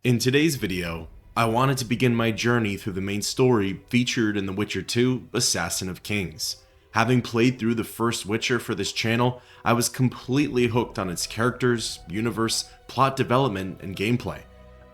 In today's video, I wanted to begin my journey through the main story featured in The Witcher 2: Assassin of Kings. Having played through the first Witcher for this channel, I was completely hooked on its characters, universe, plot development, and gameplay.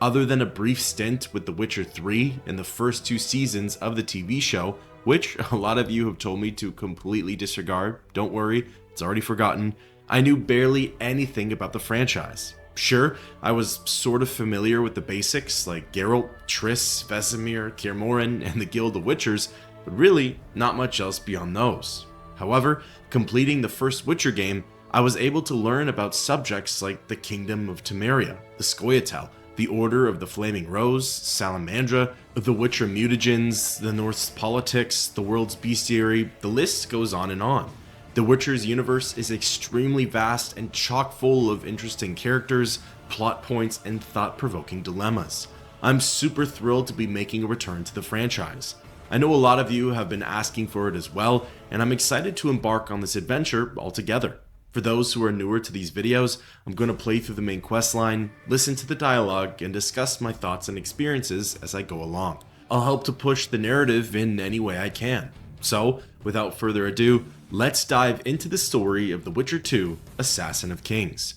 Other than a brief stint with The Witcher 3 and the first 2 seasons of the TV show, which a lot of you have told me to completely disregard, don't worry, it's already forgotten, I knew barely anything about the franchise. Sure, I was sort of familiar with the basics like Geralt, Triss, Vesemir, Kaer Morhen, and the Guild of Witchers, but really not much else beyond those. However, completing the first Witcher game, I was able to learn about subjects like the Kingdom of Temeria, the Scoia'tael, the Order of the Flaming Rose, Salamandra, the Witcher mutagens, the Norse politics, the world's bestiary, the list goes on and on. The Witcher's universe is extremely vast and chock full of interesting characters, plot points, and thought-provoking dilemmas. I'm super thrilled to be making a return to the franchise. I know a lot of you have been asking for it as well, and I'm excited to embark on this adventure all together. For those who are newer to these videos, I'm going to play through the main questline, listen to the dialogue, and discuss my thoughts and experiences as I go along. I'll help to push the narrative in any way I can. So, without further ado, let's dive into the story of The Witcher 2: Assassin of Kings.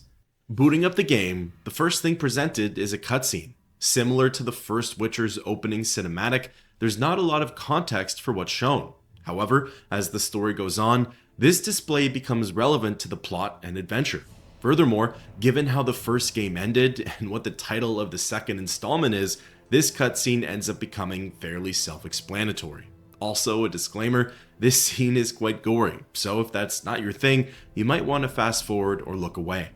Booting up the game, the first thing presented is a cutscene. Similar to the first Witcher's opening cinematic, there's not a lot of context for what's shown. However, as the story goes on, this display becomes relevant to the plot and adventure. Furthermore, given how the first game ended and what the title of the second installment is, this cutscene ends up becoming fairly self-explanatory. Also, a disclaimer, this scene is quite gory, so if that's not your thing, you might want to fast forward or look away.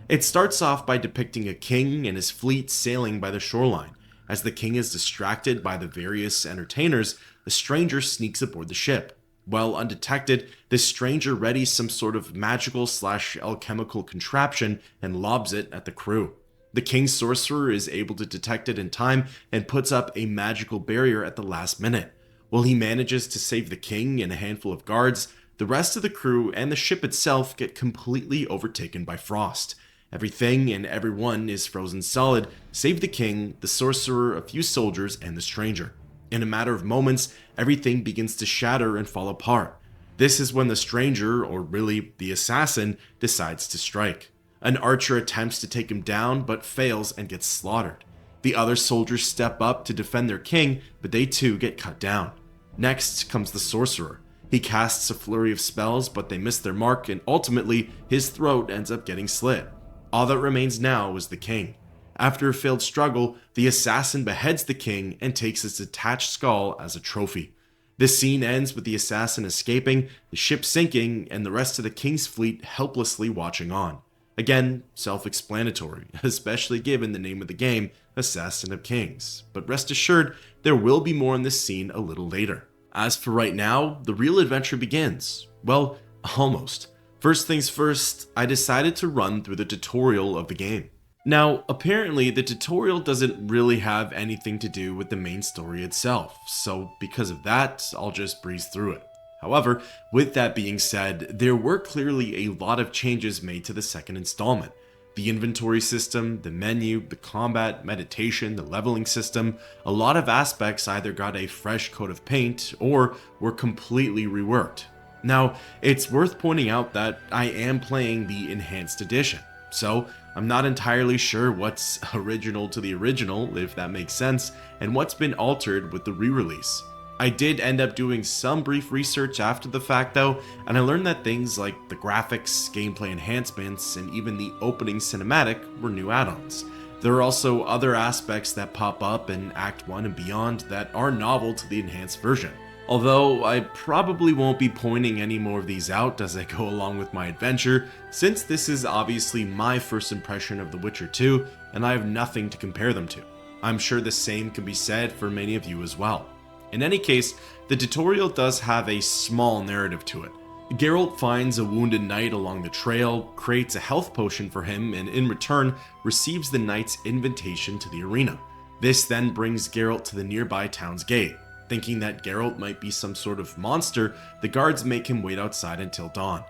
It starts off by depicting a king and his fleet sailing by the shoreline. As the king is distracted by the various entertainers, a stranger sneaks aboard the ship. While undetected, this stranger readies some sort of magical/alchemical contraption and lobs it at the crew. The king's sorcerer is able to detect it in time and puts up a magical barrier at the last minute. While he manages to save the king and a handful of guards, the rest of the crew and the ship itself get completely overtaken by frost. Everything and everyone is frozen solid, save the king, the sorcerer, a few soldiers, and the stranger. In a matter of moments, everything begins to shatter and fall apart. This is when the stranger, or really the assassin, decides to strike. An archer attempts to take him down, but fails and gets slaughtered. The other soldiers step up to defend their king, but they too get cut down. Next comes the sorcerer. He casts a flurry of spells, but they miss their mark, and ultimately, his throat ends up getting slit. All that remains now is the king. After a failed struggle, the assassin beheads the king and takes his detached skull as a trophy. This scene ends with the assassin escaping, the ship sinking, and the rest of the king's fleet helplessly watching on. Again, self-explanatory, especially given the name of the game, Assassin of Kings. But rest assured, there will be more in this scene a little later. As for right now, the real adventure begins. Well, almost. First things first, I decided to run through the tutorial of the game. Now, apparently the tutorial doesn't really have anything to do with the main story itself, so because of that, I'll just breeze through it. However, with that being said, there were clearly a lot of changes made to the second installment. The inventory system, the menu, the combat, meditation, the leveling system, a lot of aspects either got a fresh coat of paint or were completely reworked. Now, it's worth pointing out that I am playing the Enhanced Edition, so I'm not entirely sure what's original to the original, if that makes sense, and what's been altered with the re-release. I did end up doing some brief research after the fact though, and I learned that things like the graphics, gameplay enhancements, and even the opening cinematic were new add-ons. There are also other aspects that pop up in Act 1 and beyond that are novel to the enhanced version. Although I probably won't be pointing any more of these out as I go along with my adventure, since this is obviously my first impression of The Witcher 2, and I have nothing to compare them to. I'm sure the same can be said for many of you as well. In any case, the tutorial does have a small narrative to it. Geralt finds a wounded knight along the trail, creates a health potion for him, and in return, receives the knight's invitation to the arena. This then brings Geralt to the nearby town's gate. Thinking that Geralt might be some sort of monster, the guards make him wait outside until dawn.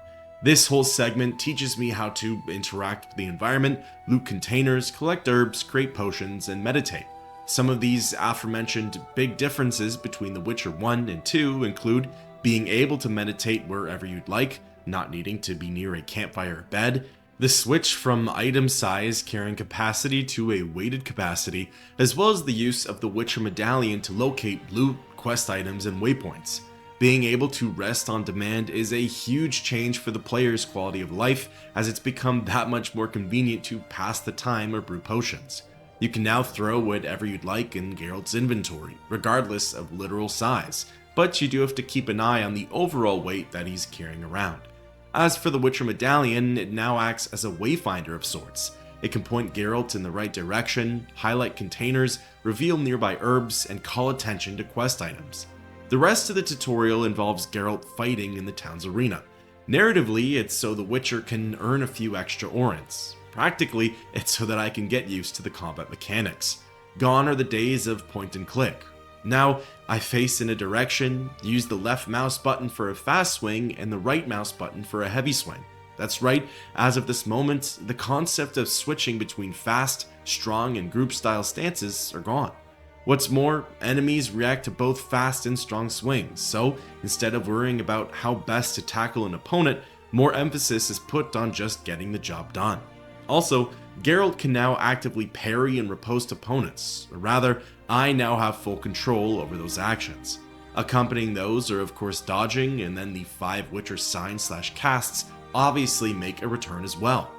This whole segment teaches me how to interact with the environment, loot containers, collect herbs, create potions, and meditate. Some of these aforementioned big differences between The Witcher 1 and 2 include being able to meditate wherever you'd like, not needing to be near a campfire or bed, the switch from item size carrying capacity to a weighted capacity, as well as the use of the Witcher medallion to locate loot, quest items, and waypoints. Being able to rest on demand is a huge change for the player's quality of life, as it's become that much more convenient to pass the time or brew potions. You can now throw whatever you'd like in Geralt's inventory, regardless of literal size, but you do have to keep an eye on the overall weight that he's carrying around. As for the Witcher medallion, it now acts as a wayfinder of sorts. It can point Geralt in the right direction, highlight containers, reveal nearby herbs, and call attention to quest items. The rest of the tutorial involves Geralt fighting in the town's arena. Narratively, it's so the Witcher can earn a few extra orens. Practically, it's so that I can get used to the combat mechanics. Gone are the days of point and click. Now, I face in a direction, use the left mouse button for a fast swing and the right mouse button for a heavy swing. That's right, as of this moment, the concept of switching between fast, strong, and group style stances are gone. What's more, enemies react to both fast and strong swings, so instead of worrying about how best to tackle an opponent, more emphasis is put on just getting the job done. Also, Geralt can now actively parry and riposte opponents, or rather, I now have full control over those actions. Accompanying those are of course dodging, and then the 5 Witcher signs/casts obviously make a return as well.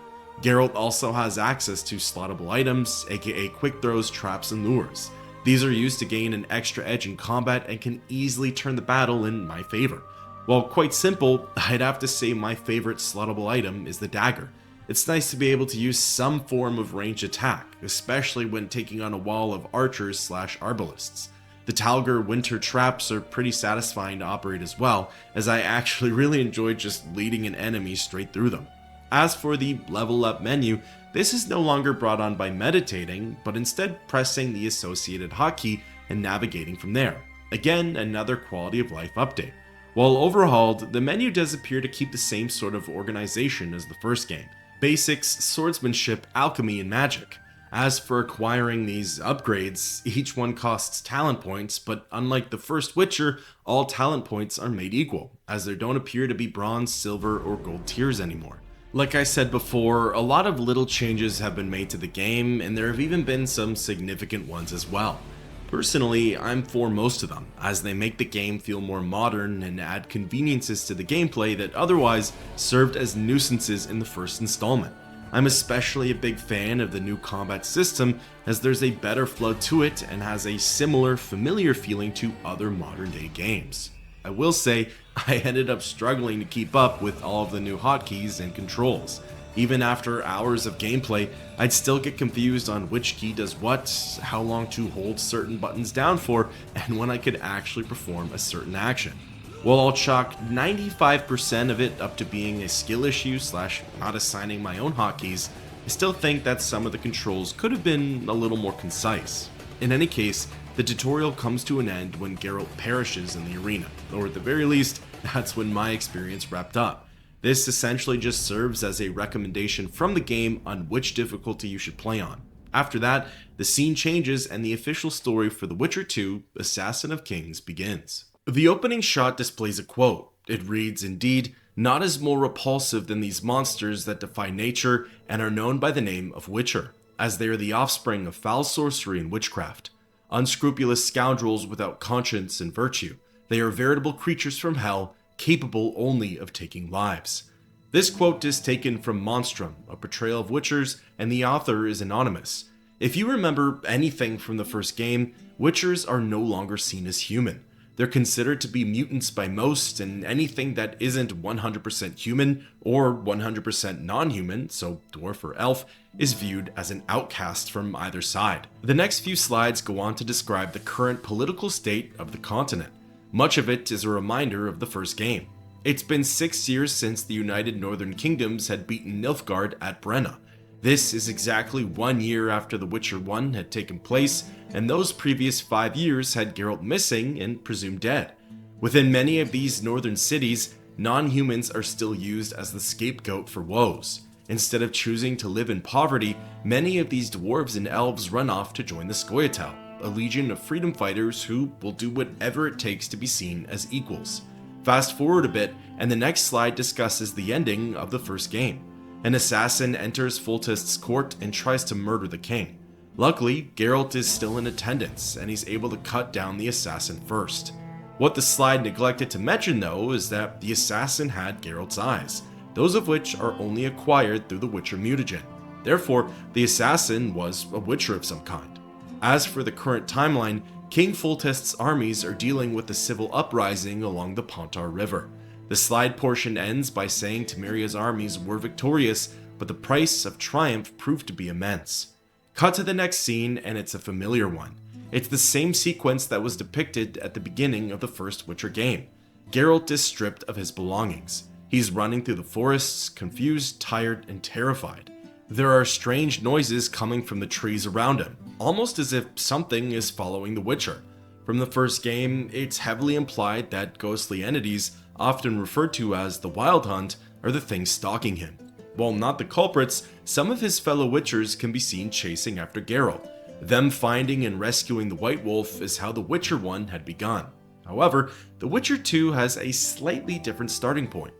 Geralt also has access to slottable items, aka quick throws, traps, and lures. These are used to gain an extra edge in combat and can easily turn the battle in my favor. While quite simple, I'd have to say my favorite slottable item is the dagger. It's nice to be able to use some form of ranged attack, especially when taking on a wall of archers/arbalists. The Talger winter traps are pretty satisfying to operate as well, as I actually really enjoy just leading an enemy straight through them. As for the level up menu, this is no longer brought on by meditating, but instead pressing the associated hotkey and navigating from there. Again, another quality of life update. While overhauled, the menu does appear to keep the same sort of organization as the first game. Basics, swordsmanship, alchemy, and magic. As for acquiring these upgrades, each one costs talent points, but unlike the first Witcher, all talent points are made equal, as there don't appear to be bronze, silver, or gold tiers anymore. Like I said before, a lot of little changes have been made to the game, and there have even been some significant ones as well. Personally, I'm for most of them, as they make the game feel more modern and add conveniences to the gameplay that otherwise served as nuisances in the first installment. I'm especially a big fan of the new combat system, as there's a better flow to it and has a similar, familiar feeling to other modern day games. I will say, I ended up struggling to keep up with all of the new hotkeys and controls. Even after hours of gameplay, I'd still get confused on which key does what, how long to hold certain buttons down for, and when I could actually perform a certain action. While I'll chalk 95% of it up to being a skill issue / not assigning my own hotkeys, I still think that some of the controls could have been a little more concise. In any case, the tutorial comes to an end when Geralt perishes in the arena, or at the very least, that's when my experience wrapped up. This essentially just serves as a recommendation from the game on which difficulty you should play on. After that, the scene changes and the official story for The Witcher 2, Assassin of Kings begins. The opening shot displays a quote. It reads, "Indeed, not as more repulsive than these monsters that defy nature and are known by the name of Witcher, as they are the offspring of foul sorcery and witchcraft. Unscrupulous scoundrels without conscience and virtue. They are veritable creatures from hell, capable only of taking lives." This quote is taken from Monstrum, a portrayal of Witchers, and the author is anonymous. If you remember anything from the first game, Witchers are no longer seen as human. They're considered to be mutants by most, and anything that isn't 100% human or 100% non-human, so dwarf or elf, is viewed as an outcast from either side. The next few slides go on to describe the current political state of the continent. Much of it is a reminder of the first game. It's been 6 years since the United Northern Kingdoms had beaten Nilfgaard at Brenna. This is exactly 1 year after The Witcher 1 had taken place, and those previous 5 years had Geralt missing and presumed dead. Within many of these northern cities, non-humans are still used as the scapegoat for woes. Instead of choosing to live in poverty, many of these dwarves and elves run off to join the Scoia'tael, a legion of freedom fighters who will do whatever it takes to be seen as equals. Fast forward a bit, and the next slide discusses the ending of the first game. An assassin enters Foltest's court and tries to murder the king. Luckily, Geralt is still in attendance, and he's able to cut down the assassin first. What the slide neglected to mention though is that the assassin had Geralt's eyes, those of which are only acquired through the Witcher mutagen. Therefore, the assassin was a Witcher of some kind. As for the current timeline, King Foltest's armies are dealing with the civil uprising along the Pontar River. The slide portion ends by saying Temeria's armies were victorious, but the price of triumph proved to be immense. Cut to the next scene, and it's a familiar one. It's the same sequence that was depicted at the beginning of the first Witcher game. Geralt is stripped of his belongings. He's running through the forests, confused, tired, and terrified. There are strange noises coming from the trees around him, almost as if something is following the Witcher. From the first game, it's heavily implied that ghostly entities, often referred to as the Wild Hunt, are the things stalking him. While not the culprits, some of his fellow Witchers can be seen chasing after Geralt. Them finding and rescuing the White Wolf is how The Witcher 1 had begun. However, The Witcher 2 has a slightly different starting point.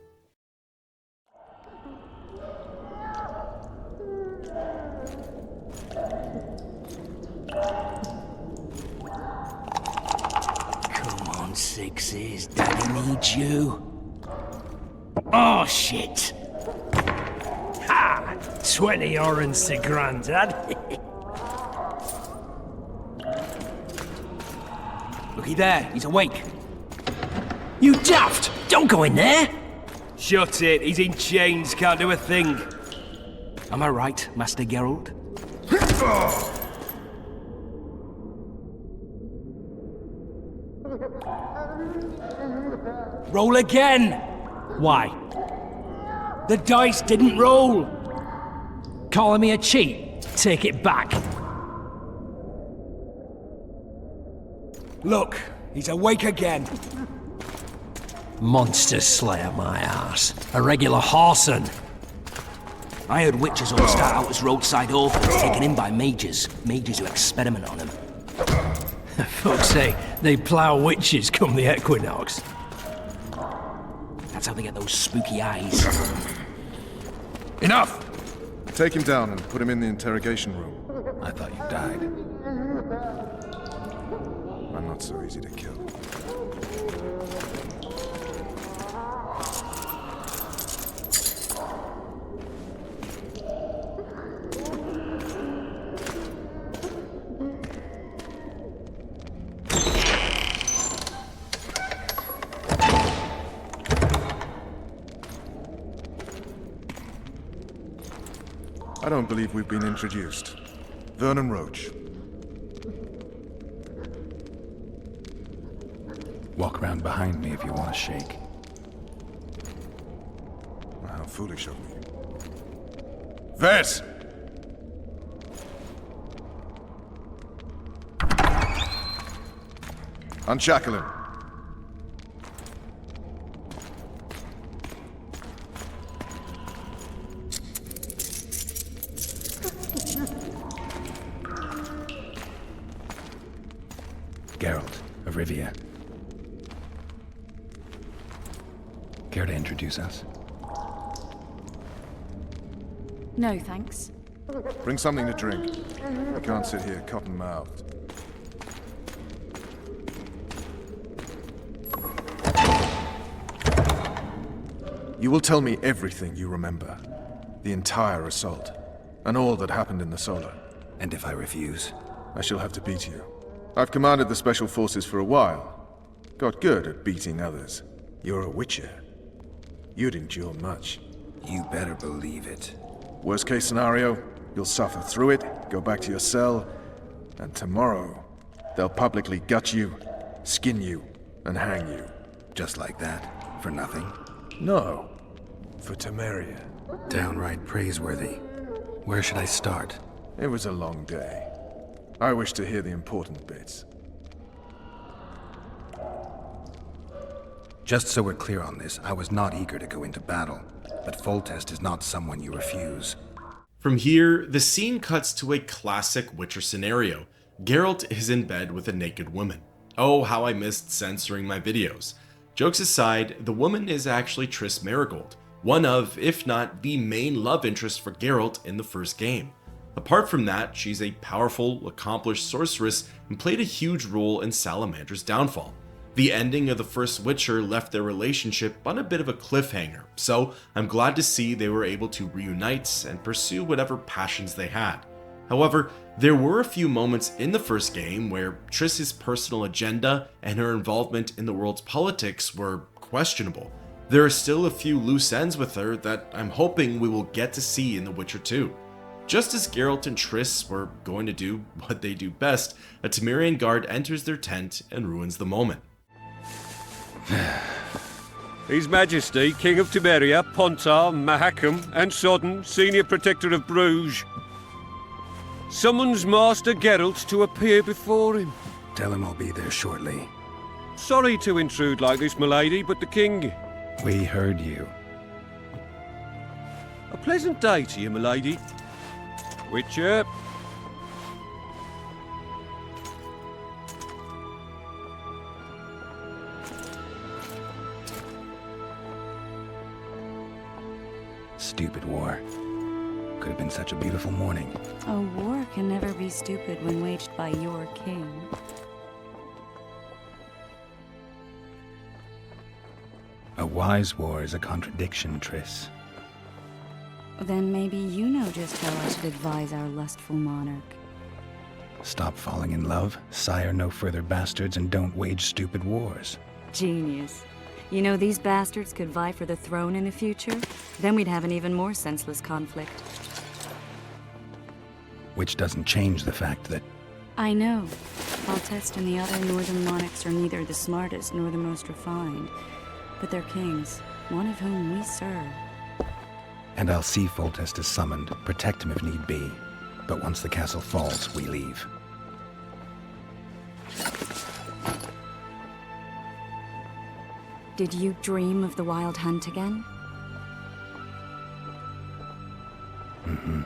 Come on, Sixes, Daddy needs you. Oh, shit! Ha! 20 orange to Grandad. Looky there, he's awake. You daft! Don't go in there! Shut it, he's in chains, can't do a thing. Am I right, Master Geralt? Roll again! Why? The dice didn't roll! Calling me a cheat? Take it back. Look, he's awake again. Monster Slayer, my ass. A regular horson. I heard witches all start out as roadside orphans taken in by mages. Mages who experiment on them. Folks say they plough witches come the equinox. That's how they get those spooky eyes. Enough! Take him down and put him in the interrogation room. I thought you died. I'm not so easy to kill. I don't believe we've been introduced. Vernon Roach. Walk around behind me if you want to shake. How foolish of me. Vess! Unshackle him. Geralt of Rivia. Care to introduce us? No, thanks. Bring something to drink. We can't sit here cotton-mouthed. You will tell me everything you remember. The entire assault. And all that happened in the Solar. And if I refuse? I shall have to beat you. I've commanded the Special Forces for a while. Got good at beating others. You're a Witcher. You'd endure much. You better believe it. Worst case scenario, you'll suffer through it, go back to your cell, and tomorrow, they'll publicly gut you, skin you, and hang you. Just like that? For nothing? No. For Temeria. Downright praiseworthy. Where should I start? It was a long day. I wish to hear the important bits. Just so we're clear on this, I was not eager to go into battle, but Foltest is not someone you refuse. From here, the scene cuts to a classic Witcher scenario. Geralt is in bed with a naked woman. Oh, how I missed censoring my videos. Jokes aside, the woman is actually Triss Merigold, one of, if not the main love interest for Geralt in the first game. Apart from that, she's a powerful, accomplished sorceress and played a huge role in Salamandra's downfall. The ending of the first Witcher left their relationship on a bit of a cliffhanger, so I'm glad to see they were able to reunite and pursue whatever passions they had. However, there were a few moments in the first game where Triss's personal agenda and her involvement in the world's politics were questionable. There are still a few loose ends with her that I'm hoping we will get to see in The Witcher 2. Just as Geralt and Triss were going to do what they do best, a Temerian guard enters their tent and ruins the moment. His Majesty, King of Temeria, Pontar, Mahakam, and Sodden, Senior Protector of Bruges, summons Master Geralt to appear before him. Tell him I'll be there shortly. Sorry to intrude like this, milady, but the King... We heard you. A pleasant day to you, milady. Witcher. Stupid war. Could have been such a beautiful morning. A war can never be stupid when waged by your king. A wise war is a contradiction, Triss. Then maybe you know just how I should advise our lustful monarch. Stop falling in love, sire no further bastards, and don't wage stupid wars. Genius. You know, these bastards could vie for the throne in the future? Then we'd have an even more senseless conflict. Which doesn't change the fact that... I know. Foltest and the other northern monarchs are neither the smartest nor the most refined, but they're kings, one of whom we serve. And I'll see Foltest is summoned, protect him if need be. But once the castle falls, we leave. Did you dream of the Wild Hunt again? Mm-hmm.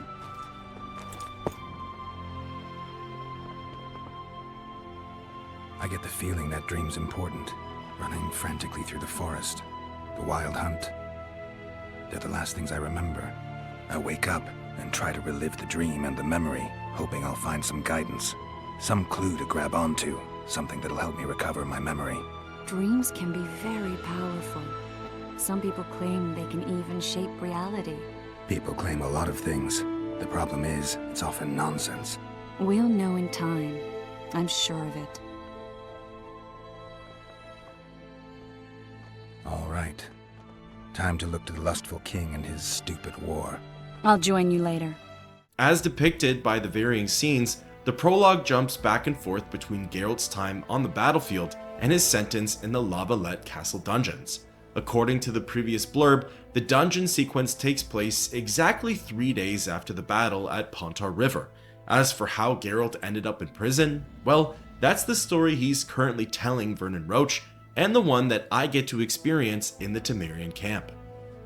I get the feeling that dream's important. Running frantically through the forest. The Wild Hunt. They're the last things I remember. I wake up and try to relive the dream and the memory, hoping I'll find some guidance. Some clue to grab onto. Something that'll help me recover my memory. Dreams can be very powerful. Some people claim they can even shape reality. People claim a lot of things. The problem is, it's often nonsense. We'll know in time. I'm sure of it. All right. Time to look to the lustful king and his stupid war. I'll join you later. As depicted by the varying scenes, the prologue jumps back and forth between Geralt's time on the battlefield and his sentence in the La Valette Castle dungeons. According to the previous blurb, the dungeon sequence takes place exactly 3 days after the battle at Pontar River. As for how Geralt ended up in prison, well, that's the story he's currently telling Vernon Roche, and the one that I get to experience in the Temerian camp.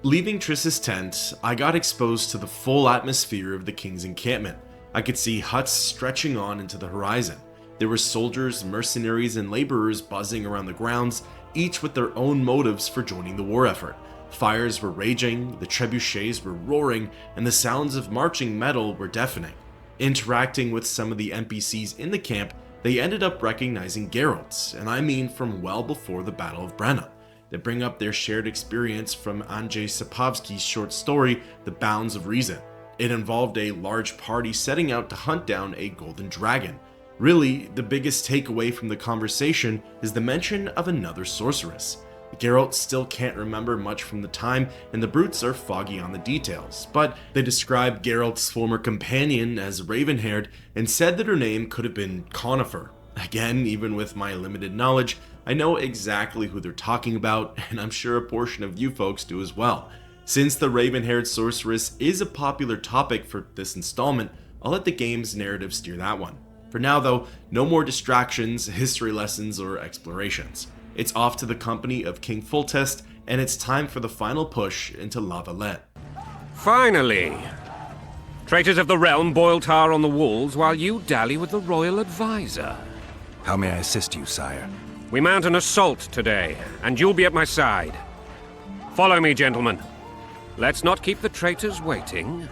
Leaving Triss's tent, I got exposed to the full atmosphere of the king's encampment. I could see huts stretching on into the horizon. There were soldiers, mercenaries, and laborers buzzing around the grounds, each with their own motives for joining the war effort. Fires were raging, the trebuchets were roaring, and the sounds of marching metal were deafening. Interacting with some of the NPCs in the camp, they ended up recognizing Geralt, and I mean from well before the Battle of Brenna. They bring up their shared experience from Andrzej Sapkowski's short story, The Bounds of Reason. It involved a large party setting out to hunt down a golden dragon. Really, the biggest takeaway from the conversation is the mention of another sorceress. Geralt still can't remember much from the time, and the brutes are foggy on the details, but they describe Geralt's former companion as raven-haired and said that her name could have been Conifer. Again, even with my limited knowledge, I know exactly who they're talking about, and I'm sure a portion of you folks do as well. Since the raven-haired sorceress is a popular topic for this installment, I'll let the game's narrative steer that one. For now though, no more distractions, history lessons, or explorations. It's off to the company of King Foltest, and it's time for the final push into La Valette. Finally! Traitors of the realm boil tar on the walls while you dally with the royal advisor. How may I assist you, sire? We mount an assault today, and you'll be at my side. Follow me, gentlemen. Let's not keep the traitors waiting.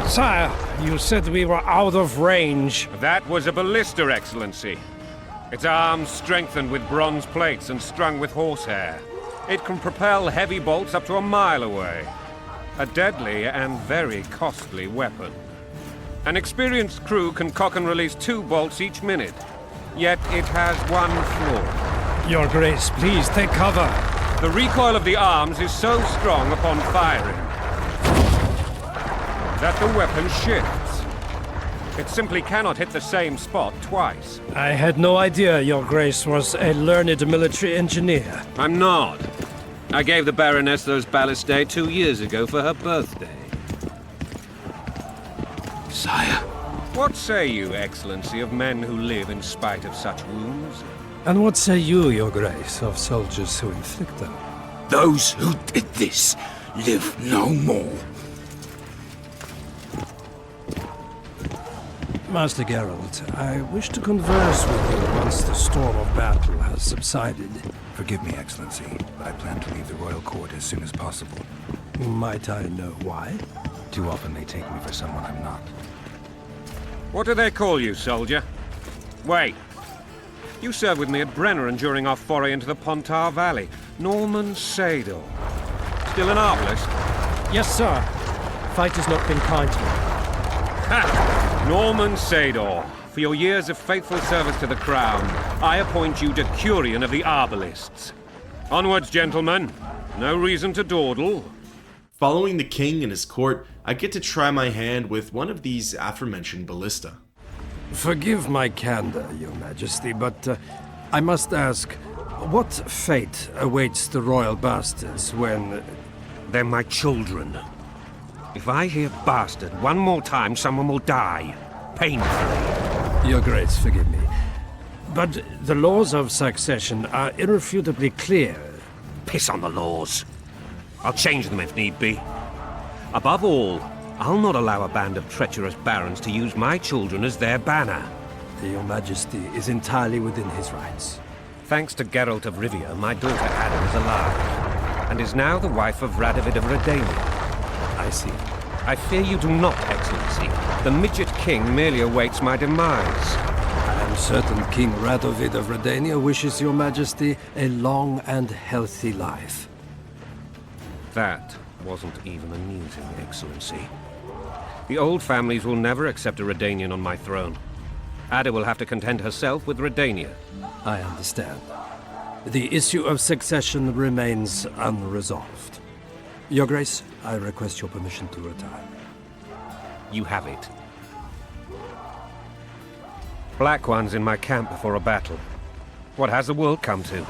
Sire, you said we were out of range. That was a ballista, Excellency. Its arms strengthened with bronze plates and strung with horsehair. It can propel heavy bolts up to a mile away. A deadly and very costly weapon. An experienced crew can cock and release 2 bolts each minute. Yet it has one flaw. Your Grace, please take cover. The recoil of the arms is so strong upon firing that the weapon shifts. It simply cannot hit the same spot twice. I had no idea Your Grace was a learned military engineer. I'm not. I gave the Baroness those ballistae 2 years ago for her birthday. Sire. What say you, Excellency, of men who live in spite of such wounds? And what say you, Your Grace, of soldiers who inflict them? Those who did this live no more. Master Geralt, I wish to converse with you once the storm of battle has subsided. Forgive me, Excellency, but I plan to leave the royal court as soon as possible. Might I know why? Too often they take me for someone I'm not. What do they call you, soldier? Wait. You served with me at Brenneran during our foray into the Pontar Valley. Norman Sador. Still an arbalist? Yes, sir. Fight has not been kind to me. Ha! Norman Sador, for your years of faithful service to the crown, I appoint you Decurion of the Arbalists. Onwards, gentlemen. No reason to dawdle. Following the king and his court, I get to try my hand with one of these aforementioned ballista. Forgive my candor, Your Majesty, but I must ask, what fate awaits the royal bastards when... They're my children. If I hear bastard one more time, someone will die. Painfully. Your Grace, forgive me. But the laws of succession are irrefutably clear. Piss on the laws. I'll change them if need be. Above all, I'll not allow a band of treacherous barons to use my children as their banner. Your Majesty is entirely within his rights. Thanks to Geralt of Rivia, my daughter Ada is alive, and is now the wife of Radovid of Redania. I see. I fear you do not, Excellency. The midget king merely awaits my demise. I am certain King Radovid of Redania wishes Your Majesty a long and healthy life. That wasn't even amusing, Excellency. The old families will never accept a Redanian on my throne. Ada will have to content herself with Redania. I understand. The issue of succession remains unresolved. Your Grace, I request your permission to retire. You have it. Black One's in my camp before a battle. What has the world come to?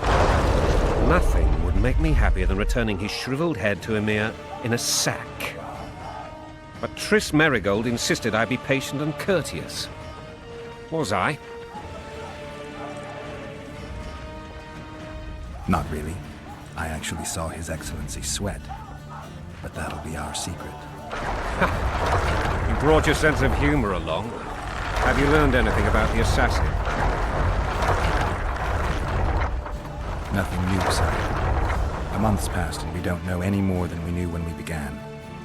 Nothing would make me happier than returning his shriveled head to Emir in a sack. But Triss Merigold insisted I be patient and courteous. Was I? Not really. I actually saw His Excellency sweat. But that'll be our secret. You brought your sense of humor along. Have you learned anything about the assassin? Nothing new, sir. A month's passed and we don't know any more than we knew when we began.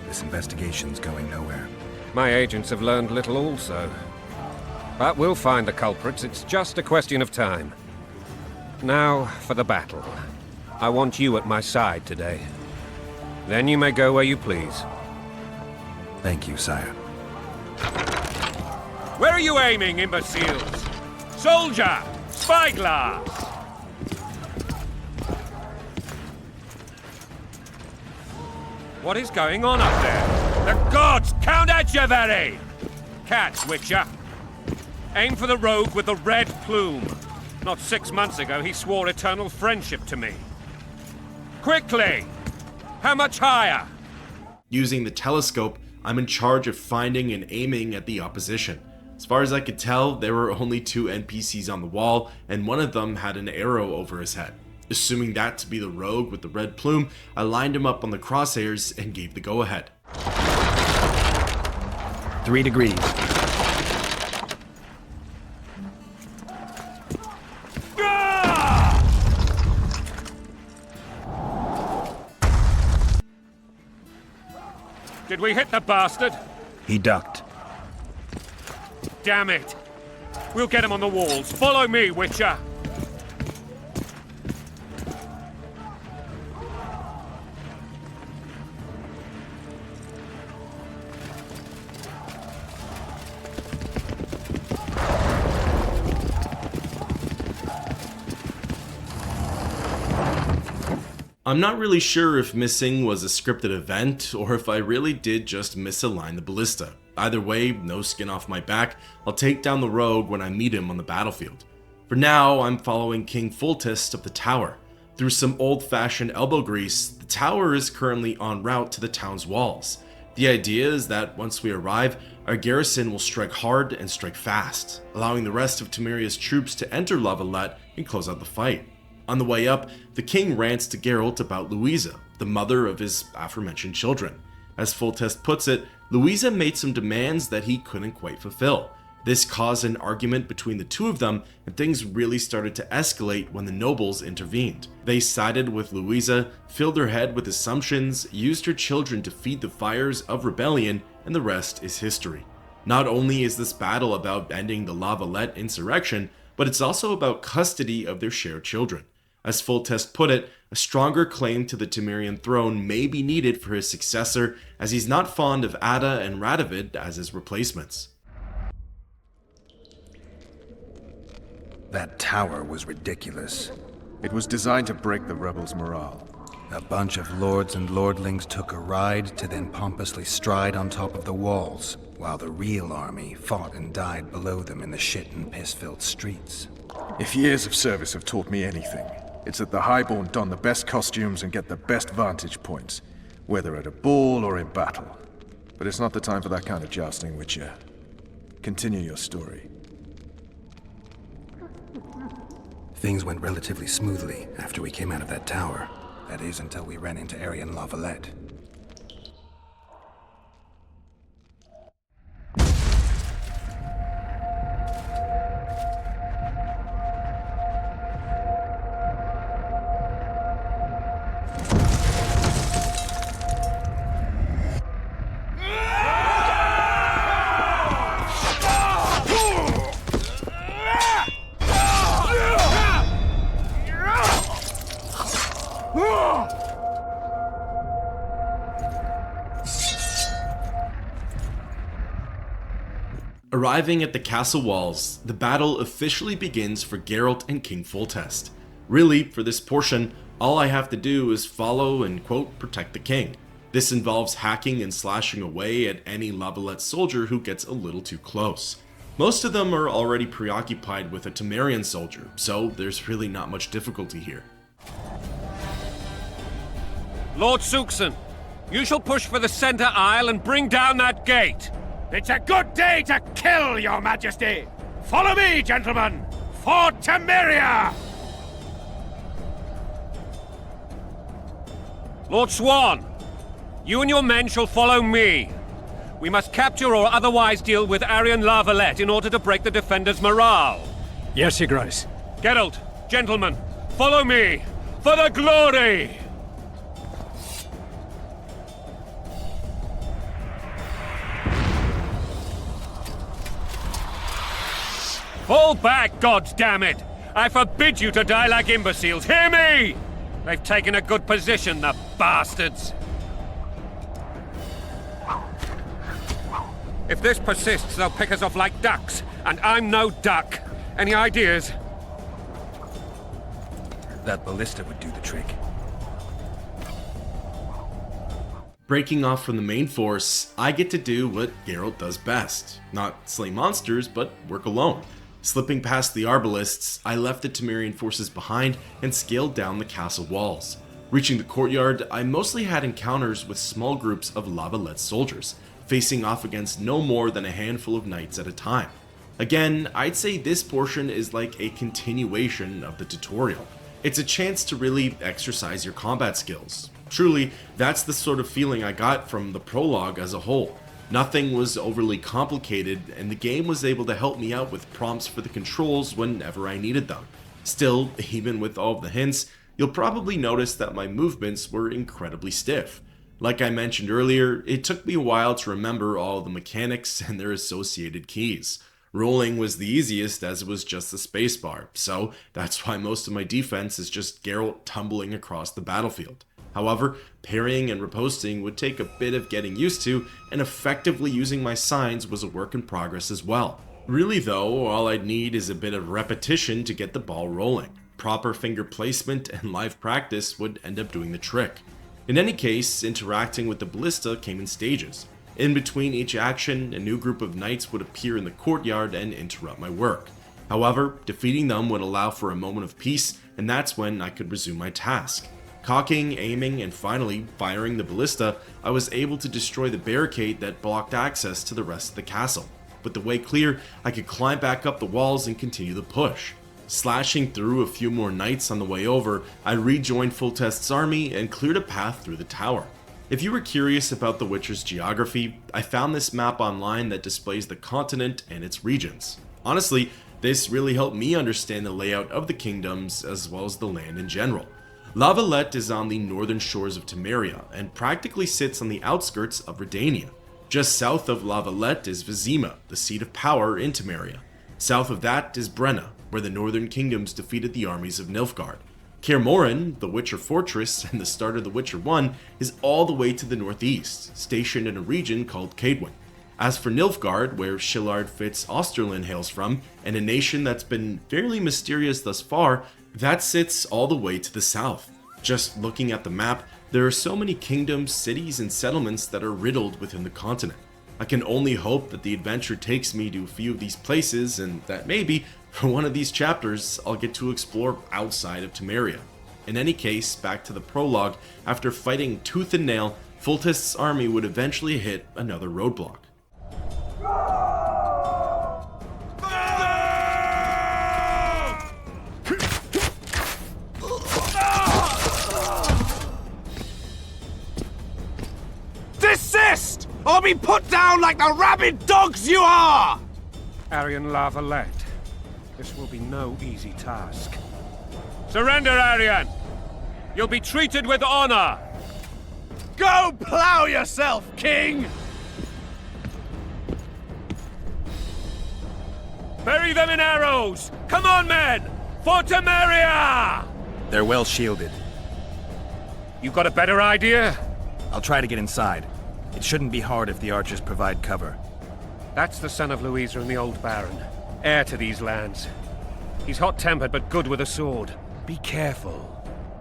This investigation's going nowhere. My agents have learned little also. But we'll find the culprits. It's just a question of time. Now, for the battle. I want you at my side today. Then you may go where you please. Thank you, sire. Where are you aiming, imbeciles? Soldier! Spyglass! What is going on up there? The gods! Count Etcheverry! Catch, Witcher! Aim for the rogue with the red plume. Not 6 months ago, he swore eternal friendship to me. Quickly! How much higher? Using the telescope, I'm in charge of finding and aiming at the opposition. As far as I could tell, there were only 2 NPCs on the wall, and one of them had an arrow over his head. Assuming that to be the rogue with the red plume, I lined him up on the crosshairs and gave the go-ahead. 3 degrees. Did we hit the bastard? He ducked. Damn it! We'll get him on the walls. Follow me, Witcher! I'm not really sure if missing was a scripted event, or if I really did just misalign the ballista. Either way, no skin off my back, I'll take down the rogue when I meet him on the battlefield. For now, I'm following King Foltest up the tower. Through some old-fashioned elbow grease, the tower is currently en route to the town's walls. The idea is that once we arrive, our garrison will strike hard and strike fast, allowing the rest of Temeria's troops to enter La Valette and close out the fight. On the way up, the king rants to Geralt about Louisa, the mother of his aforementioned children. As Foltest puts it, Louisa made some demands that he couldn't quite fulfill. This caused an argument between the two of them, and things really started to escalate when the nobles intervened. They sided with Louisa, filled her head with assumptions, used her children to feed the fires of rebellion, and the rest is history. Not only is this battle about ending the La Valette insurrection, but it's also about custody of their shared children. As Foltest put it, a stronger claim to the Temerian throne may be needed for his successor, as he's not fond of Ada and Radovid as his replacements. That tower was ridiculous. It was designed to break the rebels' morale. A bunch of lords and lordlings took a ride to then pompously stride on top of the walls, while the real army fought and died below them in the shit and piss-filled streets. If years of service have taught me anything, it's that the Highborn don the best costumes and get the best vantage points, whether at a ball or in battle. But it's not the time for that kind of jousting, Witcher. Continue your story. Things went relatively smoothly after we came out of that tower. That is, until we ran into Aryan La Valette. Arriving at the castle walls, the battle officially begins for Geralt and King Foltest. Really, for this portion, all I have to do is follow and, quote, protect the king. This involves hacking and slashing away at any La Valette soldier who gets a little too close. Most of them are already preoccupied with a Temerian soldier, so there's really not much difficulty here. Lord Suxon, you shall push for the center aisle and bring down that gate. It's a good day to kill, your majesty! Follow me, gentlemen! For Temeria! Lord Swan, you and your men shall follow me. We must capture or otherwise deal with Aryan La Valette in order to break the defenders' morale. Yes, Your Grace. Geralt, gentlemen, follow me! For the glory! Fall back, goddammit! I forbid you to die like imbeciles, hear me! They've taken a good position, the bastards! If this persists, they'll pick us off like ducks, and I'm no duck. Any ideas? That ballista would do the trick. Breaking off from the main force, I get to do what Geralt does best. Not slay monsters, but work alone. Slipping past the arbalists, I left the Temerian forces behind and scaled down the castle walls. Reaching the courtyard, I mostly had encounters with small groups of La Valette soldiers. facing off against no more than a handful of knights at a time. Again, I'd say this portion is like a continuation of the tutorial. It's a chance to really exercise your combat skills. Truly, that's the sort of feeling I got from the prologue as a whole. Nothing was overly complicated, and the game was able to help me out with prompts for the controls whenever I needed them. Still, even with all of the hints, you'll probably notice that my movements were incredibly stiff. Like I mentioned earlier, it took me a while to remember all the mechanics and their associated keys. Rolling was the easiest as it was just the spacebar, so that's why most of my defense is just Geralt tumbling across the battlefield. However, parrying and riposting would take a bit of getting used to, and effectively using my signs was a work in progress as well. Really though, all I'd need is a bit of repetition to get the ball rolling. Proper finger placement and live practice would end up doing the trick. In any case, interacting with the ballista came in stages. In between each action, a new group of knights would appear in the courtyard and interrupt my work. However, defeating them would allow for a moment of peace, and that's when I could resume my task. Cocking, aiming, and finally firing the ballista, I was able to destroy the barricade that blocked access to the rest of the castle. With the way clear, I could climb back up the walls and continue the push. Slashing through a few more knights on the way over, I rejoined Foltest's army and cleared a path through the tower. If you were curious about The Witcher's geography, I found this map online that displays the continent and its regions. Honestly, this really helped me understand the layout of the kingdoms as well as the land in general. La Valette is on the northern shores of Temeria and practically sits on the outskirts of Redania. Just south of La Valette is Vizima, the seat of power in Temeria. South of that is Brenna, where the northern kingdoms defeated the armies of Nilfgaard. Kaer Morhen, the Witcher fortress and the start of The Witcher 1, is all the way to the northeast, stationed in a region called Caedwin. As for Nilfgaard, where Shillard Fitz Osterlin hails from, and a nation that's been fairly mysterious thus far, that sits all the way to the south. Just looking at the map, there are so many kingdoms, cities, and settlements that are riddled within the continent. I can only hope that the adventure takes me to a few of these places, and that maybe, for one of these chapters, I'll get to explore outside of Temeria. In any case, back to the prologue, after fighting tooth and nail, Foltest's army would eventually hit another roadblock. Desist, or be put down like the rabid dogs you are! Arian La Valette, this will be no easy task. Surrender, Arian! You'll be treated with honor! Go plow yourself, King! Bury them in arrows! Come on, men! For Temeria! They're well shielded. You got a better idea? I'll try to get inside. It shouldn't be hard if the archers provide cover. That's the son of Louisa and the old Baron, heir to these lands. He's hot-tempered but good with a sword. Be careful.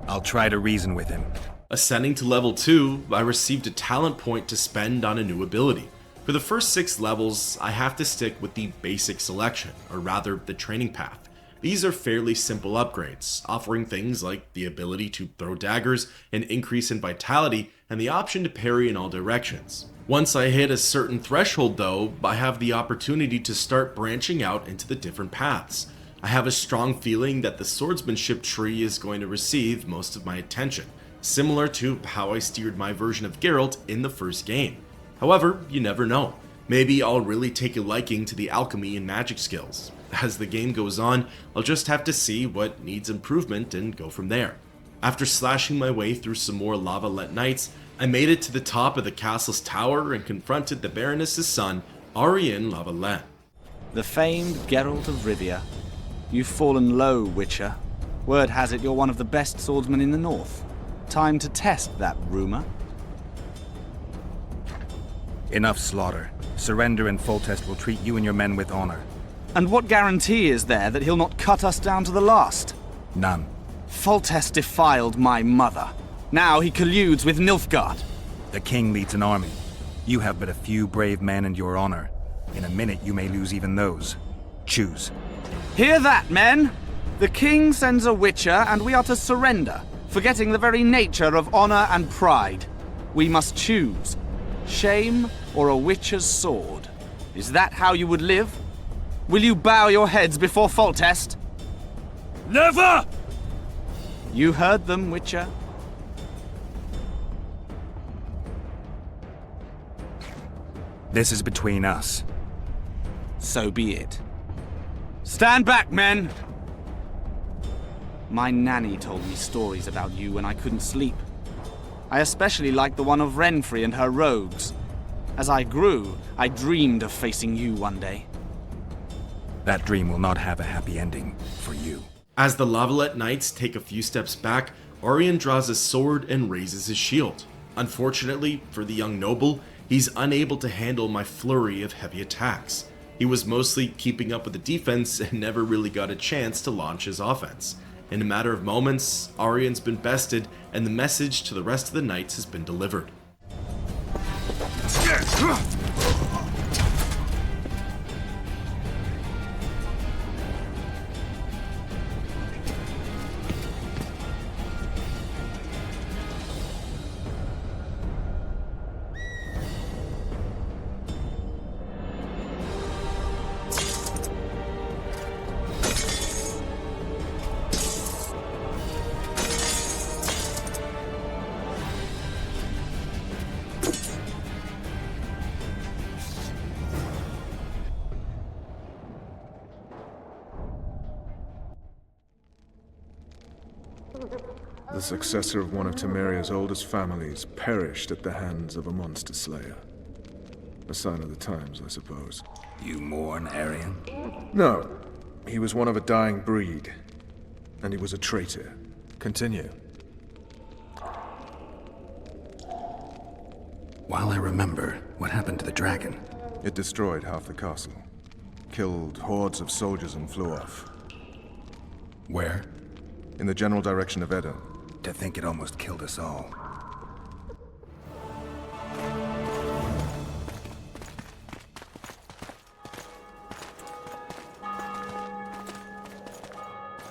I'll try to reason with him. Ascending to level 2, I received a talent point to spend on a new ability. For the first 6 levels, I have to stick with the basic selection, or rather the training path. These are fairly simple upgrades, offering things like the ability to throw daggers, an increase in vitality, and the option to parry in all directions. Once I hit a certain threshold though, I have the opportunity to start branching out into the different paths. I have a strong feeling that the swordsmanship tree is going to receive most of my attention, similar to how I steered my version of Geralt in the first game. However, you never know. Maybe I'll really take a liking to the alchemy and magic skills. As the game goes on, I'll just have to see what needs improvement and go from there. After slashing my way through some more La Valette knights, I made it to the top of the castle's tower and confronted the Baroness's son, Arian La Valette. The famed Geralt of Rivia. You've fallen low, Witcher. Word has it you're one of the best swordsmen in the north. Time to test that rumor. Enough slaughter. Surrender and Foltest will treat you and your men with honor. And what guarantee is there that he'll not cut us down to the last? None. Foltest defiled my mother. Now he colludes with Nilfgaard. The king leads an army. You have but a few brave men and your honor. In a minute you may lose even those. Choose. Hear that, men? The king sends a Witcher and we are to surrender, forgetting the very nature of honor and pride. We must choose. Shame or a witcher's sword? Is that how you would live? Will you bow your heads before Foltest? Never! You heard them, Witcher. This is between us. So be it. Stand back, men! My nanny told me stories about you when I couldn't sleep. I especially liked the one of Renfrey and her rogues. As I grew, I dreamed of facing you one day. That dream will not have a happy ending for you. As the Lavalette Knights take a few steps back, Arion draws his sword and raises his shield. Unfortunately for the young noble, he's unable to handle my flurry of heavy attacks. He was mostly keeping up with the defense and never really got a chance to launch his offense. In a matter of moments, Arion's been bested and the message to the rest of the knights has been delivered. The successor of one of Temeria's oldest families perished at the hands of a monster slayer. A sign of the times, I suppose. You mourn, Arion? No. He was one of a dying breed. And he was a traitor. Continue. While I remember, what happened to the dragon? It destroyed half the castle. Killed hordes of soldiers and flew off. Where? In the general direction of Edda. To think it almost killed us all.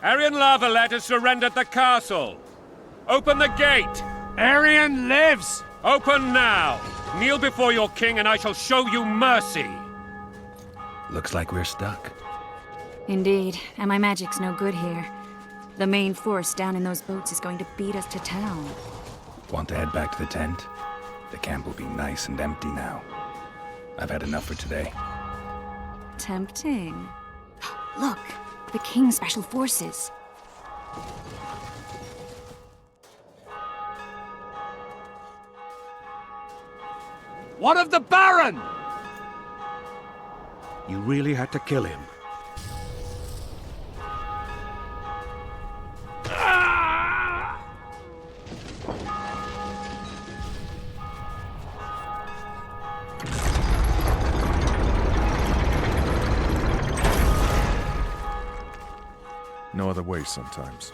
Arion Lavalette has surrendered the castle. Open the gate. Arion lives! Open now. Kneel before your king and I shall show you mercy. Looks like we're stuck. Indeed, and my magic's no good here. The main force down in those boats is going to beat us to town. Want to head back to the tent? The camp will be nice and empty now. I've had enough for today. Tempting. Look, the King's Special Forces. What of the Baron? You really had to kill him. No other way sometimes.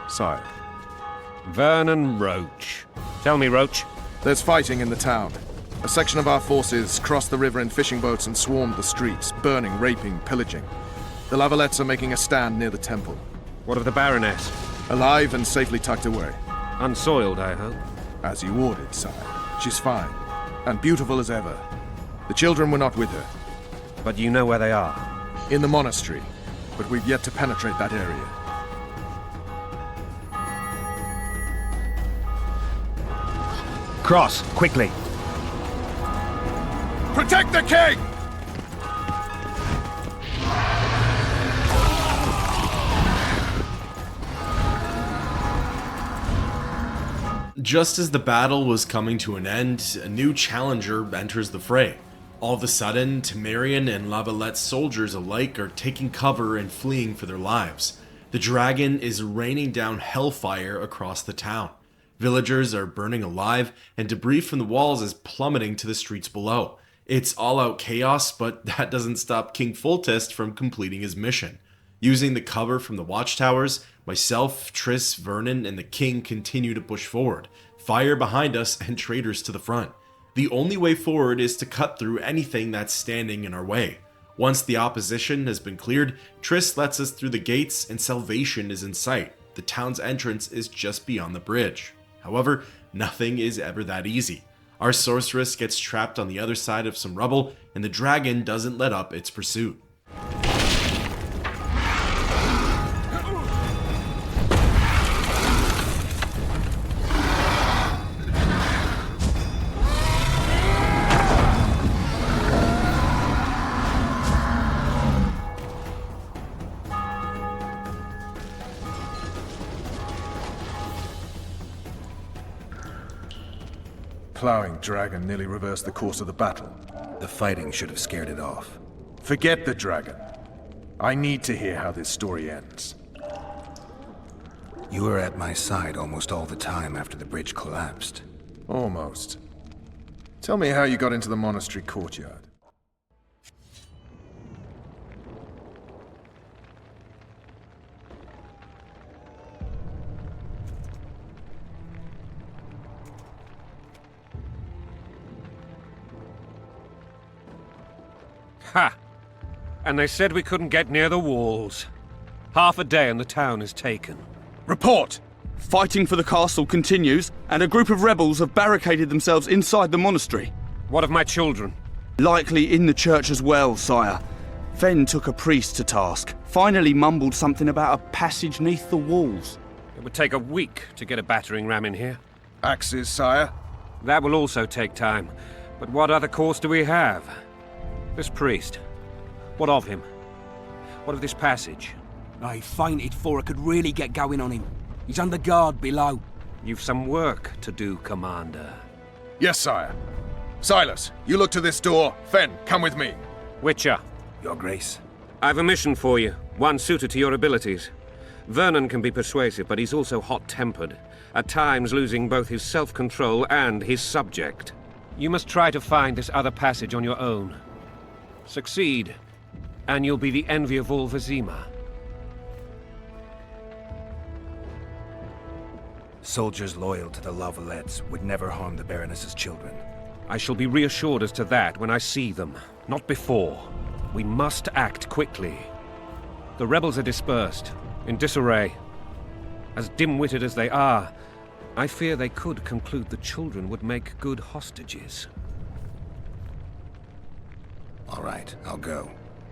Sire. Vernon Roach. Tell me, Roach. There's fighting in the town. A section of our forces crossed the river in fishing boats and swarmed the streets, burning, raping, pillaging. The Lavalettes are making a stand near the temple. What of the Baroness? Alive and safely tucked away. Unsoiled, I hope. As you ordered, sire. She's fine, and beautiful as ever. The children were not with her. But you know where they are? In the monastery, but we've yet to penetrate that area. Cross, quickly! Protect the king! Just as the battle was coming to an end, a new challenger enters the fray. All of a sudden, Temerian and Lavalette soldiers alike are taking cover and fleeing for their lives. The dragon is raining down hellfire across the town. Villagers are burning alive, and debris from the walls is plummeting to the streets below. It's all-out chaos, but that doesn't stop King Foltest from completing his mission. Using the cover from the watchtowers, myself, Triss, Vernon, and the king continue to push forward. Fire behind us and traitors to the front. The only way forward is to cut through anything that's standing in our way. Once the opposition has been cleared, Triss lets us through the gates and salvation is in sight. The town's entrance is just beyond the bridge. However, nothing is ever that easy. Our sorceress gets trapped on the other side of some rubble, and the dragon doesn't let up its pursuit. Plowing dragon nearly reversed the course of the battle. The fighting should have scared it off. Forget the dragon. I need to hear how this story ends. You were at my side almost all the time after the bridge collapsed. Almost. Tell me how you got into the monastery courtyard. Ha! And they said we couldn't get near the walls. Half a day and the town is taken. Report! Fighting for the castle continues, and a group of rebels have barricaded themselves inside the monastery. What of my children? Likely in the church as well, sire. Fen took a priest to task, finally mumbled something about a passage neath the walls. It would take a week to get a battering ram in here. Axes, sire? That will also take time. But what other course do we have? This priest. What of him? What of this passage? I fainted before I could really get going on him. He's under guard below. You've some work to do, Commander. Yes, sire. Silas, you look to this door. Fen, come with me. Witcher. Your Grace. I've a mission for you, one suited to your abilities. Vernon can be persuasive, but he's also hot-tempered, at times losing both his self-control and his subject. You must try to find this other passage on your own. Succeed, and you'll be the envy of all Vizima. Soldiers loyal to the Lavalettes would never harm the Baroness's children. I shall be reassured as to that when I see them, not before. We must act quickly. The rebels are dispersed, in disarray. As dim-witted as they are, I fear they could conclude the children would make good hostages. All right, I'll go.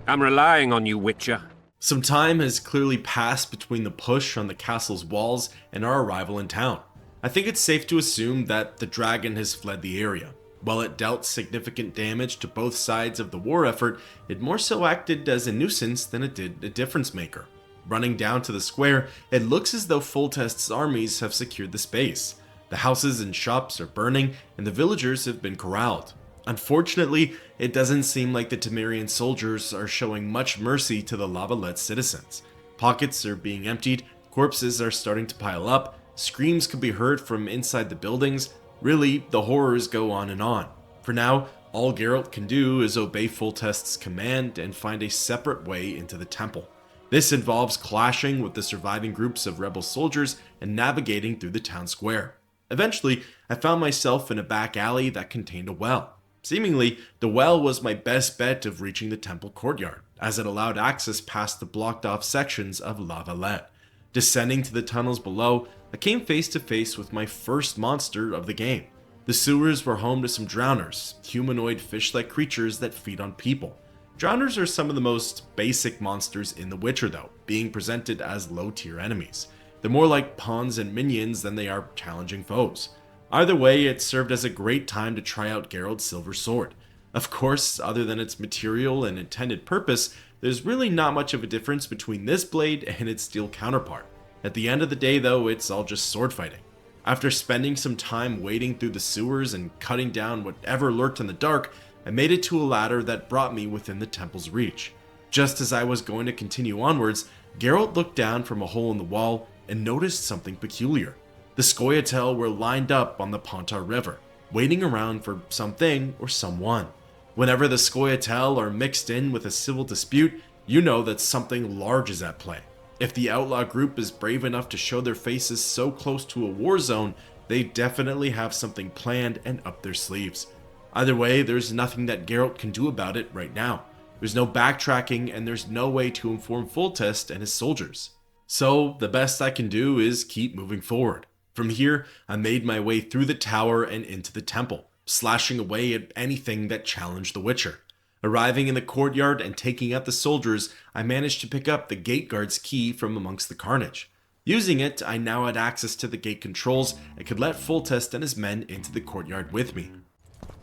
I'm relying on you, Witcher. Some time has clearly passed between the push on the castle's walls and our arrival in town. I think it's safe to assume that the dragon has fled the area. While it dealt significant damage to both sides of the war effort, it more so acted as a nuisance than it did a difference maker. Running down to the square, it looks as though Foltest's armies have secured the space. The houses and shops are burning, and the villagers have been corralled. Unfortunately, it doesn't seem like the Temerian soldiers are showing much mercy to the Lavalette citizens. Pockets are being emptied, corpses are starting to pile up, screams could be heard from inside the buildings. Really, the horrors go on and on. For now, all Geralt can do is obey Foltest's command and find a separate way into the temple. This involves clashing with the surviving groups of rebel soldiers and navigating through the town square. Eventually, I found myself in a back alley that contained a well. Seemingly, the well was my best bet of reaching the temple courtyard, as it allowed access past the blocked off sections of Lavalette. Descending to the tunnels below, I came face to face with my first monster of the game. The sewers were home to some drowners, humanoid fish-like creatures that feed on people. Drowners are some of the most basic monsters in The Witcher though, being presented as low-tier enemies. They're more like pawns and minions than they are challenging foes. Either way, it served as a great time to try out Geralt's silver sword. Of course, other than its material and intended purpose, there's really not much of a difference between this blade and its steel counterpart. At the end of the day though, it's all just sword fighting. After spending some time wading through the sewers and cutting down whatever lurked in the dark, I made it to a ladder that brought me within the temple's reach. Just as I was going to continue onwards, Geralt looked down from a hole in the wall and noticed something peculiar. The Scoia'tael were lined up on the Pontar River, waiting around for something or someone. Whenever the Scoia'tael are mixed in with a civil dispute, you know that something large is at play. If the outlaw group is brave enough to show their faces so close to a war zone, they definitely have something planned and up their sleeves. Either way, there's nothing that Geralt can do about it right now. There's no backtracking, and there's no way to inform Foltest and his soldiers. So the best I can do is keep moving forward. From here, I made my way through the tower and into the temple, slashing away at anything that challenged the Witcher. Arriving in the courtyard and taking out the soldiers, I managed to pick up the gate guard's key from amongst the carnage. Using it, I now had access to the gate controls and could let Foltest and his men into the courtyard with me.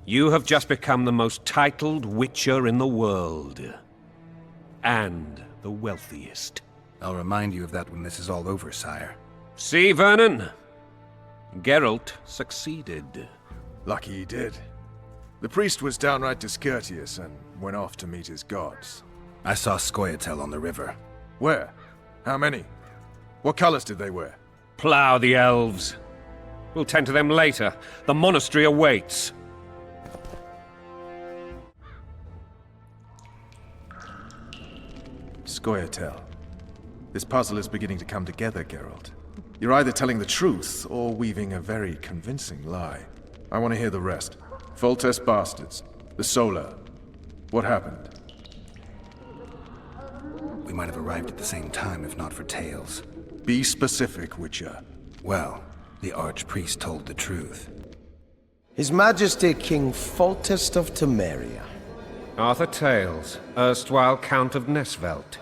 You have just become the most titled Witcher in the world. And the wealthiest. I'll remind you of that when this is all over, sire. See, Vernon? Geralt succeeded. Lucky he did. The priest was downright discourteous and went off to meet his gods. I saw Scoia'tael on the river. Where? How many? What colors did they wear? Plough the elves. We'll tend to them later. The monastery awaits. Scoia'tael. This puzzle is beginning to come together, Geralt. You're either telling the truth or weaving a very convincing lie. I want to hear the rest. Foltest bastards. The Solar. What happened? We might have arrived at the same time if not for tales. Be specific, Witcher. Well, the Archpriest told the truth. His Majesty King Foltest of Temeria. Arthur Tales, erstwhile Count of Nesvelt.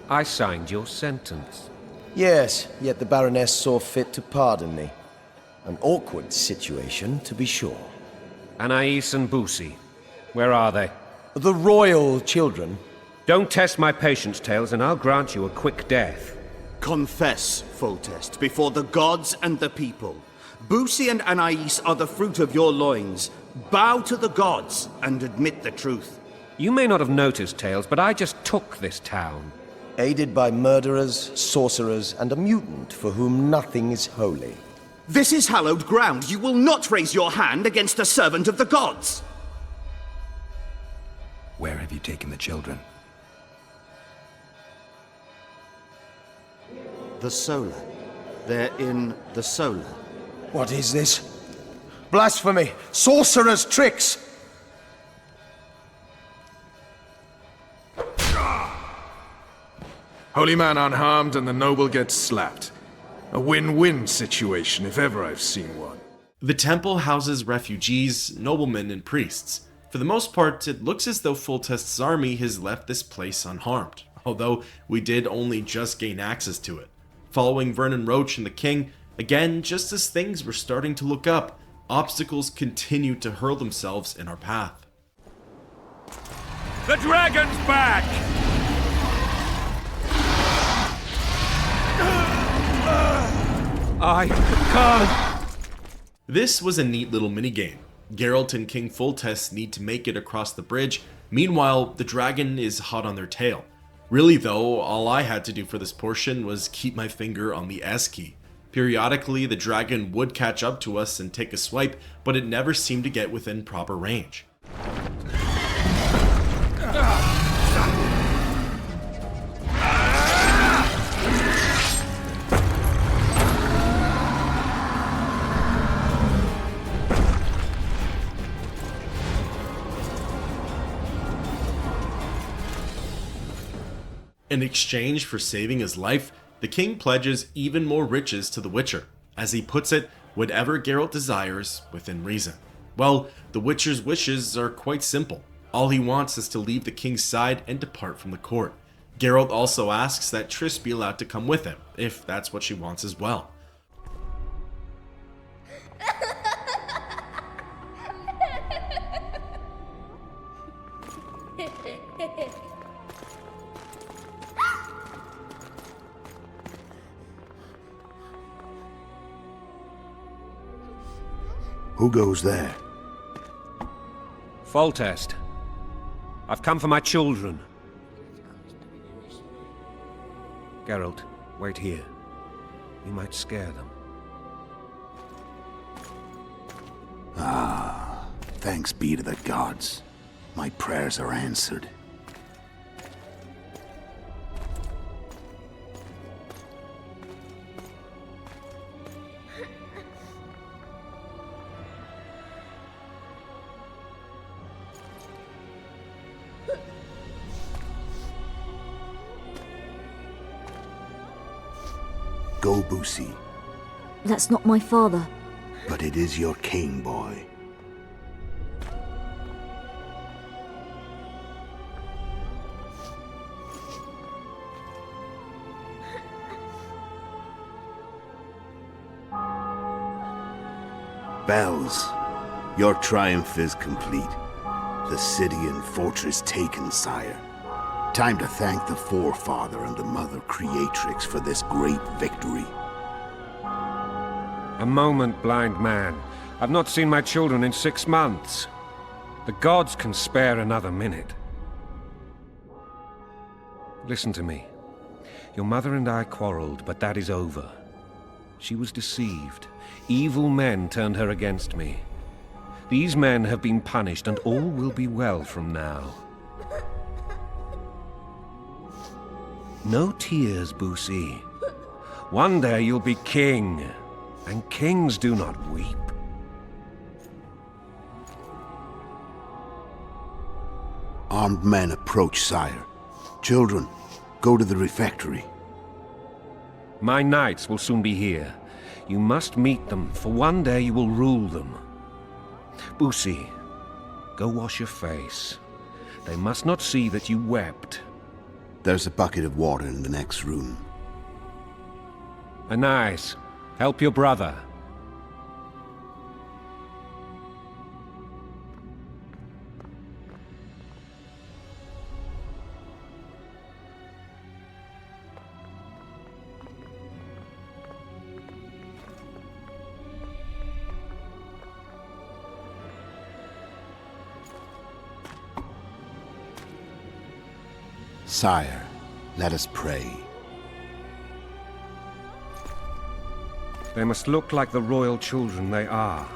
I signed your sentence. Yes, yet the Baroness saw fit to pardon me. An awkward situation, to be sure. Anais and Boussy, where are they? The royal children. Don't test my patience, Tales, and I'll grant you a quick death. Confess, Foltest, before the gods and the people. Boussy and Anais are the fruit of your loins. Bow to the gods and admit the truth. You may not have noticed, Tales, but I just took this town. Aided by murderers, sorcerers, and a mutant for whom nothing is holy. This is hallowed ground. You will not raise your hand against a servant of the gods! Where have you taken the children? The Solar. They're in the Solar. What is this? Blasphemy! Sorcerer's tricks! Holy man unharmed and the noble gets slapped. A win-win situation, if ever I've seen one. The temple houses refugees, noblemen, and priests. For the most part, it looks as though Foltest's army has left this place unharmed, although we did only just gain access to it. Following Vernon Roche and the king, again, just as things were starting to look up, obstacles continued to hurl themselves in our path. The dragon's back! I can't. This was a neat little minigame. Geralt and King Foltest need to make it across the bridge. Meanwhile, the dragon is hot on their tail. Really though, all I had to do for this portion was keep my finger on the S key. Periodically, the dragon would catch up to us and take a swipe, but it never seemed to get within proper range. In exchange for saving his life, the king pledges even more riches to the Witcher. As he puts it, whatever Geralt desires, within reason. Well, the Witcher's wishes are quite simple. All he wants is to leave the king's side and depart from the court. Geralt also asks that Triss be allowed to come with him, if that's what she wants as well. Who goes there? Foltest. I've come for my children. Geralt, wait here. We might scare them. Ah, thanks be to the gods. My prayers are answered. go, Boosie. That's not my father. But it is your king, boy. Bells, your triumph is complete. The city and fortress taken, sire. Time to thank the Forefather and the Mother Creatrix for this great victory. A moment, blind man. I've not seen my children in 6 months. The gods can spare another minute. Listen to me. Your mother and I quarreled, but that is over. She was deceived. Evil men turned her against me. These men have been punished, and all will be well from now. No tears, Boosie. One day you'll be king, and kings do not weep. Armed men approach, sire. Children, go to the refectory. My knights will soon be here. You must meet them, for one day you will rule them. Boosie, go wash your face. They must not see that you wept. There's a bucket of water in the next room. Anais, help your brother. Sire, let us pray. They must look like the royal children they are.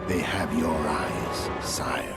They have your eyes, sire.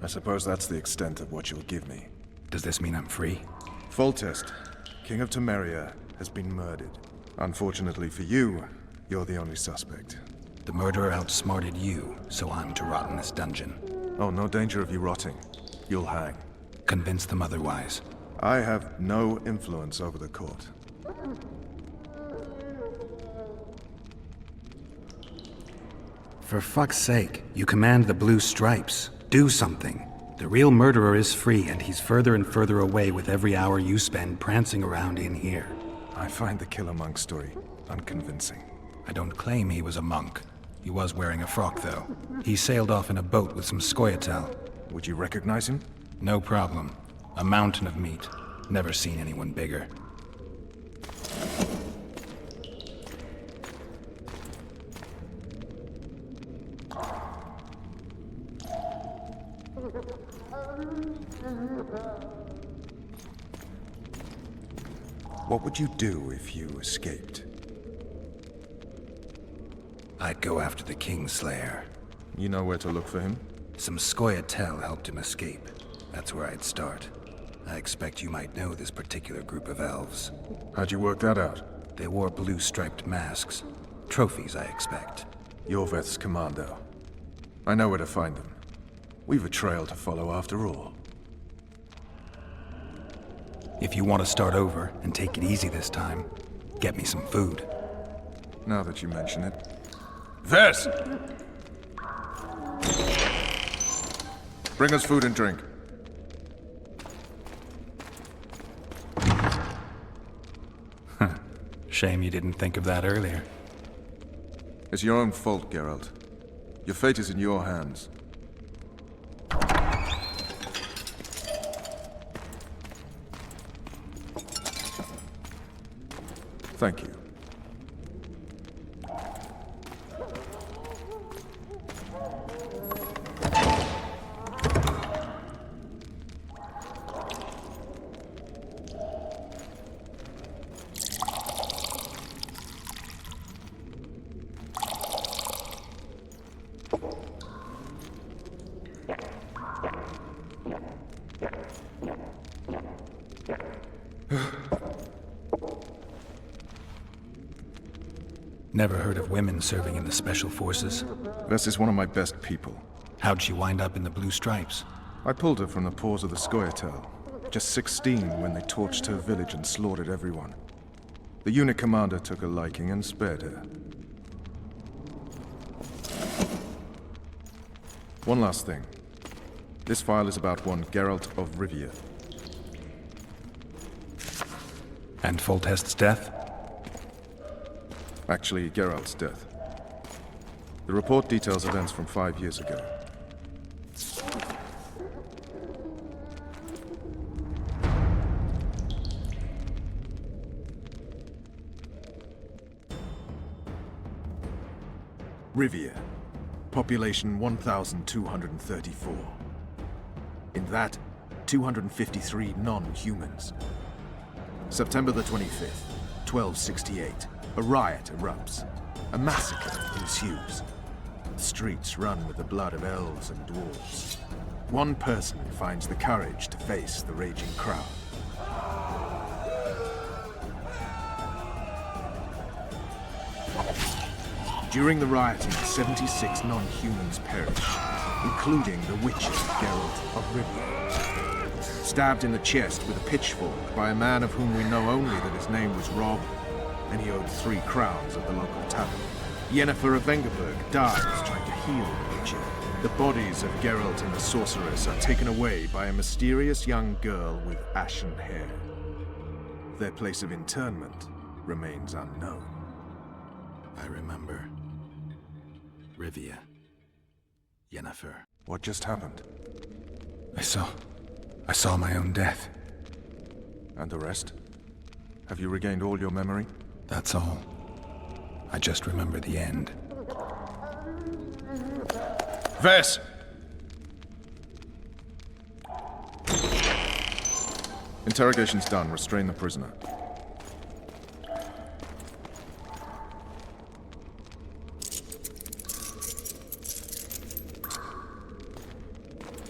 I suppose that's the extent of what you'll give me. Does this mean I'm free? Foltest, King of Temeria, has been murdered. Unfortunately for you, you're the only suspect. The murderer outsmarted you, so I'm to rot in this dungeon. Oh, no danger of you rotting. You'll hang. Convince them otherwise. I have no influence over the court. For fuck's sake, you command the Blue Stripes. Do something. The real murderer is free, and he's further and further away with every hour you spend prancing around in here. I find the Killer Monk story unconvincing. I don't claim he was a monk. He was wearing a frock, though. He sailed off in a boat with some Scoia'tael. Would you recognize him? No problem. A mountain of meat. Never seen anyone bigger. What would you do if you escaped? I'd go after the Kingslayer. You know where to look for him? Some Scoia'tael helped him escape. That's where I'd start. I expect you might know this particular group of elves. How'd you work that out? They wore blue-striped masks. Trophies, I expect. Yorveth's commando. I know where to find them. We've a trail to follow after all. If you want to start over and take it easy this time, get me some food. Now that you mention it. Ves! Bring us food and drink. Shame you didn't think of that earlier. It's your own fault, Geralt. Your fate is in your hands. Thank you. Never heard of women serving in the Special Forces. Ves is one of my best people. How'd she wind up in the Blue Stripes? I pulled her from the paws of the Scoia'tael. Just 16 when they torched her village and slaughtered everyone. The unit commander took a liking and spared her. One last thing. This file is about one Geralt of Rivia. And Foltest's death? Actually, Geralt's death. The report details events from 5 years ago. Rivia. Population 1,234. In that, 253 non-humans. September the 25th, 1268. A riot erupts. A massacre ensues. The streets run with the blood of elves and dwarves. One person finds the courage to face the raging crowd. During the rioting, 76 non-humans perished, including the witcher Geralt of Rivia. Stabbed in the chest with a pitchfork by a man of whom we know only that his name was Rob, and he owed 3 crowns at the local tavern. Yennefer of Vengerberg dies trying to heal the witcher. The bodies of Geralt and the sorceress are taken away by a mysterious young girl with ashen hair. Their place of interment remains unknown. I remember. Rivia. Yennefer. What just happened? I saw my own death. And the rest? Have you regained all your memory? That's all. I just remember the end. Ves! Interrogation's done. Restrain the prisoner.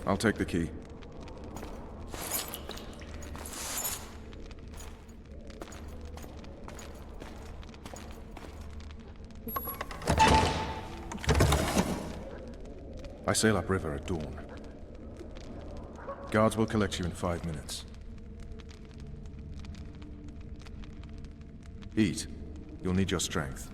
I'll take the key. I sail upriver at dawn. Guards will collect you in 5 minutes. Eat. You'll need your strength.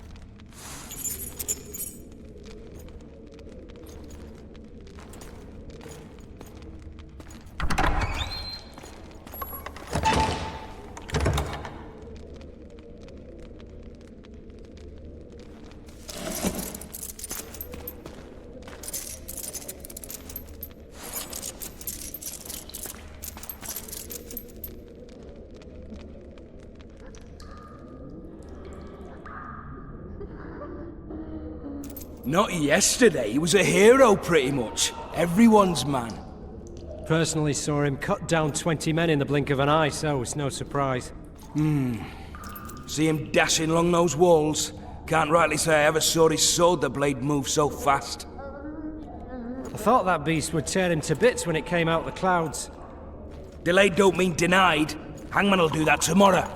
Not yesterday, he was a hero pretty much. Everyone's man. Personally saw him cut down 20 men in the blink of an eye, so it's no surprise. See him dashing along those walls. Can't rightly say I ever saw his sword the blade move so fast. I thought that beast would tear him to bits when it came out the clouds. Delayed don't mean denied. Hangman'll do that tomorrow.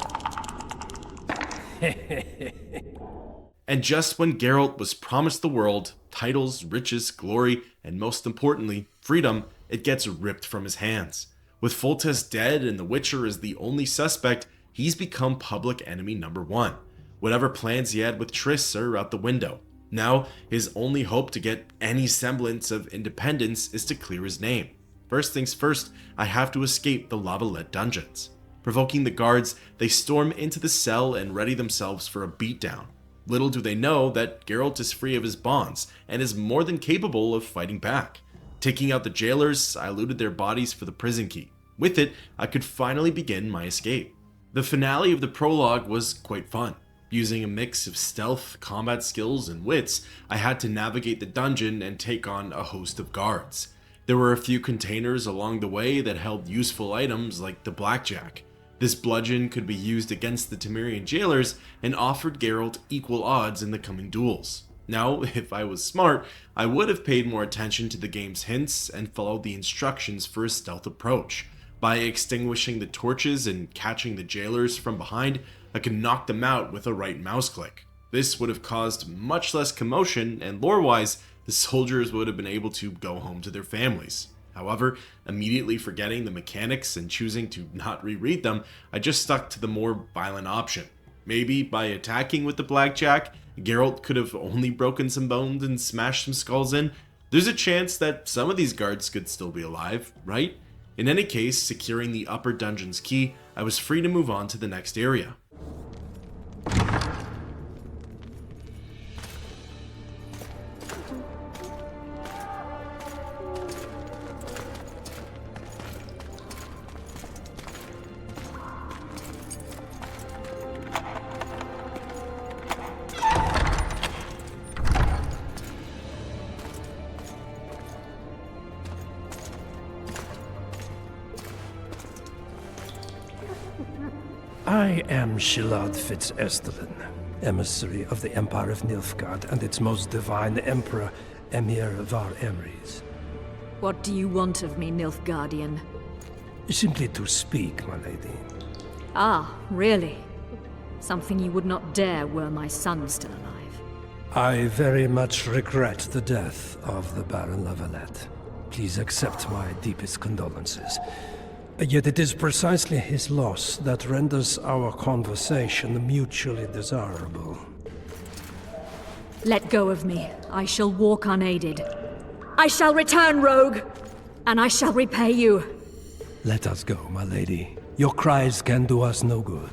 And just when Geralt was promised the world, titles, riches, glory, and most importantly, freedom, it gets ripped from his hands. With Foltest dead and the Witcher as the only suspect, he's become public enemy number 1. Whatever plans he had with Triss are out the window. Now, his only hope to get any semblance of independence is to clear his name. First things first, I have to escape the Lavalette dungeons. Provoking the guards, they storm into the cell and ready themselves for a beatdown. Little do they know that Geralt is free of his bonds and is more than capable of fighting back. Taking out the jailers, I looted their bodies for the prison key. With it, I could finally begin my escape. The finale of the prologue was quite fun. Using a mix of stealth, combat skills, and wits, I had to navigate the dungeon and take on a host of guards. There were a few containers along the way that held useful items like the blackjack. This bludgeon could be used against the Temerian jailers and offered Geralt equal odds in the coming duels. Now, if I was smart, I would have paid more attention to the game's hints and followed the instructions for a stealth approach. By extinguishing the torches and catching the jailers from behind, I could knock them out with a right mouse click. This would have caused much less commotion, and lore-wise, the soldiers would have been able to go home to their families. However, immediately forgetting the mechanics and choosing to not reread them, I just stuck to the more violent option. Maybe by attacking with the blackjack, Geralt could have only broken some bones and smashed some skulls in. There's a chance that some of these guards could still be alive, right? In any case, securing the upper dungeon's key, I was free to move on to the next area. I am Shilad Fitz-Estellen, emissary of the Empire of Nilfgaard and its most divine Emperor, Emir Var Emrys. What do you want of me, Nilfgaardian? Simply to speak, my lady. Ah, really? Something you would not dare were my son still alive. I very much regret the death of the Baron Lavalette. Please accept my deepest condolences. Yet it is precisely his loss that renders our conversation mutually desirable. Let go of me. I shall walk unaided. I shall return, rogue! And I shall repay you. Let us go, my lady. Your cries can do us no good.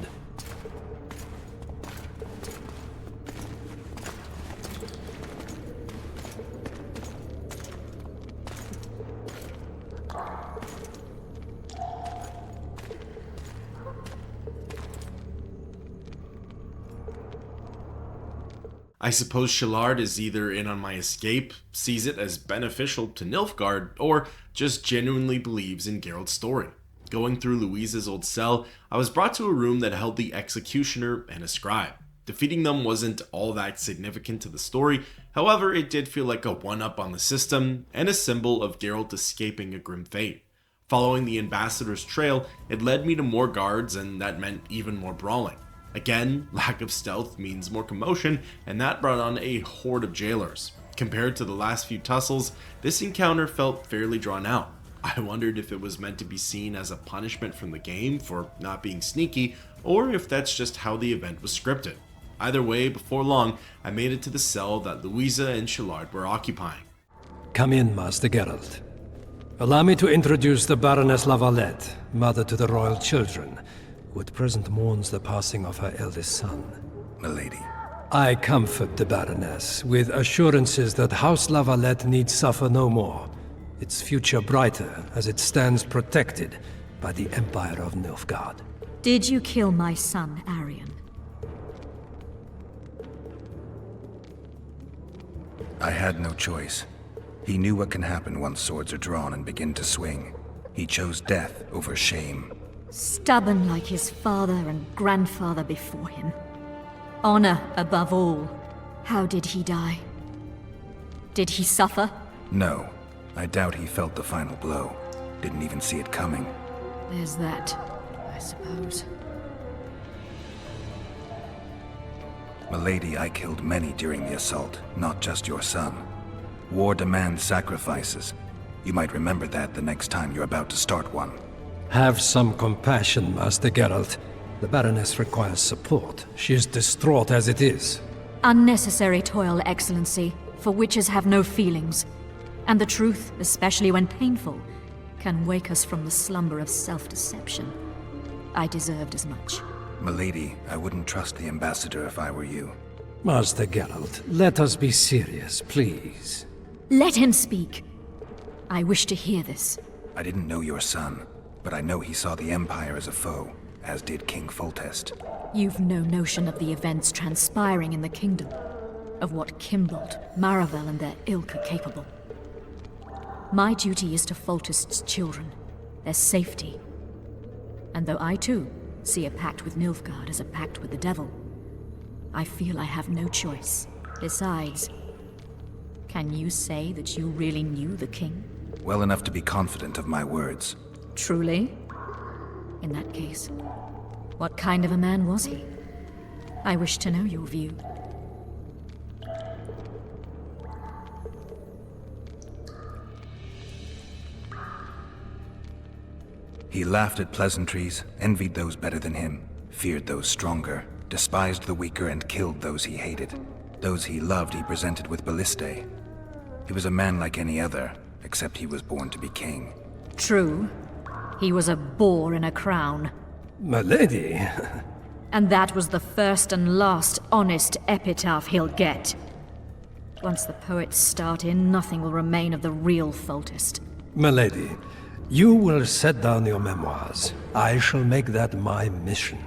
I suppose Shilard is either in on my escape, sees it as beneficial to Nilfgaard, or just genuinely believes in Geralt's story. Going through Louise's old cell, I was brought to a room that held the executioner and a scribe. Defeating them wasn't all that significant to the story, however, it did feel like a one-up on the system, and a symbol of Geralt escaping a grim fate. Following the ambassador's trail, it led me to more guards, and that meant even more brawling. Again, lack of stealth means more commotion, and that brought on a horde of jailers. Compared to the last few tussles, this encounter felt fairly drawn out. I wondered if it was meant to be seen as a punishment from the game for not being sneaky, or if that's just how the event was scripted. Either way, before long, I made it to the cell that Louisa and Shallard were occupying. Come in, Master Geralt. Allow me to introduce the Baroness Lavalette, mother to the royal children, who at present mourns the passing of her eldest son. Milady. I comfort the Baroness with assurances that House Lavalette need suffer no more, its future brighter as it stands protected by the Empire of Nilfgaard. Did you kill my son, Arion? I had no choice. He knew what can happen once swords are drawn and begin to swing. He chose death over shame. Stubborn like his father and grandfather before him. Honor above all. How did he die? Did he suffer? No. I doubt he felt the final blow. Didn't even see it coming. There's that, I suppose. Milady, I killed many during the assault, not just your son. War demands sacrifices. You might remember that the next time you're about to start one. Have some compassion, Master Geralt. The Baroness requires support. She is distraught as it is. Unnecessary toil, Excellency, for witches have no feelings. And the truth, especially when painful, can wake us from the slumber of self-deception. I deserved as much. Milady, I wouldn't trust the ambassador if I were you. Master Geralt, let us be serious, please. Let him speak. I wish to hear this. I didn't know your son, but I know he saw the Empire as a foe, as did King Foltest. You've no notion of the events transpiring in the kingdom, of what Kimbold, Maravel, and their ilk are capable. My duty is to Foltest's children, their safety. And though I too see a pact with Nilfgaard as a pact with the devil, I feel I have no choice. Besides, can you say that you really knew the king? Well enough to be confident of my words. Truly? In that case, what kind of a man was he? I wish to know your view. He laughed at pleasantries, envied those better than him, feared those stronger, despised the weaker and killed those he hated. Those he loved he presented with ballistae. He was a man like any other, except he was born to be king. True. He was a boar in a crown. Milady. And that was the first and last honest epitaph he'll get. Once the poets start in, nothing will remain of the real Foltest. Milady, you will set down your memoirs. I shall make that my mission.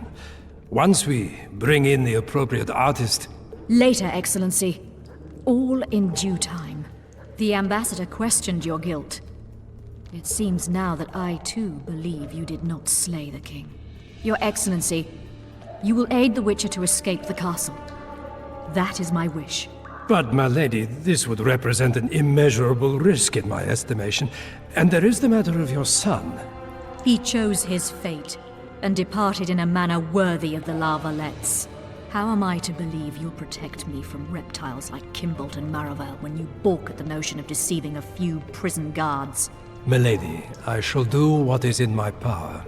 Once we bring in the appropriate artist... Later, Excellency. All in due time. The ambassador questioned your guilt. It seems now that I too believe you did not slay the king. Your Excellency, you will aid the Witcher to escape the castle. That is my wish. But, my lady, this would represent an immeasurable risk in my estimation. And there is the matter of your son. He chose his fate, and departed in a manner worthy of the Lavalettes. How am I to believe you'll protect me from reptiles like Kimbold and Maravel when you balk at the notion of deceiving a few prison guards? Milady, I shall do what is in my power.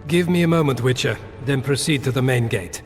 Give me a moment, Witcher, then proceed to the main gate.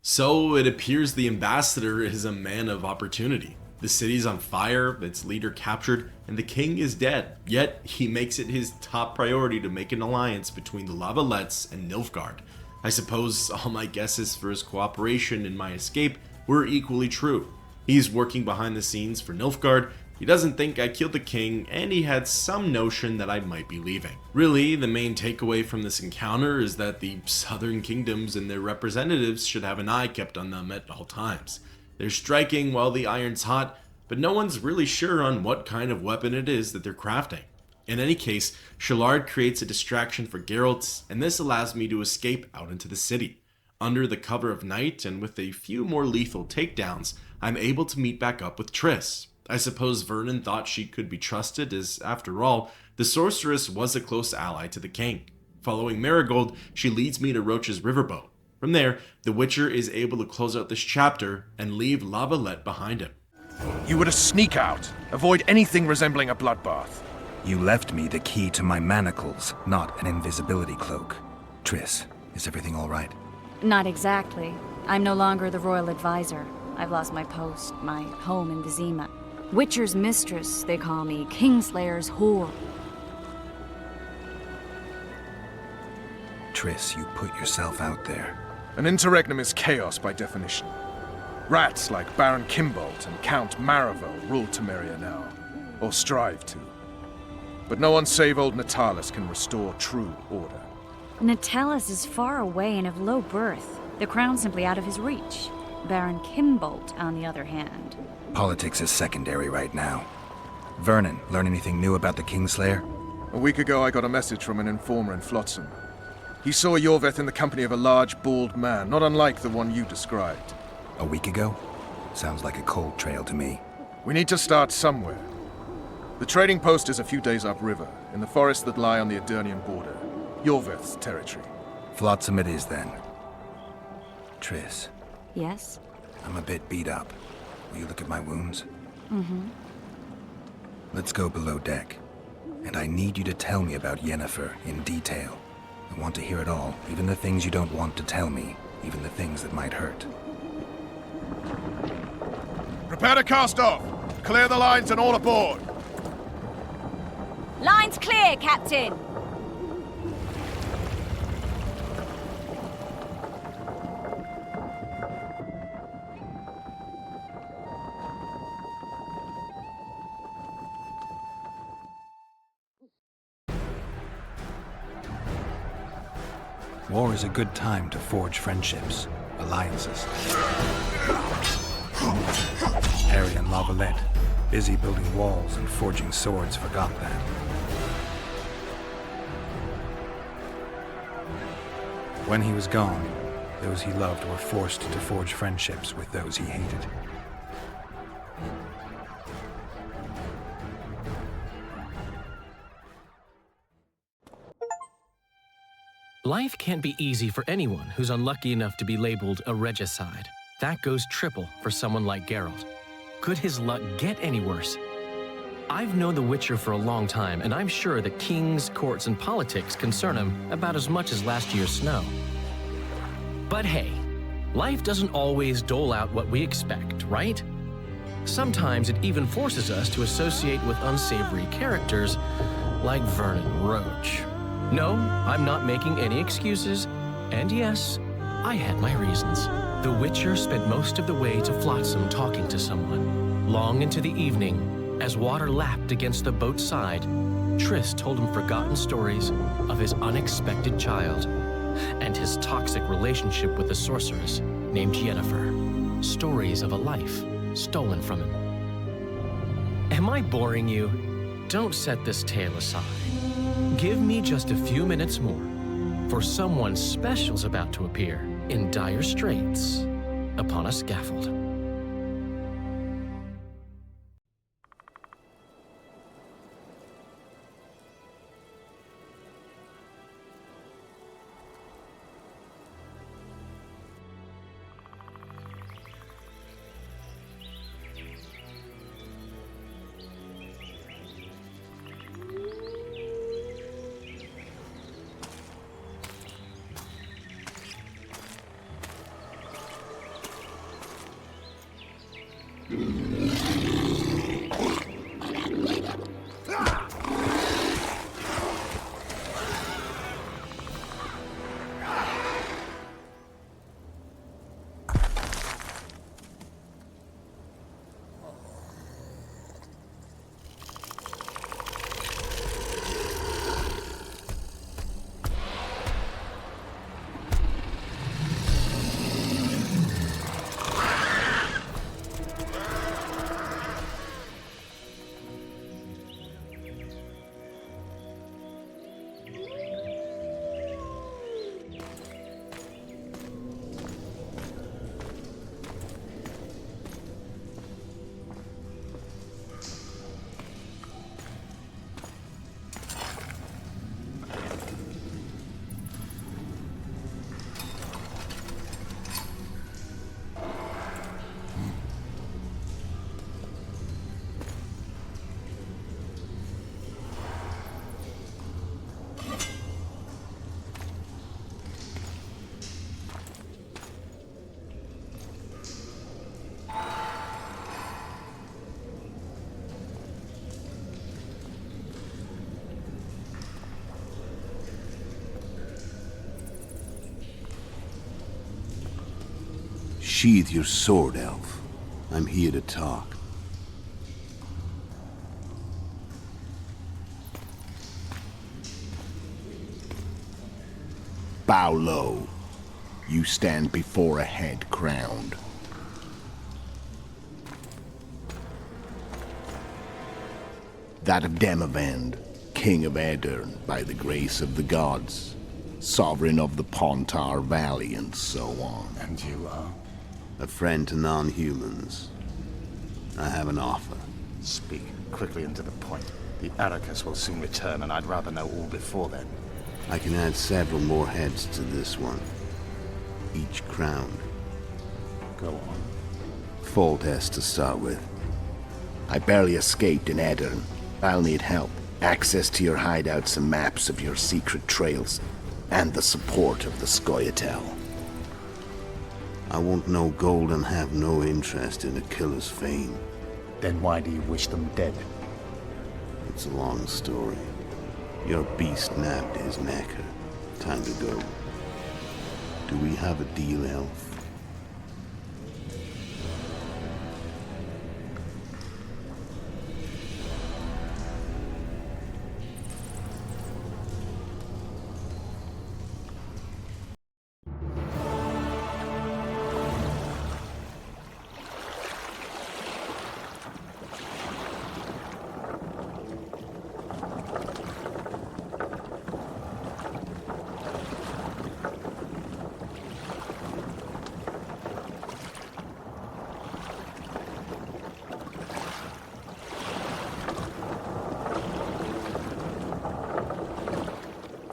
So it appears the ambassador is a man of opportunity. The city's on fire, its leader captured, and the king is dead. Yet he makes it his top priority to make an alliance between the Lavalettes and Nilfgaard. I suppose all my guesses for his cooperation in my escape were equally true. He's working behind the scenes for Nilfgaard, he doesn't think I killed the king, and he had some notion that I might be leaving. Really, the main takeaway from this encounter is that the southern kingdoms and their representatives should have an eye kept on them at all times. They're striking while the iron's hot, but no one's really sure on what kind of weapon it is that they're crafting. In any case, Shallard creates a distraction for Geralt, and this allows me to escape out into the city. Under the cover of night, and with a few more lethal takedowns, I'm able to meet back up with Triss. I suppose Vernon thought she could be trusted, as, after all, the sorceress was a close ally to the king. Following Marigold, she leads me to Roach's riverboat. From there, the Witcher is able to close out this chapter and leave Lavalette behind him. You were to sneak out. Avoid anything resembling a bloodbath. You left me the key to my manacles, not an invisibility cloak. Triss, is everything all right? Not exactly. I'm no longer the royal advisor. I've lost my post, my home in Vizima. Witcher's mistress, they call me. Kingslayer's whore. Triss, you put yourself out there. An interregnum is chaos by definition. Rats like Baron Kimbolt and Count Maravel rule Temeria now, or strive to. But no one save old Natalis can restore true order. Natalis is far away and of low birth. The crown's simply out of his reach. Baron Kimbolt, on the other hand. Politics is secondary right now. Vernon, learn anything new about the Kingslayer? A week ago I got a message from an informer in Flotsam. He saw Yorveth in the company of a large, bald man, not unlike the one you described. A week ago? Sounds like a cold trail to me. We need to start somewhere. The trading post is a few days upriver, in the forests that lie on the Aedirnian border. Yorveth's territory. Flotsam it is, then. Triss. Yes? I'm a bit beat up. Will you look at my wounds? Mm-hmm. Let's go below deck. And I need you to tell me about Yennefer in detail. I want to hear it all, even the things you don't want to tell me, even the things that might hurt. Prepare to cast off! Clear the lines and all aboard! Lines clear, Captain! War is a good time to forge friendships, alliances. Harry and Lavalette, busy building walls and forging swords, forgot that. When he was gone, those he loved were forced to forge friendships with those he hated. Life can't be easy for anyone who's unlucky enough to be labeled a regicide. That goes triple for someone like Geralt. Could his luck get any worse? I've known the Witcher for a long time, and I'm sure that kings, courts, and politics concern him about as much as last year's snow. But hey, life doesn't always dole out what we expect, right? Sometimes it even forces us to associate with unsavory characters like Vernon Roach. No, I'm not making any excuses, and yes, I had my reasons. The Witcher spent most of the way to Flotsam talking to someone. Long into the evening, as water lapped against the boat's side, Triss told him forgotten stories of his unexpected child and his toxic relationship with a sorceress named Yennefer. Stories of a life stolen from him. Am I boring you? Don't set this tale aside. Give me just a few minutes more, for someone special's about to appear in dire straits upon a scaffold. Sheathe your sword, elf. I'm here to talk. Bow low. You stand before a head crowned. That of Demavend, King of Aedirn, by the grace of the gods, sovereign of the Pontar Valley, and so on. And you are? A friend to non-humans. I have an offer. Speak quickly and to the point. The Arrakis will soon return, and I'd rather know all before then. I can add several more heads to this one. Each crowned. Go on. Foltest to start with. I barely escaped in Aedirn. I'll need help. Access to your hideouts and maps of your secret trails. And the support of the Scoia'tael. I want no gold and have no interest in a killer's fame. Then why do you wish them dead? It's a long story. Your beast nabbed his knacker. Time to go. Do we have a deal, elf?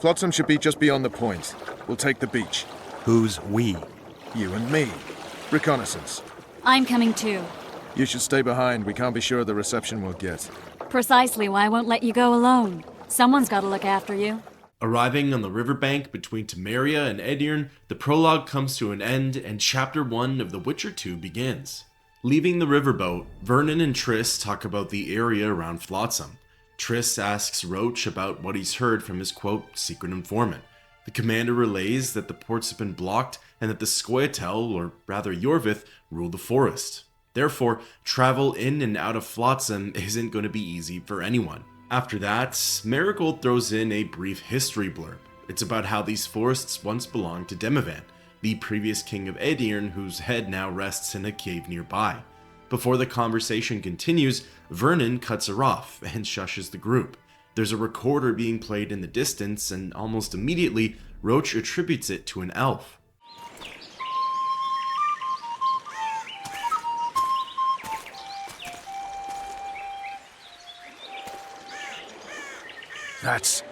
Flotsam should be just beyond the point. We'll take the beach. Who's we? You and me. Reconnaissance. I'm coming too. You should stay behind. We can't be sure of the reception we'll get. Precisely why I won't let you go alone. Someone's got to look after you. Arriving on the riverbank between Temeria and Aedirn, the prologue comes to an end and Chapter 1 of The Witcher 2 begins. Leaving the riverboat, Vernon and Triss talk about the area around Flotsam. Triss asks Roach about what he's heard from his, quote, secret informant. The commander relays that the ports have been blocked and that the Scoia'tael, or rather Yorvith, rule the forest. Therefore, travel in and out of Flotsam isn't going to be easy for anyone. After that, Marigold throws in a brief history blurb. It's about how these forests once belonged to Demavend, the previous king of Aedirn, whose head now rests in a cave nearby. Before the conversation continues, Vernon cuts her off and shushes the group. There's a recorder being played in the distance, and almost immediately, Roach attributes it to an elf. That's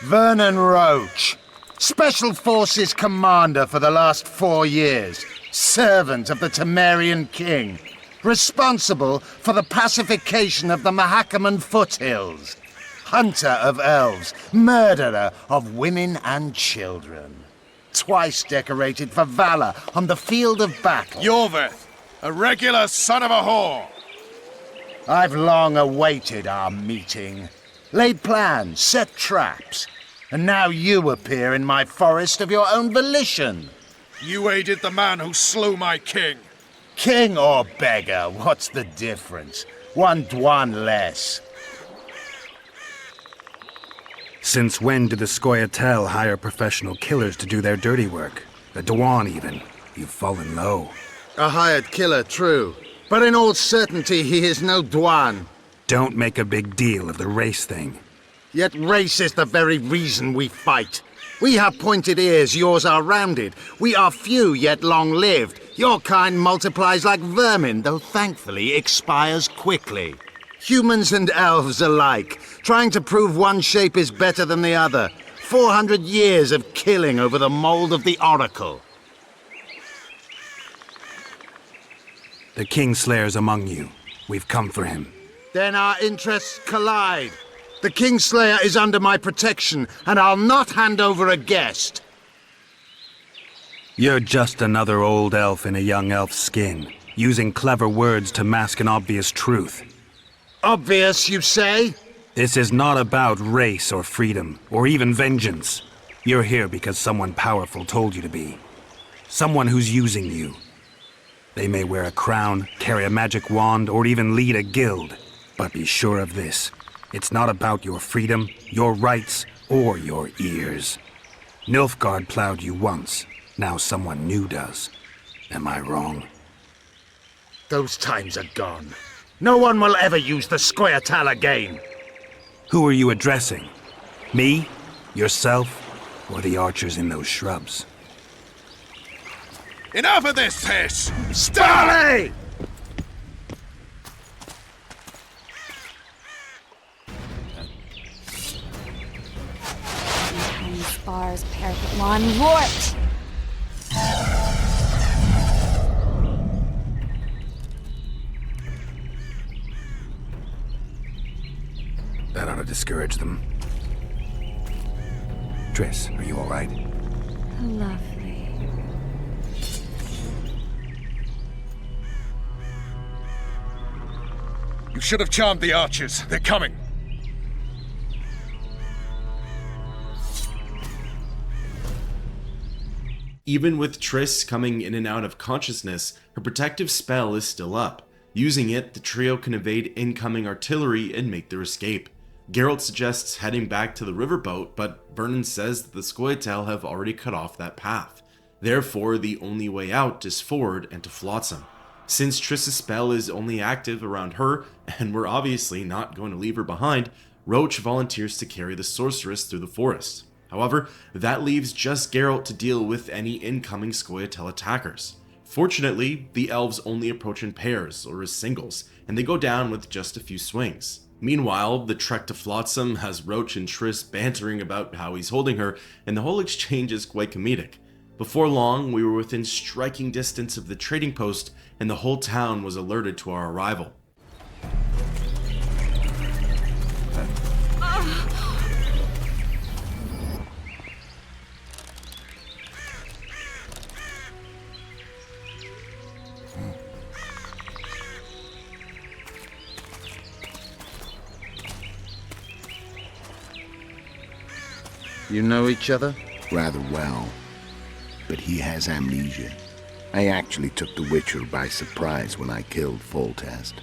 Vernon Roach, Special Forces Commander for the last 4 years, servant of the Temerian King, responsible for the pacification of the Mahakaman foothills, hunter of elves, murderer of women and children, twice decorated for valor on the field of battle. Yorvith, a regular son of a whore! I've long awaited our meeting, laid plans, set traps, and now you appear in my forest of your own volition. You aided the man who slew my king. King or beggar, what's the difference? One Dwan less. Since when did the Scoia'tael hire professional killers to do their dirty work? A Dwan, even. You've fallen low. A hired killer, true. But in all certainty, he is no Dwan. Don't make a big deal of the race thing. Yet race is the very reason we fight. We have pointed ears, yours are rounded. We are few, yet long-lived. Your kind multiplies like vermin, though thankfully expires quickly. Humans and elves alike, trying to prove one shape is better than the other. 400 years of killing over the mold of the Oracle. The Kingslayer's among you. We've come for him. Then our interests collide. The Kingslayer is under my protection, and I'll not hand over a guest. You're just another old elf in a young elf's skin, using clever words to mask an obvious truth. Obvious, you say? This is not about race or freedom, or even vengeance. You're here because someone powerful told you to be. Someone who's using you. They may wear a crown, carry a magic wand, or even lead a guild. But be sure of this. It's not about your freedom, your rights, or your ears. Nilfgaard plowed you once. Now someone new does. Am I wrong? Those times are gone. No one will ever use the Scoia'tael again. Who are you addressing? Me? Yourself? Or the archers in those shrubs? Enough of this, Tish! Starley! Tiny spars, parapet wand, warped! That ought to discourage them. Triss, are you all right? Lovely. You should have charmed the archers. They're coming. Even with Triss coming in and out of consciousness, her protective spell is still up. Using it, the trio can evade incoming artillery and make their escape. Geralt suggests heading back to the riverboat, but Vernon says that the Scoia'tael have already cut off that path. Therefore, the only way out is forward and to Flotsam. Since Triss's spell is only active around her, and we're obviously not going to leave her behind, Roach volunteers to carry the sorceress through the forest. However, that leaves just Geralt to deal with any incoming Scoia'tael attackers. Fortunately, the elves only approach in pairs or as singles, and they go down with just a few swings. Meanwhile, the trek to Flotsam has Roach and Triss bantering about how he's holding her, and the whole exchange is quite comedic. Before long, we were within striking distance of the trading post, and the whole town was alerted to our arrival. You know each other? Rather well. But he has amnesia. I actually took the Witcher by surprise when I killed Foltest.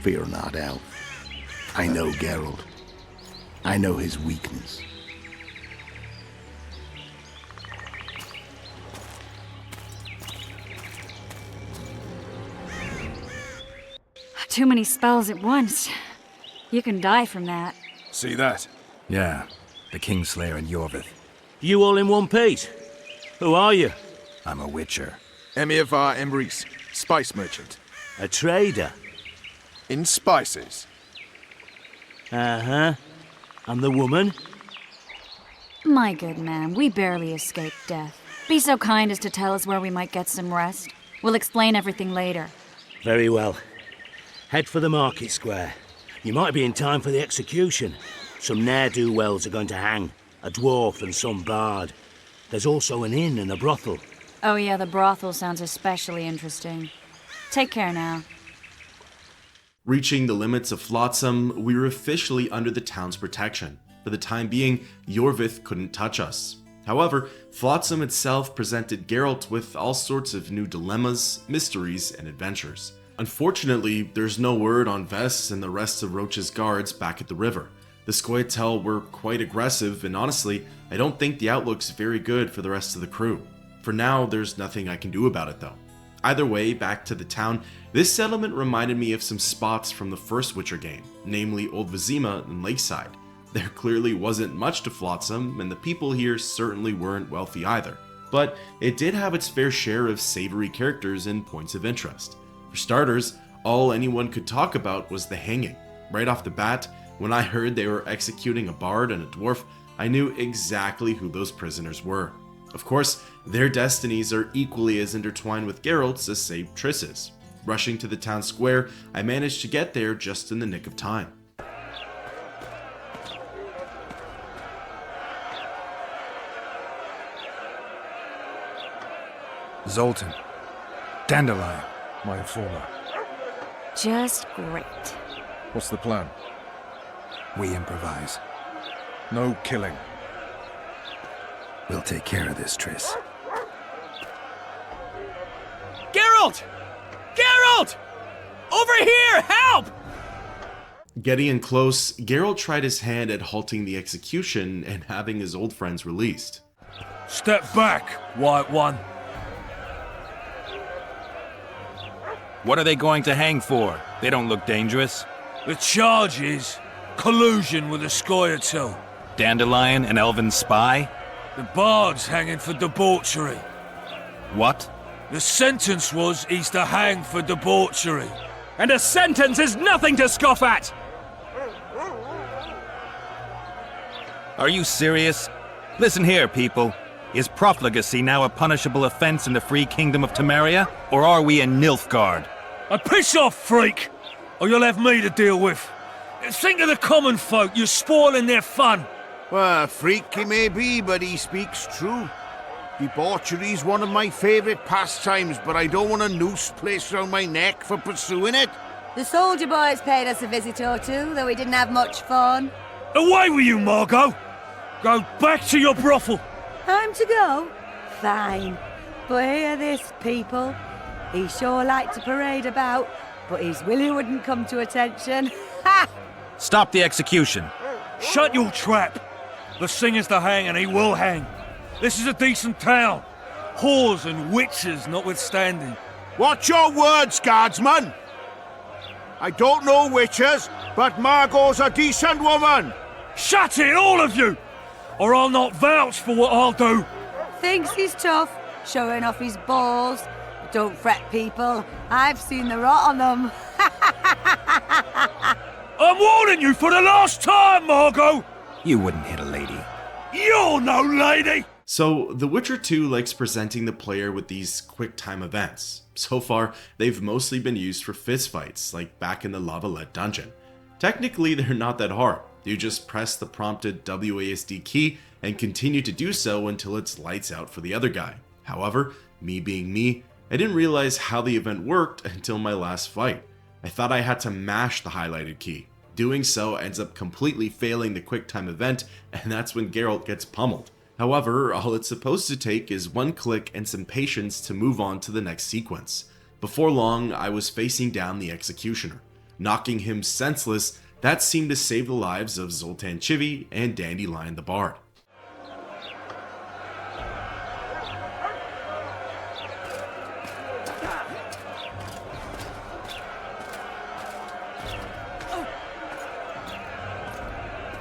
Fear not, Elf. I know Geralt. I know his weakness. Too many spells at once. You can die from that. See that? Yeah, the Kingslayer and Yorvith. You all in one piece? Who are you? I'm a Witcher. Emir var Emrys, spice merchant. A trader? In spices. Uh-huh. And the woman? My good man, we barely escaped death. Be so kind as to tell us where we might get some rest. We'll explain everything later. Very well. Head for the market square. You might be in time for the execution. Some ne'er-do-wells are going to hang. A dwarf and some bard. There's also an inn and a brothel. Oh yeah, the brothel sounds especially interesting. Take care now. Reaching the limits of Flotsam, we were officially under the town's protection. For the time being, Yorvith couldn't touch us. However, Flotsam itself presented Geralt with all sorts of new dilemmas, mysteries, and adventures. Unfortunately, there's no word on Vess and the rest of Roach's guards back at the river. The Scoia'tael were quite aggressive, and honestly, I don't think the outlook's very good for the rest of the crew. For now, there's nothing I can do about it though. Either way, back to the town, this settlement reminded me of some spots from the first Witcher game, namely Old Vizima and Lakeside. There clearly wasn't much to Flotsam, and the people here certainly weren't wealthy either. But it did have its fair share of savory characters and points of interest. For starters, all anyone could talk about was the hanging. Right off the bat, when I heard they were executing a bard and a dwarf, I knew exactly who those prisoners were. Of course, their destinies are equally as intertwined with Geralt's as say Triss's. Rushing to the town square, I managed to get there just in the nick of time. Zoltan. Dandelion, my informer. Just great. What's the plan? We improvise. No killing. We'll take care of this, Triss. Geralt! Geralt! Over here! Help! Getting in close, Geralt tried his hand at halting the execution and having his old friends released. Step back, White One. What are they going to hang for? They don't look dangerous. The charge is collusion with the Scoia'tael. Dandelion, an elven spy? The bard's hanging for debauchery. What? The sentence was he's to hang for debauchery. And a sentence is nothing to scoff at! Are you serious? Listen here, people. Is profligacy now a punishable offense in the free kingdom of Temeria? Or are we in Nilfgaard? Piss off, freak! Or you'll have me to deal with. Think of the common folk, you're spoiling their fun. Well, freak he may be, but he speaks true. Debauchery's one of my favourite pastimes, but I don't want a noose placed around my neck for pursuing it. The soldier boys paid us a visit or two, though we didn't have much fun. Away with you, Margot! Go back to your brothel! Time to go? Fine. But hear this, people. He sure liked to parade about, but his Willie wouldn't come to attention. Ha! Stop the execution. Shut your trap! The singer's to hang, and he will hang. This is a decent town. Whores and witches notwithstanding. Watch your words, guardsman! I don't know witches, but Margot's a decent woman! Shut it, all of you! Or I'll not vouch for what I'll do. Thinks he's tough, showing off his balls. But don't fret, people. I've seen the rot on them. I'm warning you for the last time, Margot! You wouldn't hit a lady. You're no lady! So, The Witcher 2 likes presenting the player with these quick-time events. So far, they've mostly been used for fistfights, like back in the Lavalette dungeon. Technically, they're not that hard. You just press the prompted WASD key and continue to do so until it's lights out for the other guy. However, me being me, I didn't realize how the event worked until my last fight. I thought I had to mash the highlighted key. Doing so ends up completely failing the quick-time event, and that's when Geralt gets pummeled. However, all it's supposed to take is one click and some patience to move on to the next sequence. Before long, I was facing down the executioner. Knocking him senseless, that seemed to save the lives of Zoltan Chivi and Dandelion the Bard.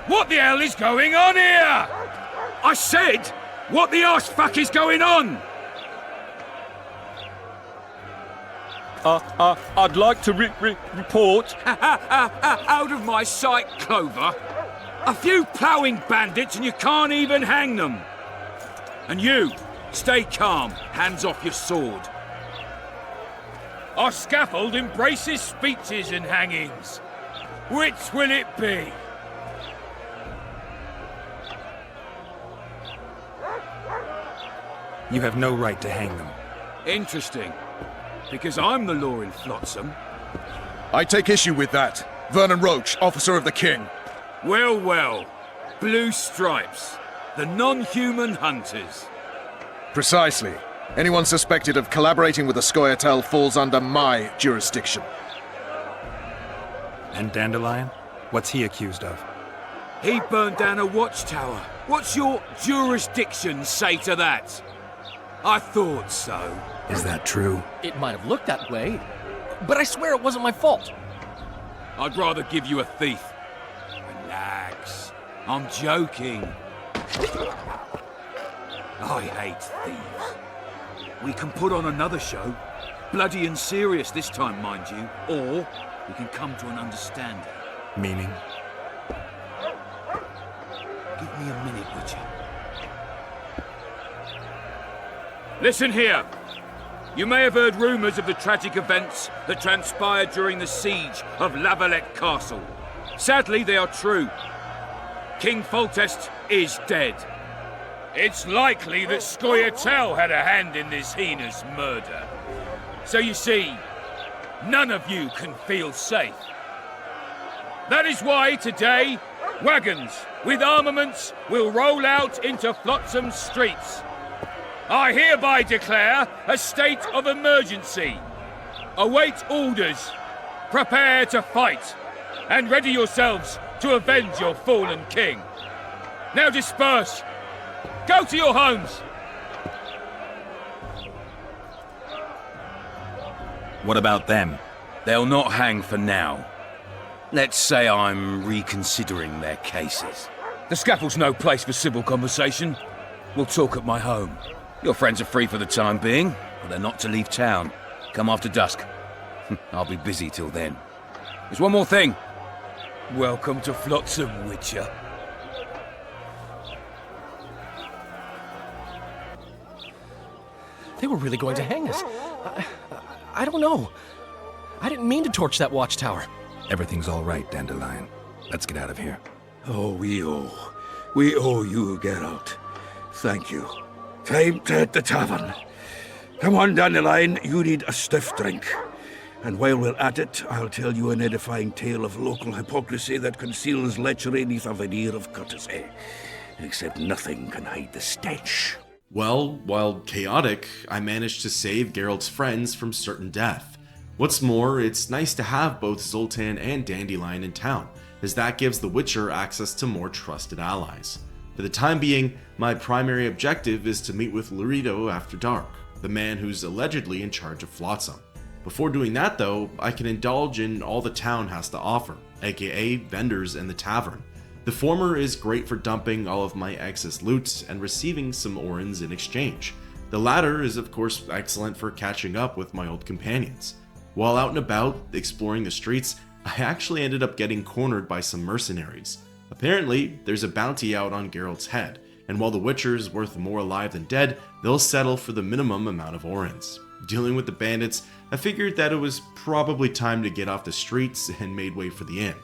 What the hell is going on here? I said, what the arse fuck is going on? I'd like to report. Out of my sight, Clover. A few ploughing bandits and you can't even hang them. And you, stay calm, hands off your sword. Our scaffold embraces speeches and hangings. Which will it be? You have no right to hang them. Interesting. Because I'm the law in Flotsam. I take issue with that. Vernon Roach, officer of the king. Well, well. Blue stripes. The non-human hunters. Precisely. Anyone suspected of collaborating with the Scoia'tael falls under my jurisdiction. And Dandelion? What's he accused of? He burned down a watchtower. What's your jurisdiction say to that? I thought so. Is that true? It might have looked that way, but I swear it wasn't my fault. I'd rather give you a thief. Relax. I'm joking. I hate thieves. We can put on another show. Bloody and serious this time, mind you. Or we can come to an understanding. Meaning? Give me a minute, would you? Listen here. You may have heard rumours of the tragic events that transpired during the siege of Lavalette Castle. Sadly, they are true. King Foltest is dead. It's likely that Scoia'tael had a hand in this heinous murder. So you see, none of you can feel safe. That is why today, wagons with armaments will roll out into Flotsam's streets. I hereby declare a state of emergency. await orders. Prepare to fight, and ready yourselves to avenge your fallen king. Now disperse. Go to your homes. What about them? They'll not hang for now. Let's say I'm reconsidering their cases. The scaffold's no place for civil conversation. We'll talk at my home. Your friends are free for the time being, but they're not to leave town. Come after dusk. I'll be busy till then. There's one more thing. Welcome to Flotsam, Witcher. They were really going to hang us. I don't know. I didn't mean to torch that watchtower. Everything's all right, Dandelion. Let's get out of here. Oh, we owe you, Geralt. Thank you. Time to hit the tavern. Come on, Dandelion, you need a stiff drink. And while we're at it, I'll tell you an edifying tale of local hypocrisy that conceals lechery neath a veneer of courtesy. Except nothing can hide the stench. Well, while chaotic, I managed to save Geralt's friends from certain death. What's more, it's nice to have both Zoltan and Dandelion in town, as that gives the Witcher access to more trusted allies. For the time being, my primary objective is to meet with Laredo after dark, the man who's allegedly in charge of Flotsam. Before doing that though, I can indulge in all the town has to offer, aka vendors and the tavern. The former is great for dumping all of my excess loot and receiving some orens in exchange. The latter is of course excellent for catching up with my old companions. While out and about, exploring the streets, I actually ended up getting cornered by some mercenaries. Apparently, there's a bounty out on Geralt's head, and while the Witcher is worth more alive than dead, they'll settle for the minimum amount of orens. Dealing with the bandits, I figured that it was probably time to get off the streets and made way for the inn.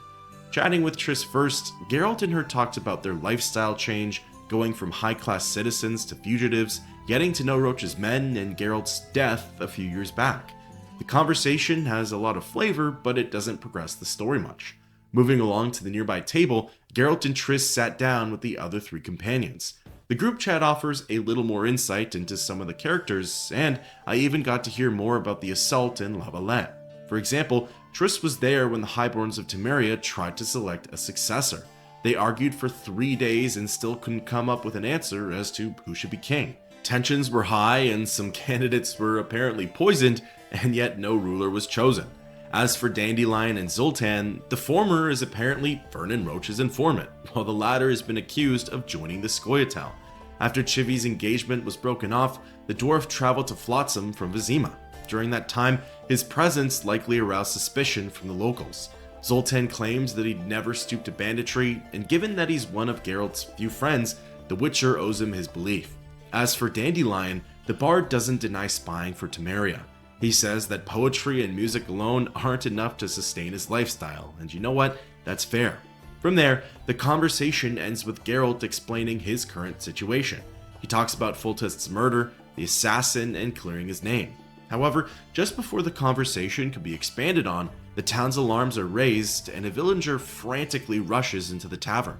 Chatting with Triss first, Geralt and her talked about their lifestyle change, going from high-class citizens to fugitives, getting to know Roach's men, and Geralt's death a few years back. The conversation has a lot of flavor, but it doesn't progress the story much. Moving along to the nearby table, Geralt and Triss sat down with the other three companions. The group chat offers a little more insight into some of the characters, and I even got to hear more about the assault in La Valette. For example, Triss was there when the Highborns of Temeria tried to select a successor. They argued for 3 days and still couldn't come up with an answer as to who should be king. Tensions were high and some candidates were apparently poisoned, and yet no ruler was chosen. As for Dandelion and Zoltan, the former is apparently Vernon Roach's informant, while the latter has been accused of joining the Scoia'tael. After Chivy's engagement was broken off, the dwarf traveled to Flotsam from Vizima. During that time, his presence likely aroused suspicion from the locals. Zoltan claims that he'd never stooped to banditry, and given that he's one of Geralt's few friends, the Witcher owes him his belief. As for Dandelion, the bard doesn't deny spying for Temeria. He says that poetry and music alone aren't enough to sustain his lifestyle, and you know what? That's fair. From there, the conversation ends with Geralt explaining his current situation. He talks about Foltest's murder, the assassin, and clearing his name. However, just before the conversation could be expanded on, the town's alarms are raised and a villager frantically rushes into the tavern.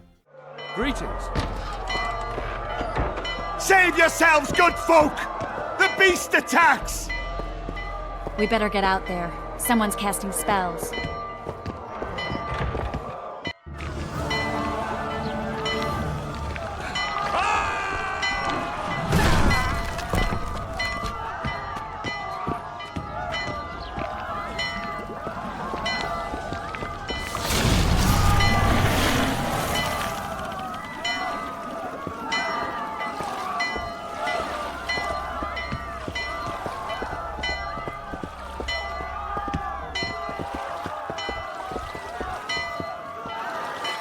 Greetings. Save yourselves, good folk! The beast attacks! We better get out there. Someone's casting spells.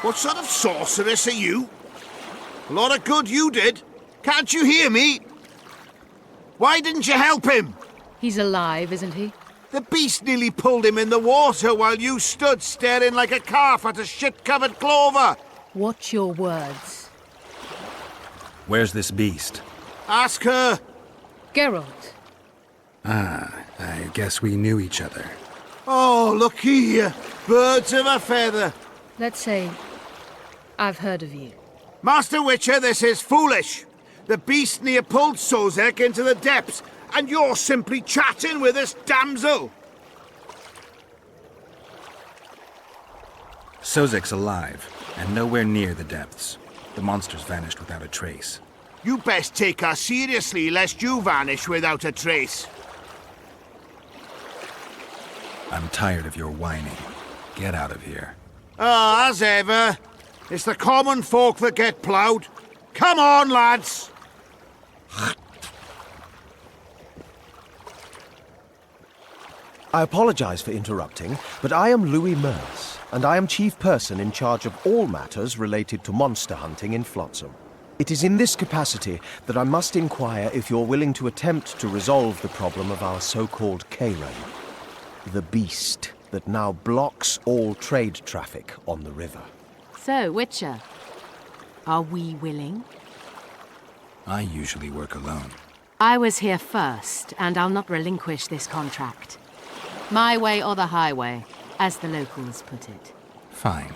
What sort of sorceress are you? A lot of good you did. Can't you hear me? Why didn't you help him? He's alive, isn't he? The beast nearly pulled him in the water while you stood staring like a calf at a shit-covered clover. Watch your words. Where's this beast? Ask her. Geralt. Ah, I guess we knew each other. Oh, look here. Birds of a feather. Let's say I've heard of you. Master Witcher, this is foolish. The beast near pulled Sozek into the depths, and you're simply chatting with this damsel. Sozek's alive, and nowhere near the depths. The monsters vanished without a trace. You best take us seriously, lest you vanish without a trace. I'm tired of your whining. Get out of here. Ah, as ever. It's the common folk that get ploughed. Come on, lads! I apologize for interrupting, but I am Louis Merce, and I am chief person in charge of all matters related to monster hunting in Flotsam. It is in this capacity that I must inquire if you're willing to attempt to resolve the problem of our so-called Karen, the beast that now blocks all trade traffic on the river. So, Witcher, are we willing? I usually work alone. I was here first, and I'll not relinquish this contract. My way or the highway, as the locals put it. Fine.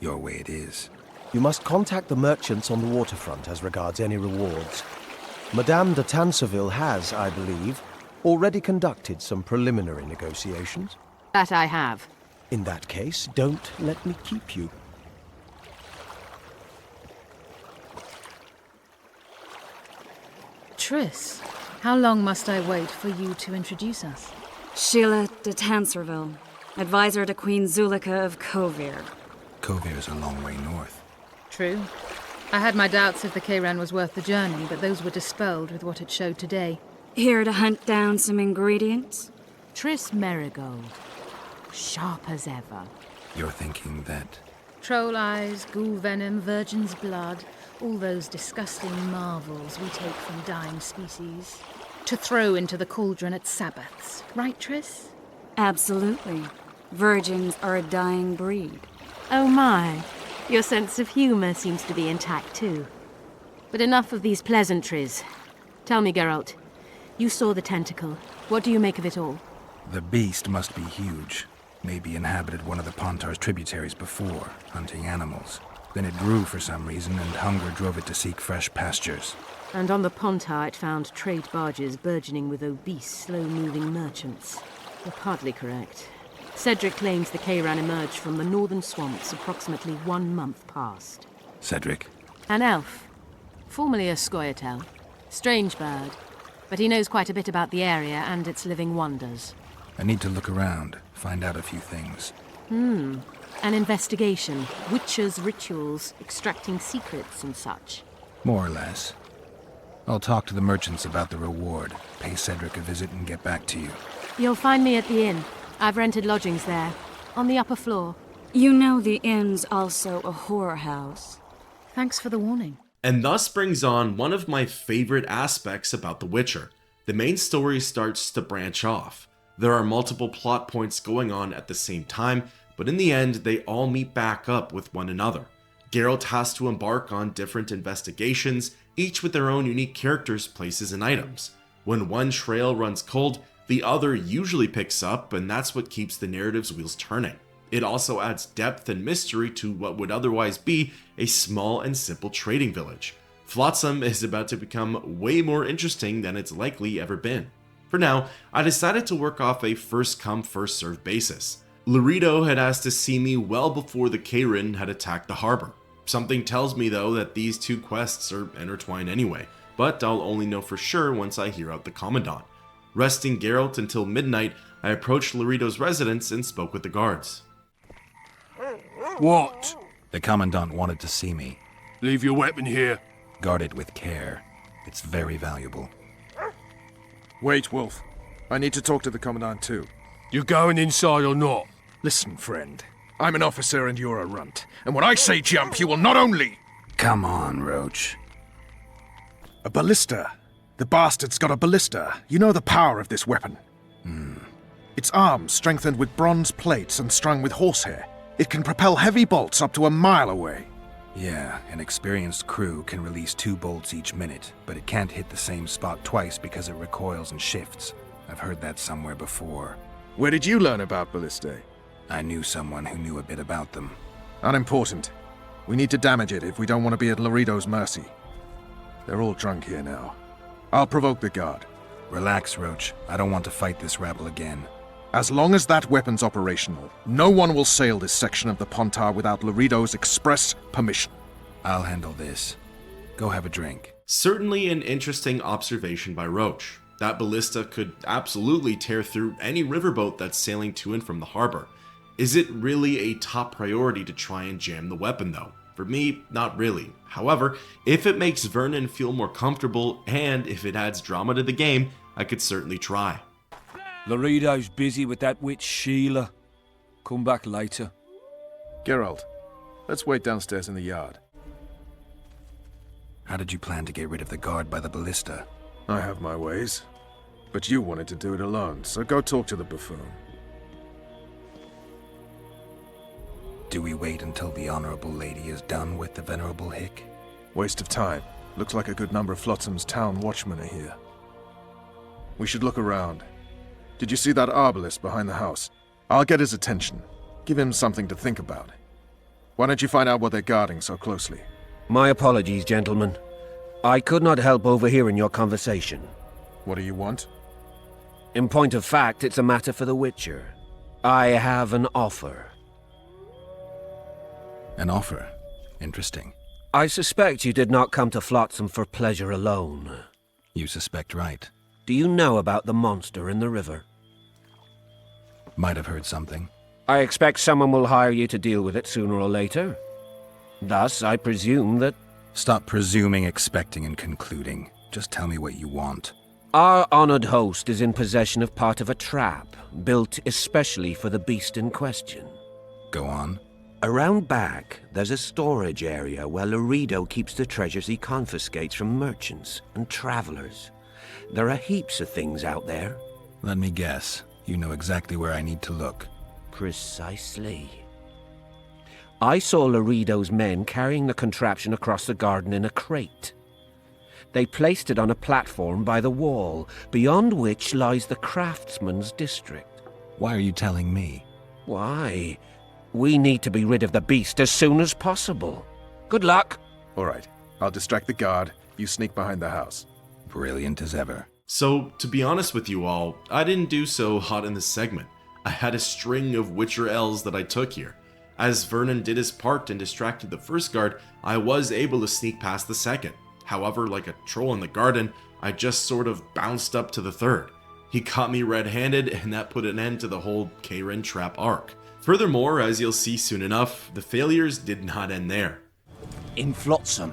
Your way it is. You must contact the merchants on the waterfront as regards any rewards. Madame de Tanseville has, I believe, already conducted some preliminary negotiations. That I have. In that case, don't let me keep you. Triss, how long must I wait for you to introduce us? Sheila de Tanserville, advisor to Queen Zulika of Kovir. Kovir's a long way north. True. I had my doubts if the Kayran was worth the journey, but those were dispelled with what it showed today. Here to hunt down some ingredients? Triss Merigold. Sharp as ever. You're thinking that... Troll eyes, ghoul venom, virgin's blood, all those disgusting marvels we take from dying species, to throw into the cauldron at Sabbaths. Right, Triss? Absolutely. Virgins are a dying breed. Oh my. Your sense of humor seems to be intact too. But enough of these pleasantries. Tell me, Geralt, you saw the tentacle. What do you make of it all? The beast must be huge. Maybe inhabited one of the Pontar's tributaries before, hunting animals. Then it grew for some reason, and hunger drove it to seek fresh pastures. And on the Pontar it found trade barges burgeoning with obese, slow-moving merchants. You're partly correct. Cedric claims the Kayran emerged from the northern swamps approximately 1 month past. Cedric? An elf. Formerly a Scoia'tael. Strange bird. But he knows quite a bit about the area and its living wonders. I need to look around, find out a few things. An investigation. Witchers' rituals, extracting secrets and such. More or less. I'll talk to the merchants about the reward, pay Cedric a visit and get back to you. You'll find me at the inn. I've rented lodgings there, on the upper floor. You know the inn's also a whorehouse. Thanks for the warning. And thus brings on one of my favorite aspects about The Witcher. The main story starts to branch off. There are multiple plot points going on at the same time, but in the end, they all meet back up with one another. Geralt has to embark on different investigations, each with their own unique characters, places, and items. When one trail runs cold, the other usually picks up, and that's what keeps the narrative's wheels turning. It also adds depth and mystery to what would otherwise be a small and simple trading village. Flotsam is about to become way more interesting than it's likely ever been. For now, I decided to work off a first-come, first-served basis. Laredo had asked to see me well before the Kayran had attacked the harbor. Something tells me though that these two quests are intertwined anyway, but I'll only know for sure once I hear out the Commandant. Resting Geralt until midnight, I approached Laredo's residence and spoke with the guards. What? The Commandant wanted to see me. Leave your weapon here. Guard it with care. It's very valuable. Wait, Wolf. I need to talk to the Commandant too. You going inside or not? Listen, friend. I'm an officer and you're a runt. And when I say jump, you will not only... Come on, Roach. A ballista. The bastard's got a ballista. You know the power of this weapon. Its arms strengthened with bronze plates and strung with horsehair. It can propel heavy bolts up to a mile away. Yeah, an experienced crew can release 2 bolts each minute, but it can't hit the same spot twice because it recoils and shifts. I've heard that somewhere before. Where did you learn about ballistae? I knew someone who knew a bit about them. Unimportant. We need to damage it if we don't want to be at Laredo's mercy. They're all drunk here now. I'll provoke the guard. Relax, Roach. I don't want to fight this rabble again. As long as that weapon's operational, no one will sail this section of the Pontar without Laredo's express permission. I'll handle this. Go have a drink. Certainly an interesting observation by Roach. That ballista could absolutely tear through any riverboat that's sailing to and from the harbor. Is it really a top priority to try and jam the weapon though? For me, not really. However, if it makes Vernon feel more comfortable, and if it adds drama to the game, I could certainly try. Laredo's busy with that witch Sheila. Come back later. Geralt, let's wait downstairs in the yard. How did you plan to get rid of the guard by the ballista? I have my ways. But you wanted to do it alone, so go talk to the buffoon. Do we wait until the Honorable Lady is done with the Venerable Hick? Waste of time. Looks like a good number of Flotsam's town watchmen are here. We should look around. Did you see that arbalist behind the house? I'll get his attention. Give him something to think about. Why don't you find out what they're guarding so closely? My apologies, gentlemen. I could not help overhearing your conversation. What do you want? In point of fact, it's a matter for the Witcher. I have an offer. An offer? Interesting. I suspect you did not come to Flotsam for pleasure alone. You suspect right. Do you know about the monster in the river? Might have heard something. I expect someone will hire you to deal with it sooner or later. Thus, I presume that... Stop presuming, expecting, and concluding. Just tell me what you want. Our honored host is in possession of part of a trap, built especially for the beast in question. Go on. Around back, there's a storage area where Laredo keeps the treasures he confiscates from merchants and travelers. There are heaps of things out there. Let me guess. You know exactly where I need to look. Precisely. I saw Laredo's men carrying the contraption across the garden in a crate. They placed it on a platform by the wall, beyond which lies the craftsman's district. Why are you telling me? Why? We need to be rid of the beast as soon as possible. Good luck. All right. I'll distract the guard. You sneak behind the house. Brilliant as ever. So, to be honest with you all, I didn't do so hot in this segment. I had a string of Witcher L's that I took here. As Vernon did his part and distracted the first guard, I was able to sneak past the second. However, like a troll in the garden, I just sort of bounced up to the third. He caught me red-handed, and that put an end to the whole Kayrin trap arc. Furthermore, as you'll see soon enough, the failures did not end there. In Flotsam,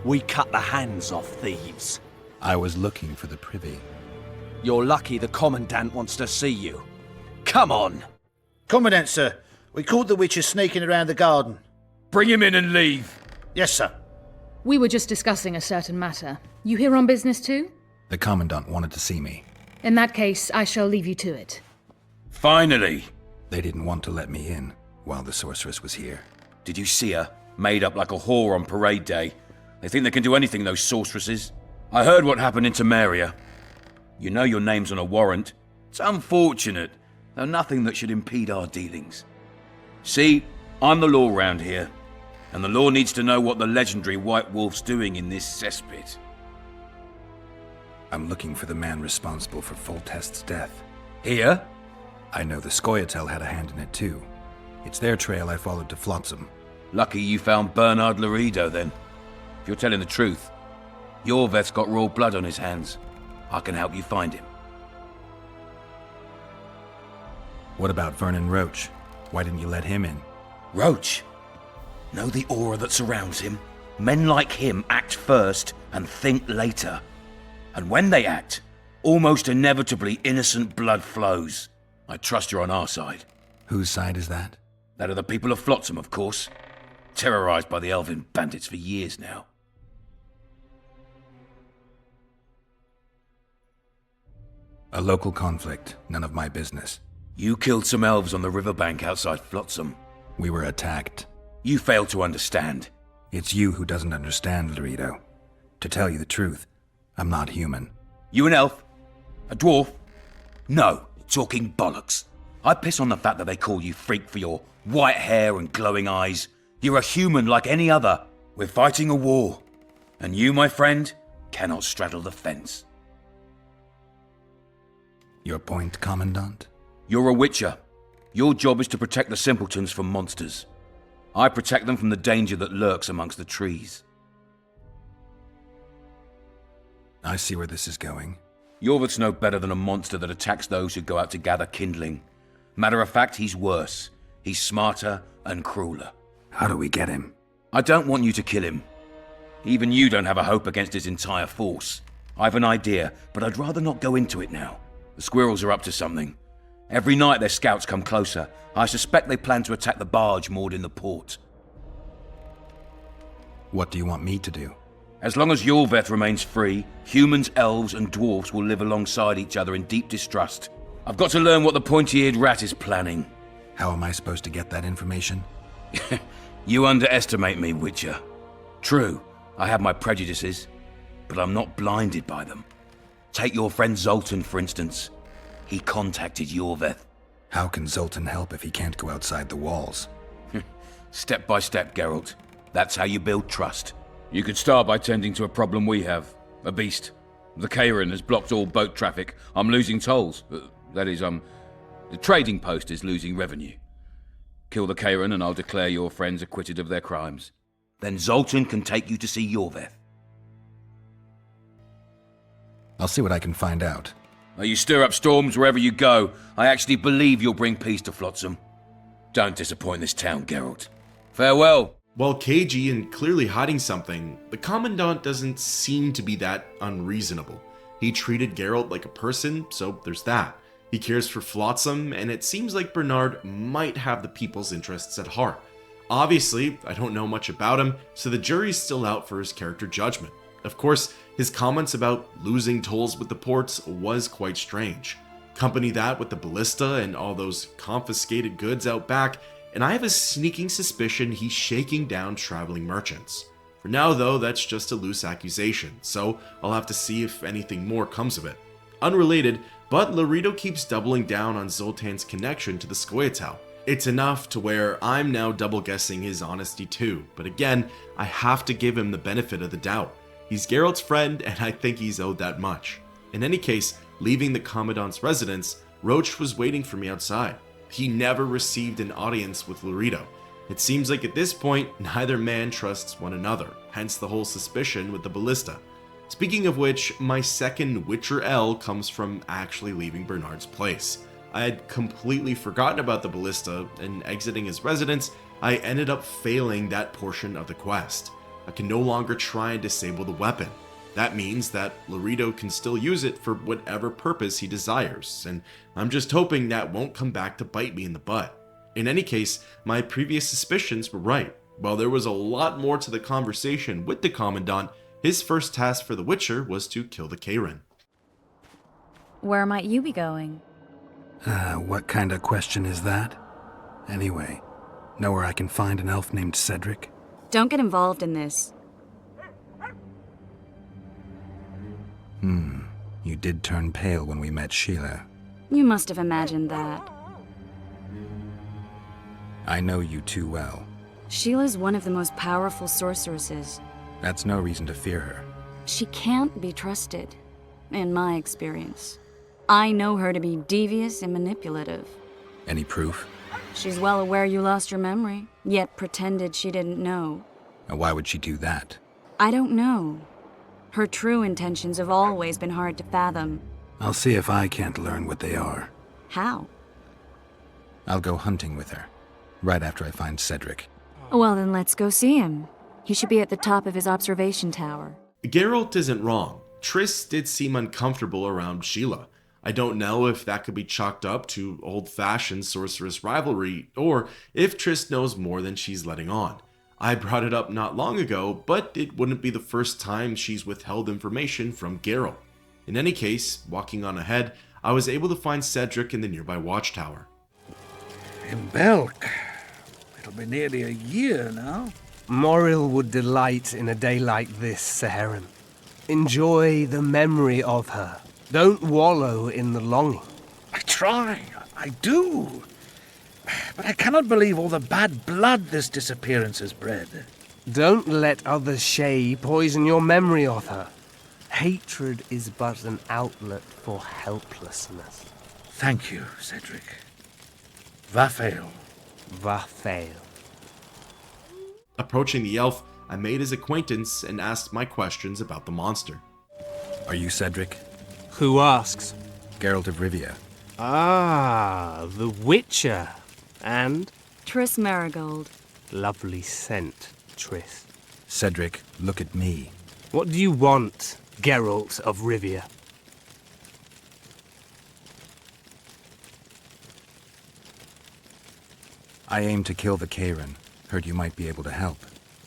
we cut the hands off thieves. I was looking for the privy. You're lucky the Commandant wants to see you. Come on! Commandant, sir. We caught the Witcher sneaking around the garden. Bring him in and leave. Yes, sir. We were just discussing a certain matter. You here on business too? The Commandant wanted to see me. In that case, I shall leave you to it. Finally! They didn't want to let me in while the sorceress was here. Did you see her? Made up like a whore on parade day. They think they can do anything, those sorceresses. I heard what happened in Temeria. You know your name's on a warrant. It's unfortunate, though nothing that should impede our dealings. See, I'm the law round here, and the law needs to know what the legendary White Wolf's doing in this cesspit. I'm looking for the man responsible for Foltest's death. Here? I know the Scoia'tael had a hand in it too. It's their trail I followed to Flotsam. Lucky you found Bernard Laredo then. If you're telling the truth, your vet's got raw blood on his hands. I can help you find him. What about Vernon Roach? Why didn't you let him in? Roach? Know the aura that surrounds him? Men like him act first and think later. And when they act, almost inevitably innocent blood flows. I trust you're on our side. Whose side is that? That of the people of Flotsam, of course. Terrorized by the elven bandits for years now. A local conflict, none of my business. You killed some elves on the riverbank outside Flotsam. We were attacked. You failed to understand. It's you who doesn't understand, Laredo. To tell you the truth, I'm not human. You an elf? A dwarf? No, talking bollocks. I piss on the fact that they call you freak for your white hair and glowing eyes. You're a human like any other. We're fighting a war. And you, my friend, cannot straddle the fence. Your point, Commandant? You're a witcher. Your job is to protect the simpletons from monsters. I protect them from the danger that lurks amongst the trees. I see where this is going. Yorvith's no better than a monster that attacks those who go out to gather kindling. Matter of fact, he's worse. He's smarter and crueler. How do we get him? I don't want you to kill him. Even you don't have a hope against his entire force. I've an idea, but I'd rather not go into it now. The squirrels are up to something. Every night their scouts come closer. I suspect they plan to attack the barge moored in the port. What do you want me to do? As long as Yorveth remains free, humans, elves, and dwarfs will live alongside each other in deep distrust. I've got to learn what the pointy-eared rat is planning. How am I supposed to get that information? You underestimate me, Witcher. True, I have my prejudices, but I'm not blinded by them. Take your friend Zoltan, for instance. He contacted Yorveth. How can Zoltan help if he can't go outside the walls? Step by step, Geralt. That's how you build trust. You could start by tending to a problem we have. A beast. The Kairan has blocked all boat traffic. I'm losing tolls. That is, the trading post is losing revenue. Kill the Kairan and I'll declare your friends acquitted of their crimes. Then Zoltan can take you to see Yorveth. I'll see what I can find out. You stir up storms wherever you go. I actually believe you'll bring peace to Flotsam. Don't disappoint this town, Geralt. Farewell. While cagey and clearly hiding something, the Commandant doesn't seem to be that unreasonable. He treated Geralt like a person, so there's that. He cares for Flotsam, and it seems like Bernard might have the people's interests at heart. Obviously, I don't know much about him, so the jury's still out for his character judgment. Of course, his comments about losing tolls with the ports was quite strange. Company that with the ballista and all those confiscated goods out back, and I have a sneaking suspicion he's shaking down traveling merchants. For now though, that's just a loose accusation, so I'll have to see if anything more comes of it. Unrelated, but Laredo keeps doubling down on Zoltan's connection to the Scoia'tael. It's enough to where I'm now double guessing his honesty too, but again, I have to give him the benefit of the doubt. He's Geralt's friend, and I think he's owed that much. In any case, leaving the Commandant's residence, Roach was waiting for me outside. He never received an audience with Laredo. It seems like at this point, neither man trusts one another, hence the whole suspicion with the ballista. Speaking of which, my second Witcher L comes from actually leaving Bernard's place. I had completely forgotten about the ballista, and exiting his residence, I ended up failing that portion of the quest. I can no longer try and disable the weapon. That means that Laredo can still use it for whatever purpose he desires, and I'm just hoping that won't come back to bite me in the butt. In any case, my previous suspicions were right. While there was a lot more to the conversation with the Commandant, his first task for the Witcher was to kill the Kairan. Where might you be going? What kind of question is that? Anyway, know where I can find an elf named Cedric? Don't get involved in this. You did turn pale when we met Sheila. You must have imagined that. I know you too well. Sheila's one of the most powerful sorceresses. That's no reason to fear her. She can't be trusted, in my experience. I know her to be devious and manipulative. Any proof? She's well aware you lost your memory, yet pretended she didn't know. And why would she do that? I don't know. Her true intentions have always been hard to fathom. I'll see if I can't learn what they are. How? I'll go hunting with her, right after I find Cedric. Well, then let's go see him. He should be at the top of his observation tower. Geralt isn't wrong. Triss did seem uncomfortable around Sheila. I don't know if that could be chalked up to old-fashioned sorceress rivalry, or if Triss knows more than she's letting on. I brought it up not long ago, but it wouldn't be the first time she's withheld information from Geralt. In any case, walking on ahead, I was able to find Cedric in the nearby watchtower. In Belk. It'll be nearly a year now. Moril would delight in a day like this, Saharan. Enjoy the memory of her. Don't wallow in the longing. I try. I do. But I cannot believe all the bad blood this disappearance has bred. Don't let other Shay poison your memory of her. Hatred is but an outlet for helplessness. Thank you, Cedric. Vafael. Vafael. Approaching the elf, I made his acquaintance and asked my questions about the monster. Are you Cedric? Who asks? Geralt of Rivia. Ah, the Witcher. And? Triss Marigold. Lovely scent, Triss. Cedric, look at me. What do you want, Geralt of Rivia? I aim to kill the Karen. Heard you might be able to help.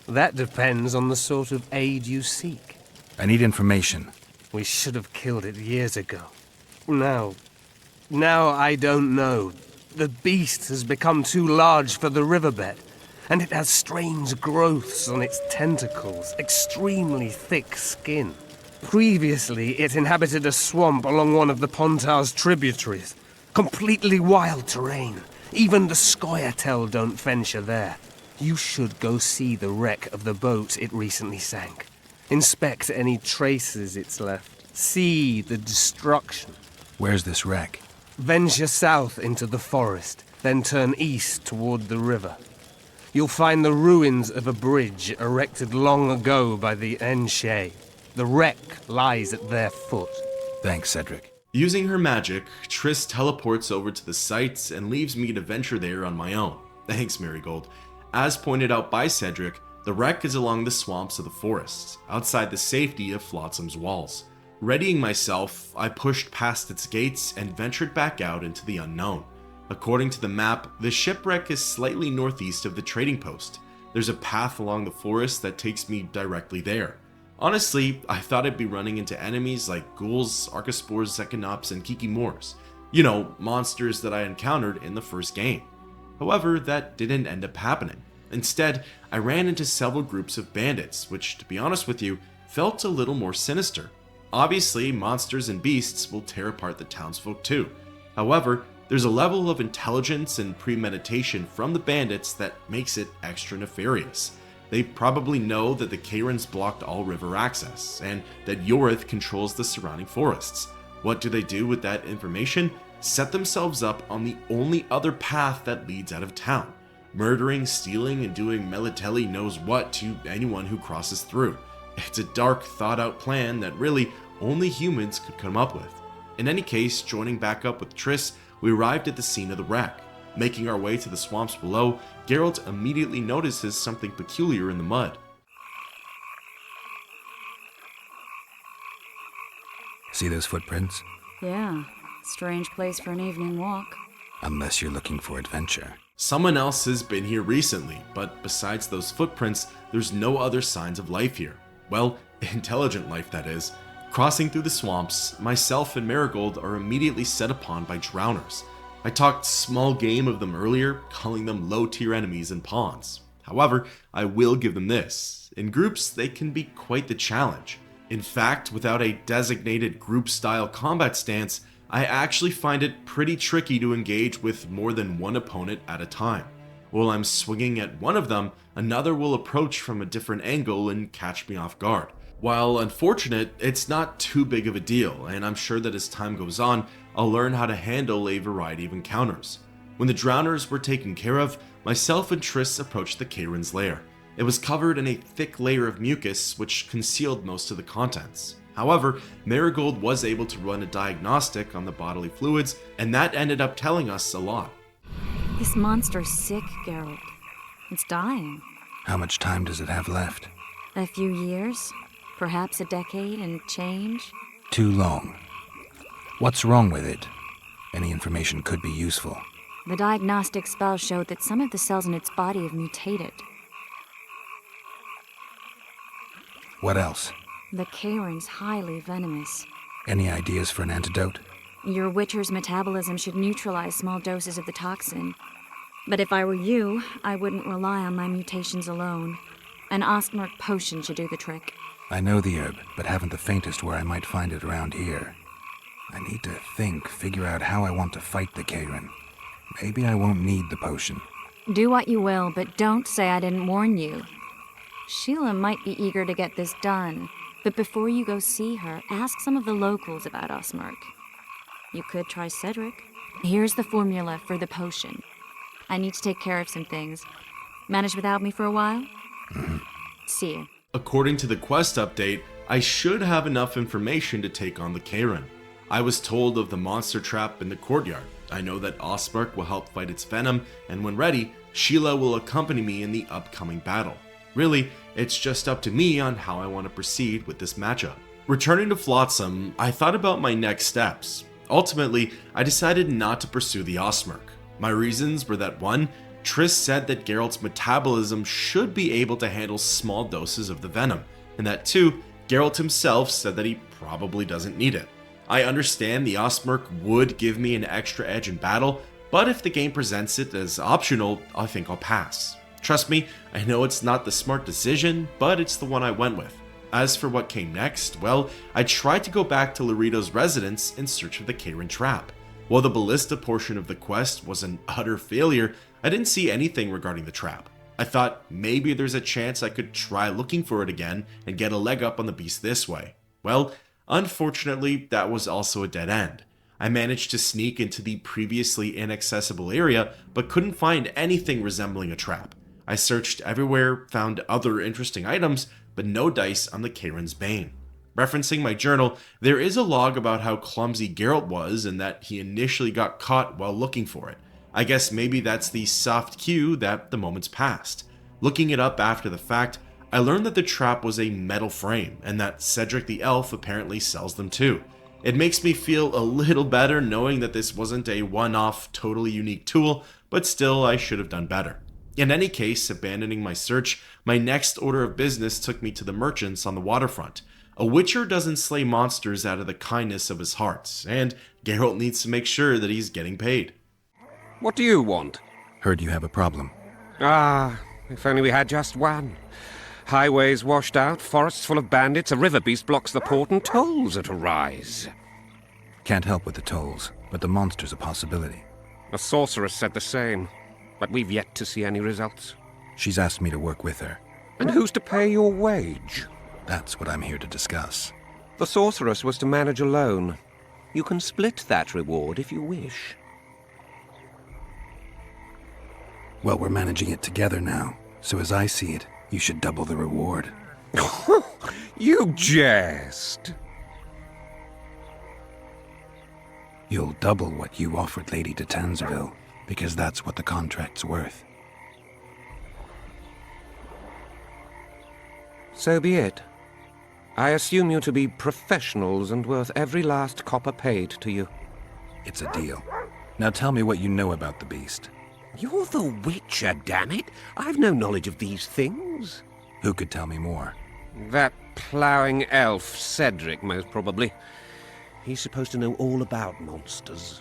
That depends on the sort of aid you seek. I need information. We should have killed it years ago. Now I don't know. The beast has become too large for the riverbed, and it has strange growths on its tentacles, extremely thick skin. Previously, it inhabited a swamp along one of the Pontar's tributaries. Completely wild terrain. Even the Scoia'tael don't venture there. You should go see the wreck of the boat it recently sank. Inspect any traces it's left. See the destruction. Where's this wreck? Venture south into the forest, then turn east toward the river. You'll find the ruins of a bridge erected long ago by the Enshe. The wreck lies at their foot. Thanks, Cedric. Using her magic, Triss teleports over to the site and leaves me to venture there on my own. Thanks, Marigold. As pointed out by Cedric, the wreck is along the swamps of the forest, outside the safety of Flotsam's walls. Readying myself, I pushed past its gates and ventured back out into the unknown. According to the map, the shipwreck is slightly northeast of the trading post. There's a path along the forest that takes me directly there. Honestly, I thought I'd be running into enemies like ghouls, archospores, Zekanops, and Kikimores. You know, monsters that I encountered in the first game. However, that didn't end up happening. Instead, I ran into several groups of bandits, which, to be honest with you, felt a little more sinister. Obviously, monsters and beasts will tear apart the townsfolk too. However, there's a level of intelligence and premeditation from the bandits that makes it extra nefarious. They probably know that the Karens blocked all river access, and that Yorith controls the surrounding forests. What do they do with that information? Set themselves up on the only other path that leads out of town, murdering, stealing, and doing Melitelli knows what to anyone who crosses through. It's a dark, thought-out plan that really only humans could come up with. In any case, joining back up with Triss, we arrived at the scene of the wreck. Making our way to the swamps below, Geralt immediately notices something peculiar in the mud. See those footprints? Yeah, strange place for an evening walk. Unless you're looking for adventure. Someone else has been here recently, but besides those footprints, there's no other signs of life here. Well, intelligent life, that is. Crossing through the swamps, myself and Marigold are immediately set upon by drowners. I talked small game of them earlier, calling them low-tier enemies and pawns. However, I will give them this. In groups, they can be quite the challenge. In fact, without a designated group-style combat stance, I actually find it pretty tricky to engage with more than one opponent at a time. While I'm swinging at one of them, another will approach from a different angle and catch me off guard. While unfortunate, it's not too big of a deal, and I'm sure that as time goes on, I'll learn how to handle a variety of encounters. When the drowners were taken care of, myself and Triss approached the Karen's lair. It was covered in a thick layer of mucus which concealed most of the contents. However, Marigold was able to run a diagnostic on the bodily fluids, and that ended up telling us a lot. This monster's sick, Geralt. It's dying. How much time does it have left? A few years? Perhaps a decade and change? Too long. What's wrong with it? Any information could be useful. The diagnostic spell showed that some of the cells in its body have mutated. What else? The Karen's highly venomous. Any ideas for an antidote? Your Witcher's metabolism should neutralize small doses of the toxin. But if I were you, I wouldn't rely on my mutations alone. An Ostmark potion should do the trick. I know the herb, but haven't the faintest where I might find it around here. I need to figure out how I want to fight the Karen. Maybe I won't need the potion. Do what you will, but don't say I didn't warn you. Sheila might be eager to get this done, but before you go see her, ask some of the locals about Ostmark. You could try Cedric. Here's the formula for the potion. I need to take care of some things. Manage without me for a while? See you. According to the quest update, I should have enough information to take on the Karen. I was told of the monster trap in the courtyard. I know that Osmark will help fight its venom, and when ready, Sheila will accompany me in the upcoming battle. Really, it's just up to me on how I want to proceed with this matchup. Returning to Flotsam, I thought about my next steps. Ultimately, I decided not to pursue the Osmark. My reasons were that 1, Triss said that Geralt's metabolism should be able to handle small doses of the venom, and that 2, Geralt himself said that he probably doesn't need it. I understand the Osmark would give me an extra edge in battle, but if the game presents it as optional, I think I'll pass. Trust me, I know it's not the smart decision, but it's the one I went with. As for what came next, well, I tried to go back to Laurito's residence in search of the Karen trap. While the ballista portion of the quest was an utter failure, I didn't see anything regarding the trap. I thought maybe there's a chance I could try looking for it again and get a leg up on the beast this way. Well, unfortunately, that was also a dead end. I managed to sneak into the previously inaccessible area, but couldn't find anything resembling a trap. I searched everywhere, found other interesting items, but no dice on the Karen's Bane. Referencing my journal, there is a log about how clumsy Geralt was and that he initially got caught while looking for it. I guess maybe that's the soft cue that the moment's passed. Looking it up after the fact, I learned that the trap was a metal frame and that Cedric the Elf apparently sells them too. It makes me feel a little better knowing that this wasn't a one-off, totally unique tool, but still I should have done better. In any case, abandoning my search, my next order of business took me to the merchants on the waterfront. A witcher doesn't slay monsters out of the kindness of his heart, and Geralt needs to make sure that he's getting paid. What do you want? Heard you have a problem. Ah, if only we had just one. Highways washed out, forests full of bandits, a river beast blocks the port, and tolls at a rise. Can't help with the tolls, but the monster's a possibility. A sorceress said the same, but we've yet to see any results. She's asked me to work with her. And who's to pay your wage? That's what I'm here to discuss. The sorceress was to manage alone. You can split that reward if you wish. Well, we're managing it together now, so as I see it, you should double the reward. You jest! You'll double what you offered Lady de Tanzerville, because that's what the contract's worth. So be it. I assume you to be professionals and worth every last copper paid to you. It's a deal. Now tell me what you know about the beast. You're the Witcher, damn it! I've no knowledge of these things. Who could tell me more? That ploughing elf, Cedric, most probably. He's supposed to know all about monsters.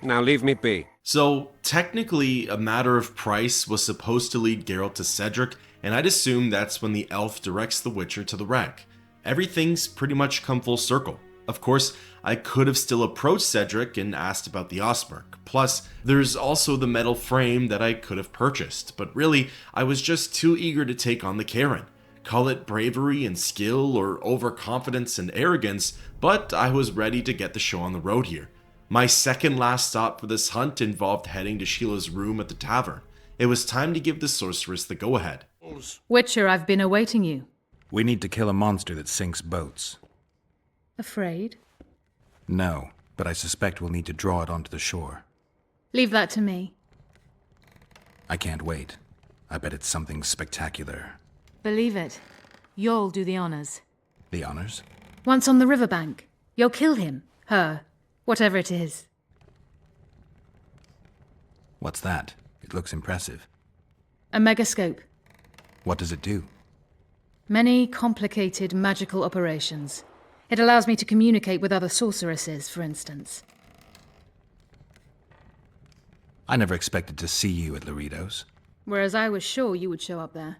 Now leave me be. So, technically, a matter of price was supposed to lead Geralt to Cedric, and I'd assume that's when the elf directs the Witcher to the wreck. Everything's pretty much come full circle. Of course, I could have still approached Cedric and asked about the Osmark. Plus, there's also the metal frame that I could have purchased, but really, I was just too eager to take on the Karen. Call it bravery and skill or overconfidence and arrogance, but I was ready to get the show on the road here. My second last stop for this hunt involved heading to Sheila's room at the tavern. It was time to give the sorceress the go-ahead. Witcher, I've been awaiting you. We need to kill a monster that sinks boats. Afraid? No, but I suspect we'll need to draw it onto the shore. Leave that to me. I can't wait. I bet it's something spectacular. Believe it. You'll do the honors. The honors? Once on the riverbank, you'll kill him, her, whatever it is. What's that? It looks impressive. A megascope. What does it do? Many complicated magical operations. It allows me to communicate with other sorceresses, for instance. I never expected to see you at Laurito's. Whereas I was sure you would show up there.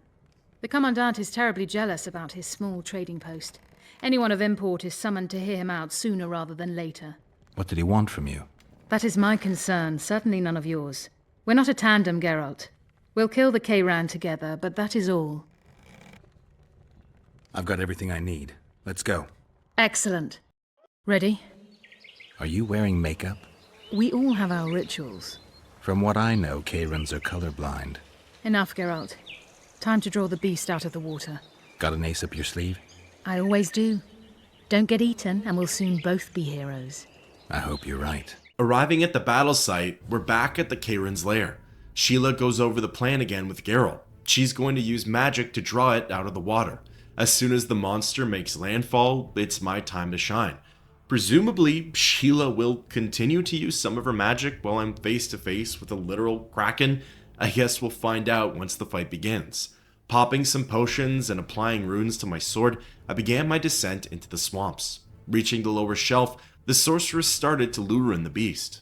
The Commandant is terribly jealous about his small trading post. Anyone of import is summoned to hear him out sooner rather than later. What did he want from you? That is my concern, certainly none of yours. We're not a tandem, Geralt. We'll kill the Kayran together, but that is all. I've got everything I need. Let's go. Excellent. Ready? Are you wearing makeup? We all have our rituals. From what I know, Kayrans are colorblind. Enough, Geralt. Time to draw the beast out of the water. Got an ace up your sleeve? I always do. Don't get eaten, and we'll soon both be heroes. I hope you're right. Arriving at the battle site, we're back at the Kayran's lair. Sheila goes over the plan again with Geralt. She's going to use magic to draw it out of the water. As soon as the monster makes landfall, it's my time to shine. Presumably, Sheila will continue to use some of her magic while I'm face to face with a literal kraken. I guess we'll find out once the fight begins. Popping some potions and applying runes to my sword, I began my descent into the swamps. Reaching the lower shelf, the sorceress started to lure in the beast.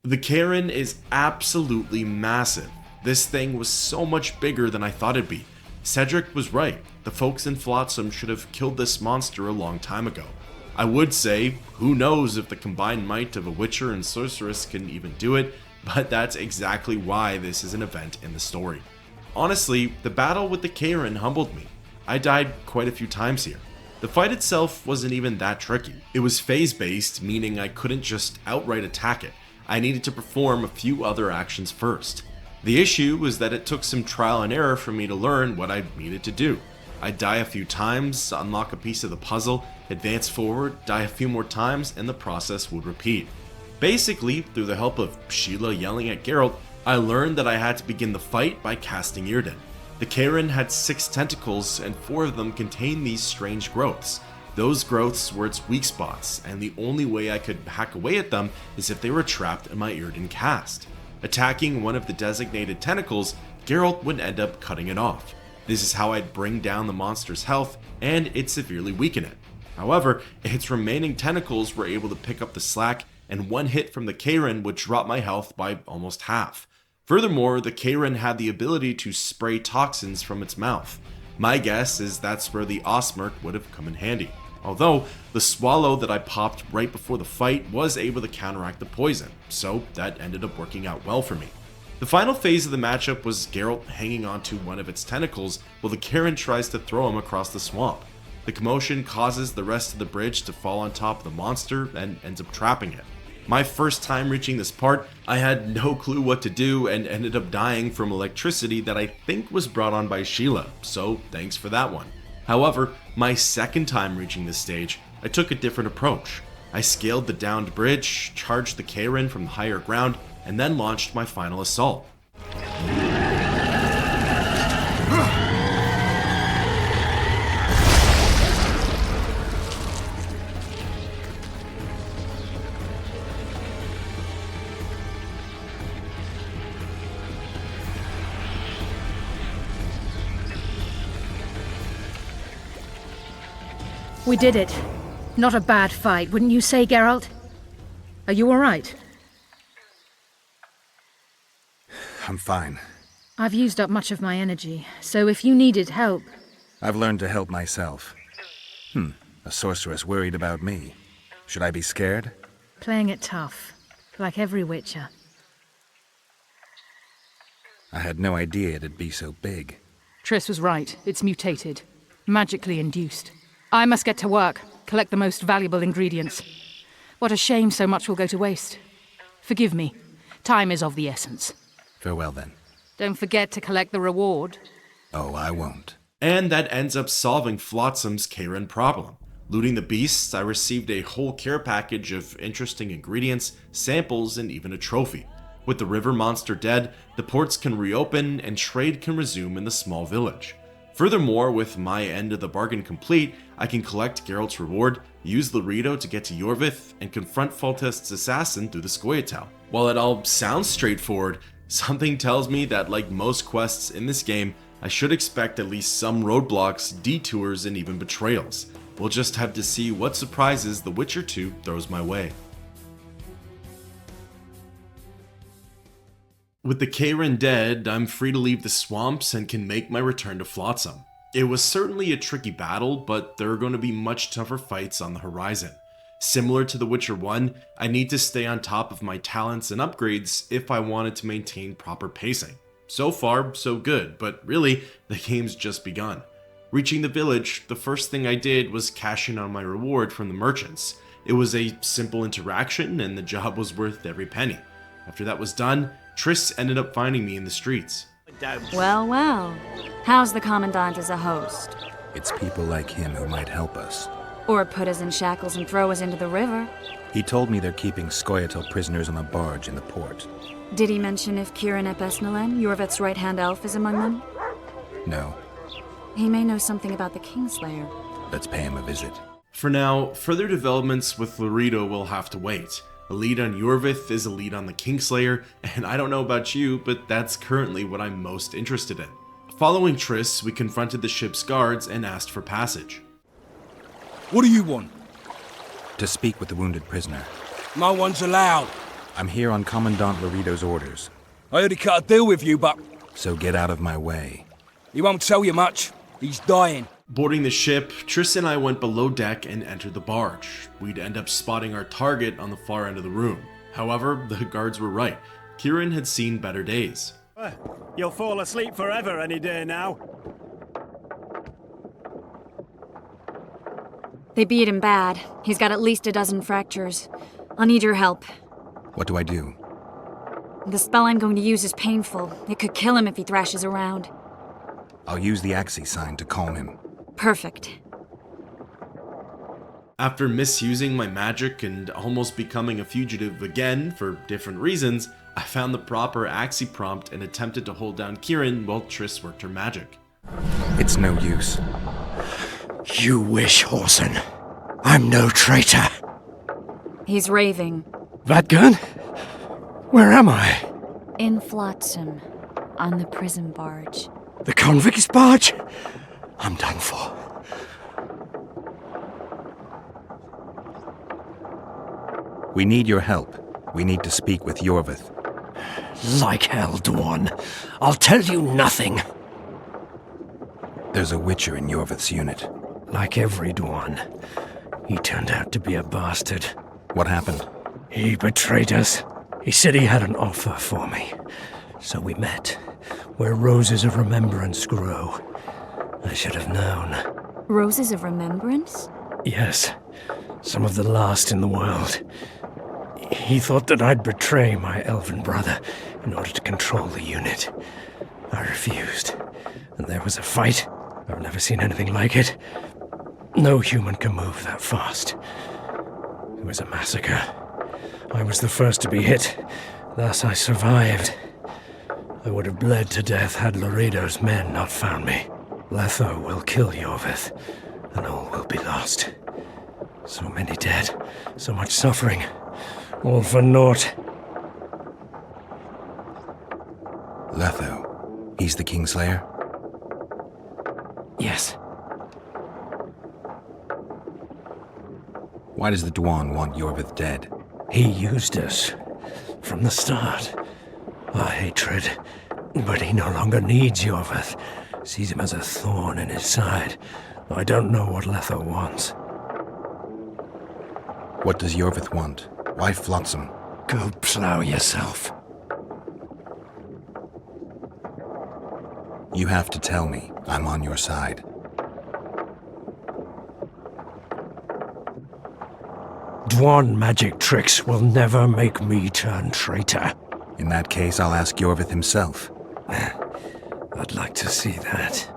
The Kayran is absolutely massive. This thing was so much bigger than I thought it'd be. Cedric was right. The folks in Flotsam should have killed this monster a long time ago. I would say, who knows if the combined might of a Witcher and Sorceress can even do it, but that's exactly why this is an event in the story. Honestly, the battle with the Kayran humbled me. I died quite a few times here. The fight itself wasn't even that tricky. It was phase-based, meaning I couldn't just outright attack it. I needed to perform a few other actions first. The issue was that it took some trial and error for me to learn what I needed to do. I'd die a few times, unlock a piece of the puzzle, advance forward, die a few more times, and the process would repeat. Basically, through the help of Sheila yelling at Geralt, I learned that I had to begin the fight by casting Yrden. The Kayran had 6 tentacles, and 4 of them contained these strange growths. Those growths were its weak spots, and the only way I could hack away at them is if they were trapped in my Yrden cast. Attacking one of the designated tentacles, Geralt would end up cutting it off. This is how I'd bring down the monster's health, and it'd severely weaken it. However, its remaining tentacles were able to pick up the slack, and one hit from the Kayran would drop my health by almost half. Furthermore, the Kayran had the ability to spray toxins from its mouth. My guess is that's where the Osmerk would have come in handy. Although, the swallow that I popped right before the fight was able to counteract the poison, so that ended up working out well for me. The final phase of the matchup was Geralt hanging onto one of its tentacles while the Kayran tries to throw him across the swamp. The commotion causes the rest of the bridge to fall on top of the monster and ends up trapping it. My first time reaching this part, I had no clue what to do and ended up dying from electricity that I think was brought on by Sheila, so thanks for that one. However, my second time reaching this stage, I took a different approach. I scaled the downed bridge, charged the Kayran from the higher ground, and then launched my final assault. We did it. Not a bad fight, wouldn't you say, Geralt? Are you all right? I'm fine. I've used up much of my energy, so if you needed help... I've learned to help myself. A sorceress worried about me. Should I be scared? Playing it tough, like every Witcher. I had no idea it'd be so big. Triss was right. It's mutated. Magically induced. I must get to work, collect the most valuable ingredients. What a shame so much will go to waste. Forgive me. Time is of the essence. Farewell, then. Don't forget to collect the reward. Oh, I won't. and that ends up solving Flotsam's Karen problem. Looting the beasts, I received a whole care package of interesting ingredients, samples, and even a trophy. With the river monster dead, the ports can reopen and trade can resume in the small village. Furthermore, with my end of the bargain complete, I can collect Geralt's reward, use Laredo to get to Yorvith, and confront Foltest's assassin through the Scoia'tael. While it all sounds straightforward, something tells me that like most quests in this game, I should expect at least some roadblocks, detours, and even betrayals. We'll just have to see what surprises The Witcher 2 throws my way. With the Karen dead, I'm free to leave the swamps and can make my return to Flotsam. It was certainly a tricky battle, but there are going to be much tougher fights on the horizon. Similar to The Witcher 1, I need to stay on top of my talents and upgrades if I wanted to maintain proper pacing. So far, so good, but really, the game's just begun. Reaching the village, the first thing I did was cash in on my reward from the merchants. It was a simple interaction and the job was worth every penny. After that was done, Triss ended up finding me in the streets. Well, well. How's the Commandant as a host? It's people like him who might help us. Or put us in shackles and throw us into the river. He told me they're keeping Scoia'tael prisoners on a barge in the port. Did he mention if Kieran ep Esnalen, Yorvith's right-hand elf, is among them? No. He may know something about the Kingslayer. Let's pay him a visit. For now, further developments with Laredo will have to wait. A lead on Yorvith is a lead on the Kingslayer, and I don't know about you, but that's currently what I'm most interested in. Following Triss, we confronted the ship's guards and asked for passage. What do you want? To speak with the wounded prisoner. No one's allowed. I'm here on Commandant Laredo's orders. I already cut a deal with you, but... So get out of my way. He won't tell you much. He's dying. Boarding the ship, Triss and I went below deck and entered the barge. We'd end up spotting our target on the far end of the room. However, the guards were right. Kieran had seen better days. You'll fall asleep forever any day now. They beat him bad. He's got at least a dozen fractures. I'll need your help. What do I do? The spell I'm going to use is painful. It could kill him if he thrashes around. I'll use the Axii sign to calm him. Perfect. After misusing my magic and almost becoming a fugitive again for different reasons, I found the proper Axii prompt and attempted to hold down Kieran while Triss worked her magic. It's no use. You wish, Horson. I'm no traitor. He's raving. Vadgun? Where am I? In Flotsam, on the prison barge. The convict's barge? I'm done for. We need your help. We need to speak with Yorvith. Like hell, Dwan. I'll tell you nothing. There's a Witcher in Yorvith's unit. Like every Dwan. He turned out to be a bastard. What happened? He betrayed us. He said he had an offer for me. So we met, where roses of remembrance grow. I should have known. Roses of remembrance? Yes, some of the last in the world. He thought that I'd betray my elven brother in order to control the unit. I refused, and there was a fight. I've never seen anything like it. No human can move that fast. It was a massacre. I was the first to be hit, thus I survived. I would have bled to death had Laredo's men not found me. Letho will kill Yorvith, and all will be lost. So many dead, so much suffering, all for naught. Letho, he's the Kingslayer? Yes. Why does the Dwan want Yorvith dead? He used us from the start. Our hatred. But he no longer needs Yorvith. Sees him as a thorn in his side. I don't know what Letho wants. What does Yorvith want? Why Flotsam? Go plow yourself. You have to tell me. I'm on your side. Dwan magic tricks will never make me turn traitor. In that case, I'll ask Yorvith himself. I'd like to see that.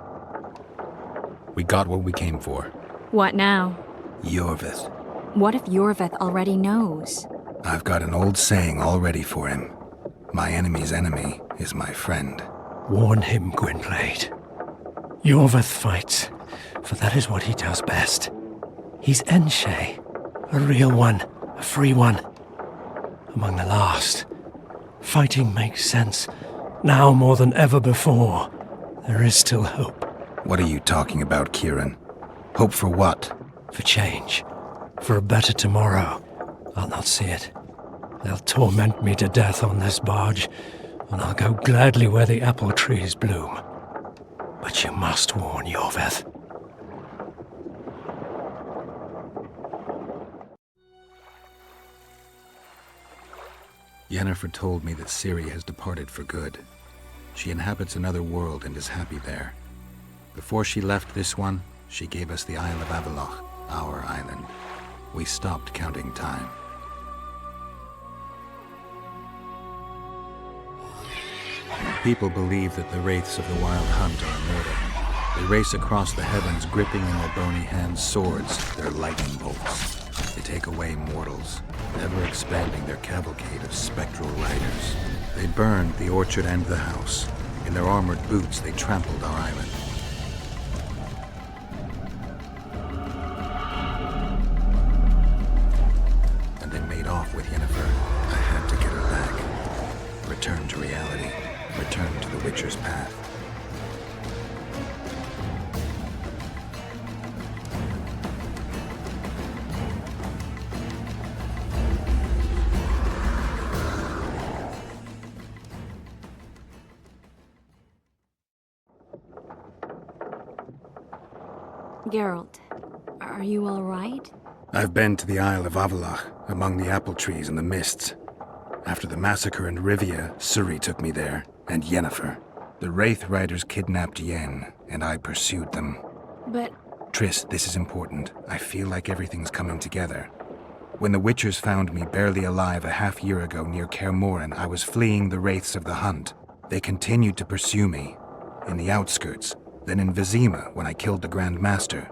We got what we came for. What now? Yorvith. What if Yorvith already knows? I've got an old saying all ready for him. My enemy's enemy is my friend. Warn him, Gwynblade. Yorvith fights, for that is what he does best. He's Enshe, a real one, a free one. Among the last. Fighting makes sense. Now more than ever before, there is still hope. What are you talking about, Kieran? Hope for what? For change. For a better tomorrow. I'll not see it. They'll torment me to death on this barge, and I'll go gladly where the apple trees bloom. But you must warn Yorvith. Yennefer told me that Ciri has departed for good. She inhabits another world and is happy there. Before she left this one, she gave us the Isle of Epilogue, our island. We stopped counting time. People believe that the wraiths of the Wild Hunt are immortal. They race across the heavens, gripping in their bony hands swords, their lightning bolts. They take away mortals, ever expanding their cavalcade of spectral riders. They burned the orchard and the house. In their armored boots, they trampled our island. And they made off with Yennefer. I had to get her back. Return to reality. Return to the Witcher's path. Geralt, are you all right? I've been to the Isle of Avallac'h, among the apple trees and the mists. After the massacre in Rivia, Ciri took me there, and Yennefer. The Wraith Riders kidnapped Yen, and I pursued them. But... Triss, this is important. I feel like everything's coming together. When the Witchers found me barely alive a half-year ago near Kaer Morhen, I was fleeing the Wraiths of the Hunt. They continued to pursue me, in the outskirts, then in Vizima when I killed the Grand Master.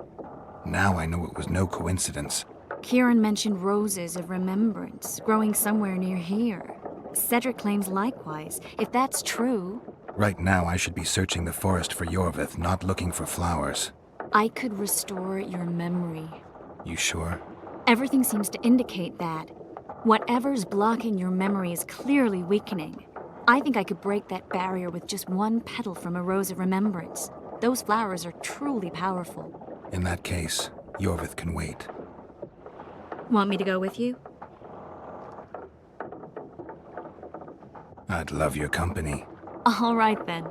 Now I know it was no coincidence. Kieran mentioned roses of remembrance growing somewhere near here. Cedric claims likewise. If that's true... Right now I should be searching the forest for Yorvith, not looking for flowers. I could restore your memory. You sure? Everything seems to indicate that. Whatever's blocking your memory is clearly weakening. I think I could break that barrier with just one petal from a rose of remembrance. Those flowers are truly powerful. In that case, Yorvith can wait. Want me to go with you? I'd love your company. All right then.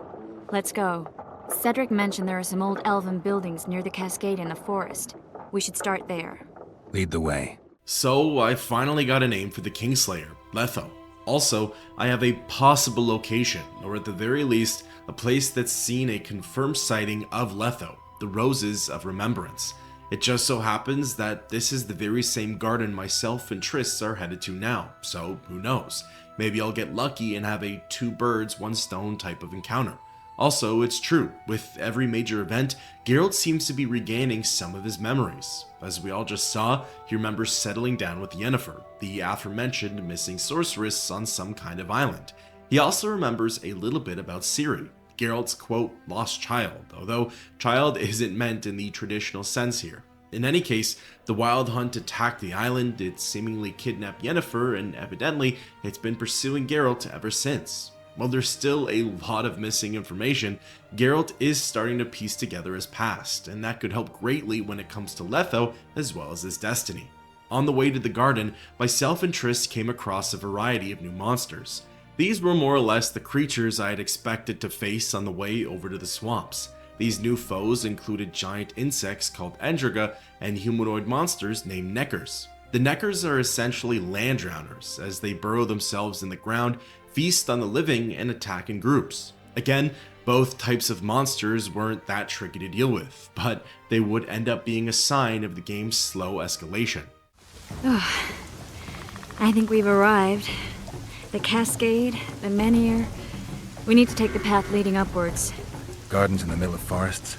Let's go. Cedric mentioned there are some old elven buildings near the cascade in the forest. We should start there. Lead the way. So, I finally got a name for the Kingslayer, Letho. Also, I have a possible location, or at the very least, a place that's seen a confirmed sighting of Letho, the Roses of Remembrance. It just so happens that this is the very same garden myself and Triss are headed to now, so who knows? Maybe I'll get lucky and have a two birds, one stone type of encounter. Also, it's true, with every major event, Geralt seems to be regaining some of his memories. As we all just saw, he remembers settling down with Yennefer, the aforementioned missing sorceress on some kind of island. He also remembers a little bit about Ciri, Geralt's quote, lost child, although child isn't meant in the traditional sense here. In any case, the Wild Hunt attacked the island, it seemingly kidnapped Yennefer, and evidently it's been pursuing Geralt ever since. While there's still a lot of missing information, Geralt is starting to piece together his past, and that could help greatly when it comes to Letho as well as his destiny. On the way to the garden, myself and Triss came across a variety of new monsters. These were more or less the creatures I had expected to face on the way over to the swamps. These new foes included giant insects called Endriga and humanoid monsters named Neckers. The Neckers are essentially land drowners, as they burrow themselves in the ground, feast on the living, and attack in groups. Again, both types of monsters weren't that tricky to deal with, but they would end up being a sign of the game's slow escalation. I think we've arrived. The cascade, the menhir. We need to take the path leading upwards. Gardens in the middle of forests.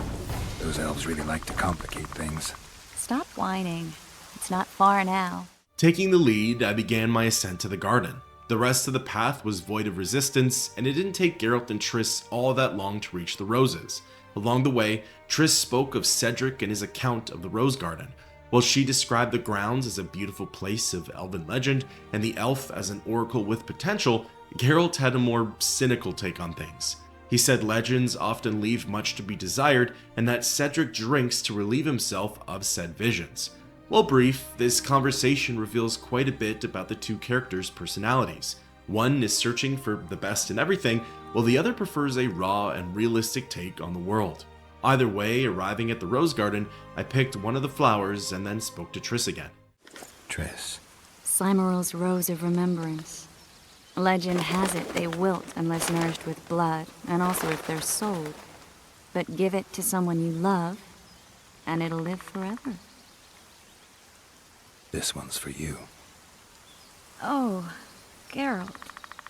Those elves really like to complicate things. Stop whining. It's not far now. Taking the lead, I began my ascent to the garden. The rest of the path was void of resistance, and it didn't take Geralt and Triss all that long to reach the roses. Along the way, Triss spoke of Cedric and his account of the Rose Garden, while she described the grounds as a beautiful place of elven legend and the elf as an oracle with potential. Geralt had a more cynical take on things. He said legends often leave much to be desired, and that Cedric drinks to relieve himself of said visions. While brief, this conversation reveals quite a bit about the two characters' personalities. One is searching for the best in everything, while the other prefers a raw and realistic take on the world. Either way, arriving at the Rose Garden, I picked one of the flowers and then spoke to Triss again. Triss. Cymoral's Rose of Remembrance. Legend has it they wilt unless nourished with blood, and also if they're sold. But give it to someone you love, and it'll live forever. This one's for you. Oh, Geralt.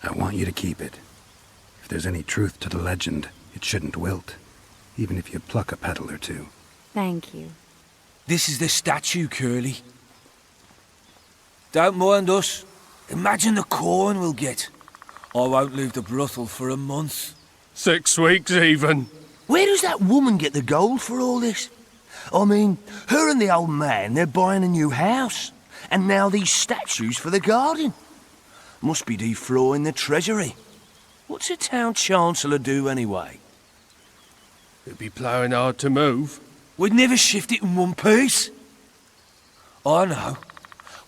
I want you to keep it. If there's any truth to the legend, it shouldn't wilt, even if you pluck a petal or two. Thank you. This is the statue, Curly. Don't mind us. Imagine the corn we'll get. I won't leave the brothel for a month. 6 weeks even. Where does that woman get the gold for all this? I mean, her and the old man, they're buying a new house. And now these statues for the garden. Must be defraying the treasury. What's a town chancellor do anyway? It'd be ploughing hard to move. We'd never shift it in one piece. I know.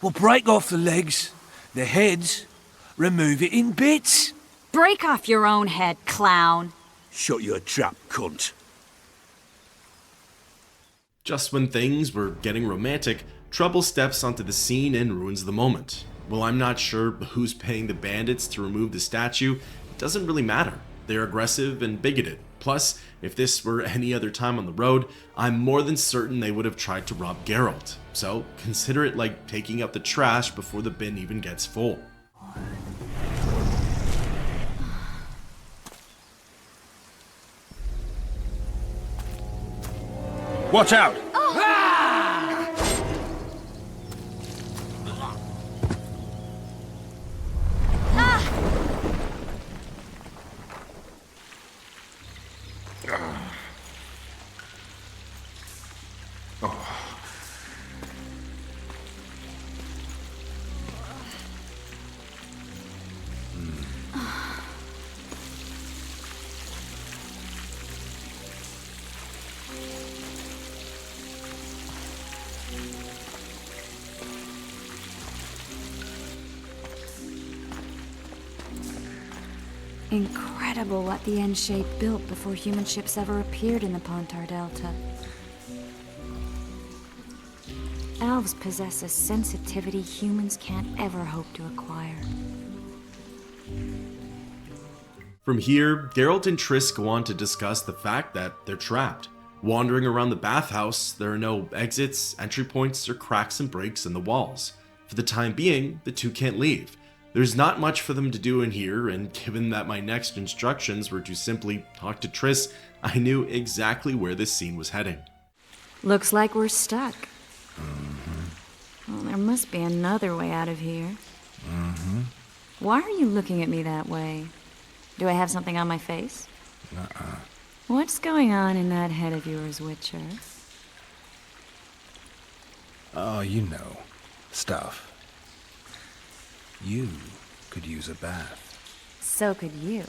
We'll break off the legs, the heads, remove it in bits. Break off your own head, clown. Shut your trap, cunt. Just when things were getting romantic, trouble steps onto the scene and ruins the moment. Well, I'm not sure who's paying the bandits to remove the statue. It doesn't really matter. They're aggressive and bigoted. Plus, if this were any other time on the road, I'm more than certain they would have tried to rob Geralt. So, consider it like taking out the trash before the bin even gets full. Watch out! Incredible what the N-shape built before human ships ever appeared in the Pontar Delta. Elves possess a sensitivity humans can't ever hope to acquire. From here, Geralt and Triss go on to discuss the fact that they're trapped. Wandering around the bathhouse, there are no exits, entry points, or cracks and breaks in the walls. For the time being, the two can't leave. There's not much for them to do in here, and given that my next instructions were to simply talk to Triss, I knew exactly where this scene was heading. Looks like we're stuck. Well, there must be another way out of here. Why are you looking at me that way? Do I have something on my face? What's going on in that head of yours, Witcher? Oh, you know. Stuff. You could use a bath. So could you.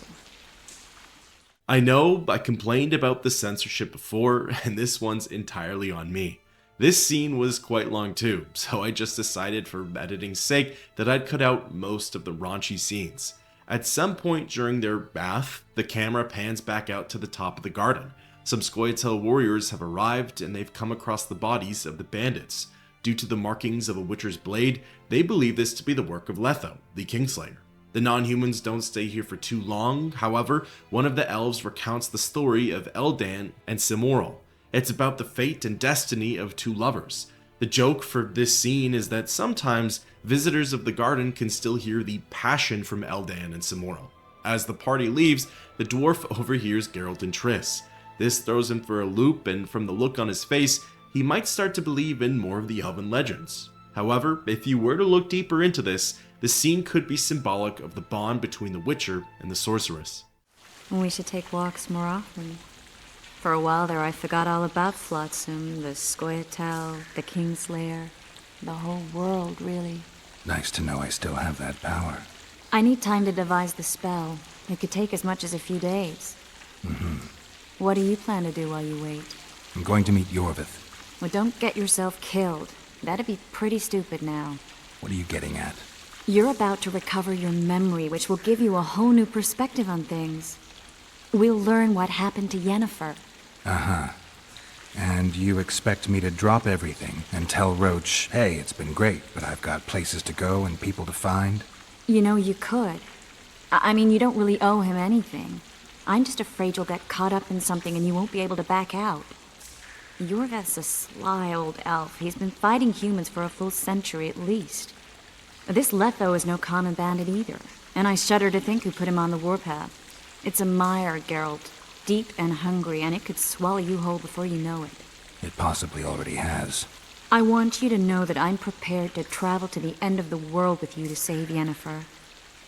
I know I complained about the censorship before, and this one's entirely on me. This scene was quite long too, so I just decided for editing's sake that I'd cut out most of the raunchy scenes. At some point during their bath, the camera pans back out to the top of the garden. Some Scoia'tael warriors have arrived, and they've come across the bodies of the bandits. Due to the markings of a Witcher's blade, they believe this to be the work of Letho, the Kingslayer. The non-humans don't stay here for too long. However, one of the elves recounts the story of Eldan and Cymoril. It's about the fate and destiny of two lovers. The joke for this scene is that sometimes visitors of the garden can still hear the passion from Eldan and Cymoril. As the party leaves, the dwarf overhears Geralt and Triss. This throws him for a loop, and from the look on his face, he might start to believe in more of the elven legends. However, if you were to look deeper into this, the scene could be symbolic of the bond between the Witcher and the sorceress. We should take walks more often. For a while there I forgot all about Flotsam, the Scoia'tael, the Kingslayer, the whole world, really. Nice to know I still have that power. I need time to devise the spell. It could take as much as a few days. What do you plan to do while you wait? I'm going to meet Yorvith. Well, don't get yourself killed. That'd be pretty stupid now. What are you getting at? You're about to recover your memory, which will give you a whole new perspective on things. We'll learn what happened to Yennefer. Uh-huh. And you expect me to drop everything and tell Roach, hey, it's been great, but I've got places to go and people to find? You know, you could. I mean, you don't really owe him anything. I'm just afraid you'll get caught up in something and you won't be able to back out. Yorvith's a sly old elf. He's been fighting humans for a full century at least. This Letho is no common bandit either, and I shudder to think who put him on the warpath. It's a mire, Geralt, deep and hungry, and it could swallow you whole before you know it. It possibly already has. I want you to know that I'm prepared to travel to the end of the world with you to save Yennefer.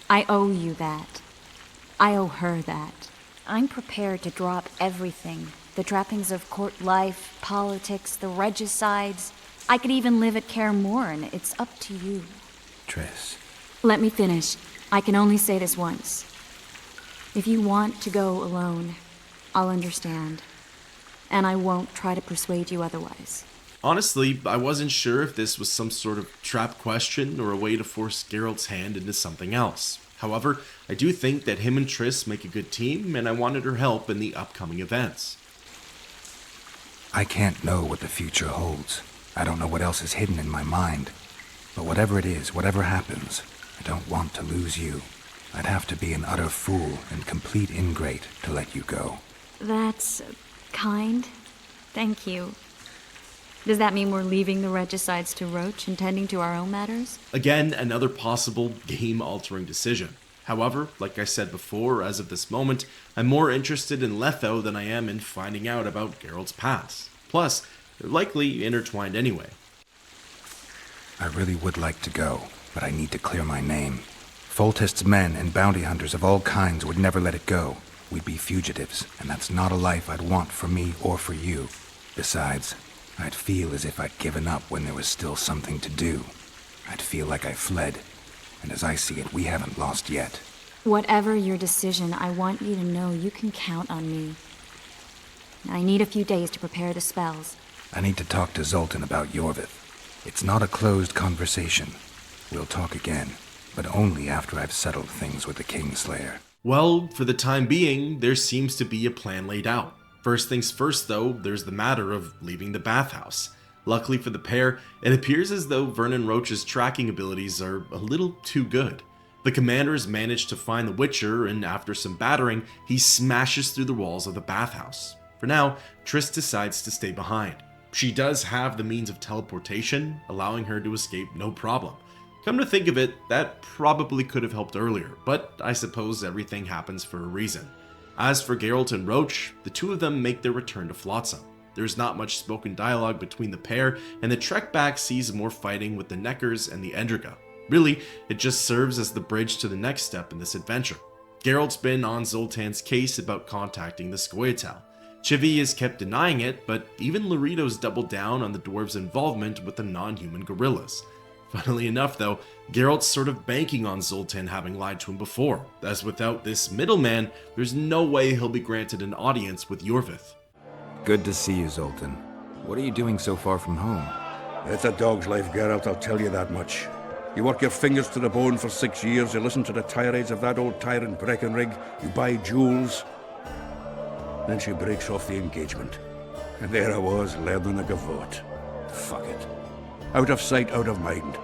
I owe you that. I owe her that. I'm prepared to drop everything. The trappings of court life, politics, the regicides. I could even live at Kaer Morhen. It's up to you. Triss. Let me finish. I can only say this once. If you want to go alone, I'll understand. And I won't try to persuade you otherwise. Honestly, I wasn't sure if this was some sort of trap question or a way to force Geralt's hand into something else. However, I do think that him and Triss make a good team, and I wanted her help in the upcoming events. I can't know what the future holds. I don't know what else is hidden in my mind. But whatever it is, whatever happens, I don't want to lose you. I'd have to be an utter fool and complete ingrate to let you go. That's kind. Thank you. Does that mean we're leaving the regicides to Roach and tending to our own matters? Again, another possible game-altering decision. However, like I said before, as of this moment, I'm more interested in Letho than I am in finding out about Geralt's past. Plus, they're likely intertwined anyway. I really would like to go, but I need to clear my name. Foltest's men and bounty hunters of all kinds would never let it go. We'd be fugitives, and that's not a life I'd want for me or for you. Besides, I'd feel as if I'd given up when there was still something to do. I'd feel like I fled, and as I see it, we haven't lost yet. Whatever your decision, I want you to know you can count on me. I need a few days to prepare the spells. I need to talk to Zoltan about Yorvith. It's not a closed conversation. We'll talk again, but only after I've settled things with the Kingslayer. Well, for the time being, there seems to be a plan laid out. First things first, though, there's the matter of leaving the bathhouse. Luckily for the pair, it appears as though Vernon Roach's tracking abilities are a little too good. The commanders manage to find the Witcher, and after some battering, he smashes through the walls of the bathhouse. For now, Triss decides to stay behind. She does have the means of teleportation, allowing her to escape no problem. Come to think of it, that probably could have helped earlier, but I suppose everything happens for a reason. As for Geralt and Roach, the two of them make their return to Flotsam. There's not much spoken dialogue between the pair, and the trek back sees more fighting with the Neckers and the Endriga. Really, it just serves as the bridge to the next step in this adventure. Geralt's been on Zoltan's case about contacting the Scoia'tael. Chivi has kept denying it, but even Laurito's doubled down on the dwarves' involvement with the non-human gorillas. Funnily enough, though, Geralt's sort of banking on Zoltan having lied to him before, as without this middleman, there's no way he'll be granted an audience with Yorvith. Good to see you, Zoltan. What are you doing so far from home? It's a dog's life, Geralt, I'll tell you that much. You work your fingers to the bone for 6 years, you listen to the tirades of that old tyrant Breckenrig, you buy jewels. Then she breaks off the engagement. And there I was, learning a gavotte. Fuck it. Out of sight, out of mind.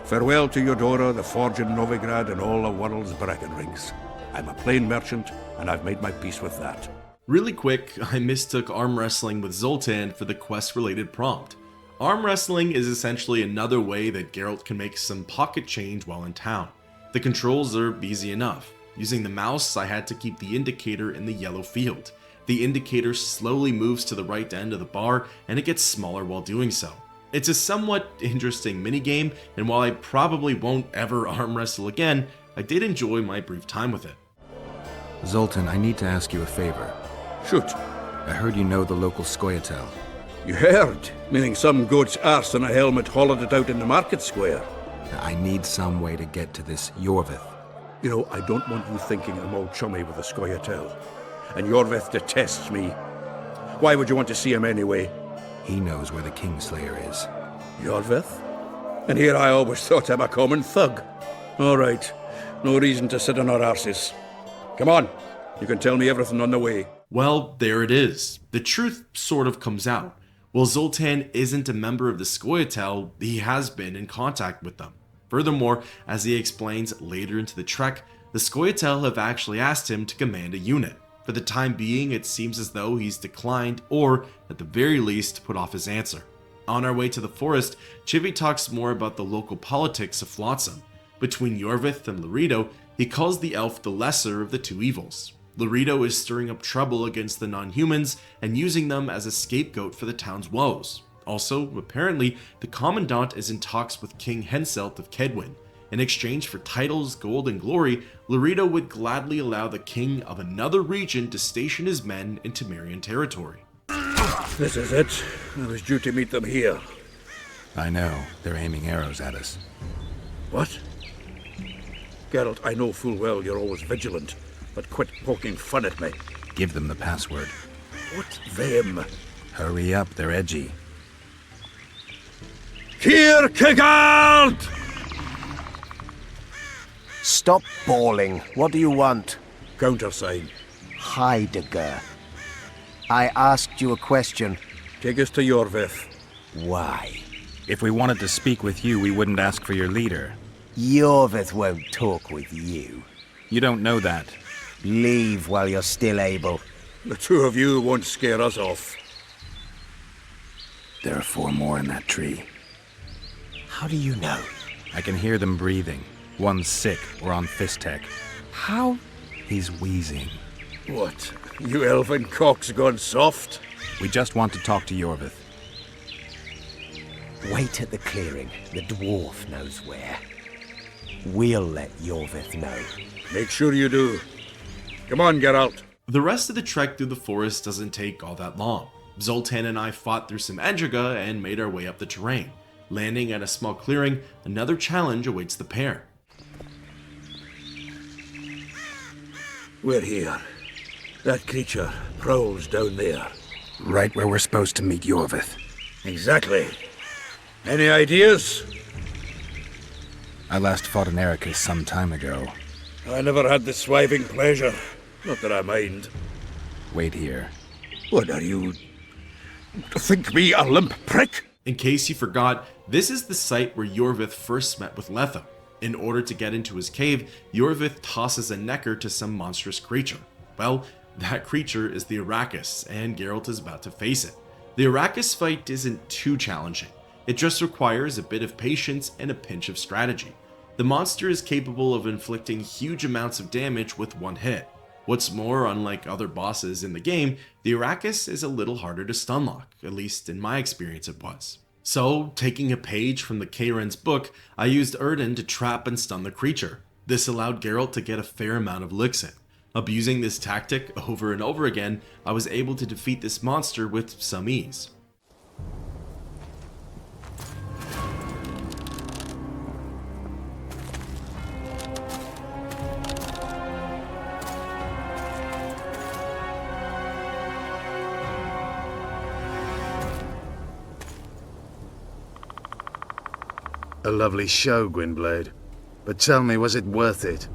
Farewell to Eudora, the forge in Novigrad, and all the world's Breckenrigs. I'm a plain merchant, and I've made my peace with that. Really quick, I mistook arm wrestling with Zoltan for the quest-related prompt. Arm wrestling is essentially another way that Geralt can make some pocket change while in town. The controls are easy enough. Using the mouse, I had to keep the indicator in the yellow field. The indicator slowly moves to the right end of the bar, and it gets smaller while doing so. It's a somewhat interesting minigame, and while I probably won't ever arm wrestle again, I did enjoy my brief time with it. Zoltan, I need to ask you a favor. Shoot. I heard you know the local Scoia'tael. You heard? Meaning some goat's arse in a helmet hollowed it out in the market square. I need some way to get to this Yorvith. You know, I don't want you thinking I'm all chummy with the Scoia'tael. And Yorvith detests me. Why would you want to see him anyway? He knows where the Kingslayer is. Yorvith? And here I always thought him a common thug. All right. No reason to sit on our arses. Come on. You can tell me everything on the way. Well, there it is. The truth sort of comes out. While Zoltan isn't a member of the Scoia'tael, he has been in contact with them. Furthermore, as he explains later into the trek, the Scoia'tael have actually asked him to command a unit. For the time being, it seems as though he's declined, or at the very least, put off his answer. On our way to the forest, Chivi talks more about the local politics of Flotsam. Between Yorvith and Laredo, he calls the elf the lesser of the two evils. Laredo is stirring up trouble against the non-humans and using them as a scapegoat for the town's woes. Also, apparently, the Commandant is in talks with King Henselt of Kedwin. In exchange for titles, gold, and glory, Laredo would gladly allow the king of another region to station his men in Temerian territory. This is it. I was due to meet them here. I know. They're aiming arrows at us. What? Geralt, I know full well you're always vigilant, but quit poking fun at me. Give them the password. What them? Hurry up, they're edgy. Kierkegaard! Stop bawling. What do you want? Countersign. Heidegger. I asked you a question. Take us to Yorvith. Why? If we wanted to speak with you, we wouldn't ask for your leader. Yorvith won't talk with you. You don't know that. Leave while you're still able. The two of you won't scare us off. There are 4 more in that tree. How do you know? I can hear them breathing. One's sick or on Fistek. How? He's wheezing. What? You elfin cock's gone soft? We just want to talk to Yorvith. Wait at the clearing. The dwarf knows where. We'll let Yorvith know. Make sure you do. Come on, Geralt. The rest of the trek through the forest doesn't take all that long. Zoltan and I fought through some Endriga and made our way up the terrain. Landing at a small clearing, another challenge awaits the pair. We're here. That creature prowls down there. Right where we're supposed to meet Yorvith. Exactly. Any ideas? I last fought an Ericus some time ago. I never had the swiving pleasure. Not that I mind. Wait here. What are you... Think me a limp prick? In case you forgot, this is the site where Yorvith first met with Letho. In order to get into his cave, Yorvith tosses a necker to some monstrous creature. Well, that creature is the Arrakis, and Geralt is about to face it. The Arrakis fight isn't too challenging. It just requires a bit of patience and a pinch of strategy. The monster is capable of inflicting huge amounts of damage with one hit. What's more, unlike other bosses in the game, the Arrakis is a little harder to stunlock, at least in my experience it was. So, taking a page from the Kayren's book, I used Erden to trap and stun the creature. This allowed Geralt to get a fair amount of licks in. Abusing this tactic over and over again, I was able to defeat this monster with some ease. A lovely show, Gwynblade. But tell me, was it worth it?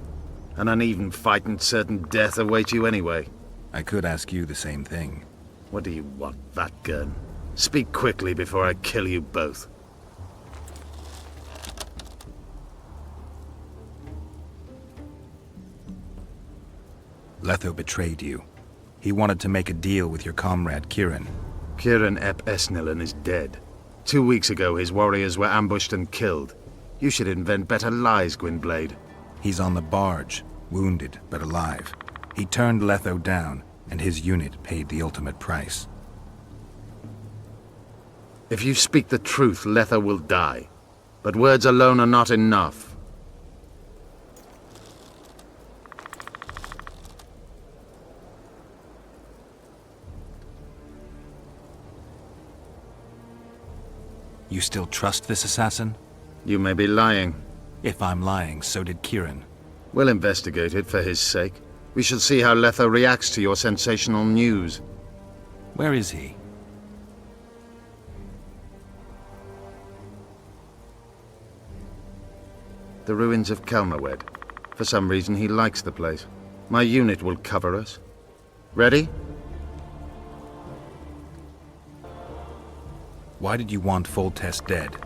An uneven fight and certain death await you anyway. I could ask you the same thing. What do you want, that gun? Speak quickly before I kill you both. Letho betrayed you. He wanted to make a deal with your comrade, Kieran. Kieran Ep Esnillan is dead. 2 weeks ago, his warriors were ambushed and killed. You should invent better lies, Gwynblade. He's on the barge, wounded but alive. He turned Letho down, and his unit paid the ultimate price. If you speak the truth, Letho will die. But words alone are not enough. You still trust this assassin? You may be lying. If I'm lying, so did Kieran. We'll investigate it for his sake. We shall see how Letho reacts to your sensational news. Where is he? The ruins of Kelmerwed. For some reason, he likes the place. My unit will cover us. Ready? Why did you want Foltest dead?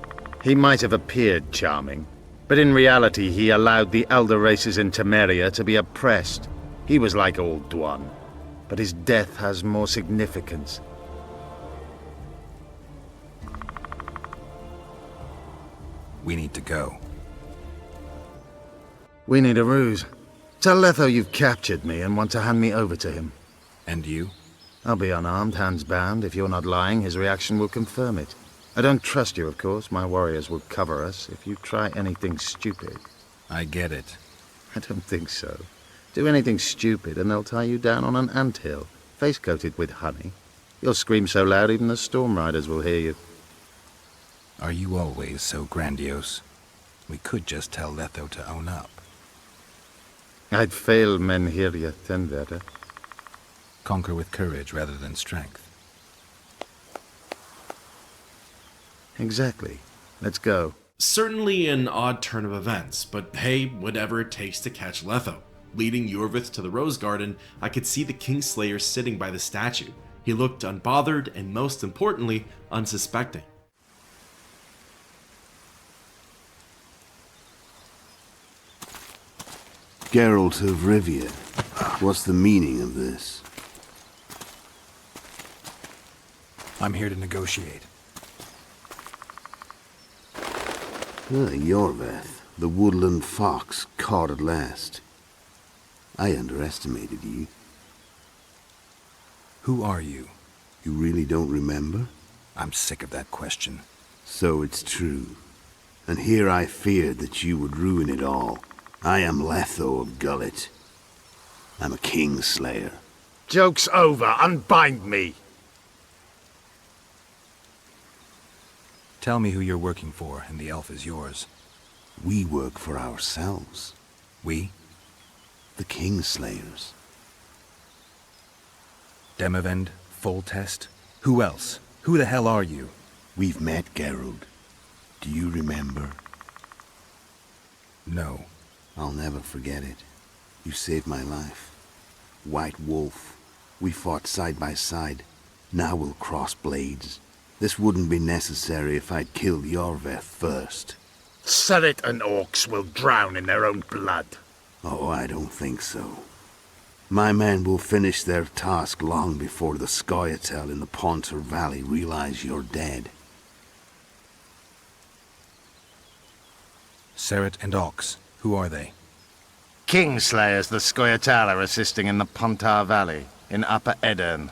He might have appeared charming, but in reality he allowed the elder races in Temeria to be oppressed. He was like Old Dwan, but his death has more significance. We need to go. We need a ruse. Tell Letho you've captured me and want to hand me over to him. And you? I'll be unarmed, hands bound. If you're not lying, his reaction will confirm it. I don't trust you, of course. My warriors will cover us if you try anything stupid. I get it. I don't think so. Do anything stupid and they'll tie you down on an anthill, face-coated with honey. You'll scream so loud even the storm riders will hear you. Are you always so grandiose? We could just tell Letho to own up. I'd fail Menhiria Tenvera. Conquer with courage rather than strength. Exactly. Let's go. Certainly an odd turn of events, but hey, whatever it takes to catch Letho. Leading Yorvith to the Rose Garden, I could see the Kingslayer sitting by the statue. He looked unbothered and, most importantly, unsuspecting. Geralt of Rivia, what's the meaning of this? I'm here to negotiate. Yorveth, the woodland fox, caught at last. I underestimated you. Who are you? You really don't remember? I'm sick of that question. So it's true. And here I feared that you would ruin it all. I am Letho of Gullet. I'm a Kingslayer. Joke's over. Unbind me. Tell me who you're working for, and the elf is yours. We work for ourselves. We? The Kingslayers. Demavend, Foltest? Who else? Who the hell are you? We've met, Geralt. Do you remember? No. I'll never forget it. You saved my life. White Wolf. We fought side by side. Now we'll cross blades. This wouldn't be necessary if I'd killed Yorveth first. Surret and orcs will drown in their own blood. Oh, I don't think so. My men will finish their task long before the Scoia'tael in the Pontar Valley realize you're dead. Surret and Ox. Who are they? Kingslayers the Scoia'tael are assisting in the Pontar Valley, in Upper Edirn.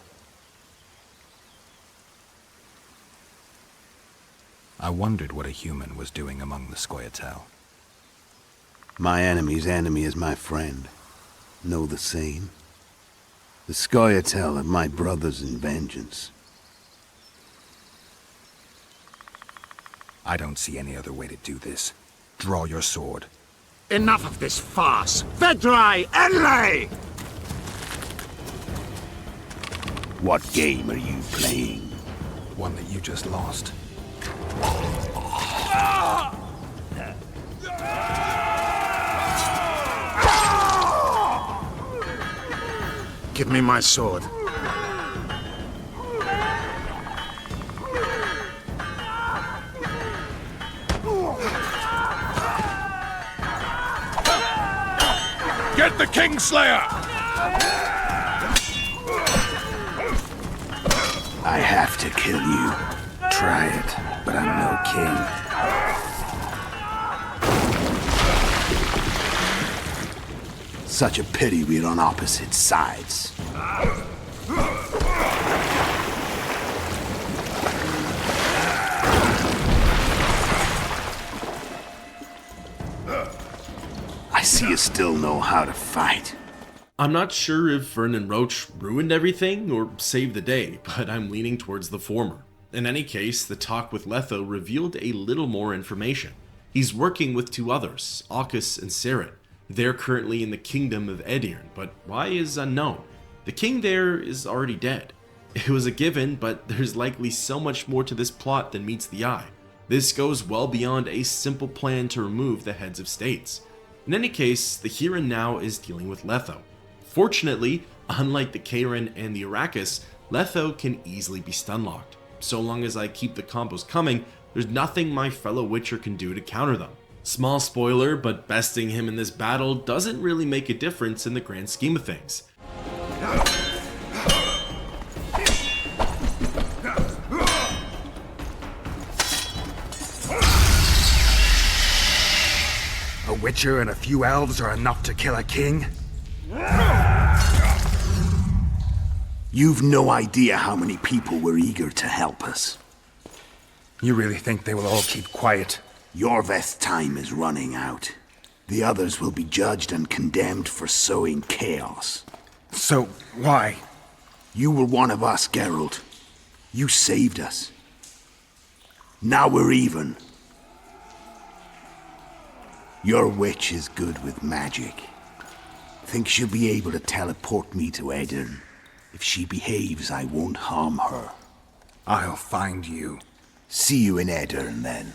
I wondered what a human was doing among the Scoia'tael. My enemy's enemy is my friend. Know the same? The Scoia'tael are my brothers in vengeance. I don't see any other way to do this. Draw your sword. Enough of this farce! Vedrai, Enlay! What game are you playing? One that you just lost. Give me my sword. Get the Kingslayer! I have to kill you. Try it, but I'm no king. Such a pity we're on opposite sides. I see you still know how to fight. I'm not sure if Vernon Roach ruined everything or saved the day, but I'm leaning towards the former. In any case, the talk with Letho revealed a little more information. He's working with two others, Aukis and Seret. They're currently in the kingdom of Edirn, but why is unknown. The king there is already dead. It was a given, but there's likely so much more to this plot than meets the eye. This goes well beyond a simple plan to remove the heads of states. In any case, the here and now is dealing with Letho. Fortunately, unlike the Karen and the Arrakis, Letho can easily be stun-locked. So long as I keep the combos coming, there's nothing my fellow Witcher can do to counter them. Small spoiler, but besting him in this battle doesn't really make a difference in the grand scheme of things. A Witcher and a few elves are enough to kill a king? You've no idea how many people were eager to help us. You really think they will all keep quiet? Yorveth's time is running out. The others will be judged and condemned for sowing chaos. So, why? You were one of us, Geralt. You saved us. Now we're even. Your witch is good with magic. Think she'll be able to teleport me to Edirn. If she behaves, I won't harm her. I'll find you. See you in Edirn, then.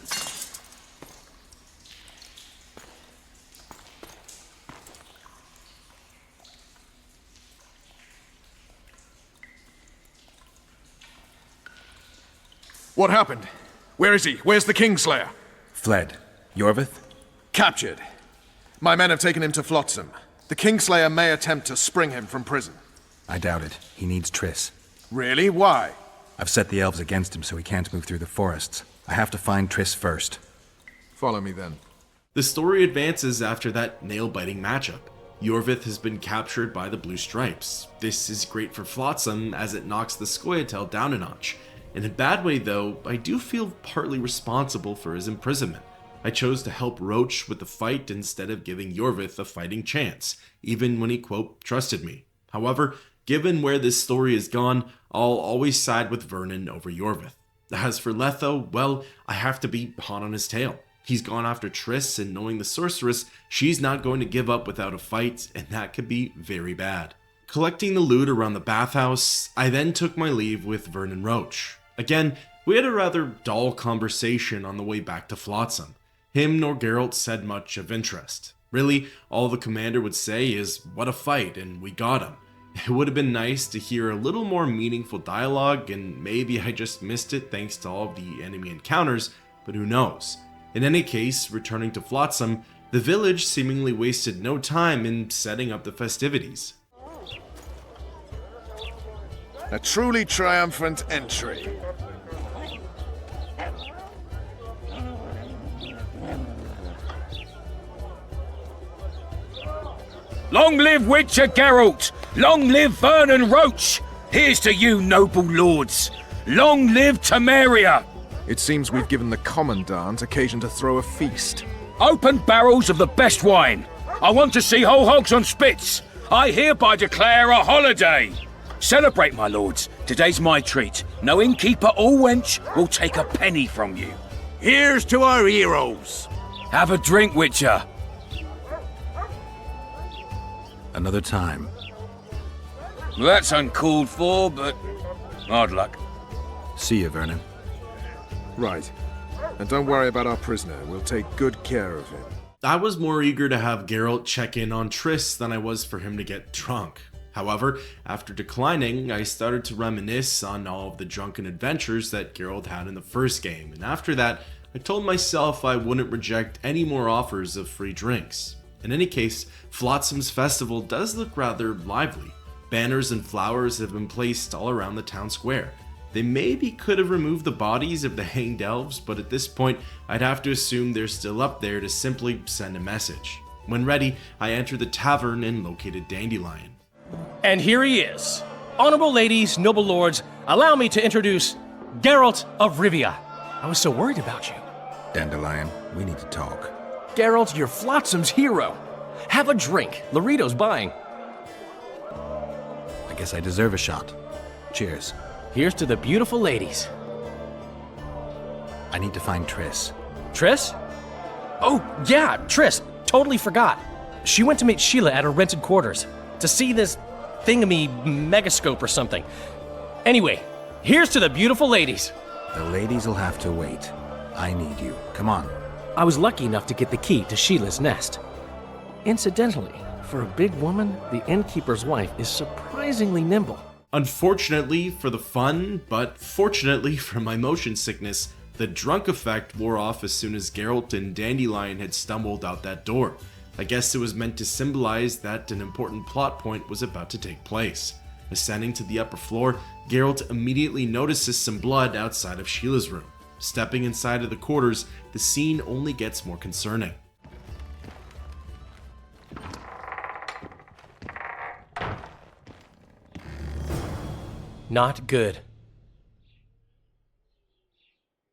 What happened? Where is he? Where's the Kingslayer? Fled. Yorveth? Captured. My men have taken him to Flotsam. The Kingslayer may attempt to spring him from prison. I doubt it. He needs Triss. Really? Why? I've set the elves against him so he can't move through the forests. I have to find Triss first. Follow me then. The story advances after that nail-biting matchup. Yorveth has been captured by the Blue Stripes. This is great for Flotsam as it knocks the Scoia'tael down a notch. In a bad way though, I do feel partly responsible for his imprisonment. I chose to help Roach with the fight instead of giving Yorveth a fighting chance, even when he, quote, trusted me. However, given where this story has gone, I'll always side with Vernon over Yorveth. As for Letho, well, I have to be hot on his tail. He's gone after Triss, and knowing the sorceress, she's not going to give up without a fight, and that could be very bad. Collecting the loot around the bathhouse, I then took my leave with Vernon Roach. Again, we had a rather dull conversation on the way back to Flotsam. Him nor Geralt said much of interest. Really, all the commander would say is, what a fight, and we got him. It would have been nice to hear a little more meaningful dialogue, and maybe I just missed it thanks to all of the enemy encounters, but who knows. In any case, returning to Flotsam, the village seemingly wasted no time in setting up the festivities. A truly triumphant entry. Long live Witcher Geralt! Long live Vernon Roach! Here's to you, noble lords! Long live Temeria! It seems we've given the Commandant occasion to throw a feast. Open barrels of the best wine! I want to see whole hogs on spits! I hereby declare a holiday! Celebrate, my lords. Today's my treat. No innkeeper or wench will take a penny from you. Here's to our heroes! Have a drink, Witcher. Another time. Well, that's uncalled for, but hard luck. See you, Vernon. Right. And don't worry about our prisoner. We'll take good care of him. I was more eager to have Geralt check in on Triss than I was for him to get drunk. However, after declining, I started to reminisce on all of the drunken adventures that Geralt had in the first game, and after that, I told myself I wouldn't reject any more offers of free drinks. In any case, Flotsam's festival does look rather lively. Banners and flowers have been placed all around the town square. They maybe could have removed the bodies of the hanged elves, but at this point, I'd have to assume they're still up there to simply send a message. When ready, I entered the tavern and located Dandelion. And here he is. Honorable ladies, noble lords, allow me to introduce Geralt of Rivia. I was so worried about you. Dandelion, we need to talk. Geralt, you're Flotsam's hero. Have a drink. Laredo's buying. I guess I deserve a shot. Cheers. Here's to the beautiful ladies. I need to find Triss. Triss? Oh, yeah, Triss. Totally forgot. She went to meet Sheila at her rented quarters to see this thingamy megascope or something. Anyway, here's to the beautiful ladies. The ladies will have to wait. I need you. Come on. I was lucky enough to get the key to Sheila's nest. Incidentally, for a big woman, the innkeeper's wife is surprisingly nimble. Unfortunately for the fun, but fortunately for my motion sickness, the drunk effect wore off as soon as Geralt and Dandelion had stumbled out that door. I guess it was meant to symbolize that an important plot point was about to take place. Ascending to the upper floor, Geralt immediately notices some blood outside of Sheila's room. Stepping inside of the quarters, the scene only gets more concerning. Not good.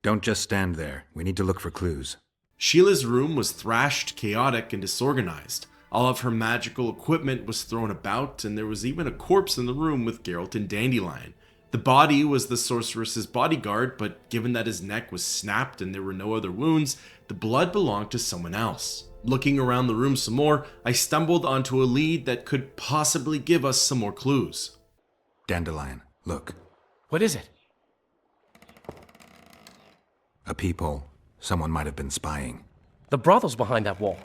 Don't just stand there. We need to look for clues. Sheila's room was thrashed, chaotic, and disorganized. All of her magical equipment was thrown about, and there was even a corpse in the room with Geralt and Dandelion. The body was the sorceress's bodyguard, but given that his neck was snapped and there were no other wounds, the blood belonged to someone else. Looking around the room some more, I stumbled onto a lead that could possibly give us some more clues. Dandelion, look. What is it? A peephole. Someone might have been spying. The brothel's behind that wall.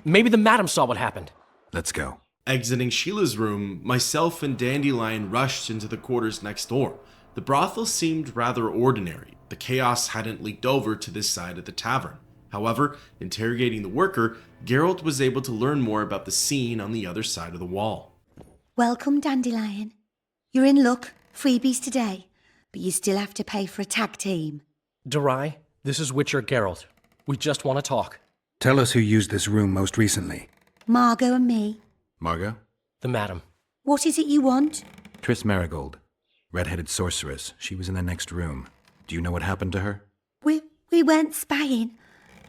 Maybe the madam saw what happened. Let's go. Exiting Sheila's room, myself and Dandelion rushed into the quarters next door. The brothel seemed rather ordinary. The chaos hadn't leaked over to this side of the tavern. However, interrogating the worker, Geralt was able to learn more about the scene on the other side of the wall. Welcome, Dandelion. You're in luck, freebies today, but you still have to pay for a tag team. Durai, this is Witcher Geralt. We just want to talk. Tell us who used this room most recently. Margot and me. Margot? The madam. What is it you want? Triss Marigold. Red-headed sorceress. She was in the next room. Do you know what happened to her? We weren't spying.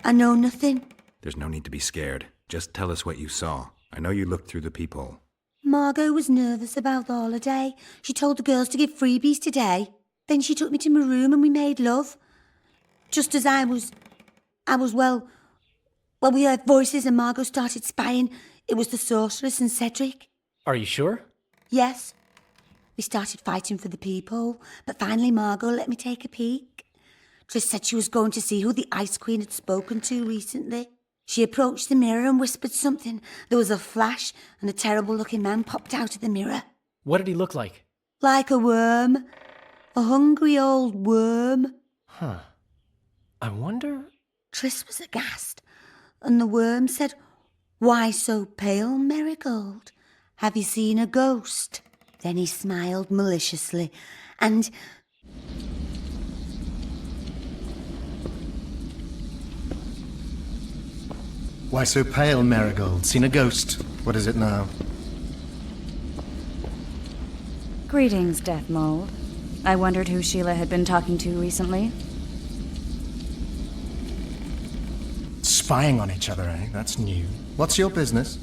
I know nothing. There's no need to be scared. Just tell us what you saw. I know you looked through the peephole. Margot was nervous about the holiday. She told the girls to give freebies today. Then she took me to my room and we made love. Just as I was, well, we heard voices and Margot started spying. It was the sorceress and Cedric. Are you sure? Yes. We started fighting for the peephole, but finally Margot let me take a peek. Triss said she was going to see who the Ice Queen had spoken to recently. She approached the mirror and whispered something. There was a flash and a terrible-looking man popped out of the mirror. What did he look like? Like a worm. A hungry old worm. Huh. I wonder... Triss was aghast, and the worm said, "Why so pale, Marigold? Have you seen a ghost?" Then he smiled maliciously, and... Why so pale, Marigold? Seen a ghost? What is it now? Greetings, Death Mold. I wondered who Sheila had been talking to recently. Spying on each other, eh? That's new. What's your business?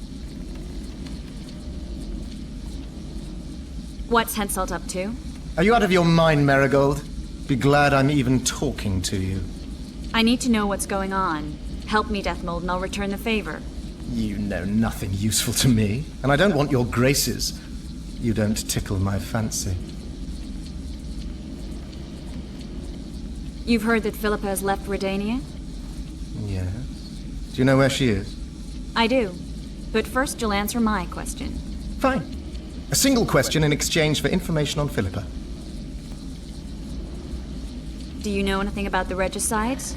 What's Henselt up to? Are you out of your mind, Marigold? Be glad I'm even talking to you. I need to know what's going on. Help me, Death Mold, and I'll return the favor. You know nothing useful to me, and I don't want your graces. You don't tickle my fancy. You've heard that Philippa has left Redania? Yes. Do you know where she is? I do. But first you'll answer my question. Fine. A single question in exchange for information on Philippa. Do you know anything about the regicides?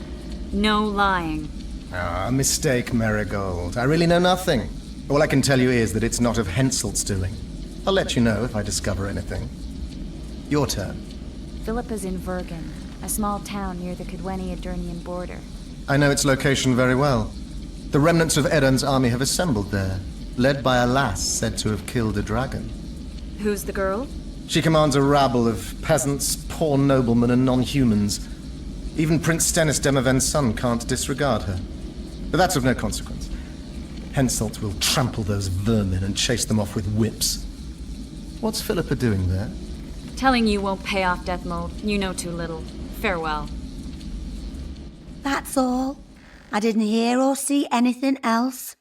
No lying. Ah, mistake, Marigold. I really know nothing. All I can tell you is that it's not of Henselt's doing. I'll let you know if I discover anything. Your turn. Philippa's in Vergen, a small town near the Cadweni-Adurnian border. I know its location very well. The remnants of Eden's army have assembled there, led by a lass said to have killed a dragon. Who's the girl? She commands a rabble of peasants, poor noblemen, and non-humans. Even Prince Stennis Demaven's son can't disregard her. But that's of no consequence. Henselt will trample those vermin and chase them off with whips. What's Philippa doing there? Telling you won't pay off, Deathmold. You know too little. Farewell. That's all. I didn't hear or see anything else.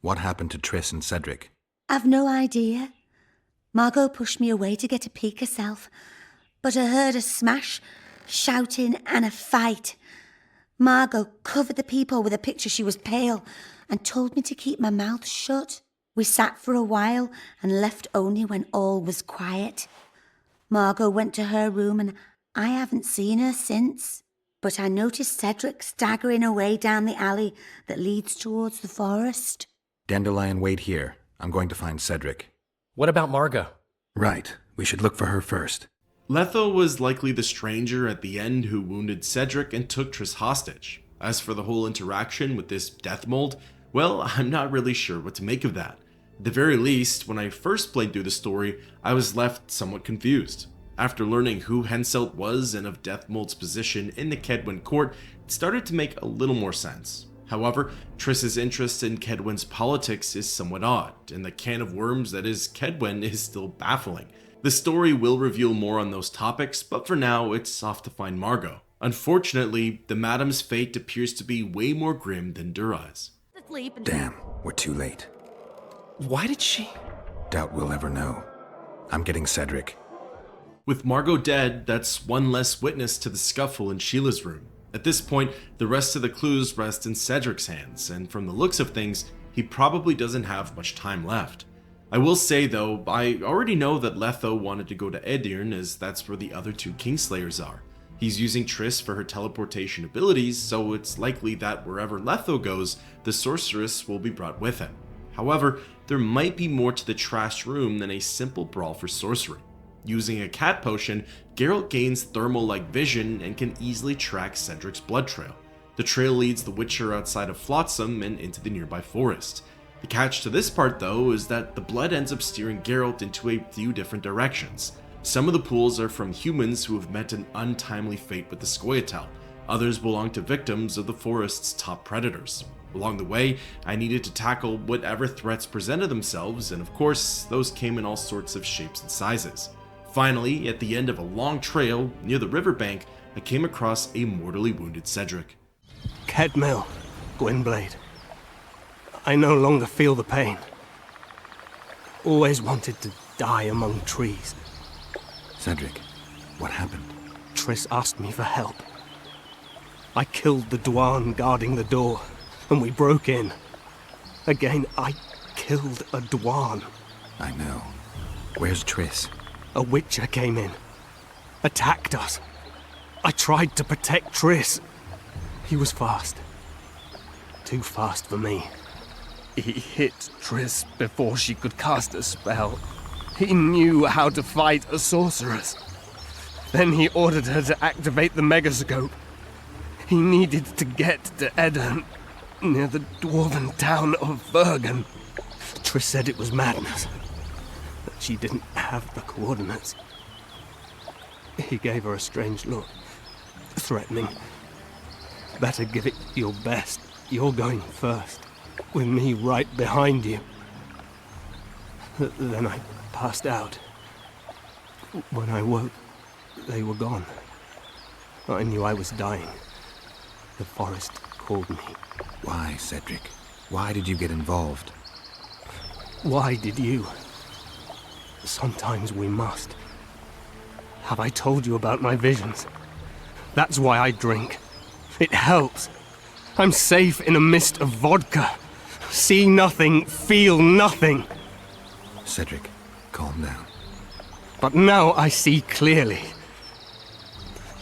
What happened to Triss and Cedric? I've no idea. Margot pushed me away to get a peek herself, but I heard a smash, shouting, and a fight. Margot covered the peephole with a picture. She was pale and told me to keep my mouth shut. We sat for a while and left only when all was quiet. Margot went to her room and I haven't seen her since. But I noticed Cedric staggering away down the alley that leads towards the forest. Dandelion, wait here. I'm going to find Cedric. What about Margot? Right. We should look for her first. Letho was likely the stranger at the end who wounded Cedric and took Triss hostage. As for the whole interaction with this death mold, well, I'm not really sure what to make of that. At the very least, when I first played through the story, I was left somewhat confused. After learning who Henselt was and of Deathmold's position in the Kedwen court, it started to make a little more sense. However, Triss's interest in Kedwen's politics is somewhat odd, and the can of worms that is Kedwen is still baffling. The story will reveal more on those topics, but for now, it's off to find Margot. Unfortunately, the Madam's fate appears to be way more grim than Durai's. Damn, we're too late. Why did she? Doubt we'll ever know. I'm getting Cedric. With Margot dead, that's one less witness to the scuffle in Sheila's room. At this point, the rest of the clues rest in Cedric's hands, and from the looks of things, he probably doesn't have much time left. I will say though, I already know that Letho wanted to go to Edirn as that's where the other two Kingslayers are. He's using Triss for her teleportation abilities, so it's likely that wherever Letho goes, the sorceress will be brought with him. However, there might be more to the trash room than a simple brawl for sorcery. Using a cat potion, Geralt gains thermal-like vision and can easily track Cedric's blood trail. The trail leads the Witcher outside of Flotsam and into the nearby forest. The catch to this part though is that the blood ends up steering Geralt into a few different directions. Some of the pools are from humans who have met an untimely fate with the Scoia'tael. Others belong to victims of the forest's top predators. Along the way, I needed to tackle whatever threats presented themselves, and of course, those came in all sorts of shapes and sizes. Finally, at the end of a long trail near the riverbank, I came across a mortally wounded Cedric. Kedmil, Gwynblade. I no longer feel the pain. Always wanted to die among trees. Cedric, what happened? Triss asked me for help. I killed the Dwarn guarding the door, and we broke in. Again, I killed a Dwarn. I know. Where's Triss? A Witcher came in, attacked us. I tried to protect Triss. He was fast. Too fast for me. He hit Triss before she could cast a spell. He knew how to fight a sorceress. Then he ordered her to activate the megascope. He needed to get to Edirn, near the dwarven town of Bergen. Triss said it was madness, that she didn't have the coordinates. He gave her a strange look, threatening. Better give it your best. You're going first, with me right behind you. Then I passed out. When I woke, they were gone. I knew I was dying. The forest called me. Why, Cedric? Why did you get involved? Why did you? Sometimes we must. Have I told you about my visions? That's why I drink. It helps. I'm safe in a mist of vodka. See nothing, feel nothing. Cedric, calm down. But now I see clearly.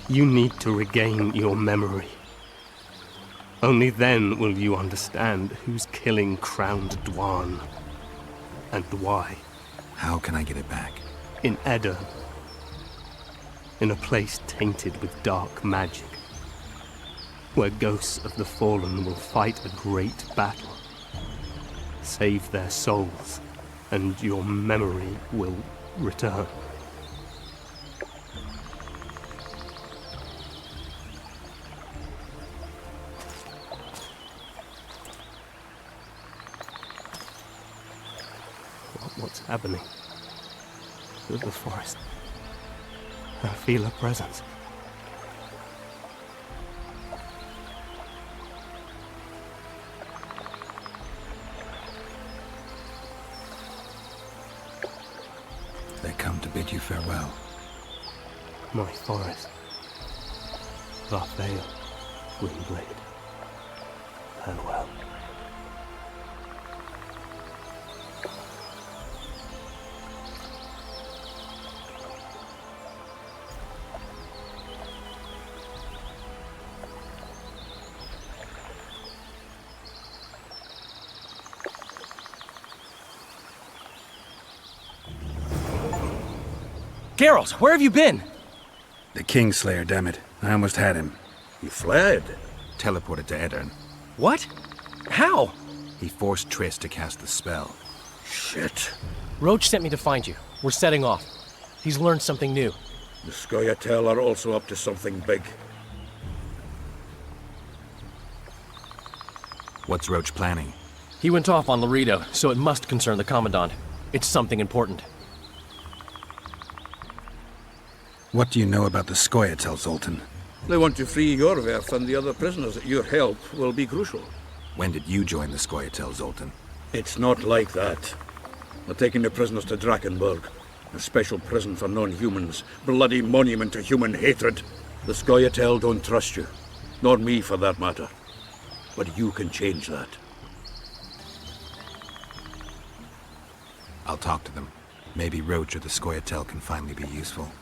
You need to regain your memory. Only then will you understand who's killing Crowned Dwarn. And why. How can I get it back? In Edirn. In a place tainted with dark magic. Where ghosts of the fallen will fight a great battle. Save their souls, and your memory will return. what's happening. Through the forest. I feel a presence. They come to bid you farewell. My forest. Raphael, Gwynblade. Farewell. Geralt, where have you been? The Kingslayer, damn it. I almost had him. He fled. Teleported to Edirn. What? How? He forced Triss to cast the spell. Shit. Roach sent me to find you. We're setting off. He's learned something new. The Scoia'tael are also up to something big. What's Roach planning? He went off on Laredo, so it must concern the Commandant. It's something important. What do you know about the Scoia'tael, Zoltan? They want to free Yorveth and the other prisoners. Your help will be crucial. When did you join the Scoia'tael, Zoltan? It's not like that. They're taking the prisoners to Drakenberg, a special prison for non-humans, bloody monument to human hatred. The Scoia'tael don't trust you, nor me for that matter. But you can change that. I'll talk to them. Maybe Roach or the Scoia'tael can finally be useful.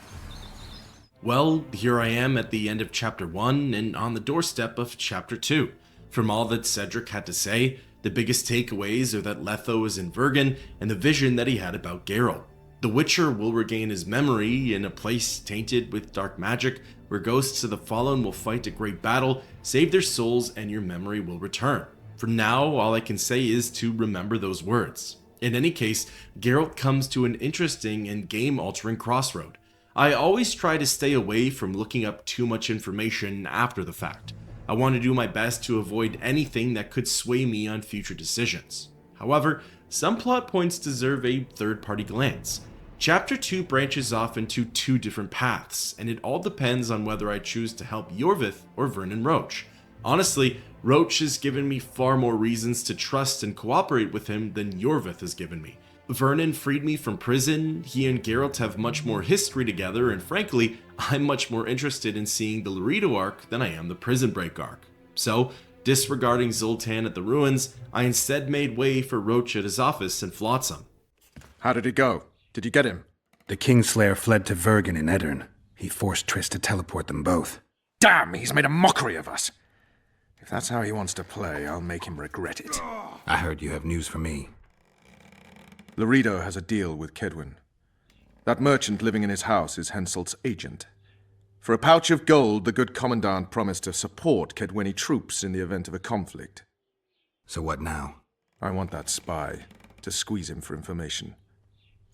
Well, here I am at the end of Chapter 1 and on the doorstep of Chapter 2. From all that Cedric had to say, the biggest takeaways are that Letho is in Vergen and the vision that he had about Geralt. The Witcher will regain his memory in a place tainted with dark magic, where ghosts of the fallen will fight a great battle, save their souls, and your memory will return. For now, all I can say is to remember those words. In any case, Geralt comes to an interesting and game-altering crossroad. I always try to stay away from looking up too much information after the fact. I want to do my best to avoid anything that could sway me on future decisions. However, some plot points deserve a third-party glance. Chapter 2 branches off into two different paths, and it all depends on whether I choose to help Yorveth or Vernon Roach. Honestly, Roach has given me far more reasons to trust and cooperate with him than Yorveth has given me. Vernon freed me from prison, he and Geralt have much more history together, and frankly, I'm much more interested in seeing the Laredo arc than I am the Prison Break arc. So, disregarding Zoltan at the ruins, I instead made way for Roach at his office in Flotsam. How did it go? Did you get him? The Kingslayer fled to Vergen in Edirn. He forced Triss to teleport them both. Damn, he's made a mockery of us. If that's how he wants to play, I'll make him regret it. I heard you have news for me. Laredo has a deal with Kedwin. That merchant living in his house is Henselt's agent. For a pouch of gold, the good Commandant promised to support Kedwini troops in the event of a conflict. So what now? I want that spy, to squeeze him for information.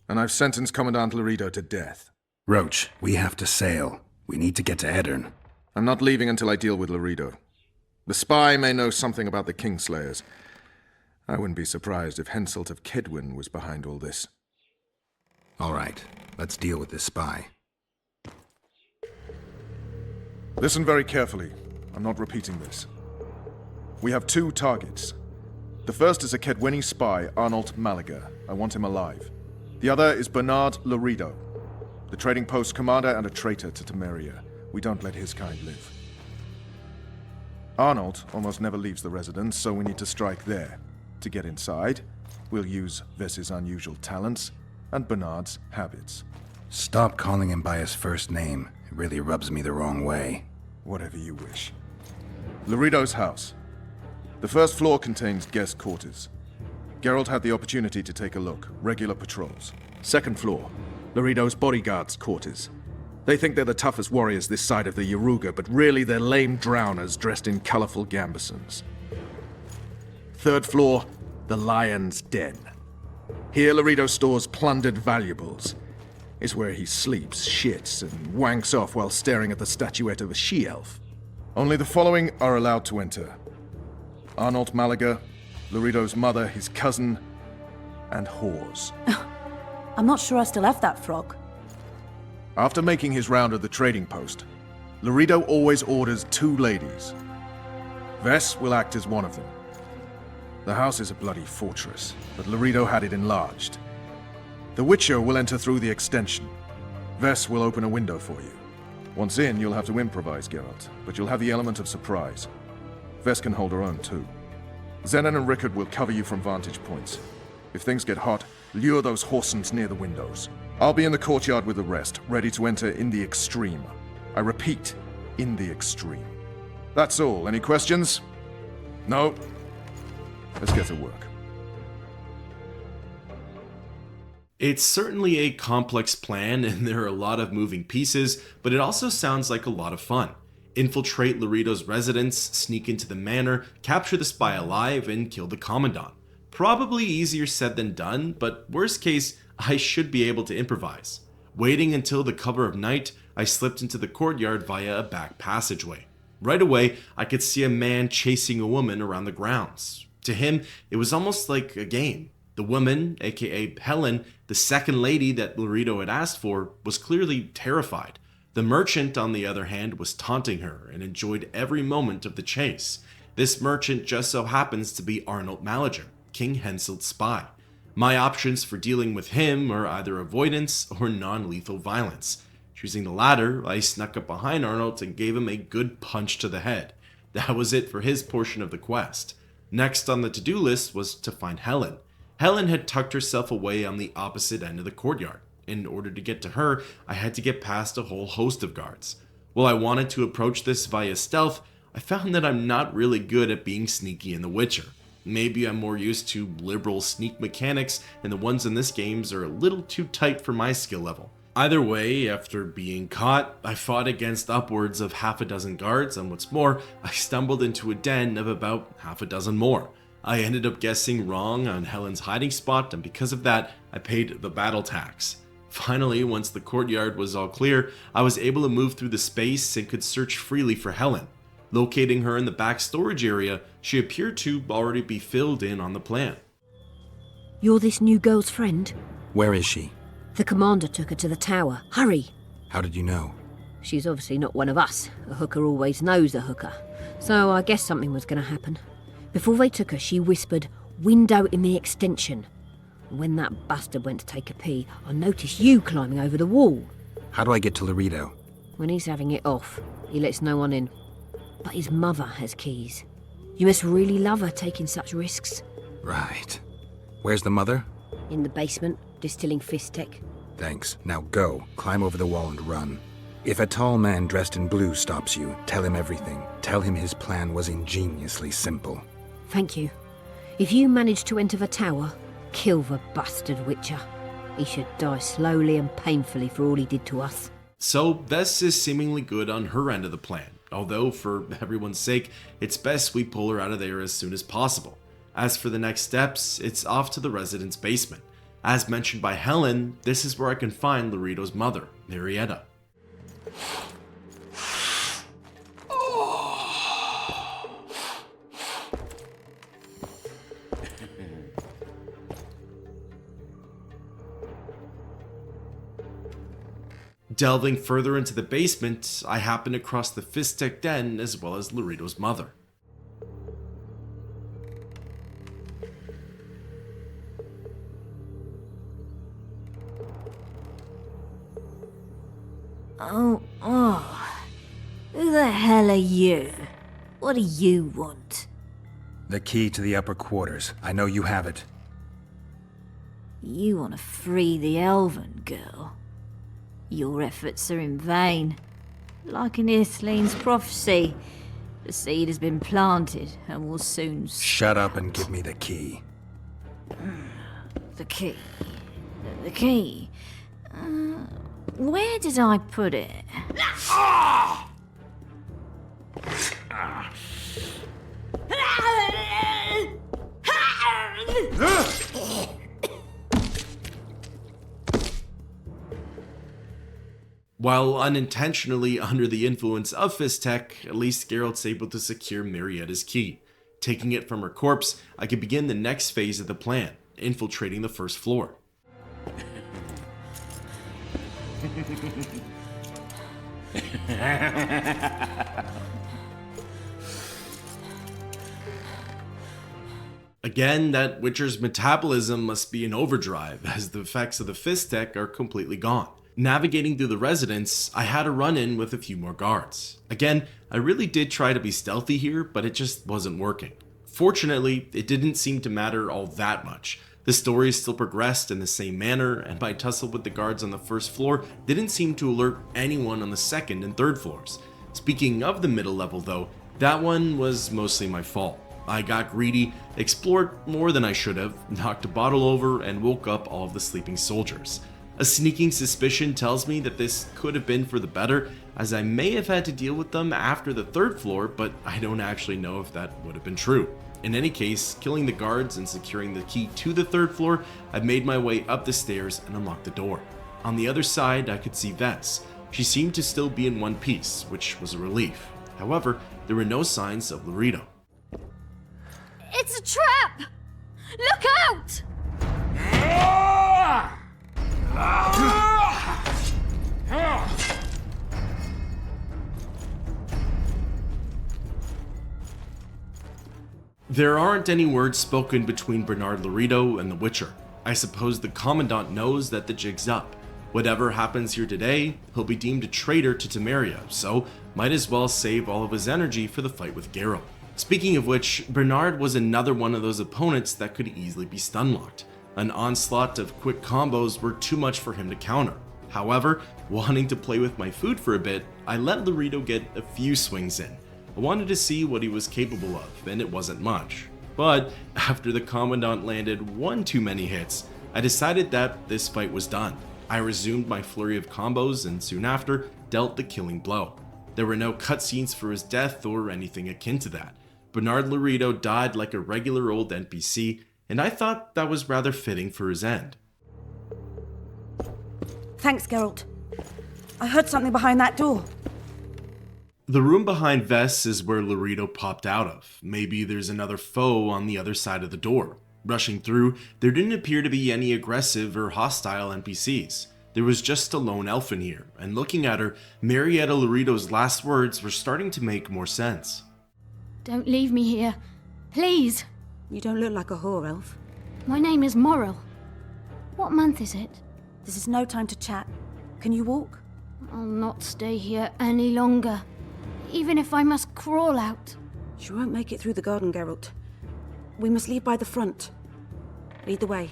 And I've sentenced Commandant Laredo to death. Roach, we have to sail. We need to get to Edirn. I'm not leaving until I deal with Laredo. The spy may know something about the Kingslayers. I wouldn't be surprised if Henselt of Kedwin was behind all this. All right, let's deal with this spy. Listen very carefully. I'm not repeating this. We have two targets. The first is a Kedwini spy, Arnold Malaga. I want him alive. The other is Bernard Laredo, the trading post commander and a traitor to Temeria. We don't let his kind live. Arnold almost never leaves the residence, so we need to strike there. To get inside, we'll use Vess's unusual talents and Bernard's habits. Stop calling him by his first name. It really rubs me the wrong way. Whatever you wish. Laredo's house. The first floor contains guest quarters. Geralt had the opportunity to take a look. Regular patrols. Second floor, Laredo's bodyguards' quarters. They think they're the toughest warriors this side of the Yaruga, but really they're lame drowners dressed in colorful gambesons. Third floor, the Lion's Den. Here Laredo stores plundered valuables. It's where he sleeps, shits, and wanks off while staring at the statuette of a she-elf. Only the following are allowed to enter. Arnold Malaga, Laredo's mother, his cousin, and whores. I'm not sure I still have that frog. After making his round of the trading post, Laredo always orders 2 ladies. Vess will act as one of them. The house is a bloody fortress, but Laredo had it enlarged. The Witcher will enter through the extension. Vess will open a window for you. Once in, you'll have to improvise, Geralt, but you'll have the element of surprise. Vess can hold her own, too. Zenon and Rickard will cover you from vantage points. If things get hot, lure those horsens near the windows. I'll be in the courtyard with the rest, ready to enter in the extreme. I repeat, in the extreme. That's all. Any questions? No? Let's get to work. It's certainly a complex plan and there are a lot of moving pieces, but it also sounds like a lot of fun. Infiltrate Laredo's residence, sneak into the manor, capture the spy alive, and kill the Commandant. Probably easier said than done, but worst case, I should be able to improvise. Waiting until the cover of night, I slipped into the courtyard via a back passageway. Right away, I could see a man chasing a woman around the grounds. To him, it was almost like a game. The woman, aka Helen, the second lady that Laredo had asked for, was clearly terrified. The merchant, on the other hand, was taunting her and enjoyed every moment of the chase. This merchant just so happens to be Arnold Maliger, King Henselt's spy. My options for dealing with him are either avoidance or non-lethal violence. Choosing the latter, I snuck up behind Arnold and gave him a good punch to the head. That was it for his portion of the quest. Next on the to-do list was to find Helen. Helen had tucked herself away on the opposite end of the courtyard. In order to get to her, I had to get past a whole host of guards. While I wanted to approach this via stealth, I found that I'm not really good at being sneaky in The Witcher. Maybe I'm more used to liberal sneak mechanics, and the ones in this game are a little too tight for my skill level. Either way, after being caught, I fought against upwards of half a dozen guards, and what's more, I stumbled into a den of about half a dozen more. I ended up guessing wrong on Helen's hiding spot, and because of that, I paid the battle tax. Finally, once the courtyard was all clear, I was able to move through the space and could search freely for Helen. Locating her in the back storage area, she appeared to already be filled in on the plan. You're this new girl's friend? Where is she? The commander took her to the tower. Hurry! How did you know? She's obviously not one of us. A hooker always knows a hooker. So I guess something was going to happen. Before they took her, she whispered, "Window in the extension." When that bastard went to take a pee, I noticed you climbing over the wall. How do I get to Laredo? When he's having it off, he lets no one in. But his mother has keys. You must really love her taking such risks. Right. Where's the mother? In the basement, distilling fistek. Thanks. Now go. Climb over the wall and run. If a tall man dressed in blue stops you, tell him everything. Tell him his plan was ingeniously simple. Thank you. If you manage to enter the tower, kill the bastard Witcher. He should die slowly and painfully for all he did to us. So Vess is seemingly good on her end of the plan, although for everyone's sake, it's best we pull her out of there as soon as possible. As for the next steps, it's off to the residence basement. As mentioned by Helen, this is where I can find Laredo's mother, Marietta. Delving further into the basement, I happen across the Fistek den as well as Laredo's mother. Oh. Who the hell are you? What do you want? The key to the upper quarters. I know you have it. You want to free the elven girl? Your efforts are in vain. Like in Ithleen's prophecy, the seed has been planted and will soon... Shut up and give me the key. The key. The key. Where did I put it? While unintentionally under the influence of Fistek, at least Geralt's able to secure Marietta's key. Taking it from her corpse, I can begin the next phase of the plan, infiltrating the first floor. Again, that Witcher's metabolism must be in overdrive, as the effects of the fist deck are completely gone. Navigating through the residence, I had a run-in with a few more guards. Again, I really did try to be stealthy here, but it just wasn't working. Fortunately, it didn't seem to matter all that much. The story still progressed in the same manner, and my tussle with the guards on the first floor didn't seem to alert anyone on the second and third floors. Speaking of the middle level though, that one was mostly my fault. I got greedy, explored more than I should have, knocked a bottle over, and woke up all of the sleeping soldiers. A sneaking suspicion tells me that this could have been for the better, as I may have had to deal with them after the third floor, but I don't actually know if that would have been true. In any case, killing the guards and securing the key to the third floor, I made my way up the stairs and unlocked the door. On the other side, I could see Vess. She seemed to still be in one piece, which was a relief. However, there were no signs of Laredo. It's a trap! Look out! There aren't any words spoken between Bernard Laredo and the Witcher. I suppose the Commandant knows that the jig's up. Whatever happens here today, he'll be deemed a traitor to Temeria, so might as well save all of his energy for the fight with Geralt. Speaking of which, Bernard was another one of those opponents that could easily be stun-locked. An onslaught of quick combos were too much for him to counter. However, wanting to play with my food for a bit, I let Laredo get a few swings in. I wanted to see what he was capable of, and it wasn't much. But after the Commandant landed one too many hits, I decided that this fight was done. I resumed my flurry of combos and soon after dealt the killing blow. There were no cutscenes for his death or anything akin to that. Bernard Laredo died like a regular old NPC, and I thought that was rather fitting for his end. Thanks, Geralt. I heard something behind that door. The room behind Vess is where Laredo popped out of. Maybe there's another foe on the other side of the door. Rushing through, there didn't appear to be any aggressive or hostile NPCs. There was just a lone elf in here, and looking at her, Marietta Laredo's last words were starting to make more sense. Don't leave me here. Please. You don't look like a whore, elf. My name is Morrill. What month is it? This is no time to chat. Can you walk? I'll not stay here any longer. Even if I must crawl out. You won't make it through the garden, Geralt. We must leave by the front. Lead the way.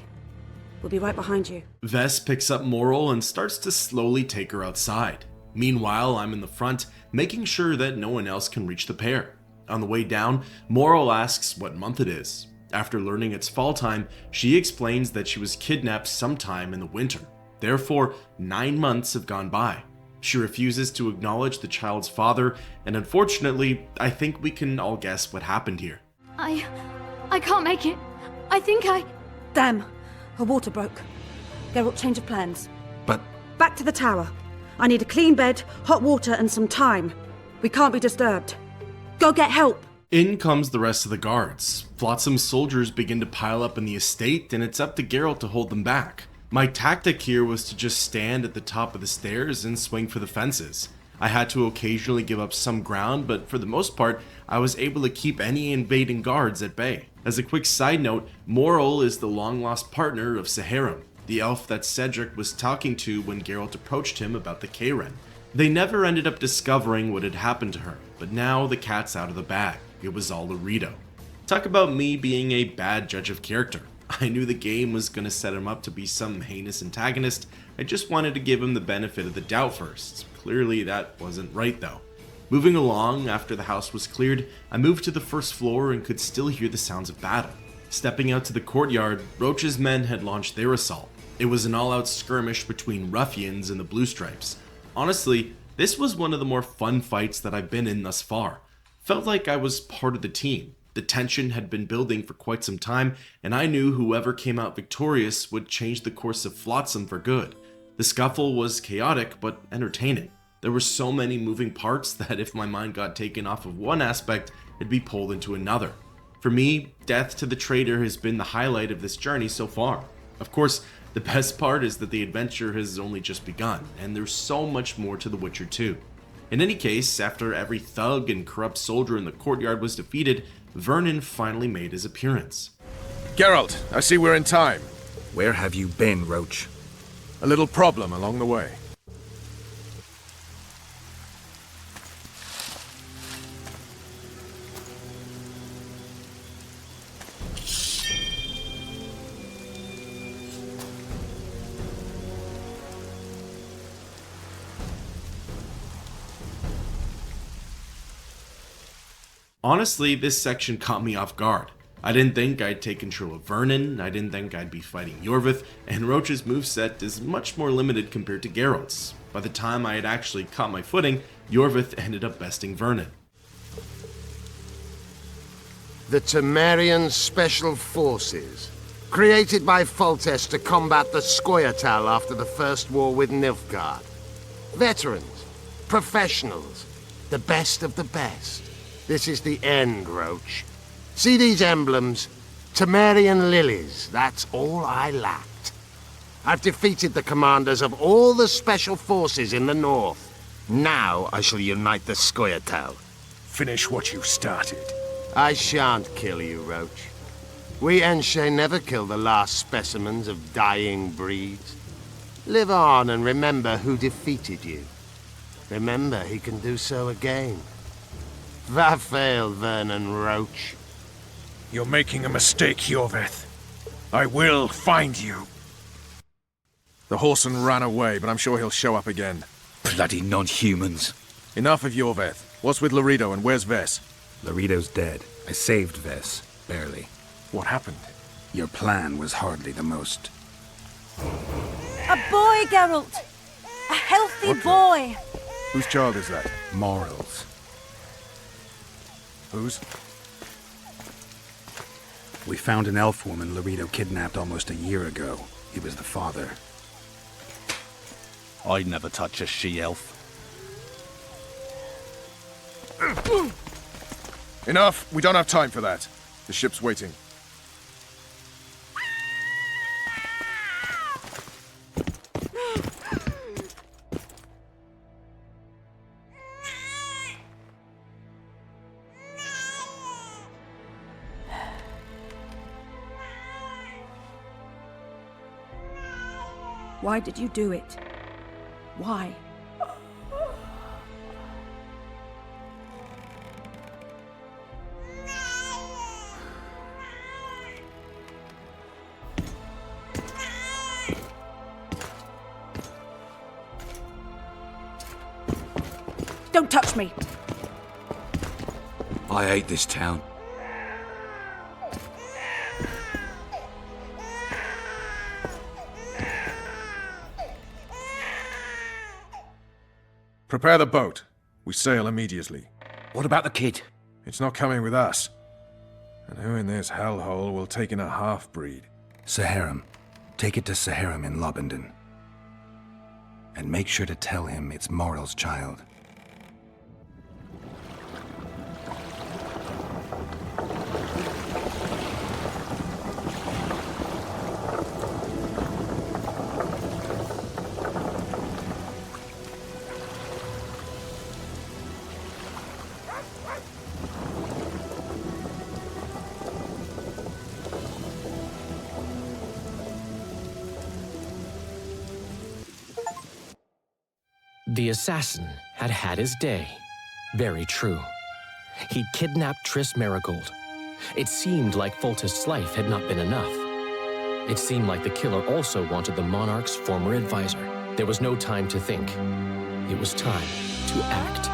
We'll be right behind you. Vess picks up Morrill and starts to slowly take her outside. Meanwhile, I'm in the front, making sure that no one else can reach the pair. On the way down, Morrill asks what month it is. After learning it's fall time, she explains that she was kidnapped sometime in the winter. Therefore, 9 months have gone by. She refuses to acknowledge the child's father, and unfortunately, I think we can all guess what happened here. I can't make it. I think I... Damn! Her water broke. Geralt, change of plans. But... Back to the tower. I need a clean bed, hot water, and some time. We can't be disturbed. Go get help! In comes the rest of the guards. Flotsam soldiers begin to pile up in the estate, and it's up to Geralt to hold them back. My tactic here was to just stand at the top of the stairs and swing for the fences. I had to occasionally give up some ground, but for the most part, I was able to keep any invading guards at bay. As a quick side note, Morrill is the long-lost partner of Saharim, the elf that Cedric was talking to when Geralt approached him about the Kayren. They never ended up discovering what had happened to her, but now the cat's out of the bag. It was all Laredo. Talk about me being a bad judge of character. I knew the game was going to set him up to be some heinous antagonist. I just wanted to give him the benefit of the doubt first. Clearly that wasn't right though. Moving along, after the house was cleared, I moved to the first floor and could still hear the sounds of battle. Stepping out to the courtyard, Roach's men had launched their assault. It was an all-out skirmish between ruffians and the Blue Stripes. Honestly, this was one of the more fun fights that I've been in thus far. Felt like I was part of the team. The tension had been building for quite some time, and I knew whoever came out victorious would change the course of Flotsam for good. The scuffle was chaotic, but entertaining. There were so many moving parts that if my mind got taken off of one aspect, it'd be pulled into another. For me, death to the traitor has been the highlight of this journey so far. Of course, The best part is that the adventure has only just begun, and there's so much more to The Witcher 2. In any case, after every thug and corrupt soldier in the courtyard was defeated, Vernon finally made his appearance. Geralt, I see we're in time. Where have you been, Roach? A little problem along the way. Honestly, this section caught me off guard. I didn't think I'd take control of Vernon, I didn't think I'd be fighting Yorvith, and Roach's moveset is much more limited compared to Geralt's. By the time I had actually caught my footing, Yorvith ended up besting Vernon. The Temerian Special Forces, created by Foltest to combat the Scoia'tael after the First War with Nilfgaard. Veterans, professionals, the best of the best. This is the end, Roach. See these emblems? Temerian lilies, that's all I lacked. I've defeated the commanders of all the special forces in the north. Now I shall unite the Scoia'tael. Finish what you started. I shan't kill you, Roach. We Enshe never kill the last specimens of dying breeds. Live on and remember who defeated you. Remember he can do so again. Vafail, Vernon Roach. You're making a mistake, Yorvith. I will find you. The horseman ran away, but I'm sure he'll show up again. Bloody non-humans. Enough of Yorvith. What's with Loredo and where's Ves? Loredo's dead. I saved Ves. Barely. What happened? Your plan was hardly the most. A boy, Geralt! A healthy boy! Whose child is that? Morals. Whose? We found an elf woman Loredo kidnapped almost a year ago. He was the father. I'd never touch a she-elf. Enough! We don't have time for that. The ship's waiting. Why did you do it? Why? Don't touch me! I hate this town. Prepare the boat. We sail immediately. What about the kid? It's not coming with us. And who in this hellhole will take in a half-breed? Saharim. Take it to Saharim in Lobendon. And make sure to tell him it's Moral's child. The assassin had had his day. Very true. He'd kidnapped Triss Marigold. It seemed like Foltest's life had not been enough. It seemed like the killer also wanted the monarch's former advisor. There was no time to think. It was time to act.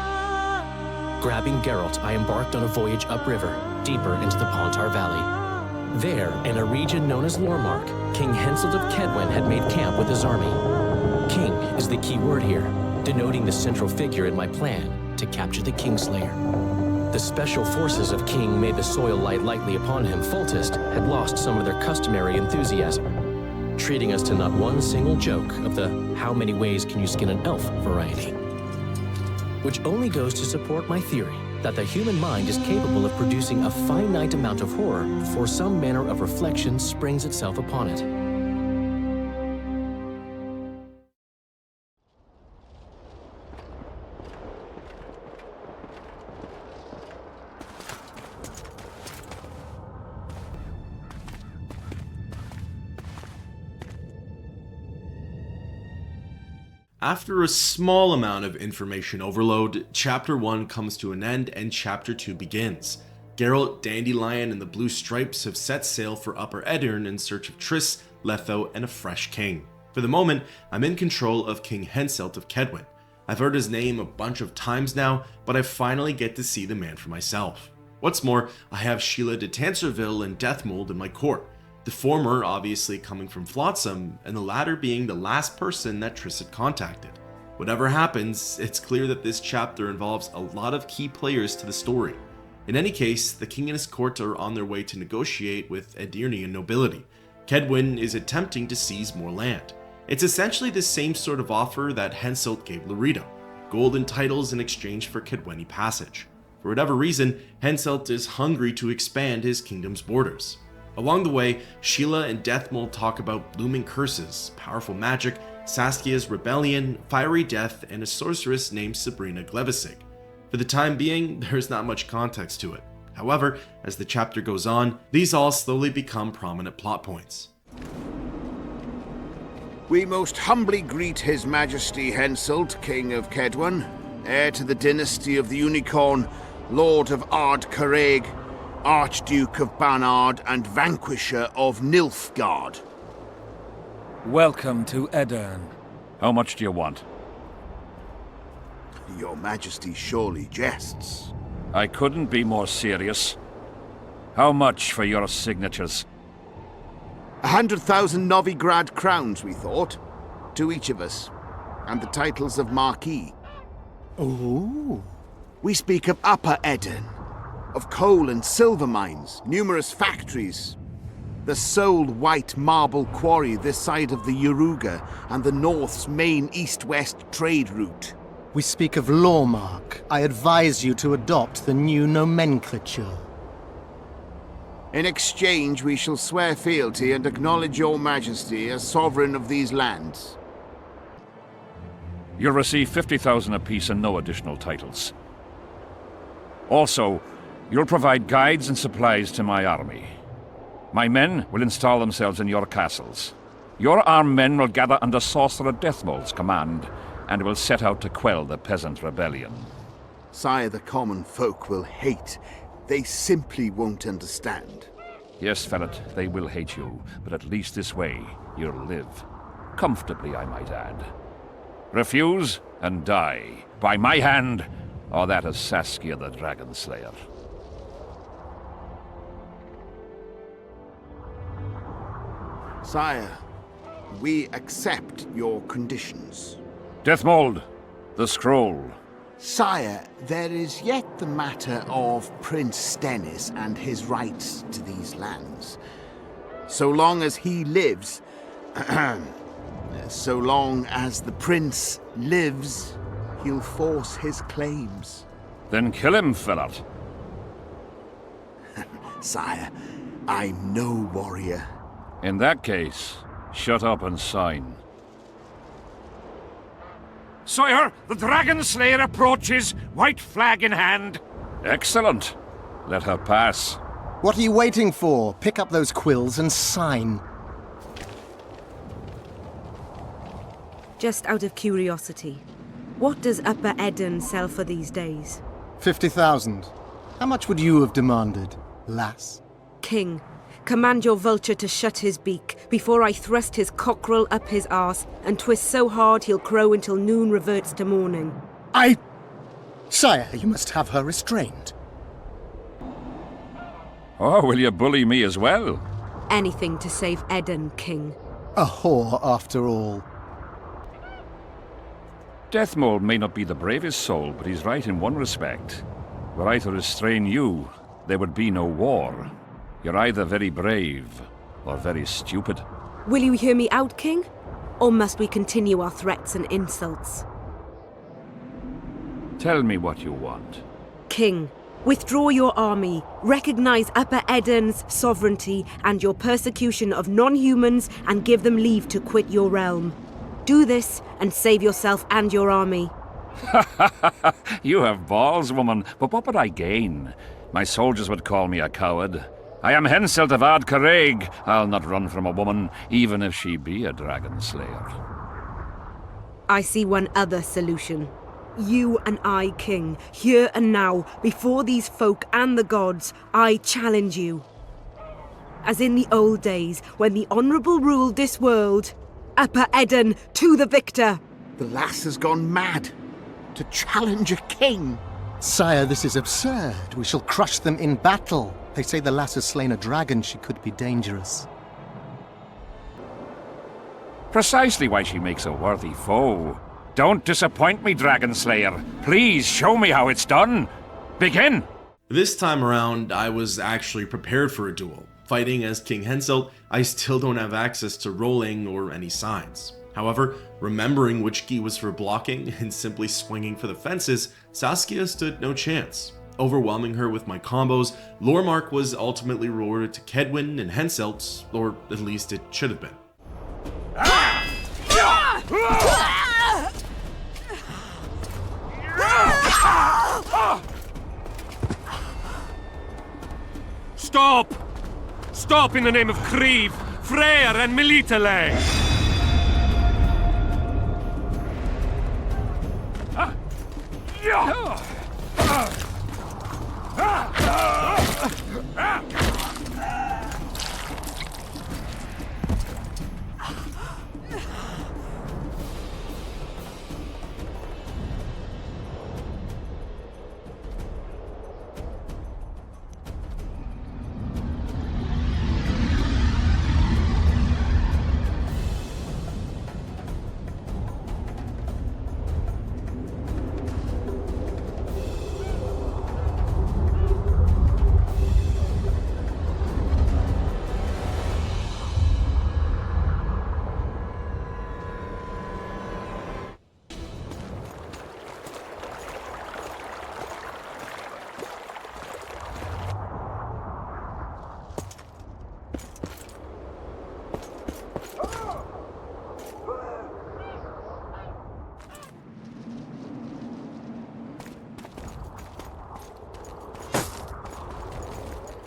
Grabbing Geralt, I embarked on a voyage upriver, deeper into the Pontar Valley. There, in a region known as Lormark, King Henselt of Kedwen had made camp with his army. King is the key word here, denoting the central figure in my plan to capture the Kingslayer. The special forces of King made the soil lie lightly upon him. Foltest had lost some of their customary enthusiasm, treating us to not one single joke of the how many ways can you skin an elf variety. Which only goes to support my theory that the human mind is capable of producing a finite amount of horror before some manner of reflection springs itself upon it. After a small amount of information overload, Chapter 1 comes to an end and Chapter 2 begins. Geralt, Dandelion, and the Blue Stripes have set sail for Upper Edirn in search of Triss, Letho, and a fresh king. For the moment, I'm in control of King Henselt of Kedwen. I've heard his name a bunch of times now, but I finally get to see the man for myself. What's more, I have Sheila de Tanserville and Deathmold in my court, the former obviously coming from Flotsam, and the latter being the last person that Triss had contacted. Whatever happens, it's clear that this chapter involves a lot of key players to the story. In any case, the king and his court are on their way to negotiate with Edirnian nobility. Kedwen is attempting to seize more land. It's essentially the same sort of offer that Henselt gave Loreto, gold and titles in exchange for Kedweni passage. For whatever reason, Henselt is hungry to expand his kingdom's borders. Along the way, Sheila and Deathmold talk about blooming curses, powerful magic, Saskia's rebellion, fiery death, and a sorceress named Sabrina Glevisig. For the time being, there's not much context to it. However, as the chapter goes on, these all slowly become prominent plot points. We most humbly greet His Majesty Henselt, King of Kedwen, heir to the dynasty of the Unicorn, Lord of Ard-Carreg, Archduke of Banard, and Vanquisher of Nilfgaard. Welcome to Edirn. How much do you want? Your Majesty surely jests. I couldn't be more serious. How much for your signatures? 100,000 Novigrad crowns, we thought. To each of us. And the titles of Marquis. Ooh. We speak of Upper Edirn. Of coal and silver mines, numerous factories. The sole white marble quarry this side of the Yaruga, and the North's main east-west trade route. We speak of Lawmark. I advise you to adopt the new nomenclature. In exchange, we shall swear fealty and acknowledge your majesty as sovereign of these lands. You'll receive 50,000 apiece and no additional titles. Also, you'll provide guides and supplies to my army. My men will install themselves in your castles. Your armed men will gather under Sorcerer Deathmold's command, and will set out to quell the peasant rebellion. Sire, the common folk will hate. They simply won't understand. Yes, Ferret, they will hate you, but at least this way, you'll live. Comfortably, I might add. Refuse, and die. By my hand, or that of Saskia the Dragon Slayer. Sire, we accept your conditions. Deathmold, the scroll. Sire, there is yet the matter of Prince Stennis and his rights to these lands. So long as he lives, so long as the prince lives, he'll force his claims. Then kill him, Ferret. Sire, I'm no warrior. In that case, shut up and sign. Sire, the Dragon Slayer approaches, white flag in hand. Excellent. Let her pass. What are you waiting for? Pick up those quills and sign. Just out of curiosity, what does Upper Edirn sell for these days? 50,000. How much would you have demanded, lass? King, command your vulture to shut his beak before I thrust his cockerel up his arse and twist so hard he'll crow until noon reverts to morning. Sire, you must have her restrained. Oh, will you bully me as well? Anything to save Edirn, King. A whore, after all. Deathmold may not be the bravest soul, but he's right in one respect. Were I to restrain you, there would be no war. You're either very brave, or very stupid. Will you hear me out, King? Or must we continue our threats and insults? Tell me what you want. King, withdraw your army, recognize Upper Edirn's sovereignty and your persecution of non-humans, and give them leave to quit your realm. Do this, and save yourself and your army. You have balls, woman, but what would I gain? My soldiers would call me a coward. I am Henselt of Ard-Carreg. I'll not run from a woman, even if she be a dragon slayer. I see one other solution. You and I, King, here and now, before these folk and the gods, I challenge you. As in the old days, when the Honourable ruled this world, Upper Eden to the victor! The lass has gone mad. To challenge a king. Sire, this is absurd. We shall crush them in battle. They say the lass has slain a dragon. She could be dangerous. Precisely why she makes a worthy foe. Don't disappoint me, Dragon Slayer. Please show me how it's done. Begin! This time around, I was actually prepared for a duel. Fighting as King Henselt, I still don't have access to rolling or any signs. However, remembering which key was for blocking and simply swinging for the fences, Saskia stood no chance. Overwhelming her with my combos, Loremark was ultimately rewarded to Kedwin and Henselt, or at least it should have been. Stop! Stop in the name of Kriv, Freyr and Melitele!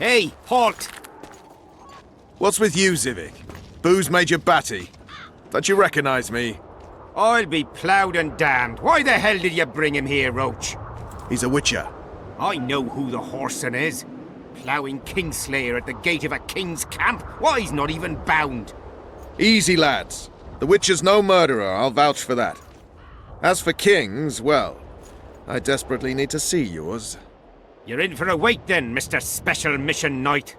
Hey, halt! What's with you, Zivik? Booze Major Batty? Don't you recognize me? I'll be ploughed and damned. Why the hell did you bring him here, Roach? He's a witcher. I know who the whoreson is. Ploughing Kingslayer at the gate of a king's camp? Why, he's not even bound. Easy, lads. The witcher's no murderer, I'll vouch for that. As for kings, well, I desperately need to see yours. You're in for a wait then, Mr. Special Mission Knight.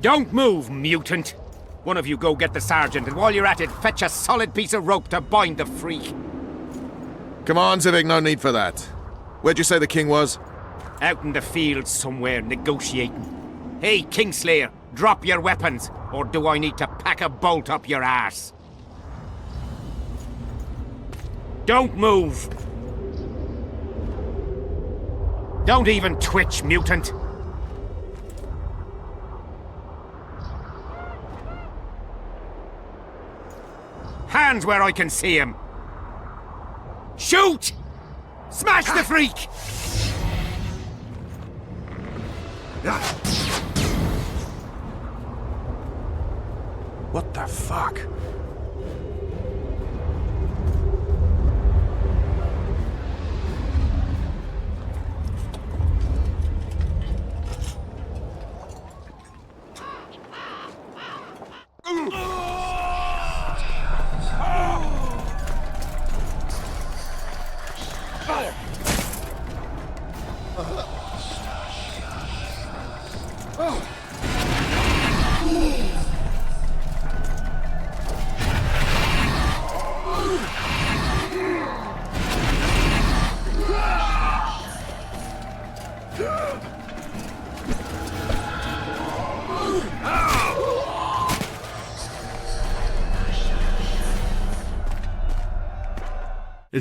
Don't move, mutant! One of you go get the sergeant, and while you're at it, fetch a solid piece of rope to bind the freak. Come on, Zivik, no need for that. Where'd you say the king was? Out in the field somewhere, negotiating. Hey, Kingslayer, drop your weapons, or do I need to pack a bolt up your arse? Don't move! Don't even twitch, mutant! Hands where I can see him! Shoot! Smash the freak! What the fuck?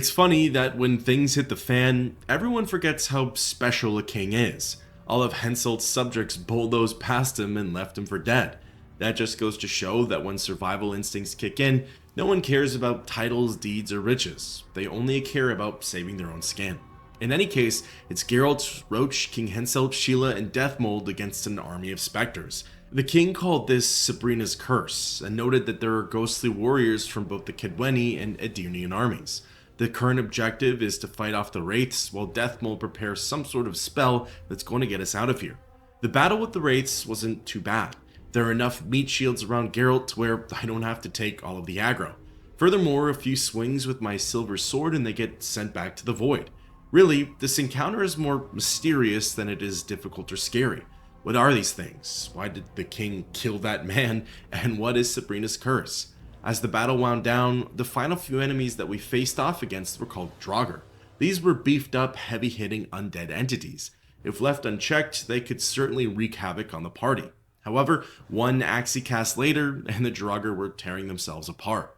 It's funny that when things hit the fan, everyone forgets how special a king is. All of Henselt's subjects bulldozed past him and left him for dead. That just goes to show that when survival instincts kick in, no one cares about titles, deeds, or riches. They only care about saving their own skin. In any case, it's Geralt, Roach, King Henselt, Sheila, and Deathmold against an army of specters. The king called this Sabrina's curse, and noted that there are ghostly warriors from both the Kedweni and Edirnian armies. The current objective is to fight off the Wraiths, while Deathmold prepares some sort of spell that's going to get us out of here. The battle with the Wraiths wasn't too bad. There are enough meat shields around Geralt to where I don't have to take all of the aggro. Furthermore, a few swings with my silver sword and they get sent back to the void. Really, this encounter is more mysterious than it is difficult or scary. What are these things? Why did the king kill that man? And what is Sabrina's curse? As the battle wound down, the final few enemies that we faced off against were called Draugr. These were beefed up, heavy-hitting undead entities. If left unchecked, they could certainly wreak havoc on the party. However, one Axii cast later, and the Draugr were tearing themselves apart.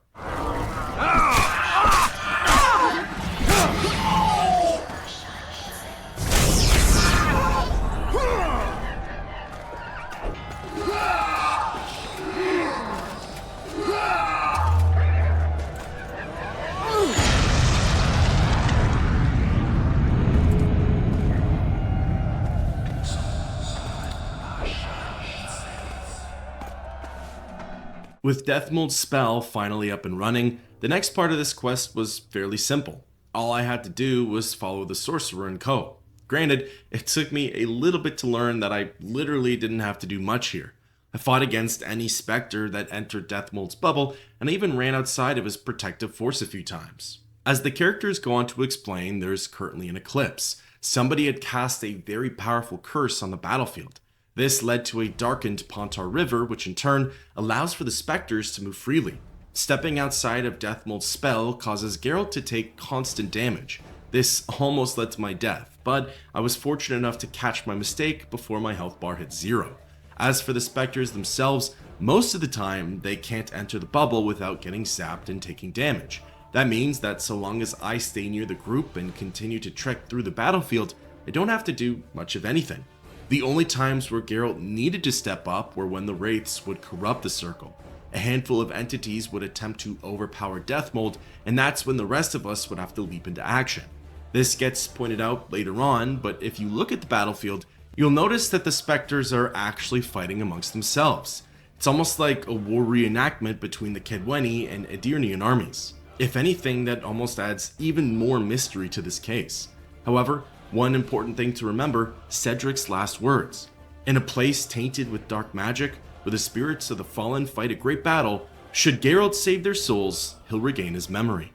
With Deathmold's spell finally up and running, the next part of this quest was fairly simple. All I had to do was follow the sorcerer and co. Granted, it took me a little bit to learn that I literally didn't have to do much here. I fought against any specter that entered Deathmold's bubble, and I even ran outside of his protective force a few times. As the characters go on to explain, there's currently an eclipse. Somebody had cast a very powerful curse on the battlefield. This led to a darkened Pontar River, which in turn allows for the specters to move freely. Stepping outside of Deathmold's spell causes Geralt to take constant damage. This almost led to my death, but I was fortunate enough to catch my mistake before my health bar hit 0. As for the specters themselves, most of the time they can't enter the bubble without getting zapped and taking damage. That means that so long as I stay near the group and continue to trek through the battlefield, I don't have to do much of anything. The only times where Geralt needed to step up were when the Wraiths would corrupt the circle. A handful of entities would attempt to overpower Deathmold, and that's when the rest of us would have to leap into action. This gets pointed out later on, but if you look at the battlefield, you'll notice that the specters are actually fighting amongst themselves. It's almost like a war reenactment between the Kedweni and Edirnian armies. If anything, that almost adds even more mystery to this case. However, one important thing to remember, Cedric's last words. In a place tainted with dark magic, where the spirits of the fallen fight a great battle, should Geralt save their souls, he'll regain his memory.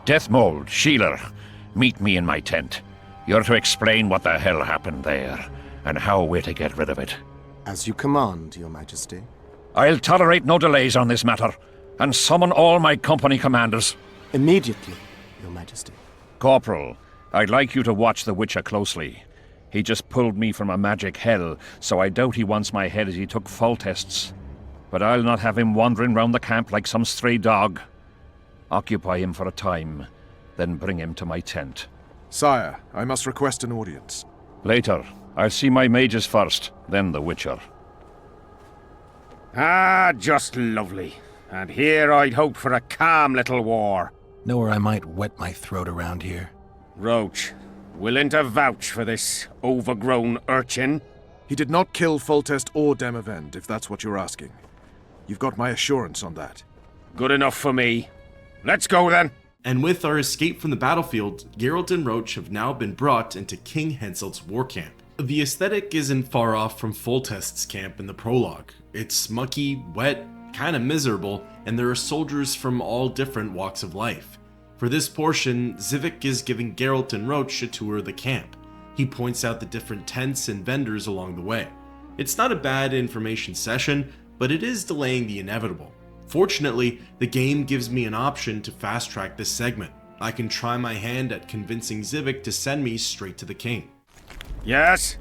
Deathmold, Sheeler, meet me in my tent. You're to explain what the hell happened there, and how we're to get rid of it. As you command, Your Majesty. I'll tolerate no delays on this matter, and summon all my company commanders. Immediately, Your Majesty. Corporal, I'd like you to watch the Witcher closely. He just pulled me from a magic hell, so I doubt he wants my head as he took fall tests. But I'll not have him wandering round the camp like some stray dog. Occupy him for a time, then bring him to my tent. Sire, I must request an audience. Later. I'll see my mages first, then the Witcher. Ah, just lovely. And here I'd hoped for a calm little war. Know where I might wet my throat around here? Roach, willing to vouch for this overgrown urchin? He did not kill Foltest or Demavend, if that's what you're asking. You've got my assurance on that. Good enough for me. Let's go then. And with our escape from the battlefield, Geralt and Roach have now been brought into King Henselt's war camp. The aesthetic isn't far off from Foltest's camp in the prologue. It's mucky, wet, kinda miserable, and there are soldiers from all different walks of life. For this portion, Zivik is giving Geralt and Roach a tour of the camp. He points out the different tents and vendors along the way. It's not a bad information session, but it is delaying the inevitable. Fortunately, the game gives me an option to fast track this segment. I can try my hand at convincing Zivik to send me straight to the king. Yes?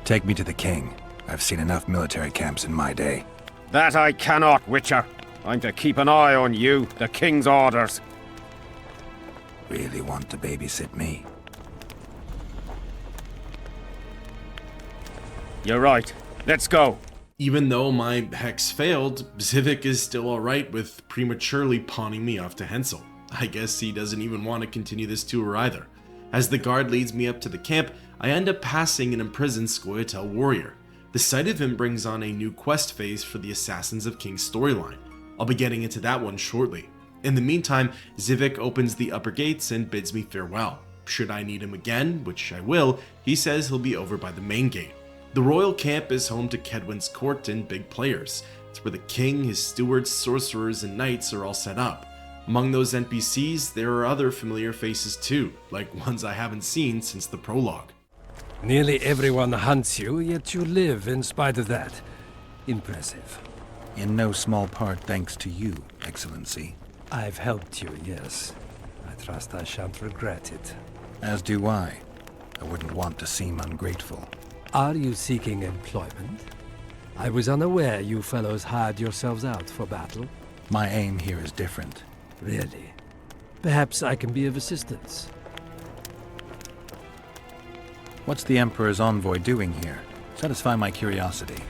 Take me to the king. I've seen enough military camps in my day. That I cannot, Witcher. I'm to keep an eye on you, the king's orders. Really want to babysit me? You're right. Let's go. Even though my hex failed, Zivik is still alright with prematurely pawning me off to Hensel. I guess he doesn't even want to continue this tour either. As the guard leads me up to the camp, I end up passing an imprisoned Scoia'tael warrior. The sight of him brings on a new quest phase for the Assassins of King's storyline. I'll be getting into that one shortly. In the meantime, Zivik opens the upper gates and bids me farewell. Should I need him again, which I will, he says he'll be over by the main gate. The royal camp is home to Kaedwen's court and big players. It's where the king, his stewards, sorcerers, and knights are all set up. Among those NPCs, there are other familiar faces too, like ones I haven't seen since the prologue. Nearly everyone hunts you, yet you live in spite of that. Impressive. In no small part thanks to you, Excellency. I've helped you, yes. I trust I shan't regret it. As do I. I wouldn't want to seem ungrateful. Are you seeking employment? I was unaware you fellows hired yourselves out for battle. My aim here is different. Really? Perhaps I can be of assistance. What's the Emperor's envoy doing here? Satisfy my curiosity.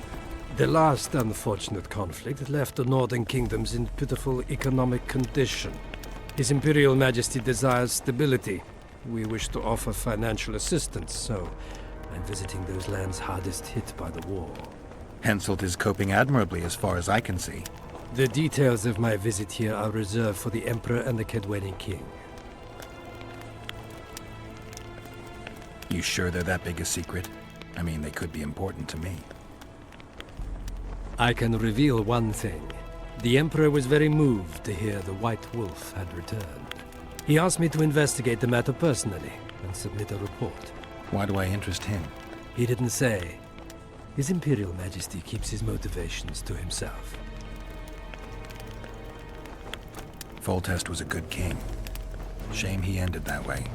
The last unfortunate conflict left the northern kingdoms in pitiful economic condition. His Imperial Majesty desires stability. We wish to offer financial assistance, so I'm visiting those lands hardest hit by the war. Henselt is coping admirably as far as I can see. The details of my visit here are reserved for the Emperor and the Kaedweni King. You sure they're that big a secret? I mean, they could be important to me. I can reveal one thing. The Emperor was very moved to hear the White Wolf had returned. He asked me to investigate the matter personally and submit a report. Why do I interest him? He didn't say. His Imperial Majesty keeps his motivations to himself. Foltest was a good king. Shame he ended that way.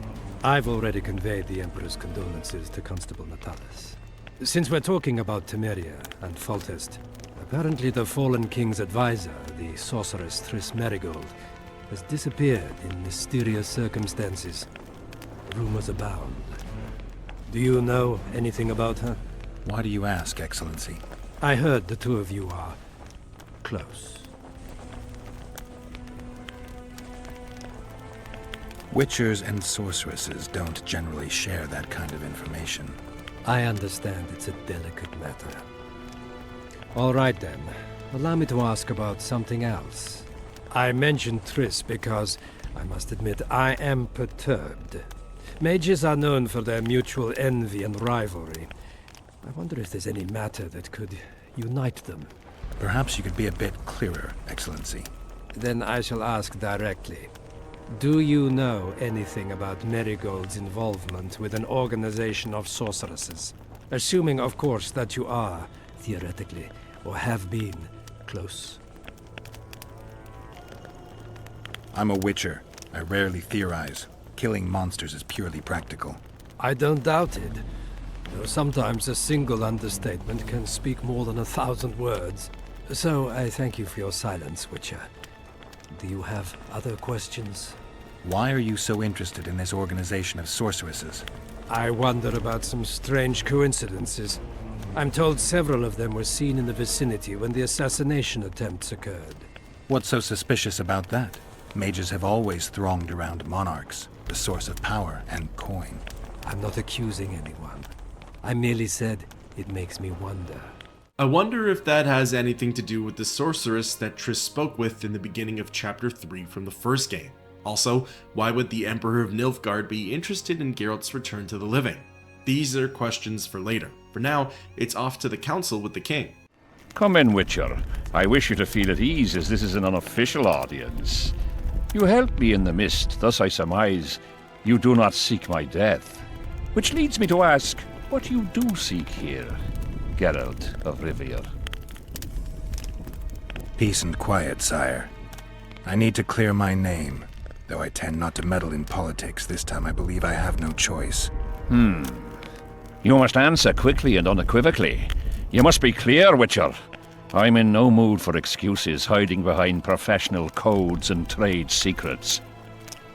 I've already conveyed the Emperor's condolences to Constable Natalis. Since we're talking about Temeria and Foltest, apparently the fallen king's advisor, the sorceress Triss Merigold, has disappeared in mysterious circumstances. Rumors abound. Do you know anything about her? Why do you ask, Excellency? I heard the two of you are close. Witchers and sorceresses don't generally share that kind of information. I understand it's a delicate matter. All right then. Allow me to ask about something else. I mentioned Triss because, I must admit, I am perturbed. Mages are known for their mutual envy and rivalry. I wonder if there's any matter that could unite them. Perhaps you could be a bit clearer, Excellency. Then I shall ask directly. Do you know anything about Merigold's involvement with an organization of sorceresses? Assuming, of course, that you are, theoretically, or have been, close. I'm a witcher. I rarely theorize. Killing monsters is purely practical. I don't doubt it. Though sometimes a single understatement can speak more than 1,000 words. So I thank you for your silence, Witcher. Do you have other questions? Why are you so interested in this organization of sorceresses? I wonder about some strange coincidences. I'm told several of them were seen in the vicinity when the assassination attempts occurred. What's so suspicious about that? Mages have always thronged around monarchs, the source of power and coin. I'm not accusing anyone. I merely said it makes me wonder. I wonder if that has anything to do with the sorceress that Triss spoke with in the beginning of Chapter 3 from the first game. Also, why would the Emperor of Nilfgaard be interested in Geralt's return to the living? These are questions for later. For now, it's off to the council with the king. Come in, Witcher. I wish you to feel at ease, as this is an unofficial audience. You helped me in the mist, thus I surmise you do not seek my death. Which leads me to ask what you do seek here, Geralt of Rivia. Peace and quiet, sire. I need to clear my name. Though I tend not to meddle in politics, this time I believe I have no choice. You must answer quickly and unequivocally. You must be clear, Witcher. I'm in no mood for excuses hiding behind professional codes and trade secrets.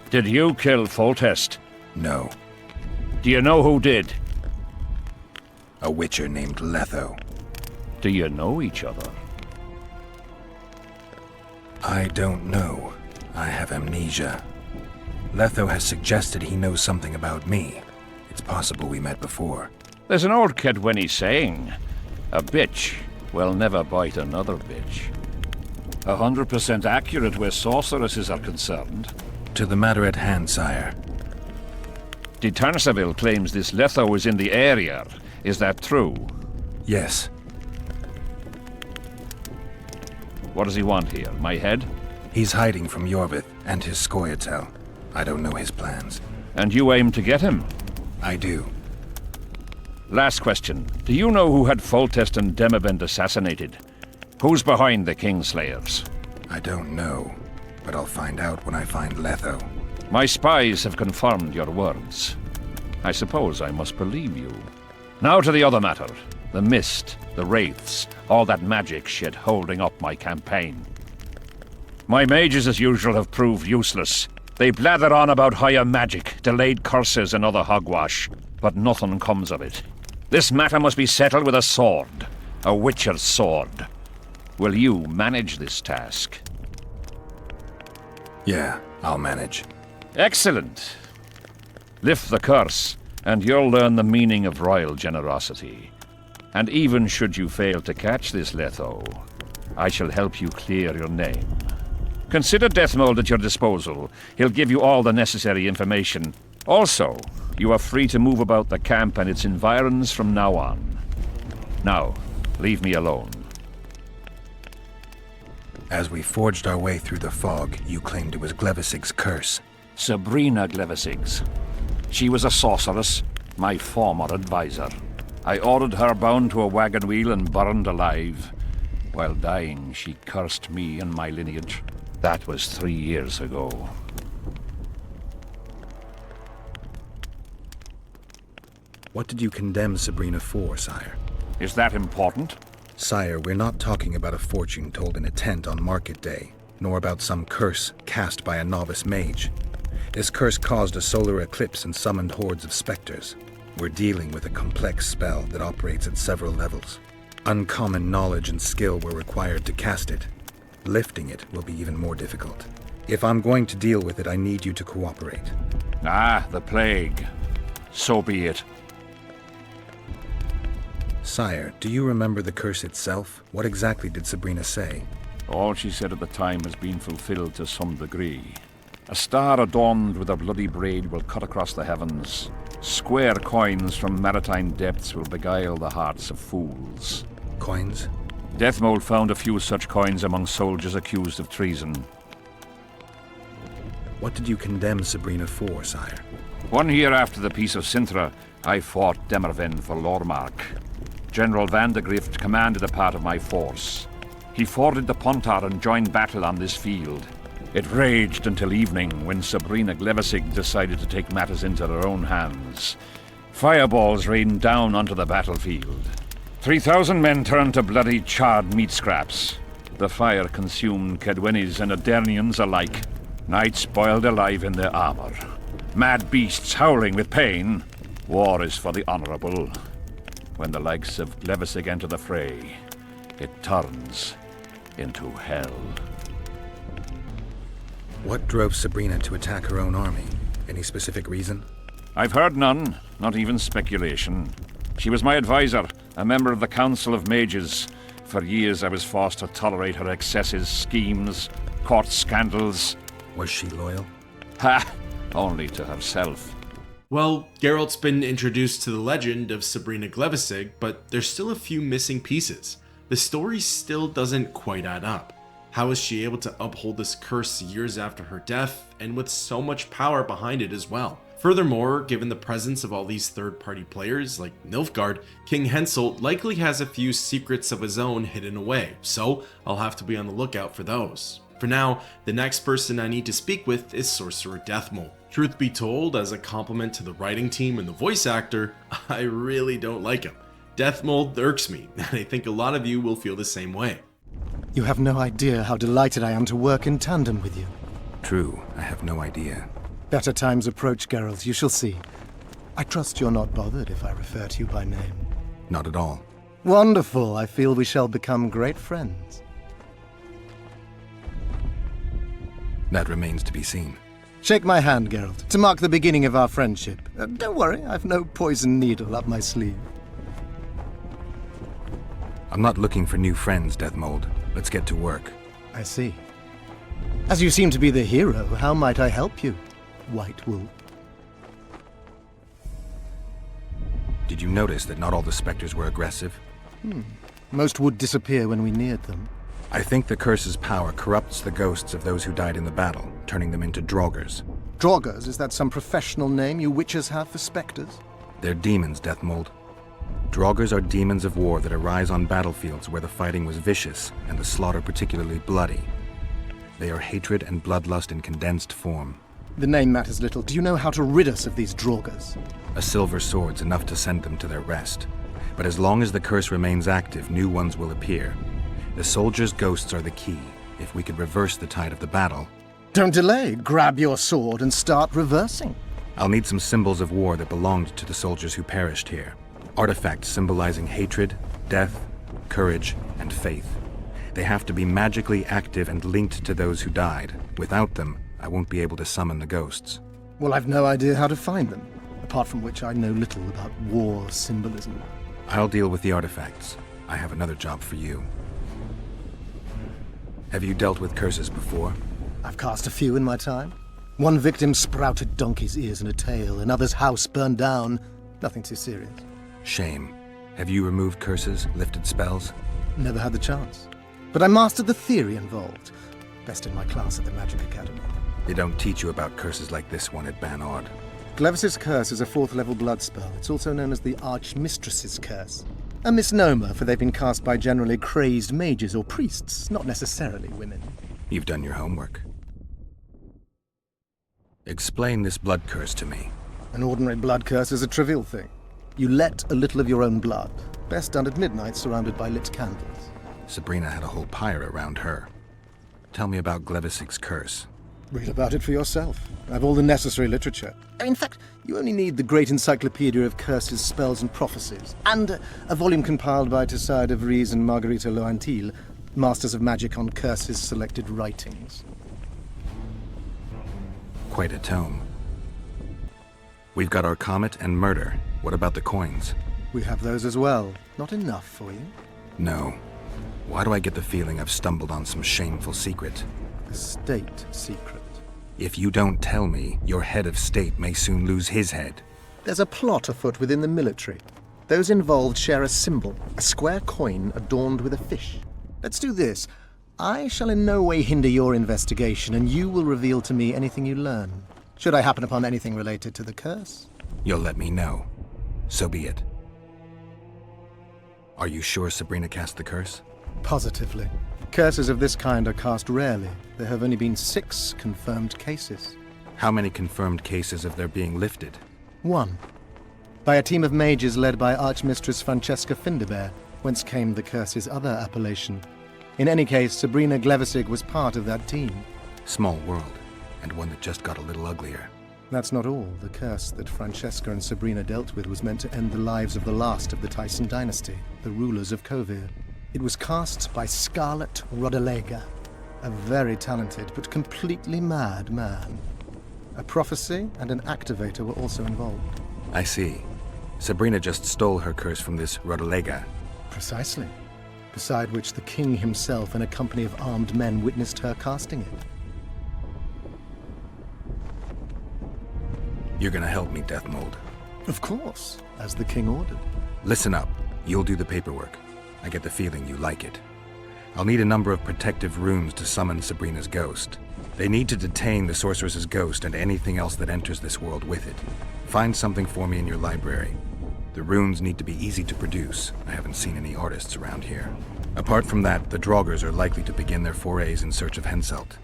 Did you kill Foltest? No. Do you know who did? A witcher named Letho. Do you know each other? I don't know. I have amnesia. Letho has suggested he knows something about me. It's possible we met before. There's an old Kedweni saying, a bitch will never bite another bitch. 100% accurate where sorceresses are concerned. To the matter at hand, sire. De Tarnseville claims this Letho is in the area. Is that true? Yes. What does he want here? My head? He's hiding from Yorvith and his Scoia'tael. I don't know his plans. And you aim to get him? I do. Last question. Do you know who had Foltest and Demavend assassinated? Who's behind the Kingslayers? I don't know, but I'll find out when I find Letho. My spies have confirmed your words. I suppose I must believe you. Now to the other matter. The mist, the wraiths, all that magic shit holding up my campaign. My mages, as usual, have proved useless. They blather on about higher magic, delayed curses and other hogwash, but nothing comes of it. This matter must be settled with a sword. A witcher's sword. Will you manage this task? Yeah, I'll manage. Excellent. Lift the curse, and you'll learn the meaning of royal generosity. And even should you fail to catch this Letho, I shall help you clear your name. Consider Deathmold at your disposal. He'll give you all the necessary information. Also, you are free to move about the camp and its environs from now on. Now, leave me alone. As we forged our way through the fog, you claimed it was Glevisig's curse. Sabrina Glevisig's. She was a sorceress, my former advisor. I ordered her bound to a wagon wheel and burned alive. While dying, she cursed me and my lineage. That was 3 years ago. What did you condemn Sabrina for, sire? Is that important? Sire, we're not talking about a fortune told in a tent on market day, nor about some curse cast by a novice mage. This curse caused a solar eclipse and summoned hordes of specters. We're dealing with a complex spell that operates at several levels. Uncommon knowledge and skill were required to cast it. Lifting it will be even more difficult. If I'm going to deal with it, I need you to cooperate. Ah, the plague. So be it. Sire, do you remember the curse itself? What exactly did Sabrina say? All she said at the time has been fulfilled to some degree. A star adorned with a bloody braid will cut across the heavens. Square coins from maritime depths will beguile the hearts of fools. Coins? Deathmold found a few such coins among soldiers accused of treason. What did you condemn Sabrina for, sire? 1 year after the Peace of Sintra, I fought Demerven for Lormark. General Vandegrift commanded a part of my force. He forded the Pontar and joined battle on this field. It raged until evening, when Sabrina Glevisig decided to take matters into her own hands. Fireballs rained down onto the battlefield. 3,000 men turned to bloody, charred meat scraps. The fire consumed Kedwenis and Adernians alike. Knights boiled alive in their armor. Mad beasts howling with pain. War is for the honorable. When the likes of Glevisig enter the fray, it turns into hell. What drove Sabrina to attack her own army? Any specific reason? I've heard none, not even speculation. She was my advisor, a member of the Council of Mages. For years I was forced to tolerate her excesses, schemes, court scandals. Was she loyal? Ha! Only to herself. Well, Geralt's been introduced to the legend of Sabrina Glevisig, but there's still a few missing pieces. The story still doesn't quite add up. How is she able to uphold this curse years after her death, and with so much power behind it as well? Furthermore, given the presence of all these third-party players like Nilfgaard, King Henselt likely has a few secrets of his own hidden away, so I'll have to be on the lookout for those. For now, the next person I need to speak with is Sorcerer Deathmold. Truth be told, as a compliment to the writing team and the voice actor, I really don't like him. Deathmold irks me, and I think a lot of you will feel the same way. You have no idea how delighted I am to work in tandem with you. True, I have no idea. Better times approach, Geralt, you shall see. I trust you're not bothered if I refer to you by name. Not at all. Wonderful. I feel we shall become great friends. That remains to be seen. Shake my hand, Geralt, to mark the beginning of our friendship. Don't worry, I've no poison needle up my sleeve. I'm not looking for new friends, Deathmold. Let's get to work. I see. As you seem to be the hero, how might I help you, White Wolf? Did you notice that not all the specters were aggressive? Most would disappear when we neared them. I think the curse's power corrupts the ghosts of those who died in the battle, turning them into Draugrs. Draugrs? Is that some professional name you witches have for specters? They're demons, Deathmold. Draugrs are demons of war that arise on battlefields where the fighting was vicious and the slaughter particularly bloody. They are hatred and bloodlust in condensed form. The name matters little. Do you know how to rid us of these Draugrs? A silver sword's enough to send them to their rest. But as long as the curse remains active, new ones will appear. The soldiers' ghosts are the key. If we could reverse the tide of the battle... Don't delay. Grab your sword and start reversing. I'll need some symbols of war that belonged to the soldiers who perished here. Artifacts symbolizing hatred, death, courage, and faith. They have to be magically active and linked to those who died. Without them, I won't be able to summon the ghosts. Well, I've no idea how to find them, apart from which I know little about war symbolism. I'll deal with the artifacts. I have another job for you. Have you dealt with curses before? I've cast a few in my time. One victim sprouted donkey's ears and a tail, another's house burned down. Nothing too serious. Shame. Have you removed curses, lifted spells? Never had the chance. But I mastered the theory involved. Best in my class at the Magic Academy. They don't teach you about curses like this one at Banard. Glevis's Curse is a 4th-level blood spell. It's also known as the Archmistress's Curse. A misnomer, for they've been cast by generally crazed mages or priests, not necessarily women. You've done your homework. Explain this blood curse to me. An ordinary blood curse is a trivial thing. You let a little of your own blood, best done at midnight surrounded by lit candles. Sabrina had a whole pyre around her. Tell me about Glevis's Curse. Read about it for yourself. I have all the necessary literature. In fact, you only need the Great Encyclopedia of Curses, Spells and Prophecies, and a volume compiled by Tessard de Vries and Marguerite Loantil, Masters of Magic on Curses Selected Writings. Quite a tome. We've got our comet and murder. What about the coins? We have those as well. Not enough for you? No. Why do I get the feeling I've stumbled on some shameful secret? A state secret. If you don't tell me, your head of state may soon lose his head. There's a plot afoot within the military. Those involved share a symbol, a square coin adorned with a fish. Let's do this. I shall in no way hinder your investigation, and you will reveal to me anything you learn. Should I happen upon anything related to the curse? You'll let me know. So be it. Are you sure Sabrina cast the curse? Positively. Curses of this kind are cast rarely. There have only been 6 confirmed cases. How many confirmed cases of their being lifted? 1. By a team of mages led by Archmistress Francesca Findabair, whence came the curse's other appellation. In any case, Sabrina Glevisig was part of that team. Small world, and one that just got a little uglier. That's not all. The curse that Francesca and Sabrina dealt with was meant to end the lives of the last of the Tyson dynasty, the rulers of Kovir. It was cast by Scarlet Rodalega, a very talented but completely mad man. A prophecy and an activator were also involved. I see. Sabrina just stole her curse from this Rodalega. Precisely. Beside which the king himself and a company of armed men witnessed her casting it. You're gonna help me, Deathmold. Of course, as the king ordered. Listen up. You'll do the paperwork. I get the feeling you like it. I'll need a number of protective runes to summon Sabrina's ghost. They need to detain the sorceress's ghost and anything else that enters this world with it. Find something for me in your library. The runes need to be easy to produce. I haven't seen any artists around here. Apart from that, the Draugrs are likely to begin their forays in search of Henselt.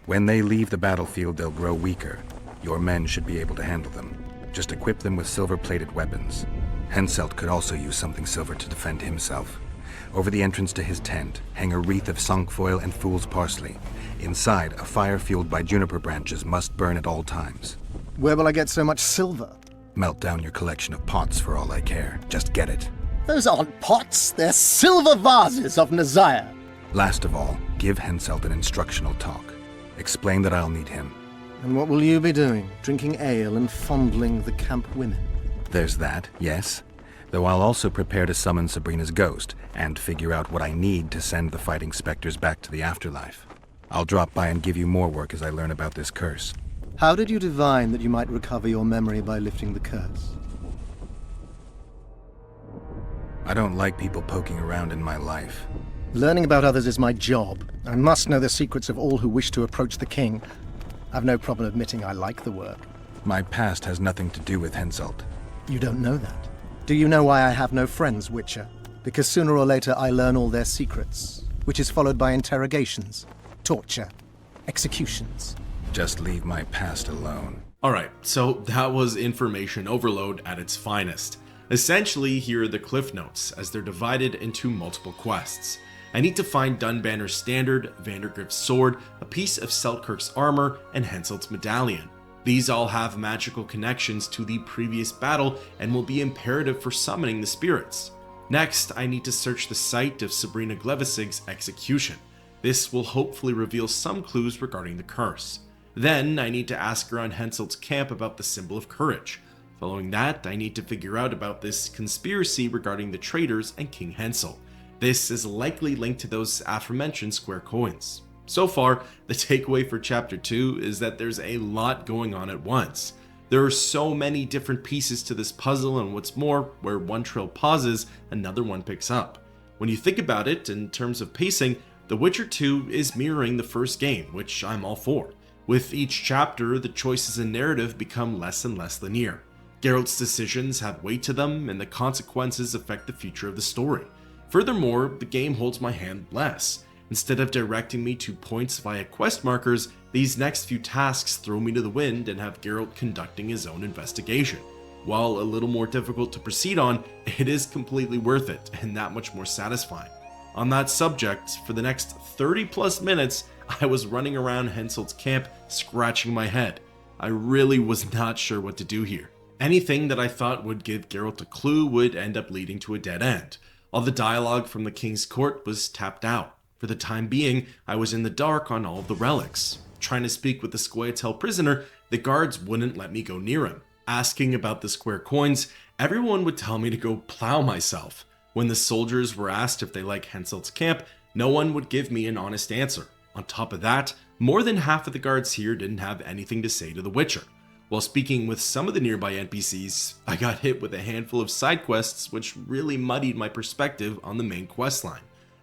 When they leave the battlefield, they'll grow weaker. Your men should be able to handle them. Just equip them with silver-plated weapons. Henselt could also use something silver to defend himself. Over the entrance to his tent, hang a wreath of cinquefoil and fool's parsley. Inside, a fire fueled by juniper branches must burn at all times. Where will I get so much silver? Melt down your collection of pots for all I care. Just get it. Those aren't pots, they're silver vases of Naziah. Last of all, give Henselt an instructional talk. Explain that I'll need him. And what will you be doing? Drinking ale and fondling the camp women? There's that, yes. Though I'll also prepare to summon Sabrina's ghost, and figure out what I need to send the fighting specters back to the afterlife. I'll drop by and give you more work as I learn about this curse. How did you divine that you might recover your memory by lifting the curse? I don't like people poking around in my life. Learning about others is my job. I must know the secrets of all who wish to approach the king. I've no problem admitting I like the work. My past has nothing to do with Henselt. You don't know that. Do you know why I have no friends, Witcher? Because sooner or later I learn all their secrets, which is followed by interrogations, torture, executions. Just leave my past alone. Alright, so that was information overload at its finest. Essentially, here are the cliff notes, as they're divided into multiple quests. I need to find Dunbanner's standard, Vandergrift's sword, a piece of Seltkirk's armor, and Henselt's medallion. These all have magical connections to the previous battle and will be imperative for summoning the spirits. Next, I need to search the site of Sabrina Glevisig's execution. This will hopefully reveal some clues regarding the curse. Then, I need to ask around Henselt's camp about the symbol of courage. Following that, I need to figure out about this conspiracy regarding the traitors and King Henselt. This is likely linked to those aforementioned square coins. So far, the takeaway for Chapter 2 is that there's a lot going on at once. There are so many different pieces to this puzzle, and what's more, where one trail pauses, another one picks up. When you think about it, in terms of pacing, The Witcher 2 is mirroring the first game, which I'm all for. With each chapter, the choices and narrative become less and less linear. Geralt's decisions have weight to them, and the consequences affect the future of the story. Furthermore, the game holds my hand less. Instead of directing me to points via quest markers, these next few tasks throw me to the wind and have Geralt conducting his own investigation. While a little more difficult to proceed on, it is completely worth it and that much more satisfying. On that subject, for the next 30 plus minutes, I was running around Henselt's camp scratching my head. I really was not sure what to do here. Anything that I thought would give Geralt a clue would end up leading to a dead end. All the dialogue from the King's Court was tapped out. For the time being, I was in the dark on all of the relics. Trying to speak with the Scoia'tael prisoner, the guards wouldn't let me go near him. Asking about the square coins, everyone would tell me to go plow myself. When the soldiers were asked if they like Henselt's camp, no one would give me an honest answer. On top of that, more than half of the guards here didn't have anything to say to the Witcher. While speaking with some of the nearby NPCs, I got hit with a handful of side quests which really muddied my perspective on the main questline.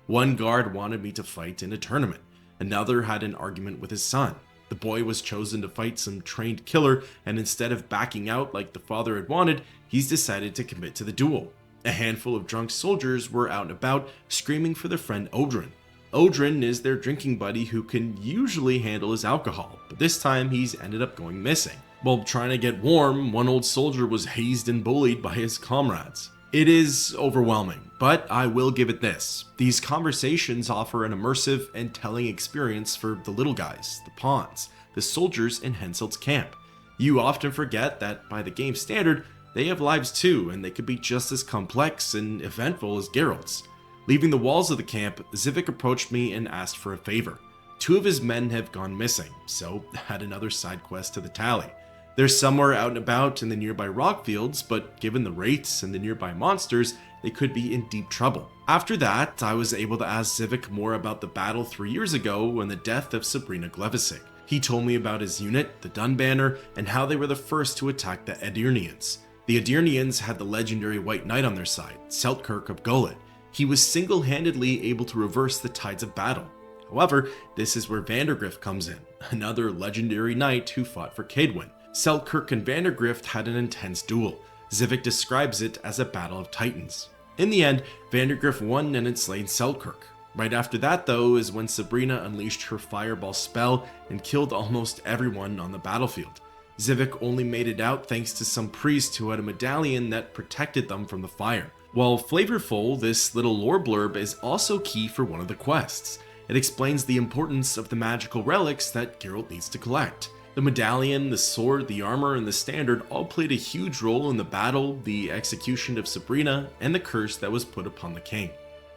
One guard wanted me to fight in a tournament. Another had an argument with his son. The boy was chosen to fight some trained killer, and instead of backing out like the father had wanted, he's decided to commit to the duel. A handful of drunk soldiers were out and about, screaming for their friend Odrin. Odrin is their drinking buddy who can usually handle his alcohol, but this time he's ended up going missing. While trying to get warm, one old soldier was hazed and bullied by his comrades. It is overwhelming, but I will give it this. These conversations offer an immersive and telling experience for the little guys, the pawns, the soldiers in Henselt's camp. You often forget that by the game's standard, they have lives too, and they could be just as complex and eventful as Geralt's. Leaving the walls of the camp, Zivik approached me and asked for a favor. 2 of his men have gone missing, so add another side quest to the tally. They're somewhere out and about in the nearby rock fields, but given the rates and the nearby monsters, they could be in deep trouble. After that, I was able to ask Zivik more about the battle 3 years ago and the death of Sabrina Glevisig. He told me about his unit, the Dunbanner, and how they were the first to attack the Edirnians. The Edirnians had the legendary White Knight on their side, Seltkirk of Gullid. He was single-handedly able to reverse the tides of battle. However, this is where Vandergrift comes in, another legendary knight who fought for Cadwyn. Seltkirk and Vandergrift had an intense duel. Zivik describes it as a battle of titans. In the end, Vandergrift won and had slain Seltkirk. Right after that, though, is when Sabrina unleashed her fireball spell and killed almost everyone on the battlefield. Zivik only made it out thanks to some priest who had a medallion that protected them from the fire. While flavorful, this little lore blurb is also key for one of the quests. It explains the importance of the magical relics that Geralt needs to collect. The medallion, the sword, the armor, and the standard all played a huge role in the battle, the execution of Sabrina, and the curse that was put upon the king.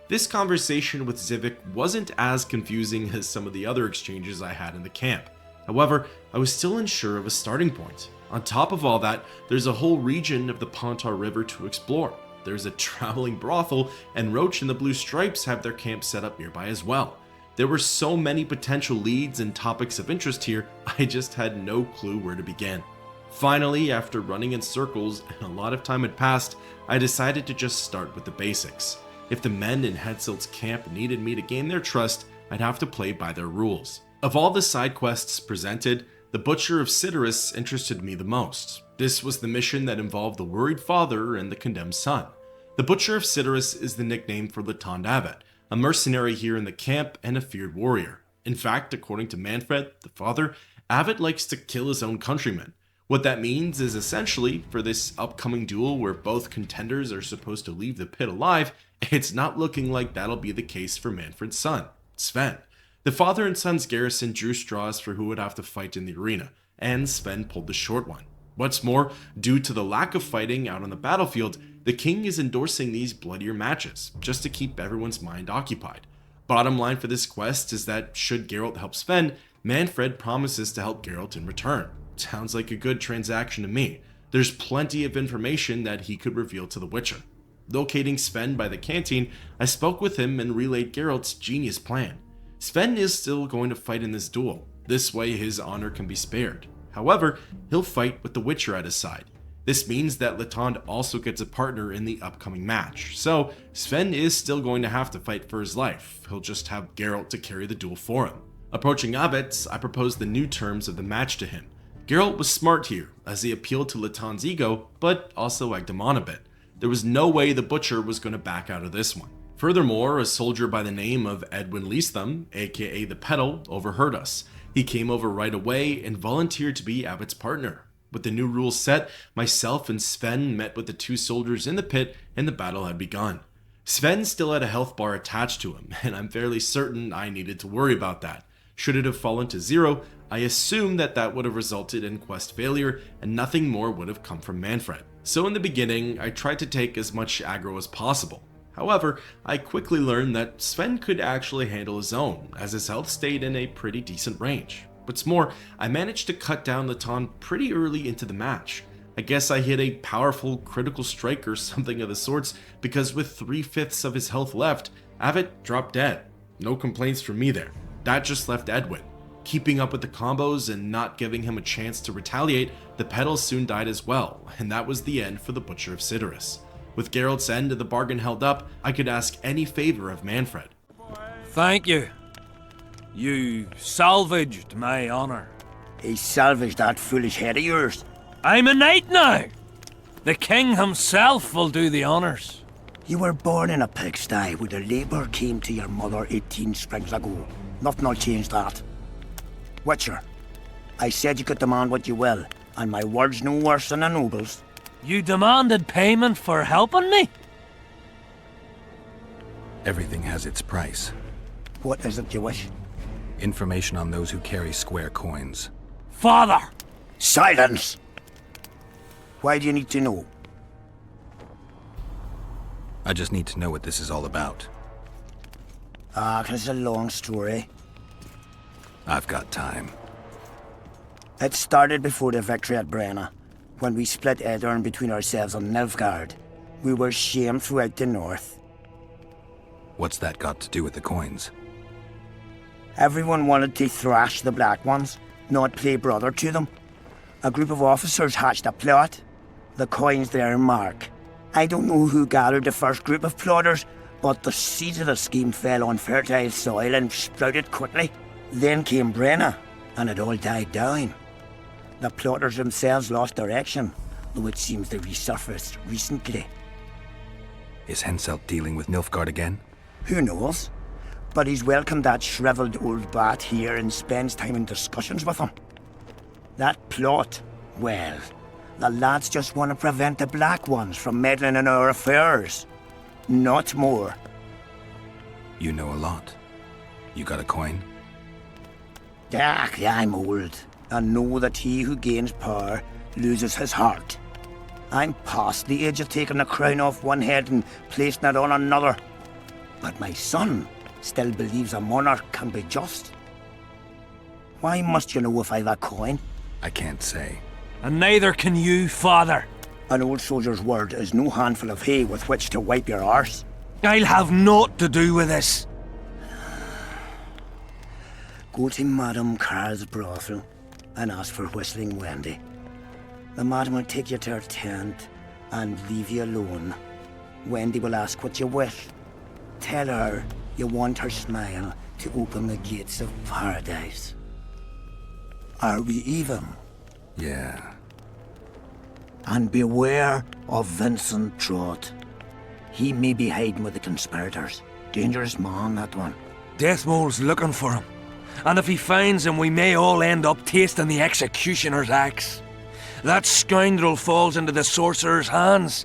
This conversation with Zivik wasn't as confusing as some of the other exchanges I had in the camp. However, I was still unsure of a starting point. On top of all that, there's a whole region of the Pontar River to explore. There's a traveling brothel, and Roach and the Blue Stripes have their camp set up nearby as well. There were so many potential leads and topics of interest here, I just had no clue where to begin. Finally, after running in circles and a lot of time had passed, I decided to just start with the basics. If the men in Hetzelt's camp needed me to gain their trust, I'd have to play by their rules. Of all the side quests presented, the Butcher of Cidaris interested me the most. This was the mission that involved the worried father and the condemned son. The Butcher of Cidaris is the nickname for Latond Abbott, a mercenary here in the camp and a feared warrior. In fact, according to Manfred, the father, Abbott likes to kill his own countrymen. What that means is essentially, for this upcoming duel where both contenders are supposed to leave the pit alive, it's not looking like that'll be the case for Manfred's son, Sven. The father and son's garrison drew straws for who would have to fight in the arena, and Sven pulled the short one. What's more, due to the lack of fighting out on the battlefield, the king is endorsing these bloodier matches, just to keep everyone's mind occupied. Bottom line for this quest is that should Geralt help Sven, Manfred promises to help Geralt in return. Sounds like a good transaction to me. There's plenty of information that he could reveal to the Witcher. Locating Sven by the canteen, I spoke with him and relayed Geralt's genius plan. Sven is still going to fight in this duel. This way his honor can be spared. However, he'll fight with the Witcher at his side. This means that Latond also gets a partner in the upcoming match, so Sven is still going to have to fight for his life. He'll just have Geralt to carry the duel for him. Approaching Abbott, I proposed the new terms of the match to him. Geralt was smart here, as he appealed to Latond's ego, but also egged him on a bit. There was no way the Butcher was going to back out of this one. Furthermore, a soldier by the name of Edwin Leastham, aka the Petal, overheard us. He came over right away and volunteered to be Abbott's partner. With the new rules set, myself and Sven met with the two soldiers in the pit and the battle had begun. Sven still had a health bar attached to him, and I'm fairly certain I needed to worry about that. Should it have fallen to 0, I assume that would have resulted in quest failure and nothing more would have come from Manfred. So in the beginning, I tried to take as much aggro as possible. However, I quickly learned that Sven could actually handle his own, as his health stayed in a pretty decent range. What's more, I managed to cut down Latond pretty early into the match. I guess I hit a powerful critical strike or something of the sorts, because with 3/5 of his health left, Abbott dropped dead. No complaints from me there. That just left Edwin. Keeping up with the combos and not giving him a chance to retaliate, the Petal soon died as well, and that was the end for the Butcher of Cidaris. With Geralt's end of the bargain held up, I could ask any favor of Manfred. Thank you. You salvaged my honor. He salvaged that foolish head of yours. I'm a knight now. The king himself will do the honors. You were born in a pigsty where the labour came to your mother 18 springs ago. Nothing will change that. Witcher, I said you could demand what you will, and my word's no worse than a noble's. You demanded payment for helping me? Everything has its price. What is it you wish? Information on those who carry square coins. Father! Silence! Why do you need to know? I just need to know what this is all about. It's a long story. I've got time. It started before the victory at Brenna, when we split Edirn between ourselves and Nilfgaard. We were shamed throughout the north. What's that got to do with the coins? Everyone wanted to thrash the Black Ones, not play brother to them. A group of officers hatched a plot. The coins their mark. I don't know who gathered the first group of plotters, but the seeds of the scheme fell on fertile soil and sprouted quickly. Then came Brenna, and it all died down. The plotters themselves lost direction, though it seems they resurfaced recently. Is Henselt dealing with Nilfgaard again? Who knows? But he's welcomed that shriveled old bat here and spends time in discussions with him. That plot, well, the lads just want to prevent the Black Ones from meddling in our affairs. not more. You know a lot. You got a coin? I'm old, and know that he who gains power loses his heart. I'm past the age of taking the crown off one head and placing it on another. But my son still believes a monarch can be just. Why must you know if I've a coin? I can't say. And neither can you, father. An old soldier's word is no handful of hay with which to wipe your arse. I'll have naught to do with this. Go to Madame Carr's brothel and ask for Whistling Wendy. The madam will take you to her tent and leave you alone. Wendy will ask what you wish. Tell her you want her smile to open the gates of paradise. Are we even? Yeah. And beware of Vincent Trott. He may be hiding with the conspirators. Dangerous man, that one. Deathmole's looking for him. And if he finds him, we may all end up tasting the executioner's axe. That scoundrel falls into the sorcerer's hands.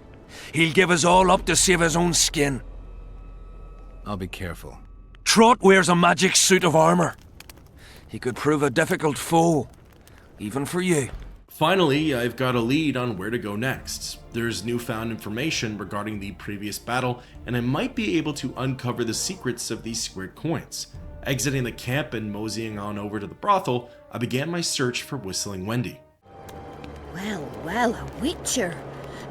He'll give us all up to save his own skin. I'll be careful. Trott wears a magic suit of armor. He could prove a difficult foe, even for you. Finally, I've got a lead on where to go next. There's newfound information regarding the previous battle, and I might be able to uncover the secrets of these squared coins. Exiting the camp and moseying on over to the brothel, I began my search for Whistling Wendy. Well, well, a witcher.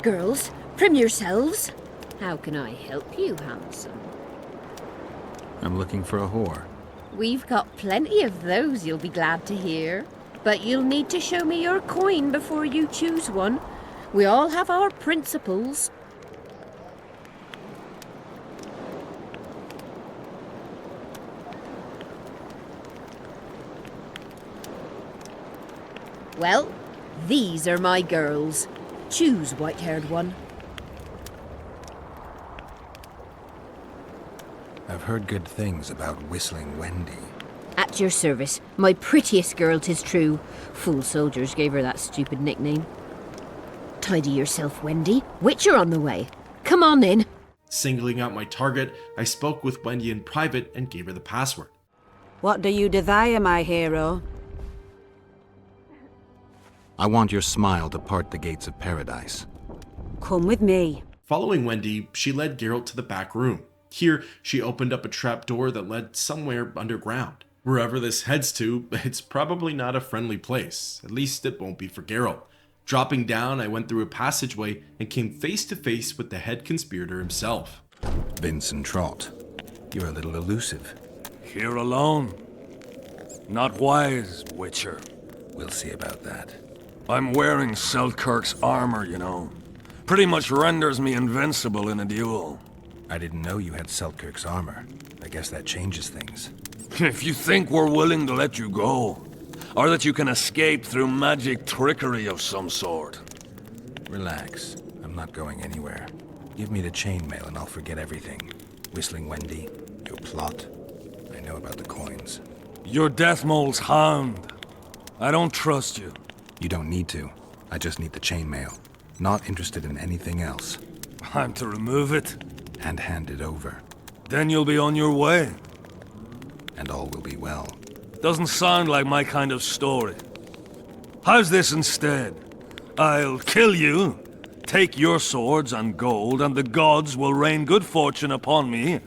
Girls, prim yourselves. How can I help you, handsome? I'm looking for a whore. We've got plenty of those, you'll be glad to hear. But you'll need to show me your coin before you choose one. We all have our principles. Well, these are my girls. Choose, white-haired one. I've heard good things about Whistling Wendy. At your service, my prettiest girl, 'tis true. Fool soldiers gave her that stupid nickname. Tidy yourself, Wendy. Witcher on the way. Come on in. Singling out my target, I spoke with Wendy in private and gave her the password. What do you desire, my hero? I want your smile to part the gates of paradise. Come with me. Following Wendy, she led Geralt to the back room. Here, she opened up a trap door that led somewhere underground. Wherever this heads to, it's probably not a friendly place. At least it won't be for Geralt. Dropping down, I went through a passageway and came face to face with the head conspirator himself. Vincent Trott. You're a little elusive. Here alone. Not wise, Witcher. We'll see about that. I'm wearing Selkirk's armor, you know. Pretty much renders me invincible in a duel. I didn't know you had Selkirk's armor. I guess that changes things. If you think we're willing to let you go, or that you can escape through magic trickery of some sort. Relax. I'm not going anywhere. Give me the chainmail and I'll forget everything. Whistling Wendy, your plot. I know about the coins. You're Deathmole's hound. I don't trust you. You don't need to. I just need the chainmail. Not interested in anything else. I'm to remove it? And hand it over. Then you'll be on your way. And all will be well. Doesn't sound like my kind of story. How's this instead? I'll kill you, take your swords and gold, and the gods will rain good fortune upon me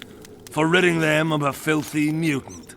for ridding them of a filthy mutant.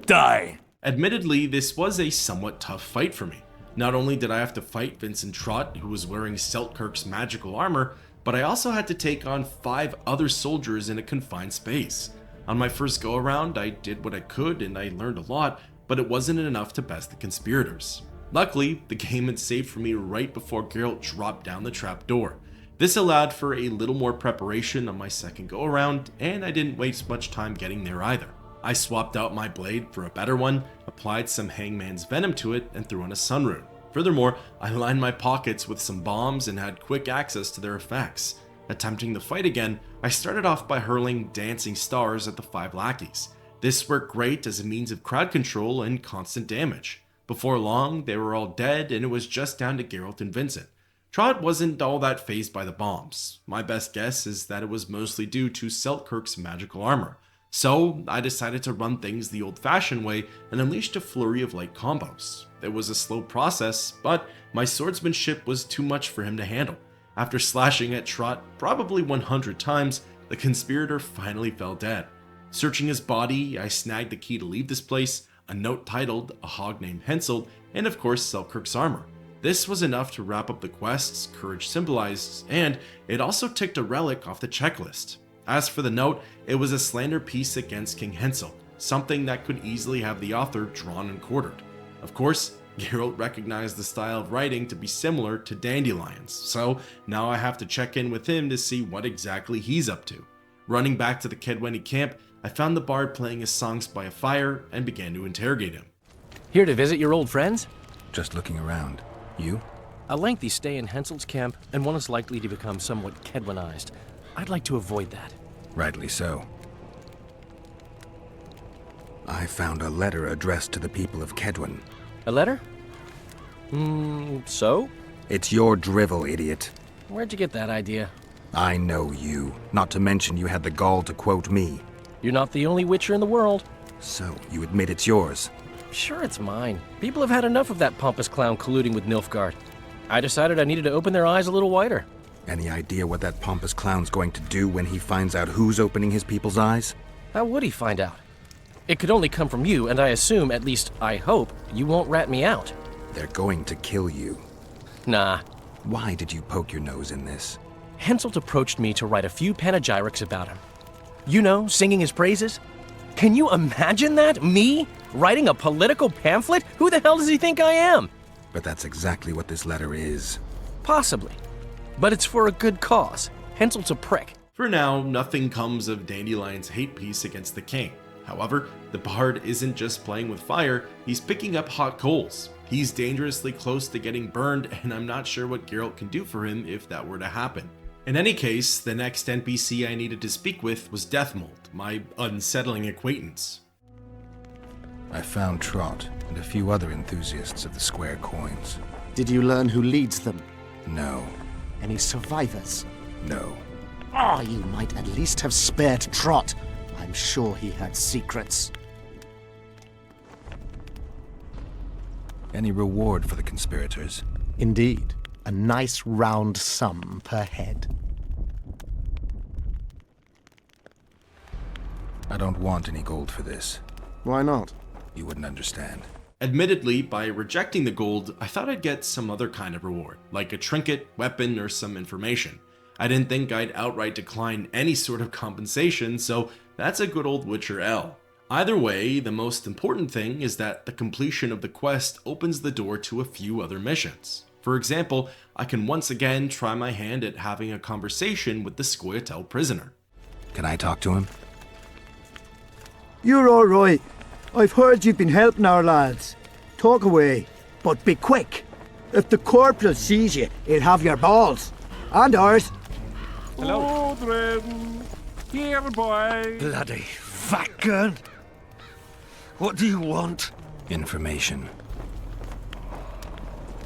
Die. Admittedly, this was a somewhat tough fight for me. Not only did I have to fight Vincent Trott, who was wearing Selkirk's magical armor, but I also had to take on 5 other soldiers in a confined space. On my first go-around, I did what I could and I learned a lot, but it wasn't enough to best the conspirators. Luckily, the game had saved for me right before Geralt dropped down the trapdoor. This allowed for a little more preparation on my second go-around, and I didn't waste much time getting there either. I swapped out my blade for a better one, applied some hangman's venom to it, and threw on a sun rune. Furthermore, I lined my pockets with some bombs and had quick access to their effects. Attempting the fight again, I started off by hurling dancing stars at the 5 lackeys. This worked great as a means of crowd control and constant damage. Before long, they were all dead and it was just down to Geralt and Vincent. Trot wasn't all that fazed by the bombs. My best guess is that it was mostly due to Selkirk's magical armor. So I decided to run things the old-fashioned way and unleashed a flurry of light combos. It was a slow process, but my swordsmanship was too much for him to handle. After slashing at Trot probably 100 times, the conspirator finally fell dead. Searching his body, I snagged the key to leave this place, a note titled "A Hog Named Henselt," and of course Selkirk's armor. This was enough to wrap up the quests courage symbolized, and it also ticked a relic off the checklist. As for the note, it was a slander piece against King Henselt, something that could easily have the author drawn and quartered. Of course, Geralt recognized the style of writing to be similar to Dandelion's, so now I have to check in with him to see what exactly he's up to. Running back to the Kedwenny camp, I found the bard playing his songs by a fire and began to interrogate him. Here to visit your old friends? Just looking around. You? A lengthy stay in Henselt's camp, and one is likely to become somewhat Kedwenized. I'd like to avoid that. Rightly so. I found a letter addressed to the people of Kedwen. A letter? So? It's your drivel, idiot. Where'd you get that idea? I know you. Not to mention you had the gall to quote me. You're not the only Witcher in the world. So, you admit it's yours? Sure, it's mine. People have had enough of that pompous clown colluding with Nilfgaard. I decided I needed to open their eyes a little wider. Any idea what that pompous clown's going to do when he finds out who's opening his people's eyes? How would he find out? It could only come from you, and I assume, at least I hope, you won't rat me out. They're going to kill you. Nah. Why did you poke your nose in this? Henselt approached me to write a few panegyrics about him. You know, singing his praises. Can you imagine that? Me? Writing a political pamphlet? Who the hell does he think I am? But that's exactly what this letter is. Possibly. But it's for a good cause. Henselt's a prick. For now, nothing comes of Dandelion's hate piece against the king. However, the bard isn't just playing with fire, he's picking up hot coals. He's dangerously close to getting burned, and I'm not sure what Geralt can do for him if that were to happen. In any case, the next NPC I needed to speak with was Deathmold, my unsettling acquaintance. I found Trot and a few other enthusiasts of the square coins. Did you learn who leads them? No. Any survivors? No. Ah, you might at least have spared Trot. I'm sure he had secrets. Any reward for the conspirators? Indeed. A nice round sum per head. I don't want any gold for this. Why not? You wouldn't understand. Admittedly, by rejecting the gold, I thought I'd get some other kind of reward, like a trinket, weapon, or some information. I didn't think I'd outright decline any sort of compensation, so that's a good old Witcher L. Either way, the most important thing is that the completion of the quest opens the door to a few other missions. For example, I can once again try my hand at having a conversation with the Scoia'tael prisoner. Can I talk to him? You're all right. I've heard you've been helping our lads. Talk away, but be quick. If the corporal sees you, he'll have your balls. And ours. Hello. Odrin. Here, boy. Bloody fat gun. What do you want? Information.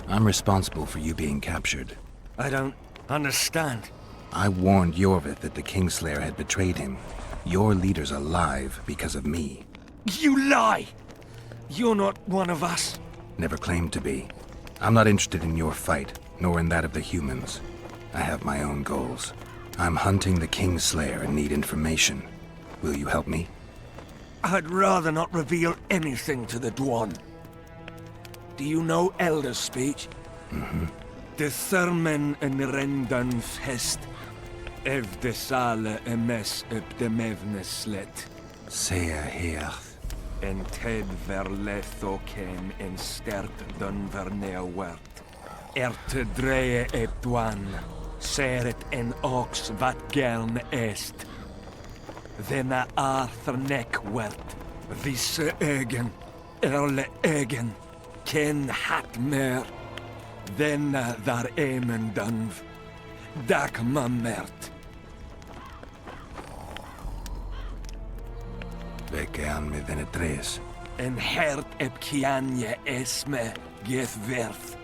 I'm responsible for you being captured. I don't understand. I warned Jorvith that the Kingslayer had betrayed him. Your leader's alive because of me. You lie! You're not one of us. Never claimed to be. I'm not interested in your fight, nor in that of the humans. I have my own goals. I'm hunting the Kingslayer and need information. Will you help me? I'd rather not reveal anything to the Dwan. Do you know Elder speech? Mm-hmm. De Thurmen en Rendan Fest. Ev de Sale emes up de Mevneslet. Sea her. En Ted verletho ken en stert dun verneawert. Erte dreie et Dwan. Seret en ox wat gern est. Denna Arthur nekwert. Visse egen. Erle egen. Ken hat mer. Denna dar emen dunv. Dak mamert. Veke an med denne tres. En hert ep kianje esme geth verth.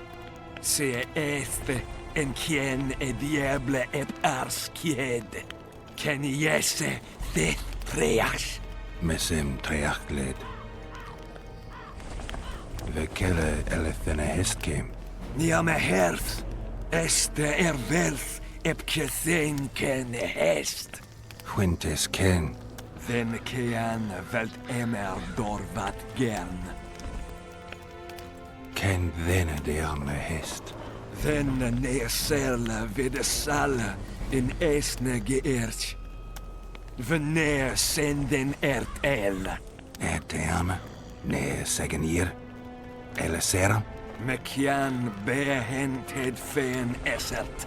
Se este En quien e diable ep ars quied. Ken yese thith treach. Mesim treachled. Vekele elethene hestkem. Nia me herth. Este verth ep kethen ken hest. Fuentes ken. Then kean velt emer dorvat gern. Ken thene de arme hest. Then neerselle videsale in esne geërtj. Veneer senden el. Eteame. Ne segen hier. Eleseram. Mekian behented fen essert.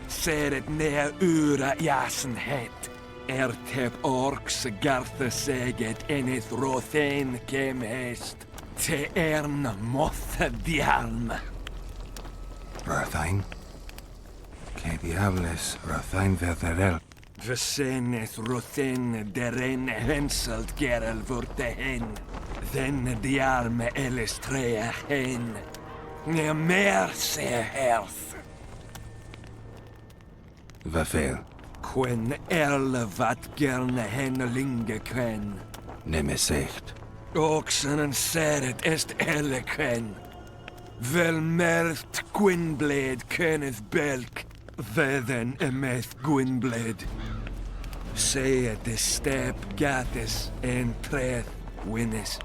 Seret ne ura jasen het. Ertep orks garthe seget enith rothen kem hest. Te moth dialm. Rathain. Que diables Rathain verderel. Veseneth rothen deren henselt gerel vorte hen. Then dialme elestrea hen. Ne mer se herth. Vafel. Quen wat gerne hennelinge quen. Nemesecht. Oxen en seret est quen. Vel merth Gwynblade kenneth belk. Vedden emeth Gwynblade. Say de step gathis en treth winnes.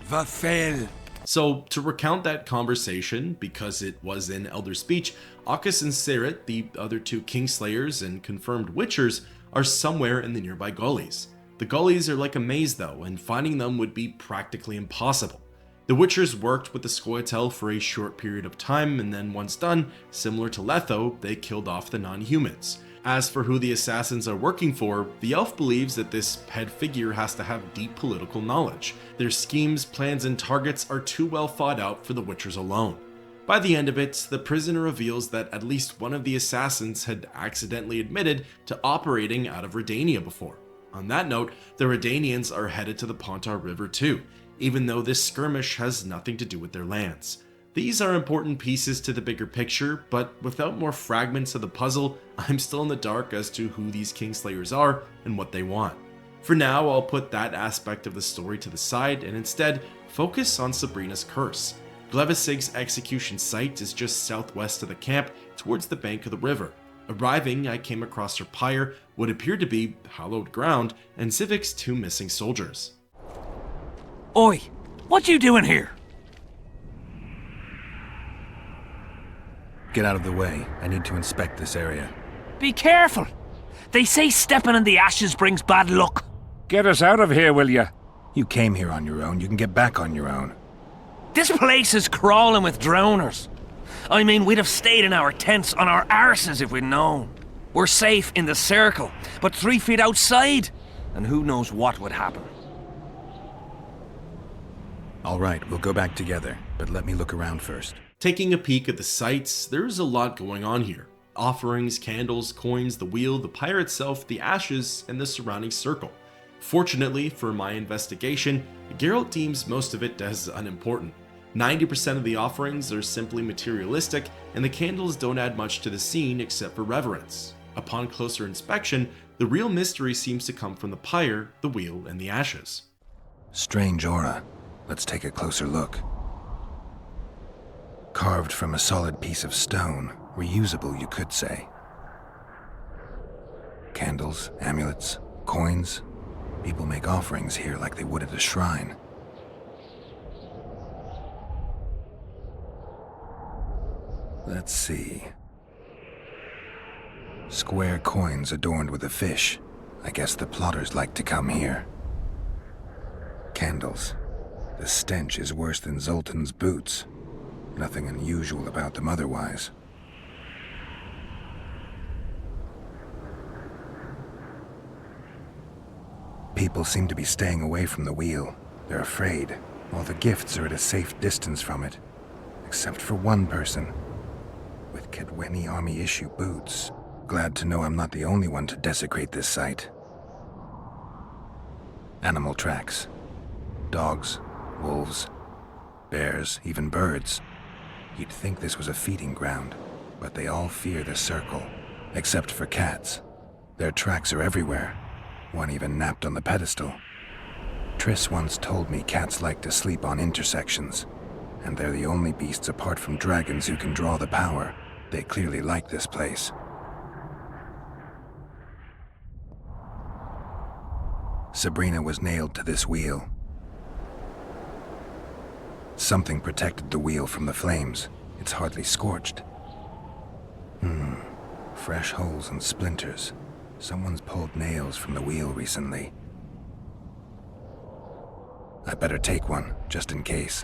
Vafel. So, to recount that conversation, because it was in Elder Speech, Akis and Seret, the other two Kingslayers and confirmed Witchers, are somewhere in the nearby gullies. The gullies are like a maze though, and finding them would be practically impossible. The Witchers worked with the Scoia'tael for a short period of time, and then once done, similar to Letho, they killed off the non-humans. As for who the assassins are working for, the elf believes that this head figure has to have deep political knowledge. Their schemes, plans, and targets are too well thought out for the Witchers alone. By the end of it, the prisoner reveals that at least one of the assassins had accidentally admitted to operating out of Redania before. On that note, the Redanians are headed to the Pontar River too, even though this skirmish has nothing to do with their lands. These are important pieces to the bigger picture, but without more fragments of the puzzle, I'm still in the dark as to who these Kingslayers are and what they want. For now, I'll put that aspect of the story to the side and instead focus on Sabrina's curse. Glevisig's execution site is just southwest of the camp towards the bank of the river. Arriving, I came across her pyre, what appeared to be hallowed ground, and Zivik's two missing soldiers. Oi, what you doing here? Get out of the way. I need to inspect this area. Be careful. They say stepping in the ashes brings bad luck. Get us out of here, will you? You came here on your own. You can get back on your own. This place is crawling with drowners. I mean, we'd have stayed in our tents on our arses if we'd known. We're safe in the circle, but 3 feet outside, and who knows what would happen. All right, we'll go back together, but let me look around first. Taking a peek at the sites, there's a lot going on here. Offerings, candles, coins, the wheel, the pyre itself, the ashes, and the surrounding circle. Fortunately for my investigation, Geralt deems most of it as unimportant. 90% of the offerings are simply materialistic, and the candles don't add much to the scene except for reverence. Upon closer inspection, the real mystery seems to come from the pyre, the wheel, and the ashes. Strange aura. Let's take a closer look. Carved from a solid piece of stone. Reusable, you could say. Candles, amulets, coins. People make offerings here like they would at a shrine. Let's see. Square coins adorned with a fish. I guess the plotters like to come here. Candles. The stench is worse than Zoltan's boots. Nothing unusual about them otherwise. People seem to be staying away from the wheel. They're afraid. All the gifts are at a safe distance from it. Except for one person. With Kedweni army issue boots. Glad to know I'm not the only one to desecrate this site. Animal tracks. Dogs, wolves, bears, even birds. You'd think this was a feeding ground. but they all fear the circle, except for cats. Their tracks are everywhere. One even napped on the pedestal. Triss once told me cats like to sleep on intersections, and they're the only beasts apart from dragons who can draw the power. They clearly like this place. Sabrina was nailed to this wheel. Something protected the wheel from the flames. It's hardly scorched. Fresh holes and splinters. Someone's pulled nails from the wheel recently. I better take one, just in case.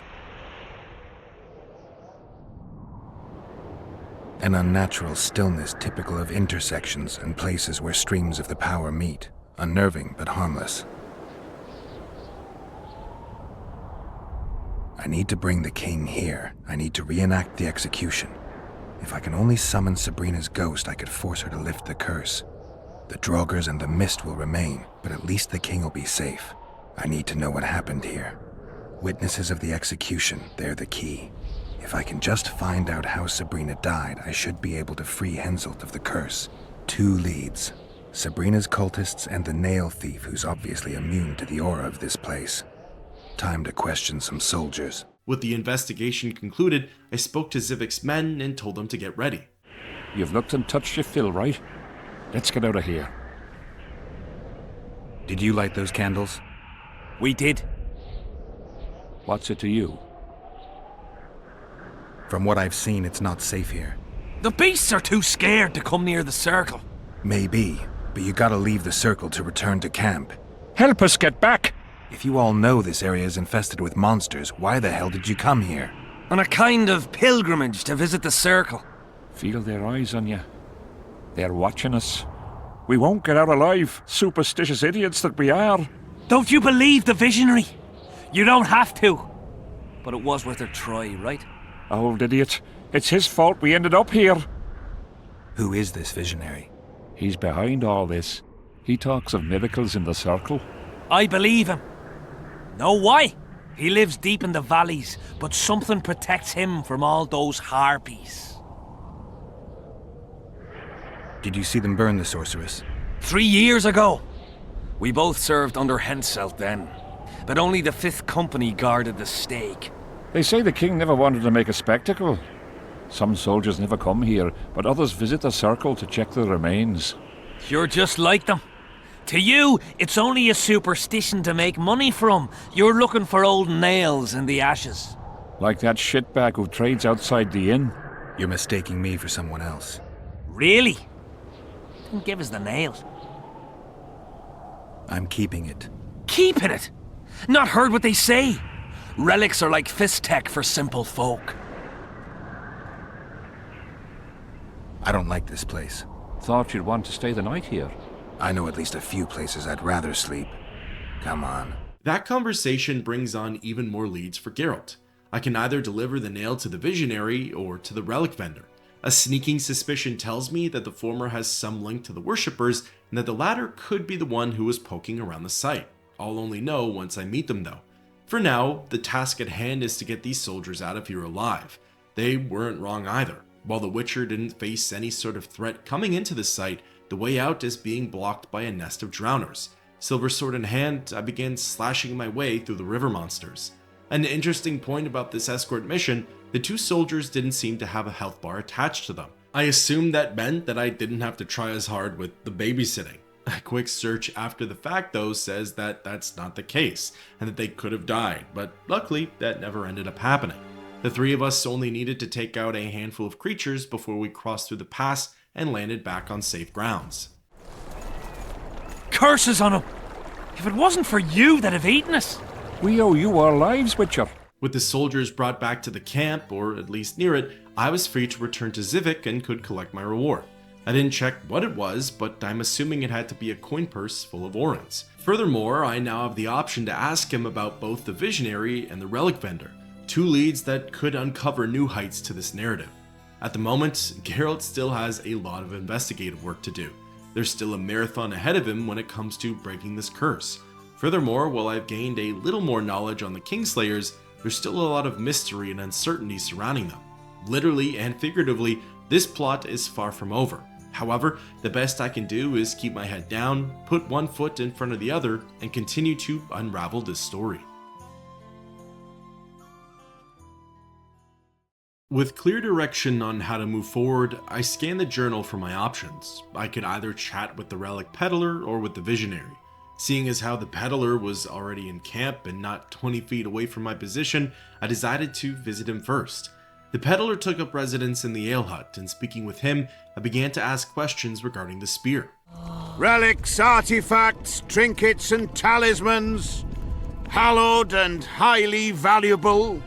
An unnatural stillness typical of intersections and places where streams of the power meet. Unnerving, but harmless. I need to bring the king here. I need to reenact the execution. If I can only summon Sabrina's ghost, I could force her to lift the curse. The Draugrs and the mist will remain, but at least the king will be safe. I need to know what happened here. Witnesses of the execution, they're the key. If I can just find out how Sabrina died, I should be able to free Henselt of the curse. 2 leads. Sabrina's cultists and the nail thief who's obviously immune to the aura of this place. Time to question some soldiers. With the investigation concluded, I spoke to Zivik's men and told them to get ready. You've looked and touched your fill, right? Let's get out of here. Did you light those candles? We did. What's it to you? From what I've seen, it's not safe here. The beasts are too scared to come near the circle. Maybe, but you gotta leave the circle to return to camp. Help us get back! If you all know this area is infested with monsters, why the hell did you come here? On a kind of pilgrimage to visit the circle. Feel their eyes on you. They're watching us. We won't get out alive, superstitious idiots that we are. Don't you believe the visionary? You don't have to. But it was worth a try, right? Old idiot. It's his fault we ended up here. Who is this visionary? He's behind all this. He talks of miracles in the circle. I believe him. Know why? He lives deep in the valleys, but something protects him from all those harpies. Did you see them burn the sorceress? 3 years ago. We both served under Henselt then, but only the 5th Company guarded the stake. They say the king never wanted to make a spectacle. Some soldiers never come here, but others visit the circle to check the remains. You're just like them. To you, it's only a superstition to make money from. You're looking for old nails in the ashes. Like that shitbag who trades outside the inn. You're mistaking me for someone else. Really? Then give us the nail. I'm keeping it. Keeping it? Not heard what they say. Relics are like fist tech for simple folk. I don't like this place. Thought you'd want to stay the night here. I know at least a few places I'd rather sleep. Come on. That conversation brings on even more leads for Geralt. I can either deliver the nail to the visionary or to the relic vendor. A sneaking suspicion tells me that the former has some link to the worshippers and that the latter could be the one who was poking around the site. I'll only know once I meet them though. For now, the task at hand is to get these soldiers out of here alive. They weren't wrong either. While the Witcher didn't face any sort of threat coming into the site, the way out is being blocked by a nest of drowners. Silver sword in hand, I began slashing my way through the river monsters. An interesting point about this escort mission, the 2 soldiers didn't seem to have a health bar attached to them. I assumed that meant that I didn't have to try as hard with the babysitting. A quick search after the fact though says that that's not the case, and that they could have died, but luckily that never ended up happening. The 3 of us only needed to take out a handful of creatures before we crossed through the pass and landed back on safe grounds. Curses on him! If it wasn't for you, they'd have eaten us. We owe you our lives, Witcher. With the soldiers brought back to the camp, or at least near it, I was free to return to Zivik and could collect my reward. I didn't check what it was, but I'm assuming it had to be a coin purse full of orens. Furthermore, I now have the option to ask him about both the visionary and the relic vendor, 2 leads that could uncover new heights to this narrative. At the moment, Geralt still has a lot of investigative work to do. There's still a marathon ahead of him when it comes to breaking this curse. Furthermore, while I've gained a little more knowledge on the Kingslayers, there's still a lot of mystery and uncertainty surrounding them. Literally and figuratively, This plot is far from over. However, the best I can do is keep my head down, put one foot in front of the other, and continue to unravel this story. With clear direction on how to move forward, I scanned the journal for my options. I could either chat with the relic peddler or with the visionary. Seeing as how the peddler was already in camp and not 20 feet away from my position, I decided to visit him first. The peddler took up residence in the ale hut, and speaking with him, I began to ask questions regarding the spear. Relics, artifacts, trinkets and talismans, hallowed and highly valuable.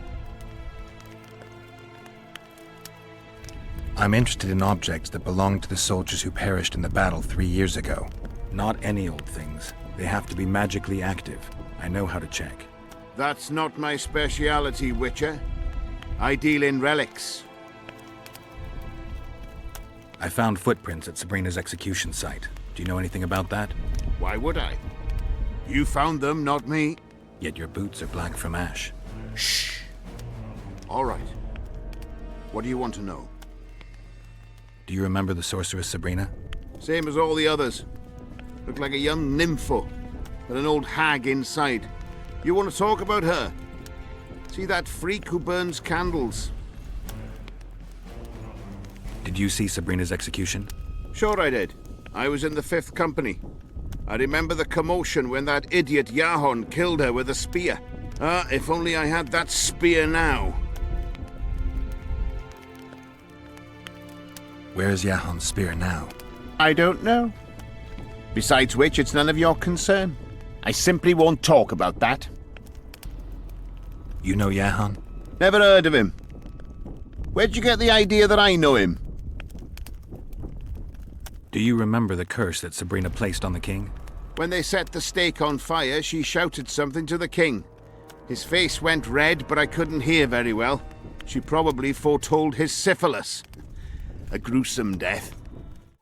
I'm interested in objects that belonged to the soldiers who perished in the battle 3 years ago. Not any old things. They have to be magically active. I know how to check. That's not my speciality, Witcher. I deal in relics. I found footprints at Sabrina's execution site. Do you know anything about that? Why would I? You found them, not me. Yet your boots are black from ash. Shh. All right. What do you want to know? Do you remember the sorceress Sabrina? Same as all the others. Looked like a young nympho, with an old hag inside. You want to talk about her? See that freak who burns candles? Did you see Sabrina's execution? Sure I did. I was in the 5th Company. I remember the commotion when that idiot Yahon killed her with a spear. If only I had that spear now. Where is Yahon's spear now? I don't know. Besides which, it's none of your concern. I simply won't talk about that. You know Yahon? Never heard of him. Where'd you get the idea that I know him? Do you remember the curse that Sabrina placed on the king? When they set the stake on fire, she shouted something to the king. His face went red, but I couldn't hear very well. She probably foretold his syphilis. A gruesome death.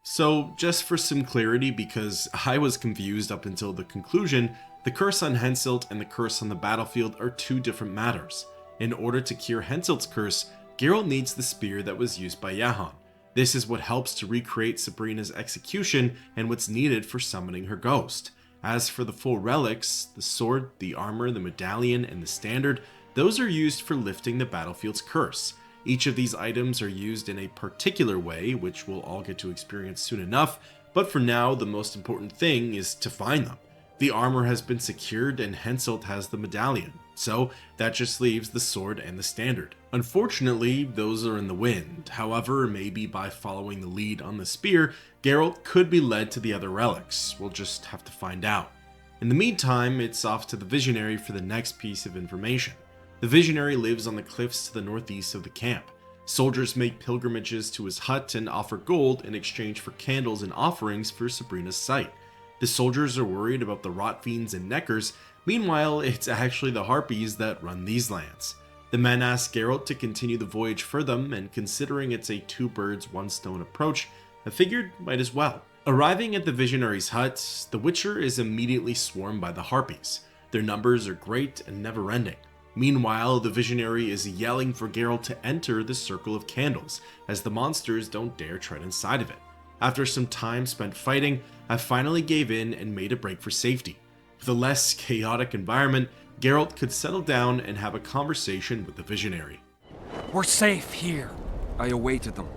So, just for some clarity, because I was confused up until the conclusion, the curse on Henselt and the curse on the battlefield are two different matters. In order to cure Henselt's curse, Geralt needs the spear that was used by Yahon. This is what helps to recreate Sabrina's execution and what's needed for summoning her ghost. As for the full relics, the sword, the armor, the medallion, and the standard, those are used for lifting the battlefield's curse. Each of these items are used in a particular way, which we'll all get to experience soon enough, but for now, the most important thing is to find them. The armor has been secured and Henselt has the medallion, so that just leaves the sword and the standard. Unfortunately, those are in the wind. However, maybe by following the lead on the spear, Geralt could be led to the other relics. We'll just have to find out. In the meantime, it's off to the Visionary for the next piece of information. The Visionary lives on the cliffs to the northeast of the camp. Soldiers make pilgrimages to his hut and offer gold in exchange for candles and offerings for Sabrina's site. The soldiers are worried about the rot fiends and neckers. Meanwhile, it's actually the harpies that run these lands. The men ask Geralt to continue the voyage for them, and considering it's a two birds, one stone approach, I figured might as well. Arriving at the Visionary's hut, the Witcher is immediately swarmed by the harpies. Their numbers are great and never-ending. Meanwhile, the Visionary is yelling for Geralt to enter the Circle of Candles, as the monsters don't dare tread inside of it. After some time spent fighting, I finally gave in and made a break for safety. With a less chaotic environment, Geralt could settle down and have a conversation with the Visionary. We're safe here. I awaited them.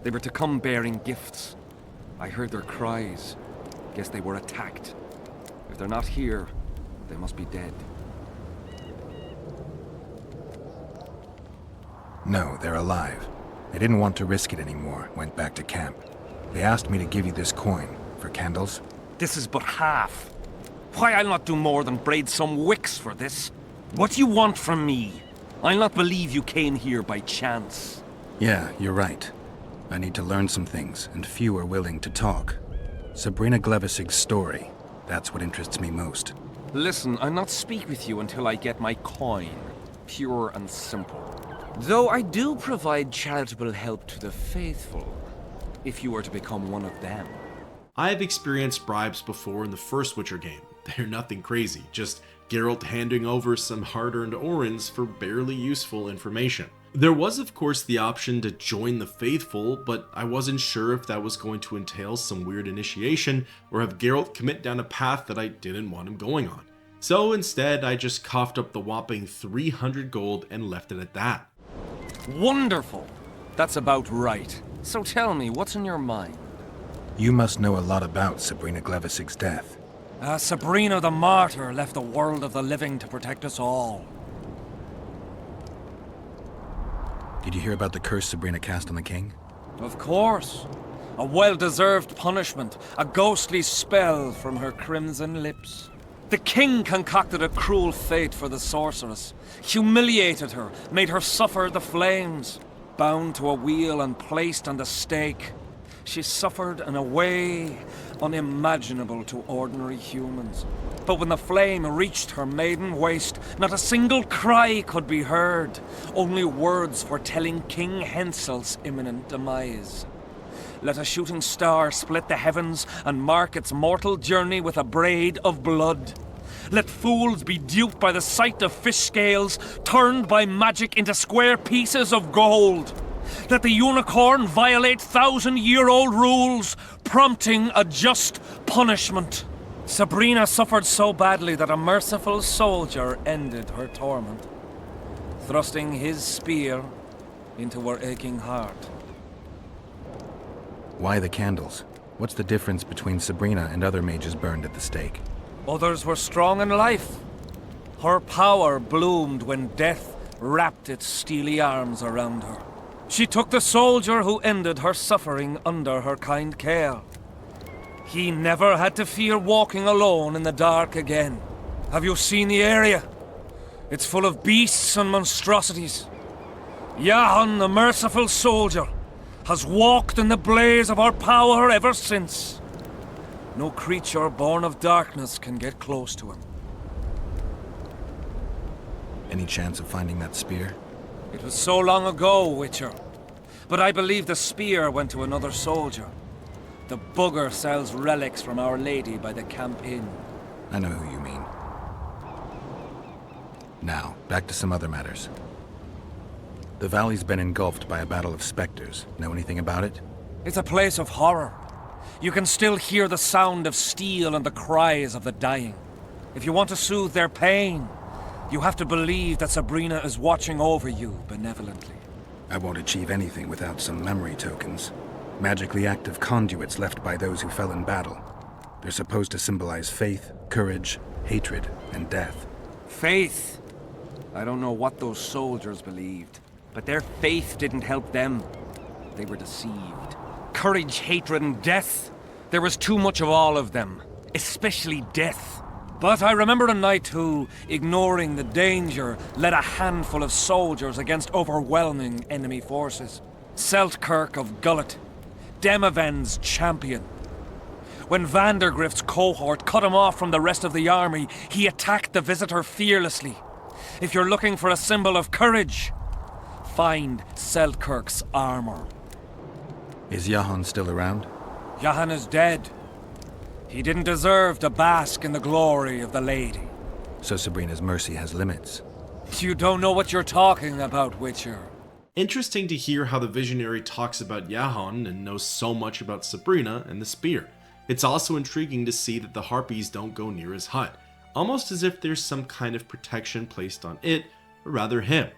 They were to come bearing gifts. I heard their cries. Guess they were attacked. If they're not here, they must be dead. No, they're alive. They didn't want to risk it anymore, went back to camp. They asked me to give you this coin for candles. This is but half. Why, I'll not do more than braid some wicks for this. What do you want from me? I'll not believe you came here by chance. Yeah, you're right. I need to learn some things, and few are willing to talk. Sabrina Glevisig's story, that's what interests me most. Listen, I'll not speak with you until I get my coin. Pure and simple. Though I do provide charitable help to the faithful, if you were to become one of them. I have experienced bribes before in the first Witcher game. They're nothing crazy, just Geralt handing over some hard-earned orens for barely useful information. There was of course the option to join the faithful, but I wasn't sure if that was going to entail some weird initiation or have Geralt commit down a path that I didn't want him going on. So instead, I just coughed up the whopping 300 gold and left it at that. Wonderful! That's about right. So tell me, what's in your mind? You must know a lot about Sabrina Glevisig's death. Sabrina the Martyr left the world of the living to protect us all. Did you hear about the curse Sabrina cast on the king? Of course. A well-deserved punishment, a ghostly spell from her crimson lips. The king concocted a cruel fate for the sorceress, humiliated her, made her suffer the flames. Bound to a wheel and placed on the stake, she suffered in a way unimaginable to ordinary humans. But when the flame reached her maiden waist, not a single cry could be heard, only words foretelling King Hensel's imminent demise. Let a shooting star split the heavens and mark its mortal journey with a braid of blood. Let fools be duped by the sight of fish scales, turned by magic into square pieces of gold. Let the unicorn violate 1,000-year-old rules, prompting a just punishment. Sabrina suffered so badly that a merciful soldier ended her torment, thrusting his spear into her aching heart. Why the candles? What's the difference between Sabrina and other mages burned at the stake? Others were strong in life. Her power bloomed when death wrapped its steely arms around her. She took the soldier who ended her suffering under her kind care. He never had to fear walking alone in the dark again. Have you seen the area? It's full of beasts and monstrosities. Jahan, the merciful soldier, has walked in the blaze of our power ever since. No creature born of darkness can get close to him. Any chance of finding that spear? It was so long ago, Witcher. But I believe the spear went to another soldier. The bugger sells relics from Our Lady by the Camp Inn. I know who you mean. Now, back to some other matters. The valley's been engulfed by a battle of specters. Know anything about it? It's a place of horror. You can still hear the sound of steel and the cries of the dying. If you want to soothe their pain, you have to believe that Sabrina is watching over you benevolently. I won't achieve anything without some memory tokens. Magically active conduits left by those who fell in battle. They're supposed to symbolize faith, courage, hatred, and death. Faith? I don't know what those soldiers believed, but their faith didn't help them. They were deceived. Courage, hatred, and death. There was too much of all of them, especially death. But I remember a knight who, ignoring the danger, led a handful of soldiers against overwhelming enemy forces. Seltkirk of Gullet, Demaven's champion. When Vandergrift's cohort cut him off from the rest of the army, he attacked the visitor fearlessly. If you're looking for a symbol of courage, find Seltkirk's armor. Is Jahan still around? Jahan is dead. He didn't deserve to bask in the glory of the lady. So Sabrina's mercy has limits. You don't know what you're talking about, Witcher. Interesting to hear how the visionary talks about Jahan and knows so much about Sabrina and the spear. It's also intriguing to see that the harpies don't go near his hut, almost as if there's some kind of protection placed on it, or rather him.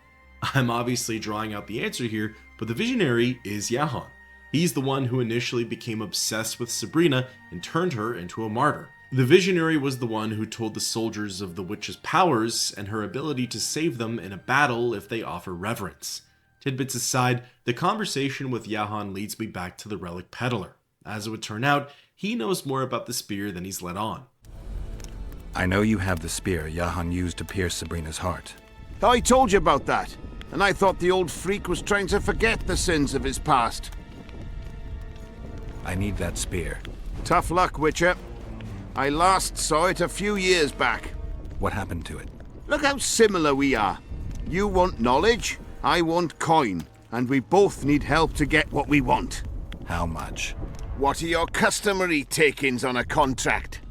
I'm obviously drawing out the answer here, but the visionary is Jahan. He's the one who initially became obsessed with Sabrina and turned her into a martyr. The visionary was the one who told the soldiers of the witch's powers and her ability to save them in a battle if they offer reverence. Tidbits aside, the conversation with Jahan leads me back to the relic peddler. As it would turn out, he knows more about the spear than he's let on. I know you have the spear Jahan used to pierce Sabrina's heart. I told you about that, and I thought the old freak was trying to forget the sins of his past. I need that spear. Tough luck, Witcher. I last saw it a few years back. What happened to it? Look how similar we are. You want knowledge, I want coin, and we both need help to get what we want. How much? What are your customary takings on a contract?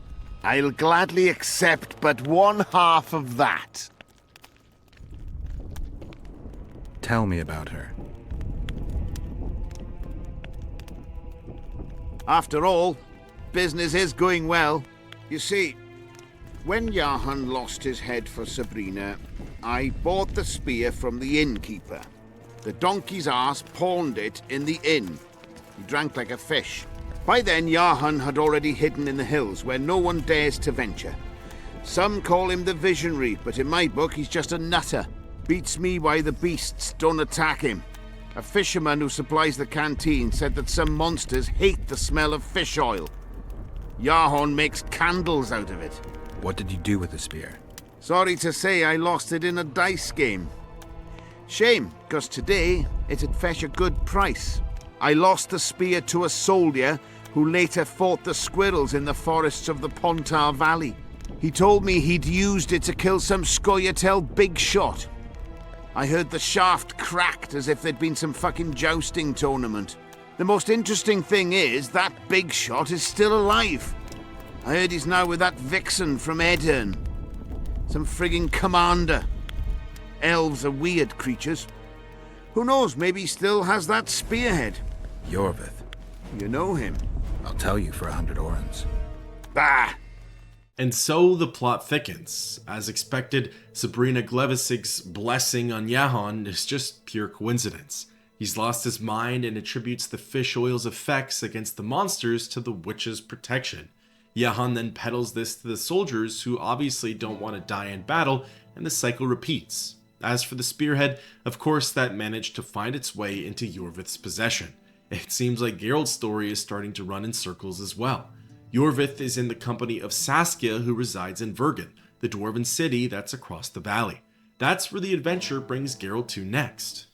I'll gladly accept but one half of that. Tell me about her. After all, business is going well. You see, when Johann lost his head for Sabrina, I bought the spear from the innkeeper. The donkey's ass pawned it in the inn. He drank like a fish. By then, Johann had already hidden in the hills where no one dares to venture. Some call him the Visionary, but in my book, he's just a nutter. Beats me why the beasts don't attack him. A fisherman who supplies the canteen said that some monsters hate the smell of fish oil. Johann makes candles out of it. What did you do with the spear? Sorry to say I lost it in a dice game. Shame, because today it'd fetch a good price. I lost the spear to a soldier who later fought the squirrels in the forests of the Pontar Valley. He told me he'd used it to kill some Scoia'tael big shot. I heard the shaft cracked as if there'd been some fucking jousting tournament. The most interesting thing is that big shot is still alive. I heard he's now with that vixen from Edirn. Some frigging commander. Elves are weird creatures. Who knows, maybe he still has that spearhead. Yorvith. You know him. I'll tell you for 100 orens. Bah! And so the plot thickens. As expected, Sabrina Glevisig's blessing on Johann is just pure coincidence. He's lost his mind and attributes the fish oil's effects against the monsters to the witch's protection. Johann then peddles this to the soldiers who obviously don't want to die in battle, and the cycle repeats. As for the spearhead, of course that managed to find its way into Yorvith's possession. It seems like Geralt's story is starting to run in circles as well. Yorvith is in the company of Saskia, who resides in Vergen, the dwarven city that's across the valley. That's where the adventure brings Geralt to next.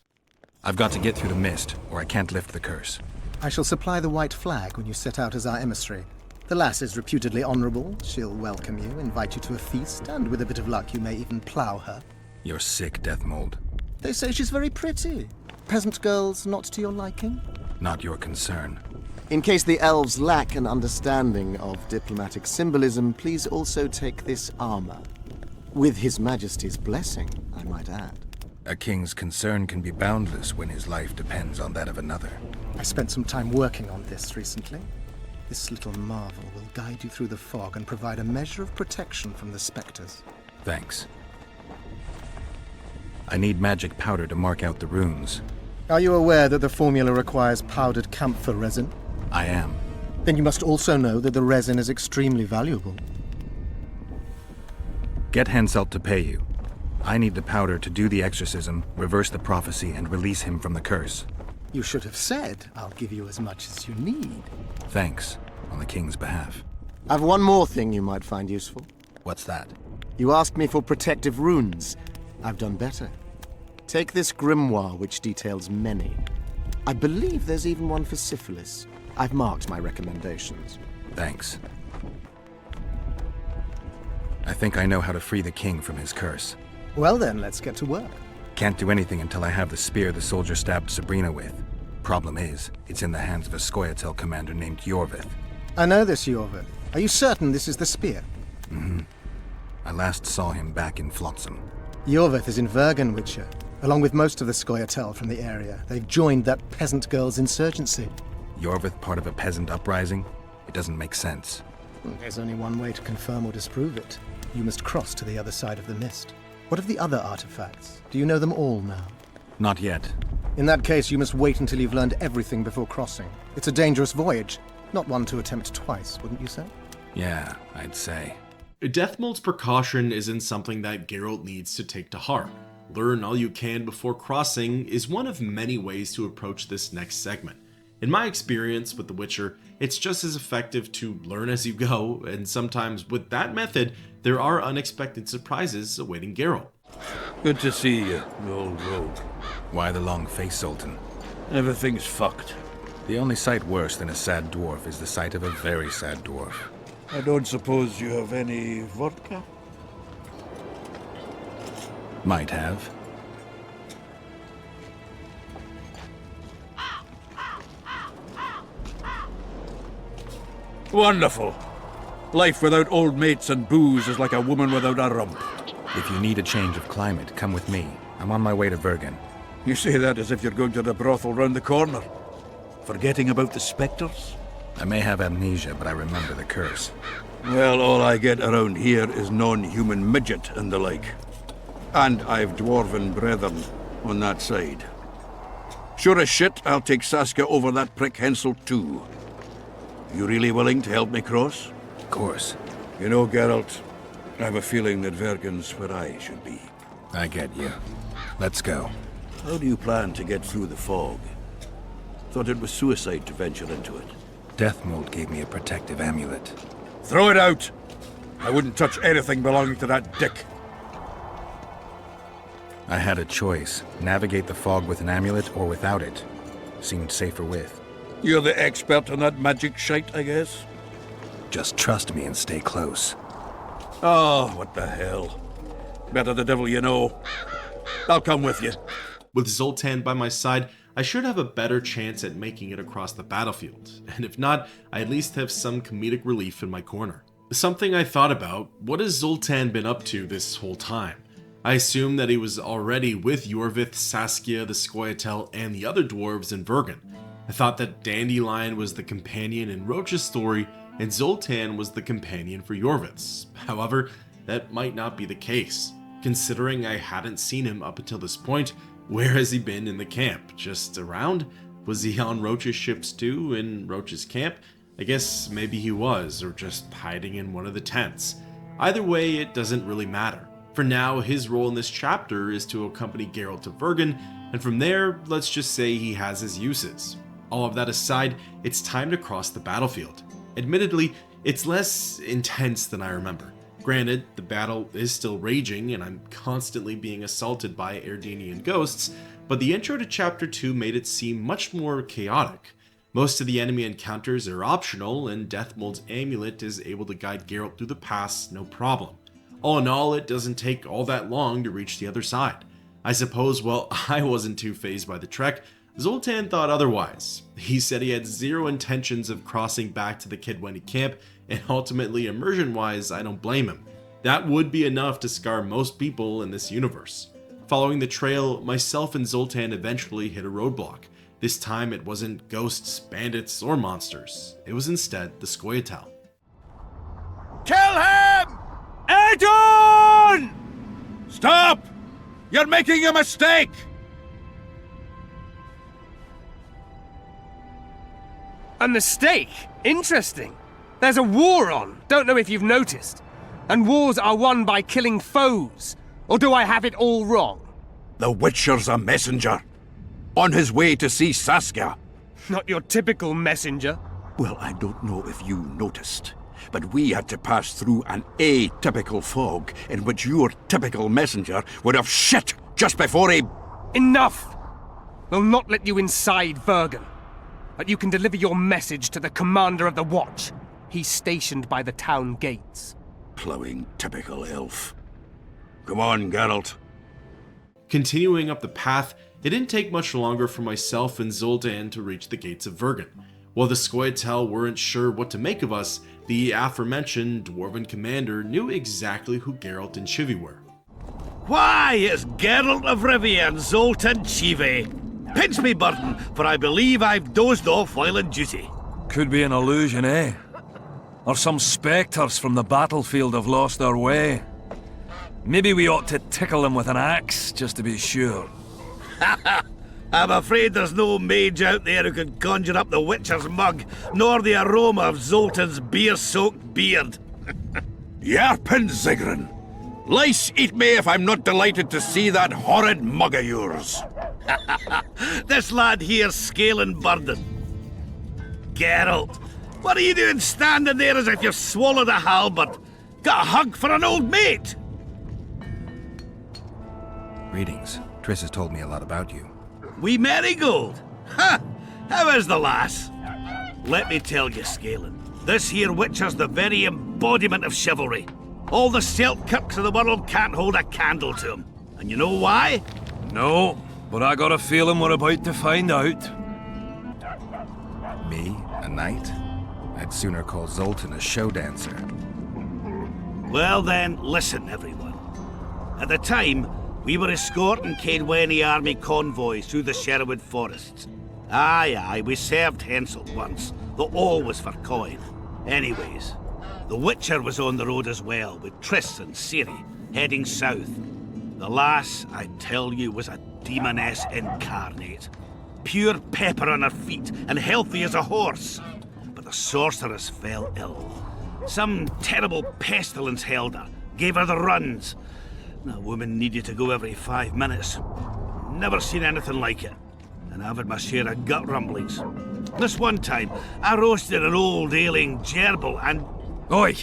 I've got to get through the mist, or I can't lift the curse. I shall supply the white flag when you set out as our emissary. The lass is reputedly honourable. She'll welcome you, invite you to a feast, and with a bit of luck you may even plough her. You're sick, Deathmold. They say she's very pretty. Peasant girls not to your liking? Not your concern. In case the elves lack an understanding of diplomatic symbolism, please also take this armor. With His Majesty's blessing, I might add. A king's concern can be boundless when his life depends on that of another. I spent some time working on this recently. This little marvel will guide you through the fog and provide a measure of protection from the spectres. Thanks. I need magic powder to mark out the runes. Are you aware that the formula requires powdered camphor resin? I am. Then you must also know that the resin is extremely valuable. Get Henselt to pay you. I need the powder to do the exorcism, reverse the prophecy, and release him from the curse. You should have said, I'll give you as much as you need. Thanks, on the king's behalf. I've one more thing you might find useful. What's that? You asked me for protective runes. I've done better. Take this grimoire, which details many. I believe there's even one for syphilis. I've marked my recommendations. Thanks. I think I know how to free the king from his curse. Well then, let's get to work. Can't do anything until I have the spear the soldier stabbed Sabrina with. Problem is, it's in the hands of a Scoia'tael commander named Yorvith. I know this Yorvith. Are you certain this is the spear? Mm-hmm. I last saw him back in Flotsam. Yorvith is in Vergen, Witcher, along with most of the Scoia'tael from the area. They've joined that peasant girl's insurgency. Yorvith part of a peasant uprising? It doesn't make sense. There's only one way to confirm or disprove it. You must cross to the other side of the mist. What of the other artifacts? Do you know them all now? Not yet. In that case, you must wait until you've learned everything before crossing. It's a dangerous voyage, not one to attempt twice, wouldn't you say? Yeah, I'd say. Deathmold's precaution isn't something that Geralt needs to take to heart. Learn all you can before crossing is one of many ways to approach this next segment. In my experience with The Witcher, it's just as effective to learn as you go, and sometimes with that method, there are unexpected surprises awaiting Geralt. Good to see you, old rogue. Why the long face, Sultan? Everything's fucked. The only sight worse than a sad dwarf is the sight of a very sad dwarf. I don't suppose you have any vodka? Might have. Wonderful. Life without old mates and booze is like a woman without a rump. If you need a change of climate, come with me. I'm on my way to Vergen. You say that as if you're going to the brothel round the corner. Forgetting about the spectres? I may have amnesia, but I remember the curse. Well, all I get around here is non-human midget and the like. And I've dwarven brethren on that side. Sure as shit, I'll take Saskia over that prick Hensel too. You really willing to help me cross? Of course. You know, Geralt, I have a feeling that Vergen's where I should be. I get you. Let's go. How do you plan to get through the fog? Thought it was suicide to venture into it. Deathmold gave me a protective amulet. Throw it out! I wouldn't touch anything belonging to that dick. I had a choice. Navigate the fog with an amulet or without it. Seemed safer with. You're the expert on that magic shite, I guess? Just trust me and stay close. Oh, what the hell. Better the devil you know. I'll come with you. With Zoltan by my side, I should have a better chance at making it across the battlefield, and if not, I at least have some comedic relief in my corner. Something I thought about, what has Zoltan been up to this whole time? I assumed that he was already with Yorvith, Saskia, the Scoia'tael, and the other dwarves in Vergen. I thought that Dandelion was the companion in Roach's story, and Zoltan was the companion for Yorvith's. However, that might not be the case. Considering I hadn't seen him up until this point, where has he been in the camp? Just around? Was he on Roach's ships too, in Roach's camp? I guess maybe he was, or just hiding in one of the tents. Either way, it doesn't really matter. For now, his role in this chapter is to accompany Geralt to Vergen, and from there, let's just say he has his uses. All of that aside, it's time to cross the battlefield. Admittedly, it's less intense than I remember. Granted, the battle is still raging and I'm constantly being assaulted by Erdenian ghosts, but the intro to Chapter 2 made it seem much more chaotic. Most of the enemy encounters are optional, and Deathmold's amulet is able to guide Geralt through the pass no problem. All in all, it doesn't take all that long to reach the other side. I suppose while I wasn't too fazed by the trek, Zoltan thought otherwise. He said he had zero intentions of crossing back to the Kidwenny camp, and ultimately, immersion-wise, I don't blame him. That would be enough to scar most people in this universe. Following the trail, myself and Zoltan eventually hit a roadblock. This time it wasn't ghosts, bandits, or monsters. It was instead the Scoia'tael. Kill him! Adon! Stop! You're making a mistake! A mistake? Interesting. There's a war on, don't know if you've noticed. And wars are won by killing foes. Or do I have it all wrong? The Witcher's a messenger. On his way to see Saskia. Not your typical messenger. Well, I don't know if you noticed, but we had to pass through an atypical fog in which your typical messenger would have shit just before he... Enough! We'll not let you inside Vergen. But you can deliver your message to the commander of the watch. He's stationed by the town gates. Plowing typical elf. Come on, Geralt. Continuing up the path, it didn't take much longer for myself and Zoltan to reach the gates of Vergen. While the Scoia'tael weren't sure what to make of us, the aforementioned dwarven commander knew exactly who Geralt and Chivi were. Why, it's Geralt of Rivia and Zoltan Chivi. Pinch me, Burton, for I believe I've dozed off while on duty. Could be an illusion, eh? Or some spectres from the battlefield have lost their way. Maybe we ought to tickle them with an axe, just to be sure. I'm afraid there's no mage out there who can conjure up the Witcher's mug, nor the aroma of Zoltan's beer-soaked beard. Yarpin Zigrin! Lice eat me if I'm not delighted to see that horrid mug of yours. This lad here's scaling burden. Geralt, what are you doing standing there as if you've swallowed a halberd? Got a hug for an old mate? Greetings. Triss has told me a lot about you. Wee Marigold? Ha! How is the lass? Let me tell you, Scalen, this here Witcher's the very embodiment of chivalry. All the Selkirks of the world can't hold a candle to him. And you know why? No, but I got a feeling we're about to find out. Me? A knight? I'd sooner call Zoltan a show dancer. Well then, listen everyone. At the time, We were escorting Caedwini army convoys through the Sherwood forests. Aye, we served Henselt once, though all was for coin. Anyways, the Witcher was on the road as well, with Triss and Ciri, heading south. The lass, I tell you, was a demoness incarnate. Pure pepper on her feet, and healthy as a horse. But the sorceress fell ill. Some terrible pestilence held her, gave her the runs. The woman needed to go every 5 minutes. Never seen anything like it. And I've had my share of gut rumblings. This one time, I roasted an old ailing gerbil and... Oi!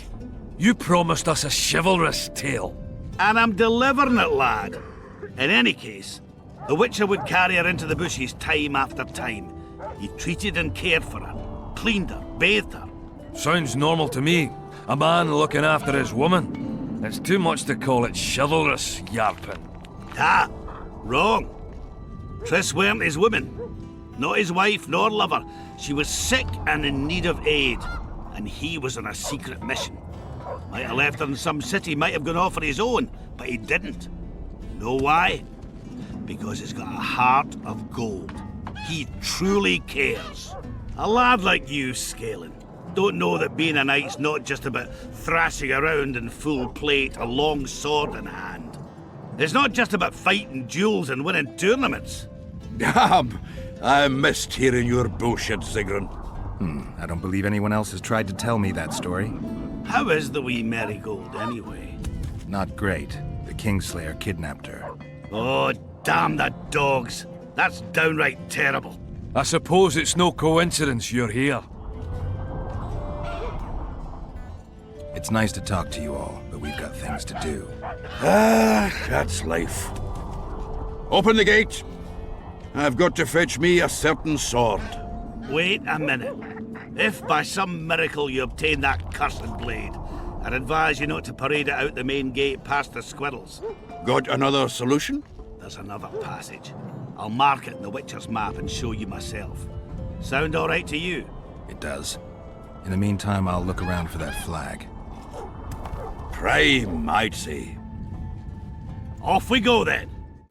You promised us a chivalrous tale. And I'm delivering it, lad. In any case, the Witcher would carry her into the bushes time after time. He treated and cared for her, cleaned her, bathed her. Sounds normal to me. A man looking after his woman. It's too much to call it chivalrous, Yarpin. Ah, wrong. Triss weren't his woman. Not his wife nor lover. She was sick and in need of aid. And he was on a secret mission. Might have left her in some city, might have gone off on his own, but he didn't. Know why? Because he's got a heart of gold. He truly cares. A lad like you, Scalen, don't know that being a knight's not just about thrashing around in full plate, a long sword in hand. It's not just about fighting duels and winning tournaments. Damn! I missed hearing your bullshit, Sigrun. I don't believe anyone else has tried to tell me that story. How is the wee Marigold, anyway? Not great. The Kingslayer kidnapped her. Oh, damn the dogs. That's downright terrible. I suppose it's no coincidence you're here. It's nice to talk to you all, but we've got things to do. Ah, that's life. Open the gate. I've got to fetch me a certain sword. Wait a minute. If by some miracle you obtain that cursed blade, I'd advise you not to parade it out the main gate past the squirrels. Got another solution? There's another passage. I'll mark it in the Witcher's map and show you myself. Sound all right to you? It does. In the meantime, I'll look around for that flag. Prime, I'd say. Off we go then.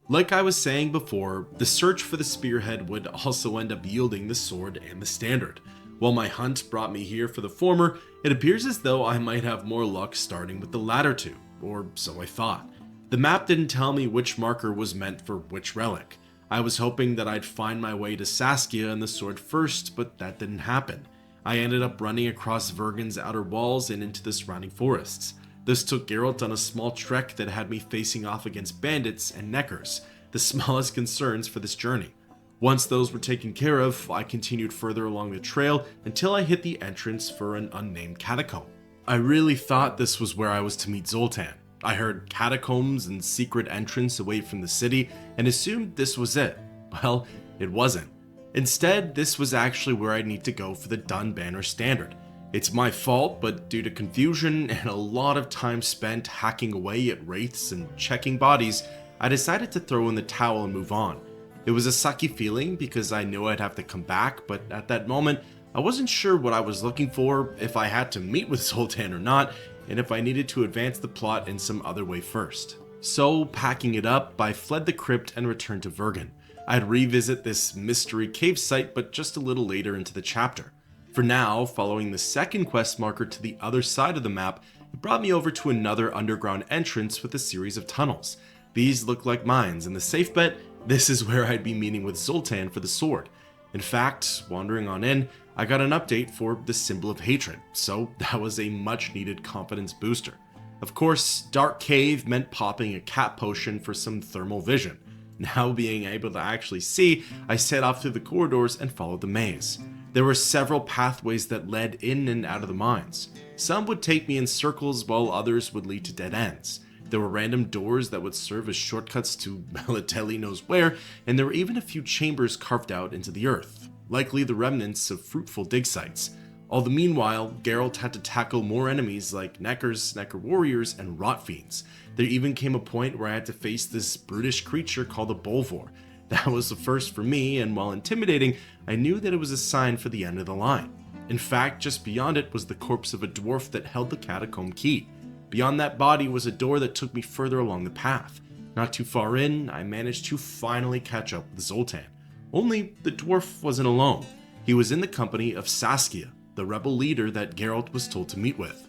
Like I was saying before, the search for the spearhead would also end up yielding the sword and the standard. While my hunt brought me here for the former, it appears as though I might have more luck starting with the latter two, or so I thought. The map didn't tell me which marker was meant for which relic. I was hoping that I'd find my way to Saskia and the sword first, but that didn't happen. I ended up running across Vergen's outer walls and into the surrounding forests. This took Geralt on a small trek that had me facing off against bandits and neckers, the smallest concerns for this journey. Once those were taken care of, I continued further along the trail until I hit the entrance for an unnamed catacomb. I really thought this was where I was to meet Zoltan. I heard catacombs and secret entrance away from the city and assumed this was it. Well, it wasn't. Instead, this was actually where I'd need to go for the Dunbanner standard. It's my fault, but due to confusion and a lot of time spent hacking away at wraiths and checking bodies, I decided to throw in the towel and move on. It was a sucky feeling because I knew I'd have to come back, but at that moment, I wasn't sure what I was looking for, if I had to meet with Zoltan or not, and if I needed to advance the plot in some other way first. So, packing it up, I fled the crypt and returned to Vergen. I'd revisit this mystery cave site, but just a little later into the chapter. For now, following the second quest marker to the other side of the map, it brought me over to another underground entrance with a series of tunnels. These look like mines, and the safe bet, this is where I'd be meeting with Zoltan for the sword. In fact, wandering on in, I got an update for the Symbol of Hatred, so that was a much needed confidence booster. Of course, Dark Cave meant popping a cat potion for some thermal vision. Now being able to actually see, I set off through the corridors and followed the maze. There were several pathways that led in and out of the mines. Some would take me in circles while others would lead to dead ends. There were random doors that would serve as shortcuts to Melatelli knows where, and there were even a few chambers carved out into the earth, likely the remnants of fruitful dig sites. All the meanwhile, Geralt had to tackle more enemies like Neckers, Necker warriors, and rot fiends. There even came a point where I had to face this brutish creature called a Bolvor. That was the first for me, and while intimidating, I knew that it was a sign for the end of the line. In fact, just beyond it was the corpse of a dwarf that held the catacomb key. Beyond that body was a door that took me further along the path. Not too far in, I managed to finally catch up with Zoltan. Only the dwarf wasn't alone. He was in the company of Saskia, the rebel leader that Geralt was told to meet with.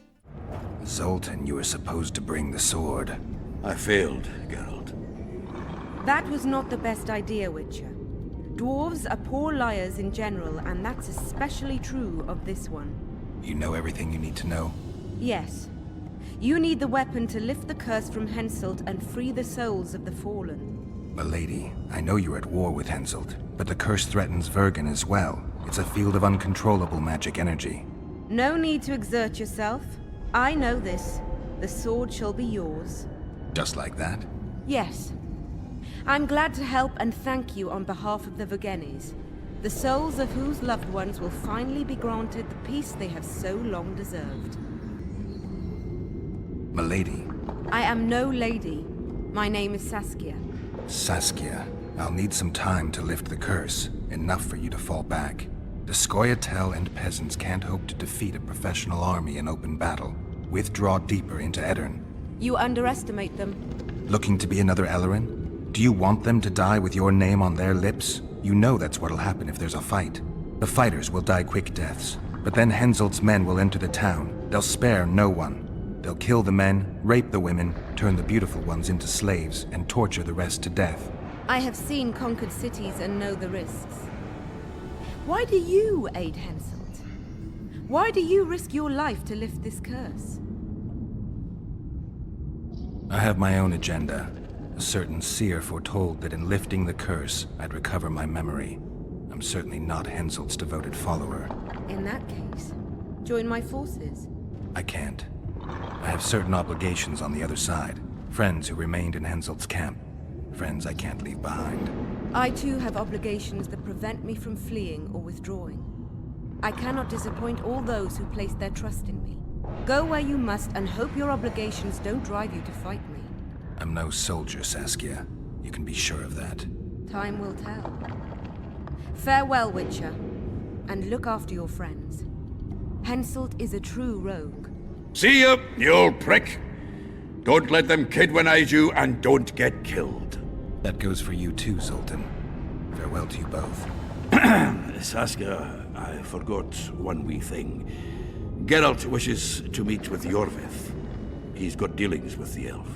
Zoltan, you were supposed to bring the sword. I failed, Geralt. That was not the best idea, Witcher. Dwarves are poor liars in general, and that's especially true of this one. You know everything you need to know? Yes. You need the weapon to lift the curse from Henselt and free the souls of the fallen. Milady, I know you're at war with Henselt, but the curse threatens Vergen as well. It's a field of uncontrollable magic energy. No need to exert yourself. I know this. The sword shall be yours. Just like that? Yes. I'm glad to help and thank you on behalf of the Vergennes, the souls of whose loved ones will finally be granted the peace they have so long deserved. Milady. I am no lady. My name is Saskia. Saskia, I'll need some time to lift the curse, enough for you to fall back. The Scoia'tael and peasants can't hope to defeat a professional army in open battle. Withdraw deeper into Edirn. You underestimate them. Looking to be another Ellerin? Do you want them to die with your name on their lips? You know that's what'll happen if there's a fight. The fighters will die quick deaths, but then Henselt's men will enter the town. They'll spare no one. They'll kill the men, rape the women, turn the beautiful ones into slaves, and torture the rest to death. I have seen conquered cities and know the risks. Why do you aid Henselt? Why do you risk your life to lift this curse? I have my own agenda. A certain seer foretold that in lifting the curse, I'd recover my memory. I'm certainly not Henselt's devoted follower. In that case, join my forces. I can't. I have certain obligations on the other side. Friends who remained in Henselt's camp. Friends I can't leave behind. I too have obligations that prevent me from fleeing or withdrawing. I cannot disappoint all those who place their trust in me. Go where you must and hope your obligations don't drive you to fight me. I'm no soldier, Saskia. You can be sure of that. Time will tell. Farewell, Witcher, and look after your friends. Henselt is a true rogue. See ya, you old prick! Don't let them kidwinize you, and don't get killed. That goes for you too, Zoltan. Farewell to you both. Saskia, I forgot one wee thing. Geralt wishes to meet with Yorvith. He's got dealings with the elf.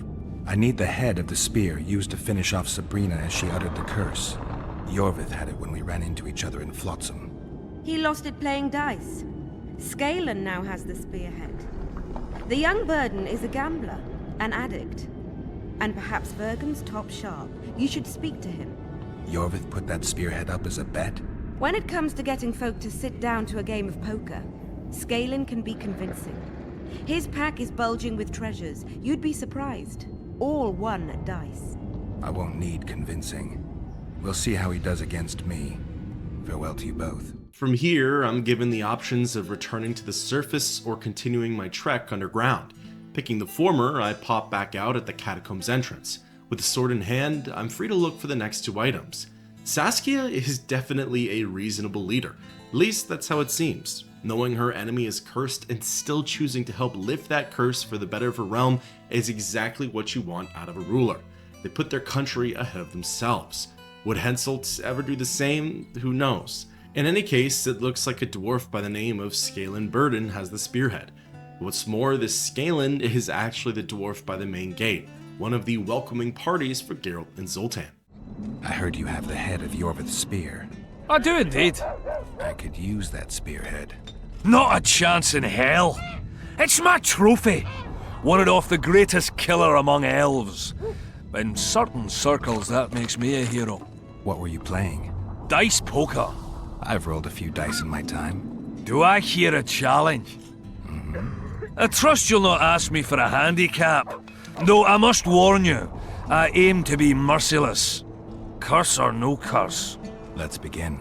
I need the head of the spear used to finish off Sabrina as she uttered the curse. Yorvith had it when we ran into each other in Flotsam. He lost it playing dice. Scalen now has the spearhead. The young Burden is a gambler, an addict, and perhaps Vergen's top sharp. You should speak to him. Yorvith put that spearhead up as a bet? When it comes to getting folk to sit down to a game of poker, Scalen can be convincing. His pack is bulging with treasures. You'd be surprised. All one dice. I won't need convincing. We'll see how he does against me. Farewell to you both. From here, I'm given the options of returning to the surface or continuing my trek underground. Picking the former, I pop back out at the catacombs entrance. With the sword in hand, I'm free to look for the next two items. Saskia is definitely a reasonable leader. At least that's how it seems. Knowing her enemy is cursed and still choosing to help lift that curse for the better of her realm is exactly what you want out of a ruler. They put their country ahead of themselves. Would Henselt ever do the same? Who knows? In any case, it looks like a dwarf by the name of Scalen Burden has the spearhead. What's more, this Scalen is actually the dwarf by the main gate, one of the welcoming parties for Geralt and Zoltan. I heard you have the head of Yorvith's spear. I do indeed. I could use that spearhead. Not a chance in hell. It's my trophy. Won it off the greatest killer among elves. In certain circles, that makes me a hero. What were you playing? Dice poker. I've rolled a few dice in my time. Do I hear a challenge? I trust you'll not ask me for a handicap. Though I must warn you, I aim to be merciless. Curse or no curse. Let's begin.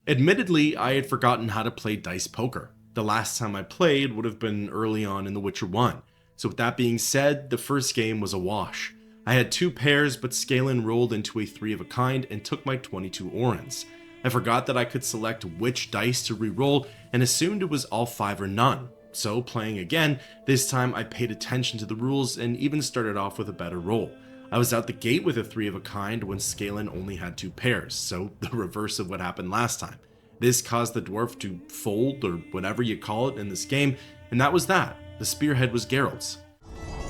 Admittedly, I had forgotten how to play dice poker. The last time I played would have been early on in The Witcher 1. So with that being said, the first game was a wash. I had two pairs, but Scalen rolled into a 3 of a kind and took my 22 orens. I forgot that I could select which dice to re-roll and assumed it was all 5 or none. So playing again, this time I paid attention to the rules and even started off with a better roll. I was out the gate with a 3 of a kind when Scalen only had 2 pairs, so the reverse of what happened last time. This caused the dwarf to fold, or whatever you call it in this game, and that was that. The spearhead was Geralt's.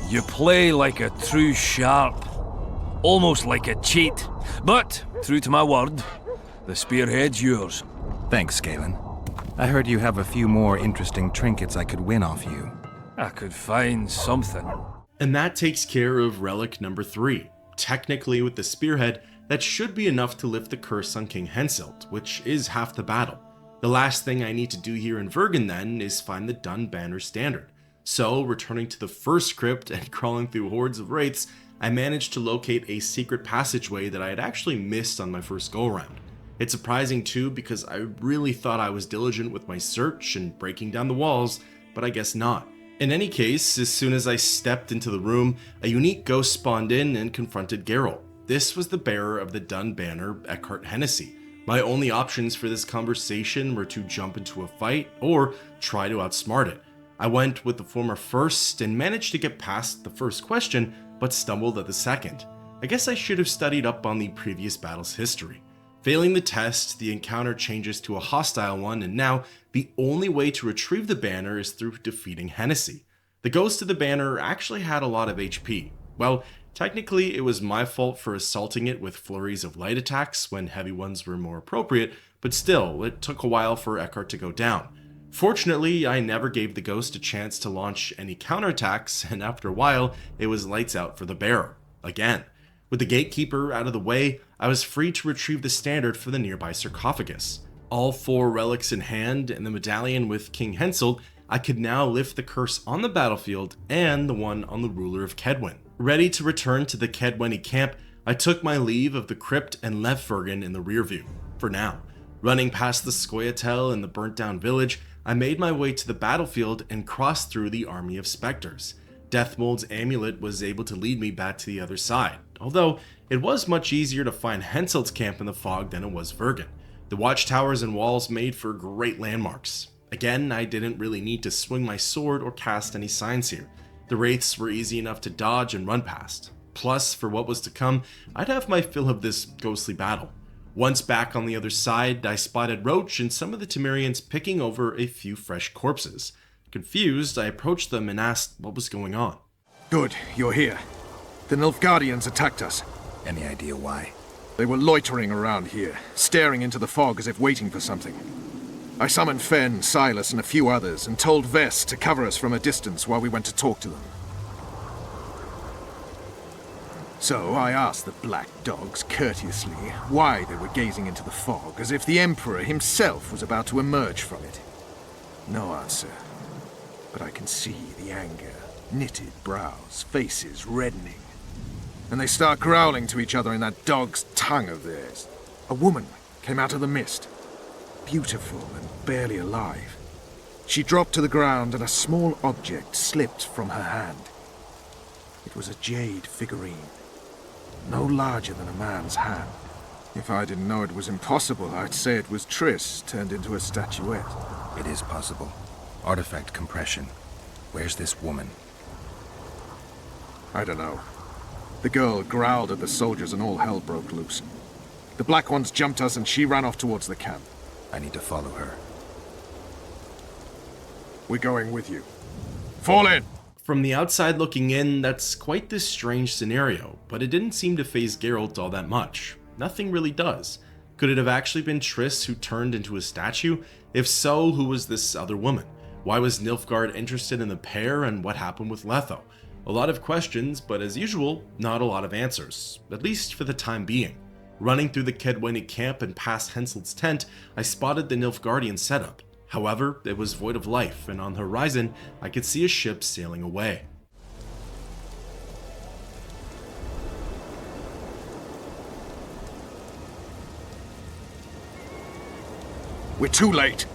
You play like a true sharp. Almost like a cheat. But, true to my word, the spearhead's yours. Thanks, Scalen. I heard you have a few more interesting trinkets I could win off you. I could find something. And that takes care of relic number 3. Technically, with the spearhead, that should be enough to lift the curse on King Henselt, which is half the battle. The last thing I need to do here in Vergen then is find the Dun Banner standard. So, returning to the first crypt and crawling through hordes of wraiths, I managed to locate a secret passageway that I had actually missed on my first go-around. It's surprising too because I really thought I was diligent with my search and breaking down the walls, but I guess not. In any case, as soon as I stepped into the room, a unique ghost spawned in and confronted Geralt. This was the bearer of the Dun Banner, Eckhart Hennessy. My only options for this conversation were to jump into a fight or try to outsmart it. I went with the former first and managed to get past the first question, but stumbled at the second. I guess I should have studied up on the previous battle's history. Failing the test, the encounter changes to a hostile one, and now the only way to retrieve the banner is through defeating Hennessy. The ghost of the banner actually had a lot of HP. Well, technically it was my fault for assaulting it with flurries of light attacks when heavy ones were more appropriate, but still, it took a while for Eckhart to go down. Fortunately, I never gave the ghost a chance to launch any counterattacks, and after a while, it was lights out for the bearer. Again. With the gatekeeper out of the way, I was free to retrieve the standard for the nearby sarcophagus. All 4 relics in hand and the medallion with King Henselt, I could now lift the curse on the battlefield and the one on the ruler of Kedwen. Ready to return to the Kedweni camp, I took my leave of the crypt and left Vergen in the rear view. For now. Running past the Scoia'tael and the burnt down village, I made my way to the battlefield and crossed through the army of specters. Deathmold's amulet was able to lead me back to the other side, although it was much easier to find Henselt's camp in the fog than it was Vergen. The watchtowers and walls made for great landmarks. Again, I didn't really need to swing my sword or cast any signs here. The wraiths were easy enough to dodge and run past. Plus, for what was to come, I'd have my fill of this ghostly battle. Once back on the other side, I spotted Roach and some of the Temerians picking over a few fresh corpses. Confused, I approached them and asked what was going on. Good, you're here. The Nilfgaardians attacked us. Any idea why? They were loitering around here, staring into the fog as if waiting for something. I summoned Fen, Silas, and a few others, and told Vess to cover us from a distance while we went to talk to them. So I asked the black dogs courteously why they were gazing into the fog, as if the Emperor himself was about to emerge from it. No answer. But I can see the anger, knitted brows, faces reddening. And they start growling to each other in that dog's tongue of theirs. A woman came out of the mist, beautiful and barely alive. She dropped to the ground and a small object slipped from her hand. It was a jade figurine, no larger than a man's hand. If I didn't know it was impossible, I'd say it was Triss turned into a statuette. It is possible. Artifact compression. Where's this woman? I don't know. The girl growled at the soldiers and all hell broke loose. The Black Ones jumped us and she ran off towards the camp. I need to follow her. We're going with you. Fall in! From the outside looking in, that's quite this strange scenario, but it didn't seem to faze Geralt all that much. Nothing really does. Could it have actually been Triss who turned into a statue? If so, who was this other woman? Why was Nilfgaard interested in the pair, and what happened with Letho? A lot of questions, but as usual, not a lot of answers, at least for the time being. Running through the Kedweni camp and past Henselt's tent, I spotted the Nilfgaardian setup. However, it was void of life, and on the horizon, I could see a ship sailing away. We're too late.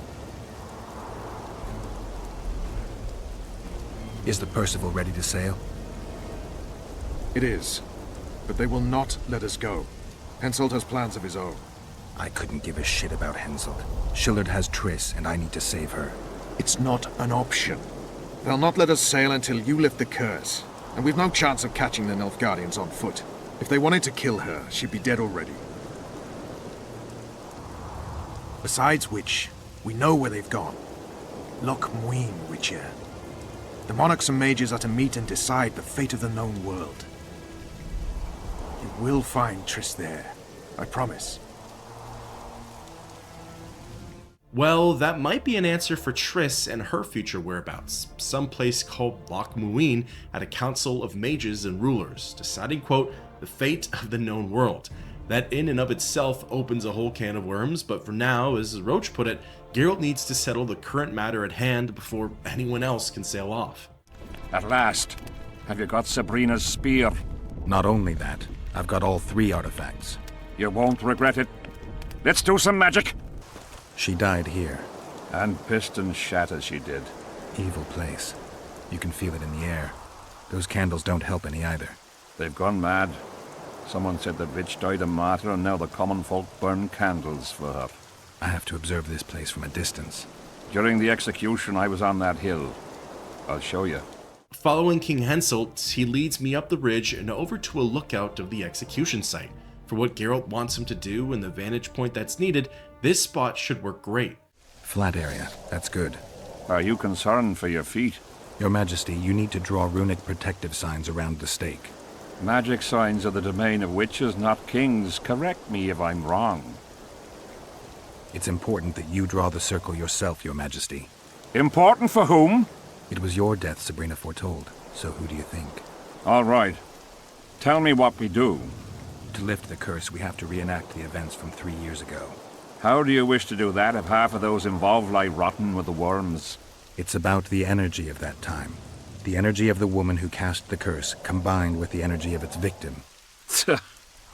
Is the Percival ready to sail? It is, but they will not let us go. Henselt has plans of his own. I couldn't give a shit about Henselt. Shillard has Triss, and I need to save her. It's not an option. They'll not let us sail until you lift the curse, and we've no chance of catching the Nilfgaardians on foot. If they wanted to kill her, she'd be dead already. Besides which, we know where they've gone. Loch Muin, Witcher. The monarchs and mages are to meet and decide the fate of the known world. You will find Triss there, I promise. Well, that might be an answer for Triss and her future whereabouts. Some place called Loch Muin at a council of mages and rulers, deciding, quote, the fate of the known world. That in and of itself opens a whole can of worms, but for now, as Roach put it, Geralt needs to settle the current matter at hand before anyone else can sail off. At last. Have you got Sabrina's spear? Not only that, I've got all 3 artifacts. You won't regret it. Let's do some magic. She died here. And pissed and shat as she did. Evil place. You can feel it in the air. Those candles don't help any either. They've gone mad. Someone said the bitch died a martyr and now the common folk burn candles for her. I have to observe this place from a distance. During the execution, I was on that hill. I'll show you. Following King Henselt, he leads me up the ridge and over to a lookout of the execution site. For what Geralt wants him to do and the vantage point that's needed, this spot should work great. Flat area, that's good. Are you concerned for your feet? Your Majesty, you need to draw runic protective signs around the stake. Magic signs are the domain of witches, not kings. Correct me if I'm wrong. It's important that you draw the circle yourself, Your Majesty. Important for whom? It was your death Sabrina foretold, so who do you think? All right. Tell me what we do. To lift the curse, we have to reenact the events from 3 years ago. How do you wish to do that if half of those involved lie rotten with the worms? It's about the energy of that time. The energy of the woman who cast the curse, combined with the energy of its victim.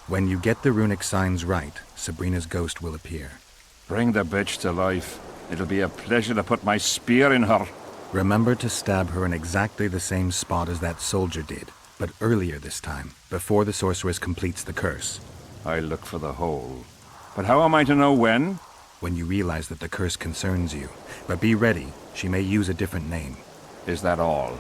When you get the runic signs right, Sabrina's ghost will appear. Bring the bitch to life. It'll be a pleasure to put my spear in her. Remember to stab her in exactly the same spot as that soldier did, but earlier this time, before the sorceress completes the curse. I look for the hole. But how am I to know when? When you realize that the curse concerns you. But be ready, she may use a different name. Is that all?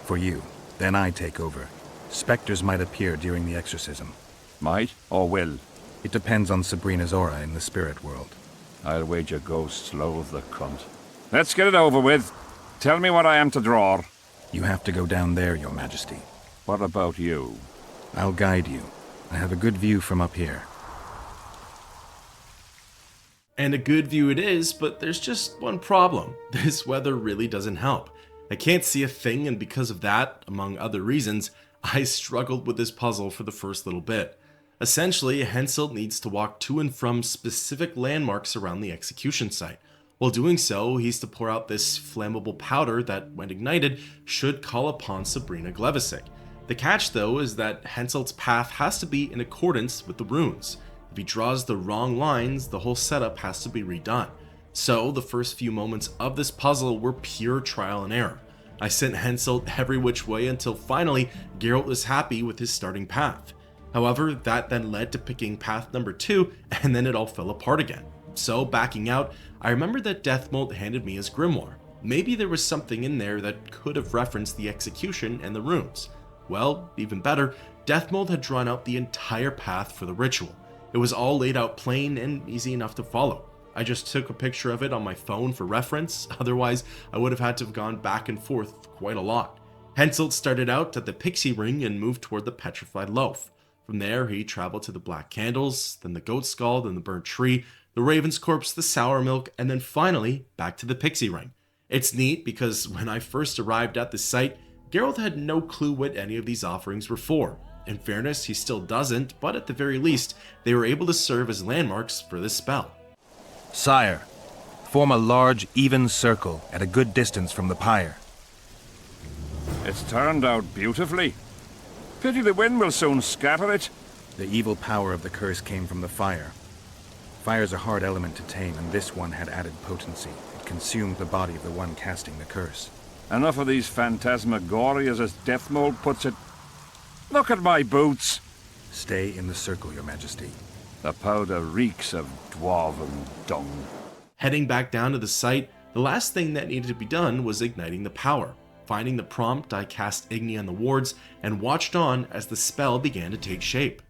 For you. Then I take over. Spectres might appear during the exorcism. Might or will? It depends on Sabrina's aura in the spirit world. I'll wager ghosts loathe the cunt. Let's get it over with. Tell me what I am to draw. You have to go down there, Your Majesty. What about you? I'll guide you. I have a good view from up here. And a good view it is, but there's just one problem. This weather really doesn't help. I can't see a thing, and because of that, among other reasons, I struggled with this puzzle for the first little bit. Essentially, Henselt needs to walk to and from specific landmarks around the execution site. While doing so, he's to pour out this flammable powder that, when ignited, should call upon Sabrina Glevisic. The catch, though, is that Henselt's path has to be in accordance with the runes. If he draws the wrong lines, the whole setup has to be redone. So, the first few moments of this puzzle were pure trial and error. I sent Henselt every which way until finally, Geralt was happy with his starting path. However, that then led to picking path number 2, and then it all fell apart again. So, backing out, I remembered that Deathmold handed me his grimoire. Maybe there was something in there that could have referenced the execution and the runes. Well, even better, Deathmold had drawn out the entire path for the ritual. It was all laid out plain and easy enough to follow. I just took a picture of it on my phone for reference, otherwise I would have had to have gone back and forth quite a lot. Henselt started out at the Pixie Ring and moved toward the Petrified Loaf. From there, he traveled to the Black Candles, then the Goat Skull, then the Burnt Tree, the Raven's Corpse, the Sour Milk, and then finally, back to the Pixie Ring. It's neat because when I first arrived at the site, Geralt had no clue what any of these offerings were for. In fairness, he still doesn't, but at the very least, they were able to serve as landmarks for this spell. Sire, form a large, even circle at a good distance from the pyre. It's turned out beautifully. Pity the wind will soon scatter it. The evil power of the curse came from the fire. Fire's a hard element to tame, and this one had added potency. It consumed the body of the one casting the curse. Enough of these phantasmagorias, as Deathmold puts it. Look at my boots. Stay in the circle, Your Majesty. The powder reeks of dwarven dung. Heading back down to the site, the last thing that needed to be done was igniting the power. Finding the prompt, I cast Igni on the wards and watched on as the spell began to take shape.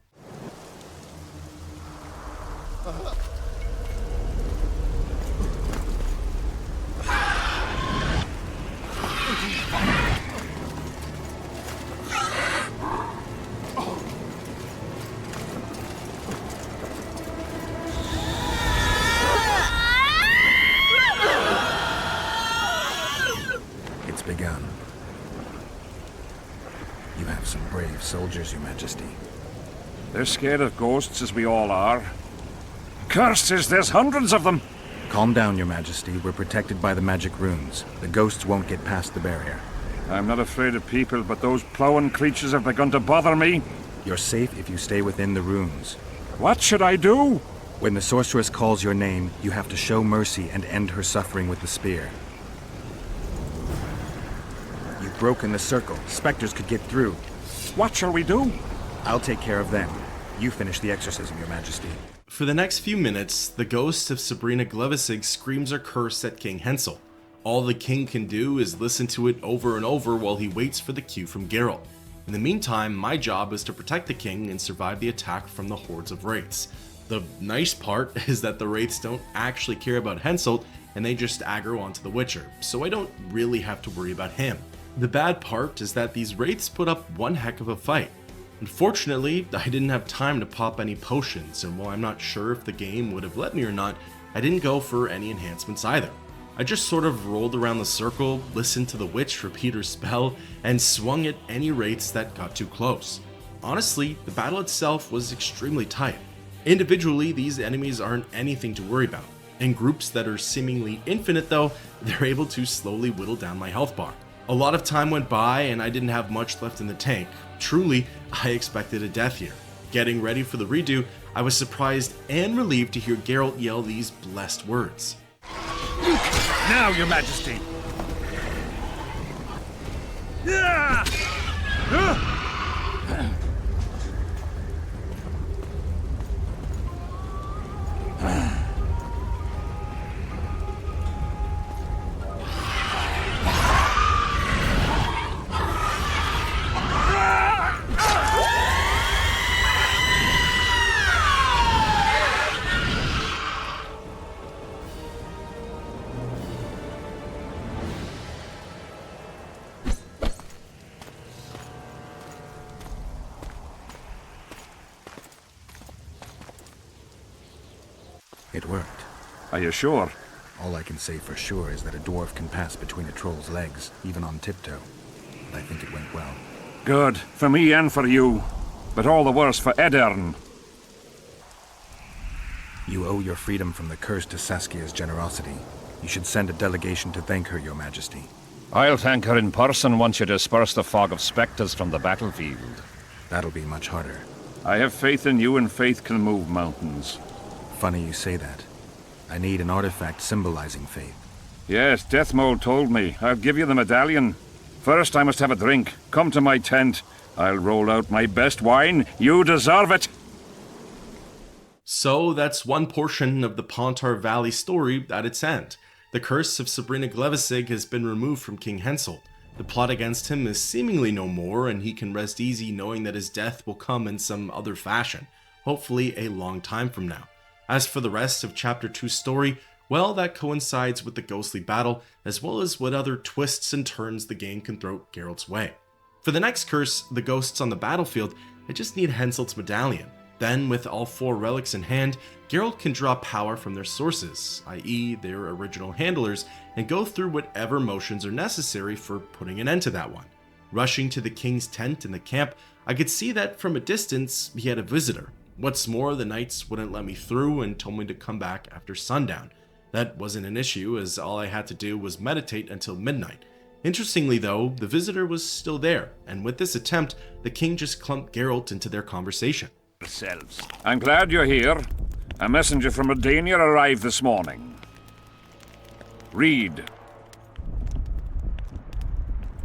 of soldiers, Your Majesty. They're scared of ghosts, as we all are. Curses, there's hundreds of them! Calm down, Your Majesty. We're protected by the magic runes. The ghosts won't get past the barrier. I'm not afraid of people, but those plowing creatures have begun to bother me. You're safe if you stay within the runes. What should I do? When the sorceress calls your name, you have to show mercy and end her suffering with the spear. You've broken the circle. Spectres could get through. What shall we do? I'll take care of them. You finish the exorcism, Your Majesty. For the next few minutes, the ghost of Sabrina Glevissig screams her curse at King Hensel. All the king can do is listen to it over and over while he waits for the cue from Geralt. In the meantime, my job is to protect the king and survive the attack from the hordes of wraiths. The nice part is that the wraiths don't actually care about Henselt, and they just aggro onto the Witcher, so I don't really have to worry about him. The bad part is that these wraiths put up one heck of a fight. Unfortunately, I didn't have time to pop any potions, and while I'm not sure if the game would have let me or not, I didn't go for any enhancements either. I just sort of rolled around the circle, listened to the witch repeat her spell, and swung at any wraiths that got too close. Honestly, the battle itself was extremely tight. Individually, these enemies aren't anything to worry about. In groups that are seemingly infinite though, they're able to slowly whittle down my health bar. A lot of time went by and I didn't have much left in the tank. Truly, I expected a death here. Getting ready for the redo, I was surprised and relieved to hear Geralt yell these blessed words. Now, Your Majesty! It worked. Are you sure? All I can say for sure is that a dwarf can pass between a troll's legs, even on tiptoe. But I think it went well. Good. For me and for you. But all the worse for Edern. You owe your freedom from the curse to Saskia's generosity. You should send a delegation to thank her, Your Majesty. I'll thank her in person once you disperse the fog of spectres from the battlefield. That'll be much harder. I have faith in you, and faith can move mountains. Funny you say that. I need an artifact symbolizing faith. Yes, Deathmole told me. I'll give you the medallion. First, I must have a drink. Come to my tent. I'll roll out my best wine. You deserve it! So that's one portion of the Pontar Valley story at its end. The curse of Sabrina Glevissig has been removed from King Hensel. The plot against him is seemingly no more, and he can rest easy knowing that his death will come in some other fashion, hopefully a long time from now. As for the rest of Chapter 2's story, well, that coincides with the ghostly battle, as well as what other twists and turns the game can throw Geralt's way. For the next curse, the ghosts on the battlefield, I just need Henselt's medallion. Then, with all 4 relics in hand, Geralt can draw power from their sources, i.e. their original handlers, and go through whatever motions are necessary for putting an end to that one. Rushing to the king's tent in the camp, I could see that from a distance he had a visitor. What's more, the knights wouldn't let me through and told me to come back after sundown. That wasn't an issue, as all I had to do was meditate until midnight. Interestingly though, the visitor was still there, and with this attempt, the king just clumped Geralt into their conversation. I'm glad you're here. A messenger from Redania arrived this morning. Read.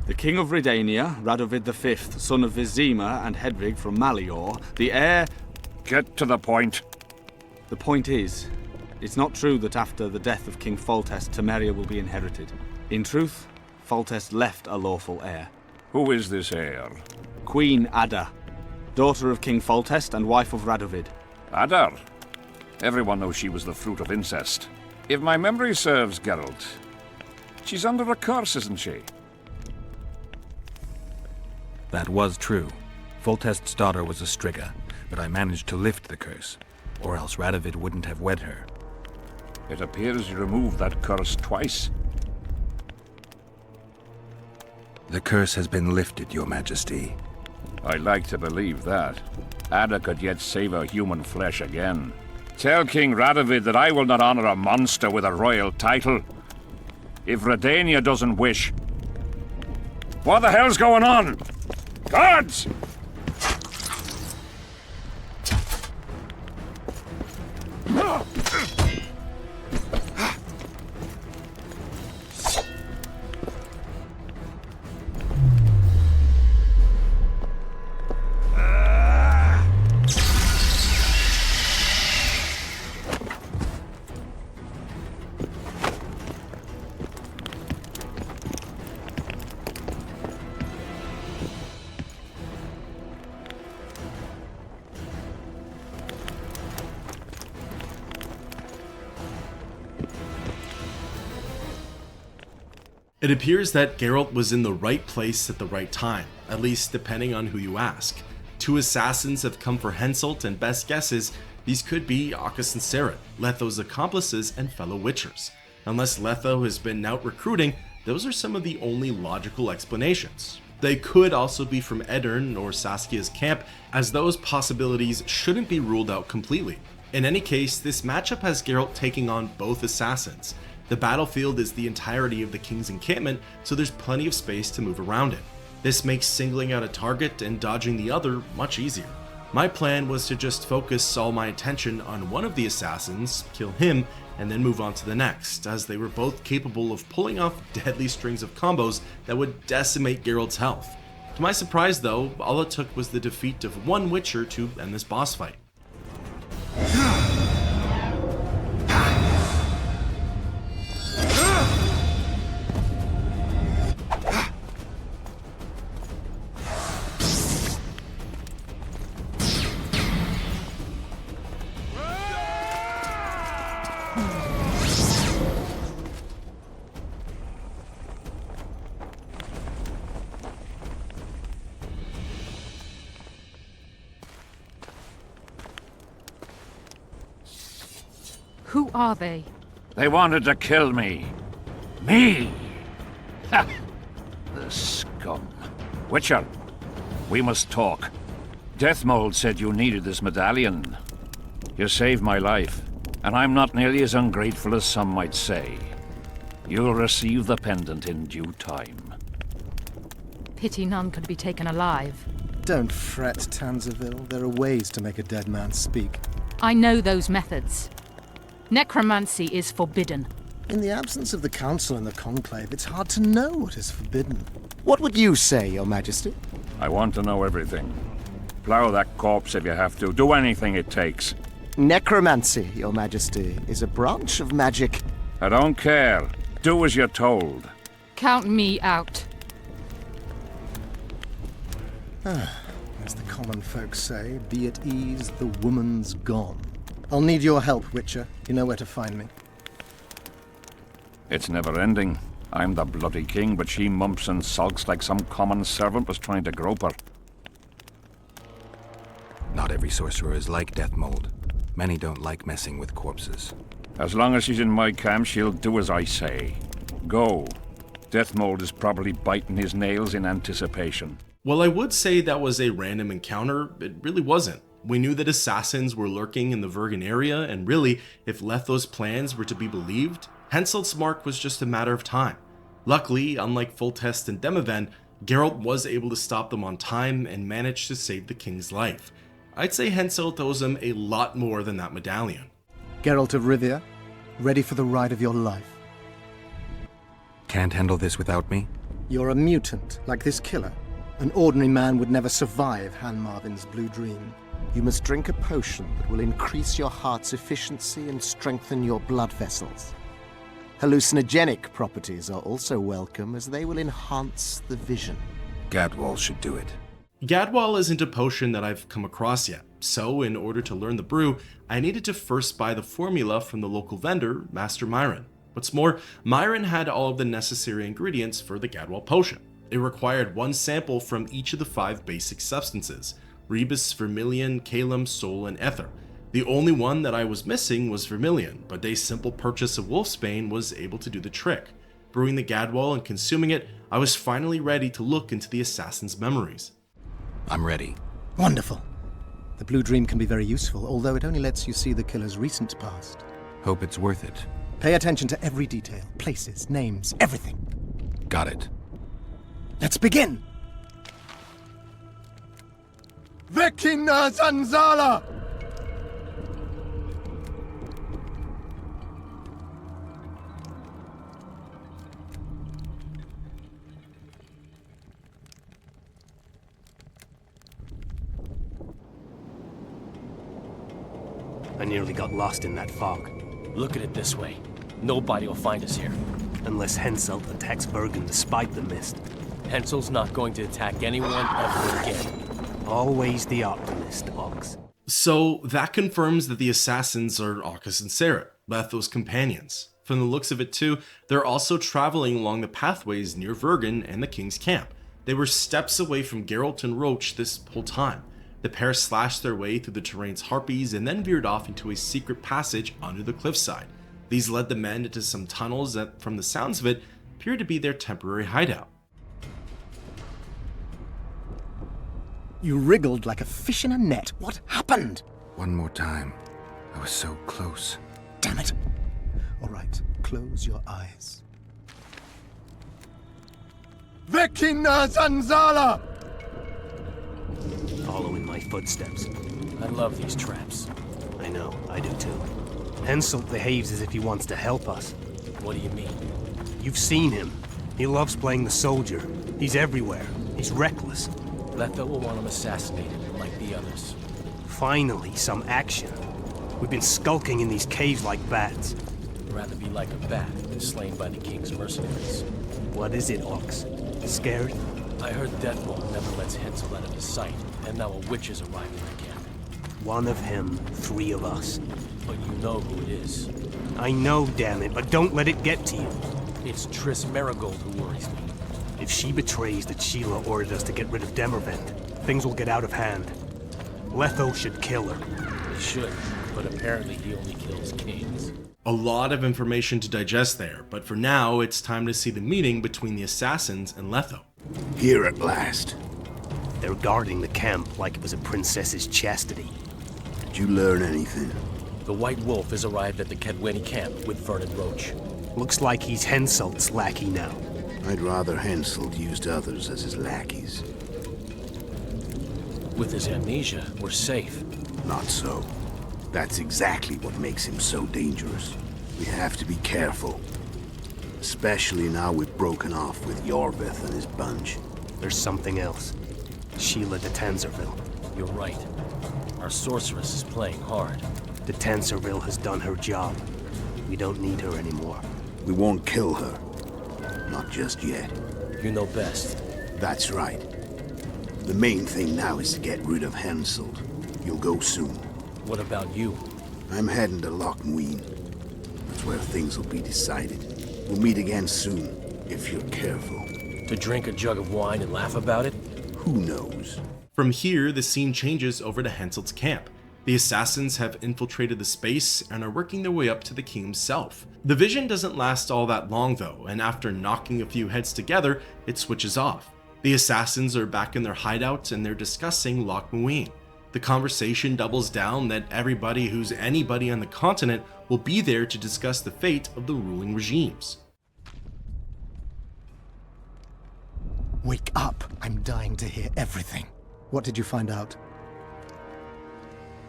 The King of Redania, Radovid V, son of Vizima and Hedvig from Malior, the heir... Get to the point. The point is, it's not true that after the death of King Foltest, Temeria will be inherited. In truth, Foltest left a lawful heir. Who is this heir? Queen Ada, daughter of King Foltest and wife of Radovid. Ada? Everyone knows she was the fruit of incest. If my memory serves, Geralt, she's under a curse, isn't she? That was true. Foltest's daughter was a Striga, but I managed to lift the curse, or else Radovid wouldn't have wed her. It appears you removed that curse twice. The curse has been lifted, Your Majesty. I like to believe that. Ada could yet savour human flesh again. Tell King Radovid that I will not honour a monster with a royal title. If Redania doesn't wish... What the hell's going on? Guards! It appears that Geralt was in the right place at the right time, at least depending on who you ask. 2 assassins have come for Henselt, and best guesses, these could be Akkus and Seren, Letho's accomplices and fellow Witchers. Unless Letho has been out recruiting, those are some of the only logical explanations. They could also be from Edirn or Saskia's camp, as those possibilities shouldn't be ruled out completely. In any case, this matchup has Geralt taking on both assassins. The battlefield is the entirety of the king's encampment, so there's plenty of space to move around it. This makes singling out a target and dodging the other much easier. My plan was to just focus all my attention on one of the assassins, kill him, and then move on to the next, as they were both capable of pulling off deadly strings of combos that would decimate Geralt's health. To my surprise though, all it took was the defeat of one Witcher to end this boss fight. Who are they? They wanted to kill me. Me! Ha! The scum. Witcher, we must talk. Deathmold said you needed this medallion. You saved my life, and I'm not nearly as ungrateful as some might say. You'll receive the pendant in due time. Pity none could be taken alive. Don't fret, Tanzaville. There are ways to make a dead man speak. I know those methods. Necromancy is forbidden. In the absence of the Council and the Conclave, it's hard to know what is forbidden. What would you say, Your Majesty? I want to know everything. Plow that corpse if you have to. Do anything it takes. Necromancy, Your Majesty, is a branch of magic. I don't care. Do as you're told. Count me out. As the common folk say, be at ease, the woman's gone. I'll need your help, Witcher. You know where to find me. It's never ending. I'm the bloody king, but she mumps and sulks like some common servant was trying to grope her. Not every sorcerer is like Deathmold. Many don't like messing with corpses. As long as she's in my camp, she'll do as I say. Go. Deathmold is probably biting his nails in anticipation. While I would say that was a random encounter, it really wasn't. We knew that assassins were lurking in the Vergen area, and really, if Letho's plans were to be believed, Henselt's mark was just a matter of time. Luckily, unlike Foltest and Demiven, Geralt was able to stop them on time and managed to save the king's life. I'd say Henselt owes him a lot more than that medallion. Geralt of Rivia, ready for the ride of your life. Can't handle this without me? You're a mutant, like this killer. An ordinary man would never survive Han Marvin's blue dream. You must drink a potion that will increase your heart's efficiency and strengthen your blood vessels. Hallucinogenic properties are also welcome, as they will enhance the vision. Gadwall should do it. Gadwall isn't a potion that I've come across yet, so in order to learn the brew, I needed to first buy the formula from the local vendor, Master Myron. What's more, Myron had all of the necessary ingredients for the Gadwall potion. It required one sample from each of the 5 basic substances: Rebus, Vermilion, Calum, Soul, and Ether. The only one that I was missing was Vermilion, but a simple purchase of Wolfsbane was able to do the trick. Brewing the Gadwall and consuming it, I was finally ready to look into the assassin's memories. I'm ready. Wonderful. The Blue Dream can be very useful, although it only lets you see the killer's recent past. Hope it's worth it. Pay attention to every detail. Places, names, everything. Got it. Let's begin! Vecina Zanzala! I nearly got lost in that fog. Look at it this way. Nobody will find us here. Unless Henselt attacks Bergen despite the mist. Hensel's not going to attack anyone ever again. Always the optimist, Ox. So that confirms that the assassins are Arcus and Sarah, Letho's companions. From the looks of it too, they're also traveling along the pathways near Vergen and the king's camp. They were steps away from Geralt and Roach this whole time. The pair slashed their way through the terrain's harpies and then veered off into a secret passage under the cliffside. These led the men into some tunnels that, from the sounds of it, appeared to be their temporary hideout. You wriggled like a fish in a net. What happened? One more time. I was so close. Damn it. All right, close your eyes. Vecina Zanzala! Follow in my footsteps. I love these traps. I know, I do too. Henselt behaves as if he wants to help us. What do you mean? You've seen him. He loves playing the soldier. He's everywhere. He's reckless. Letho will want him assassinated, like the others. Finally, some action. We've been skulking in these caves like bats. I'd rather be like a bat than slain by the king's mercenaries. What is it, Ox? Scared? I heard Deathbolt never lets Hensel out of his sight, and now a witch is arriving again. One of him, 3 of us. But you know who it is. I know, damn it, but don't let it get to you. It's Triss Marigold who worries me. If she betrays that Sheila ordered us to get rid of Demervent, things will get out of hand. Letho should kill her. He should, but apparently he only kills kings. A lot of information to digest there, but for now, it's time to see the meeting between the assassins and Letho. Here at last. They're guarding the camp like it was a princess's chastity. Did you learn anything? The White Wolf has arrived at the Kedweni camp with Vernon Roach. Looks like he's Henselt's lackey now. I'd rather Henselt used others as his lackeys. With his amnesia, we're safe. Not so. That's exactly what makes him so dangerous. We have to be careful. Especially now we've broken off with Yorvith and his bunch. There's something else. Sheila de Tanserville. You're right. Our sorceress is playing hard. De Tanserville has done her job. We don't need her anymore. We won't kill her. Not just yet. You know best. That's right. The main thing now is to get rid of Henselt. You'll go soon. What about you? I'm heading to Loch Muin. That's where things will be decided. We'll meet again soon, if you're careful. To drink a jug of wine and laugh about it? Who knows? From here, the scene changes over to Henselt's camp. The assassins have infiltrated the space and are working their way up to the king himself. The vision doesn't last all that long though, and after knocking a few heads together, it switches off. The assassins are back in their hideout and they're discussing Loch Muin. The conversation doubles down that everybody who's anybody on the continent will be there to discuss the fate of the ruling regimes. Wake up! I'm dying to hear everything. What did you find out?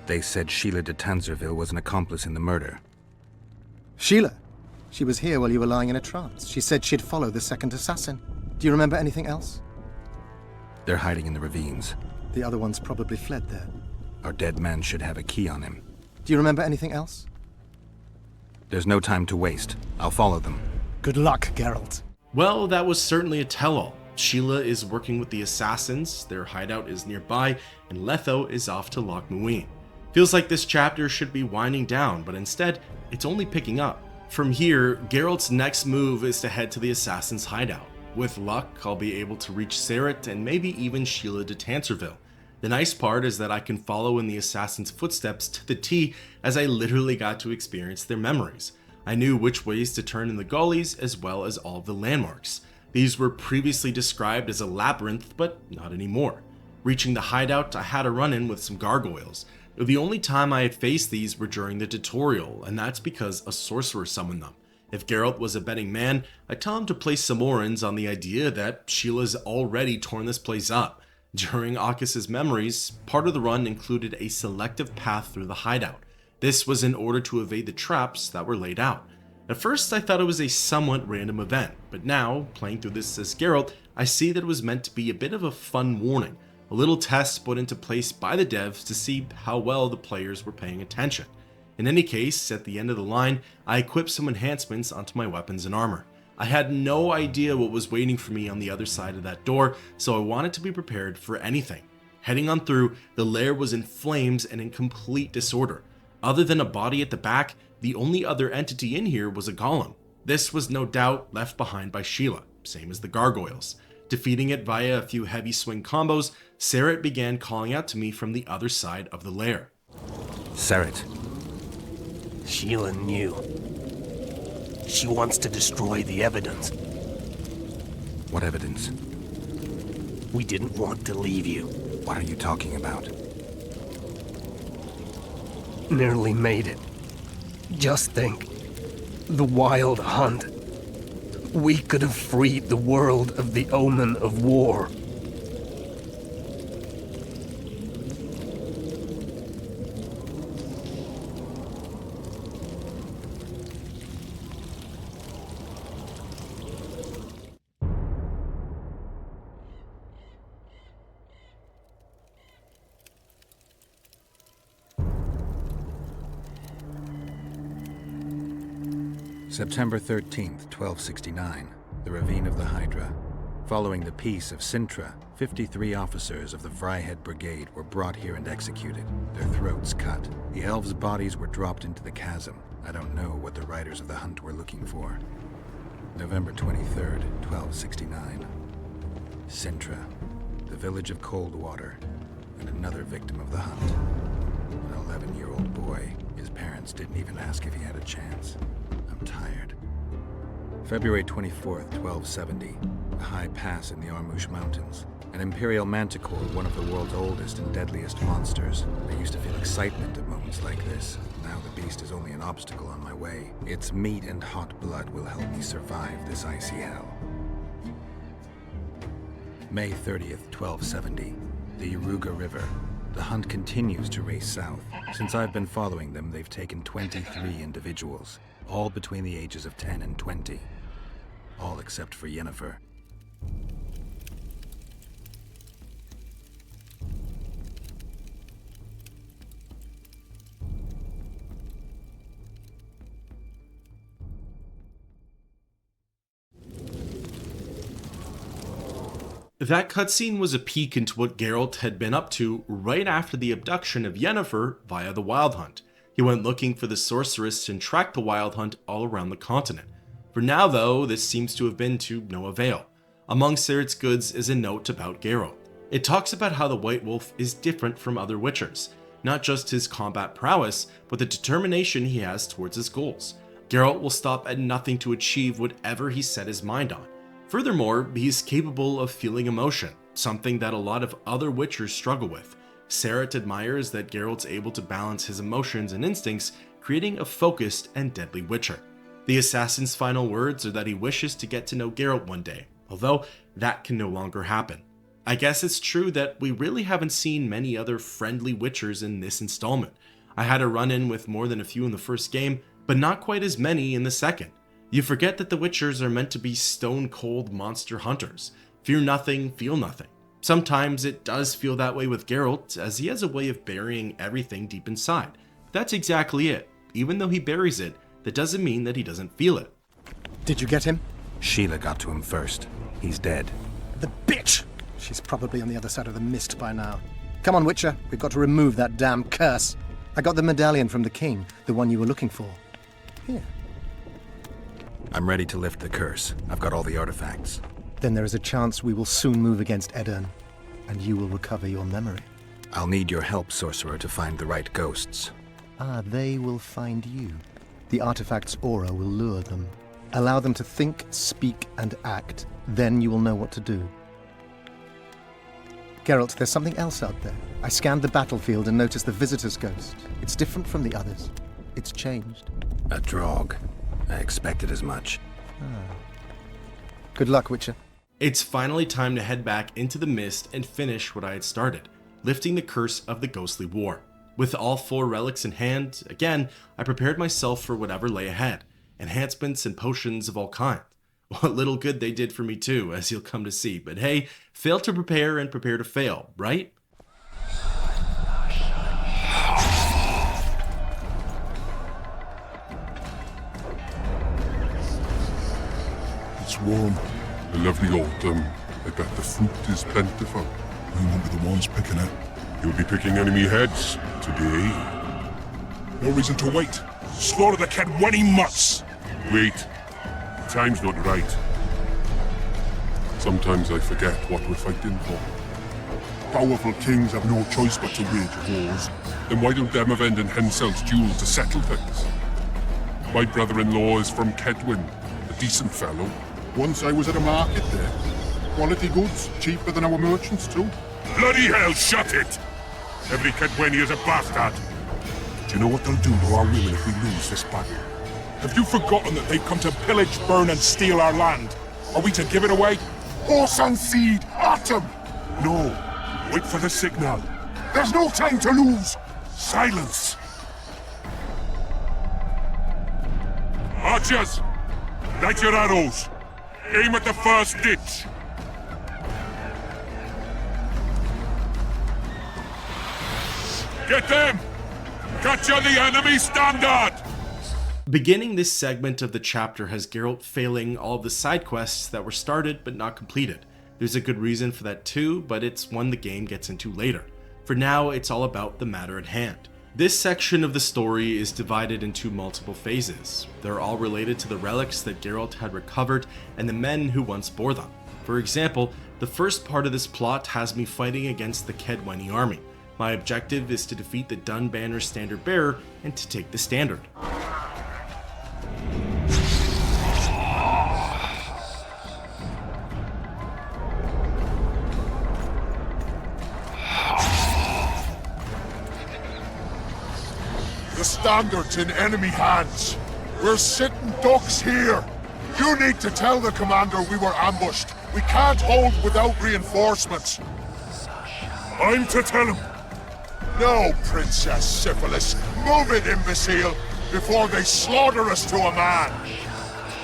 They said Sheila de Tanserville was an accomplice in the murder. Sheila? She was here while you were lying in a trance. She said she'd follow the second assassin. Do you remember anything else? They're hiding in the ravines. The other ones probably fled there. Our dead man should have a key on him. Do you remember anything else? There's no time to waste. I'll follow them. Good luck, Geralt. Well, that was certainly a tell-all. Sheila is working with the assassins, their hideout is nearby, and Letho is off to Loch Muin. Feels like this chapter should be winding down, but instead, it's only picking up. From here, Geralt's next move is to head to the assassin's hideout. With luck, I'll be able to reach Serret and maybe even Sheila de Tanserville. The nice part is that I can follow in the assassin's footsteps to the T, as I literally got to experience their memories. I knew which ways to turn in the gullies as well as all of the landmarks. These were previously described as a labyrinth, but not anymore. Reaching the hideout, I had a run-in with some gargoyles. The only time I had faced these were during the tutorial, and that's because a sorcerer summoned them. If Geralt was a betting man, I'd tell him to place some orens on the idea that Sheila's already torn this place up. During Akis's memories, part of the run included a selective path through the hideout. This was in order to evade the traps that were laid out. At first, I thought it was a somewhat random event, but now, playing through this as Geralt, I see that it was meant to be a bit of a fun warning, a little test put into place by the devs to see how well the players were paying attention. In any case, at the end of the line, I equipped some enhancements onto my weapons and armor. I had no idea what was waiting for me on the other side of that door, so I wanted to be prepared for anything. Heading on through, the lair was in flames and in complete disorder. Other than a body at the back, the only other entity in here was a golem. This was no doubt left behind by Sheila, same as the gargoyles. Defeating it via a few heavy swing combos, Seret began calling out to me from the other side of the lair. Seret. Sheila knew. She wants to destroy the evidence. What evidence? We didn't want to leave you. What are you talking about? Nearly made it. Just think. The Wild Hunt. We could have freed the world of the omen of war. September 13th, 1269, the Ravine of the Hydra. Following the Peace of Sintra, 53 officers of the Fryhead Brigade were brought here and executed, their throats cut. The elves' bodies were dropped into the chasm. I don't know what the riders of the hunt were looking for. November 23rd, 1269. Sintra, the village of Coldwater, and another victim of the hunt. An 11-year-old boy. His parents didn't even ask if he had a chance. I'm tired. February 24th, 1270. A high pass in the Armouche Mountains. An Imperial Manticore, one of the world's oldest and deadliest monsters. I used to feel excitement at moments like this. Now the beast is only an obstacle on my way. Its meat and hot blood will help me survive this icy hell. May 30th, 1270. The Yaruga River. The hunt continues to race south. Since I've been following them, they've taken 23 individuals, all between the ages of 10 and 20. All except for Yennefer. That cutscene was a peek into what Geralt had been up to right after the abduction of Yennefer via the Wild Hunt. He went looking for the sorceress and tracked the Wild Hunt all around the continent. For now though, this seems to have been to no avail. Among Seret's goods is a note about Geralt. It talks about how the White Wolf is different from other Witchers, not just his combat prowess, but the determination he has towards his goals. Geralt will stop at nothing to achieve whatever he set his mind on. Furthermore, he is capable of feeling emotion, something that a lot of other Witchers struggle with. Seret admires that Geralt's able to balance his emotions and instincts, creating a focused and deadly Witcher. The assassin's final words are that he wishes to get to know Geralt one day, although that can no longer happen. I guess it's true that we really haven't seen many other friendly Witchers in this installment. I had a run-in with more than a few in the first game, but not quite as many in the second. You forget that the Witchers are meant to be stone-cold monster hunters. Fear nothing, feel nothing. Sometimes it does feel that way with Geralt, as he has a way of burying everything deep inside. That's exactly it. Even though he buries it, that doesn't mean that he doesn't feel it. Did you get him? Sheila got to him first. He's dead. The bitch! She's probably on the other side of the mist by now. Come on, Witcher. We've got to remove that damn curse. I got the medallion from the king, the one you were looking for. Here. I'm ready to lift the curse. I've got all the artifacts. Then there is a chance we will soon move against Edirn, and you will recover your memory. I'll need your help, sorcerer, to find the right ghosts. Ah, they will find you. The artifact's aura will lure them. Allow them to think, speak, and act. Then you will know what to do. Geralt, there's something else out there. I scanned the battlefield and noticed the Visitor's Ghost. It's different from the others. It's changed. A Drogue. I expected as much. Good luck, Witcher. It's finally time to head back into the mist and finish what I had started, lifting the curse of the Ghostly War. With all 4 relics in hand, again, I prepared myself for whatever lay ahead. Enhancements and potions of all kinds. What little good they did for me too, as you'll come to see. But hey, fail to prepare and prepare to fail, right? It's warm. I love the autumn. I bet the fruit is plentiful. We won't be the ones picking it. You'll be picking enemy heads today. No reason to wait. Slaughter the Kedwenny mutts! Wait. Time's not right. Sometimes I forget what we're fighting for. Powerful kings have no choice but to wage wars. Then why don't them avenge Henselt's duel to settle things? My brother-in-law is from Kedwen, a decent fellow. Once I was at a market there. Quality goods, cheaper than our merchants too. Bloody hell, shut it! Every Kedwenny is a bastard. Do you know what they'll do to our women if we lose this battle? Have you forgotten that they've come to pillage, burn and steal our land? Are we to give it away? Horse and seed, at 'em! No, wait for the signal. There's no time to lose! Silence! Archers! Light your arrows! Aim at the first ditch! Get them! Catch on the enemy standard! Beginning this segment of the chapter has Geralt failing all of the side quests that were started but not completed. There's a good reason for that too, but it's one the game gets into later. For now, it's all about the matter at hand. This section of the story is divided into multiple phases. They're all related to the relics that Geralt had recovered and the men who once bore them. For example, the first part of this plot has me fighting against the Kedwenny army. My objective is to defeat the Dunbanner standard bearer and to take the standard. The standard's in enemy hands. We're sitting ducks here. You need to tell the commander we were ambushed. We can't hold without reinforcements. I'm to tell him. No, Princess Syphilis. Move it, imbecile, before they slaughter us to a man.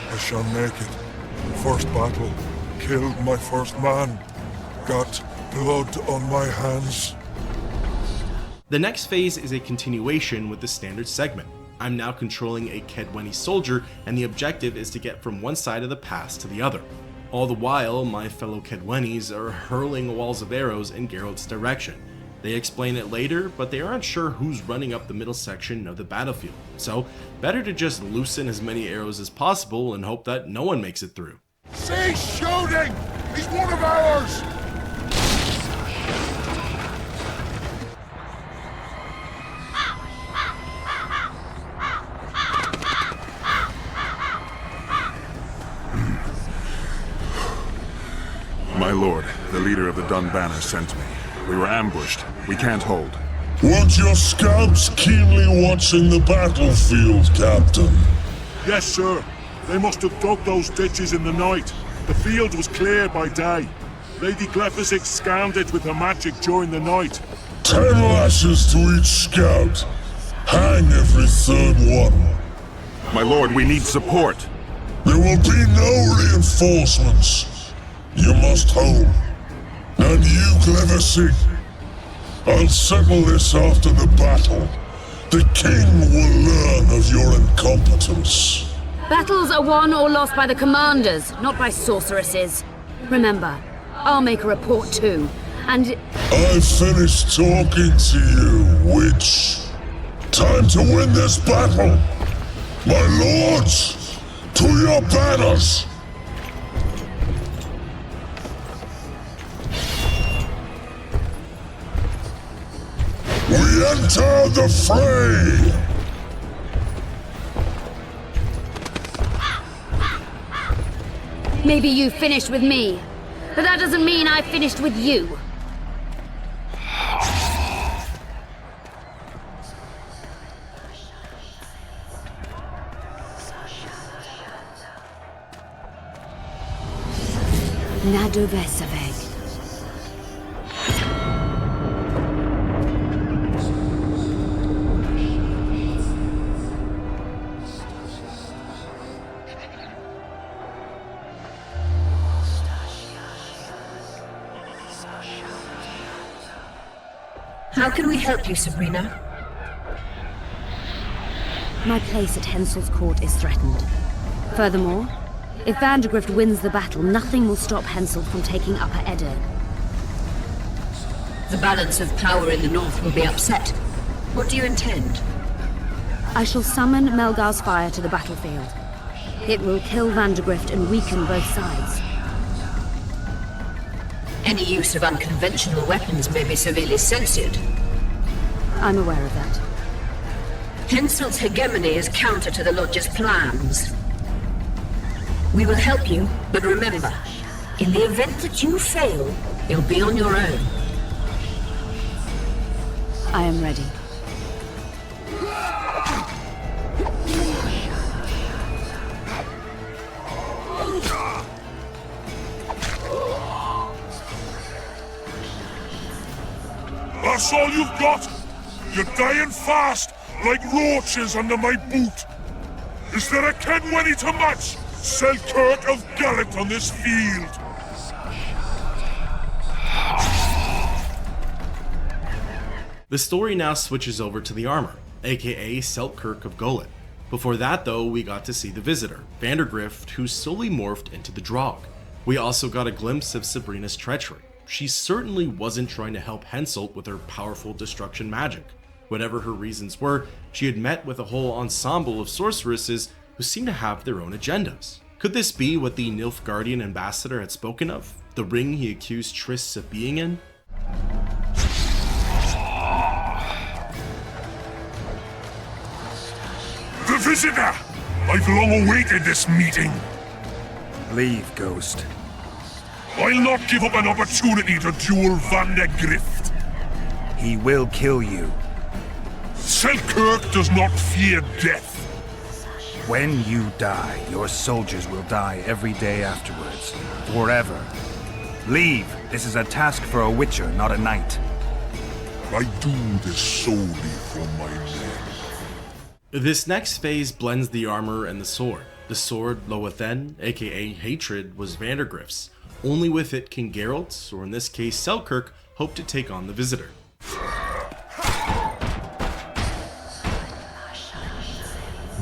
I shall make it. First battle. Killed my first man. Got blood on my hands. The next phase is a continuation with the standard segment. I'm now controlling a Kedwenny soldier, and the objective is to get from one side of the pass to the other. All the while, my fellow Kedwennys are hurling walls of arrows in Geralt's direction. They explain it later, but they aren't sure who's running up the middle section of the battlefield, so better to just loosen as many arrows as possible and hope that no one makes it through. Cease shooting! He's one of ours! My lord, the leader of the Dunbanner sent me. We were ambushed. We can't hold. Weren't your scouts keenly watching the battlefield, Captain? Yes, sir. They must have dug those ditches in the night. The field was cleared by day. Lady Glephisic scanned it with her magic during the night. 10 lashes to each scout. Hang every third one. My lord, we need support. There will be no reinforcements. You must hold. And you, Glephisic, I'll settle this after the battle. The king will learn of your incompetence. Battles are won or lost by the commanders, not by sorceresses. Remember, I'll make a report too, and... I've finished talking to you, witch. Time to win this battle. My lords, to your banners. We enter the fray! Maybe you finished with me, but that doesn't mean I finished with you. Nadovesaveg. How can we help you, Sabrina? My place at Hensel's court is threatened. Furthermore, if Vandergrift wins the battle, nothing will stop Hensel from taking Upper Edirne. The balance of power in the north will be upset. What do you intend? I shall summon Melgar's fire to the battlefield. It will kill Vandergrift and weaken both sides. Any use of unconventional weapons may be severely censored. I'm aware of that. Hensel's hegemony is counter to the Lodge's plans. We will help you, but remember, in the event that you fail, you'll be on your own. I am ready. That's all you've got? You're dying fast, like roaches under my boot. Is there a Kenwenny to match Selkirk of Gallant on this field? The story now switches over to the armor, aka Selkirk of Gullett. Before that though, we got to see the visitor, Vandergrift, who slowly morphed into the Draug. We also got a glimpse of Sabrina's treachery. She certainly wasn't trying to help Henselt with her powerful destruction magic. Whatever her reasons were, she had met with a whole ensemble of sorceresses who seemed to have their own agendas. Could this be what the Nilfgaardian ambassador had spoken of? The ring he accused Triss of being in? The visitor! I've long awaited this meeting. Leave, Ghost. I'll not give up an opportunity to duel Vandergrift. He will kill you. Selkirk does not fear death. When you die, your soldiers will die every day afterwards. Forever. Leave. This is a task for a witcher, not a knight. I do this solely for my men. This next phase blends the armor and the sword. The sword, Loathen, aka Hatred, was Vandergrift's. Only with it can Geralt, or in this case Selkirk, hope to take on the visitor.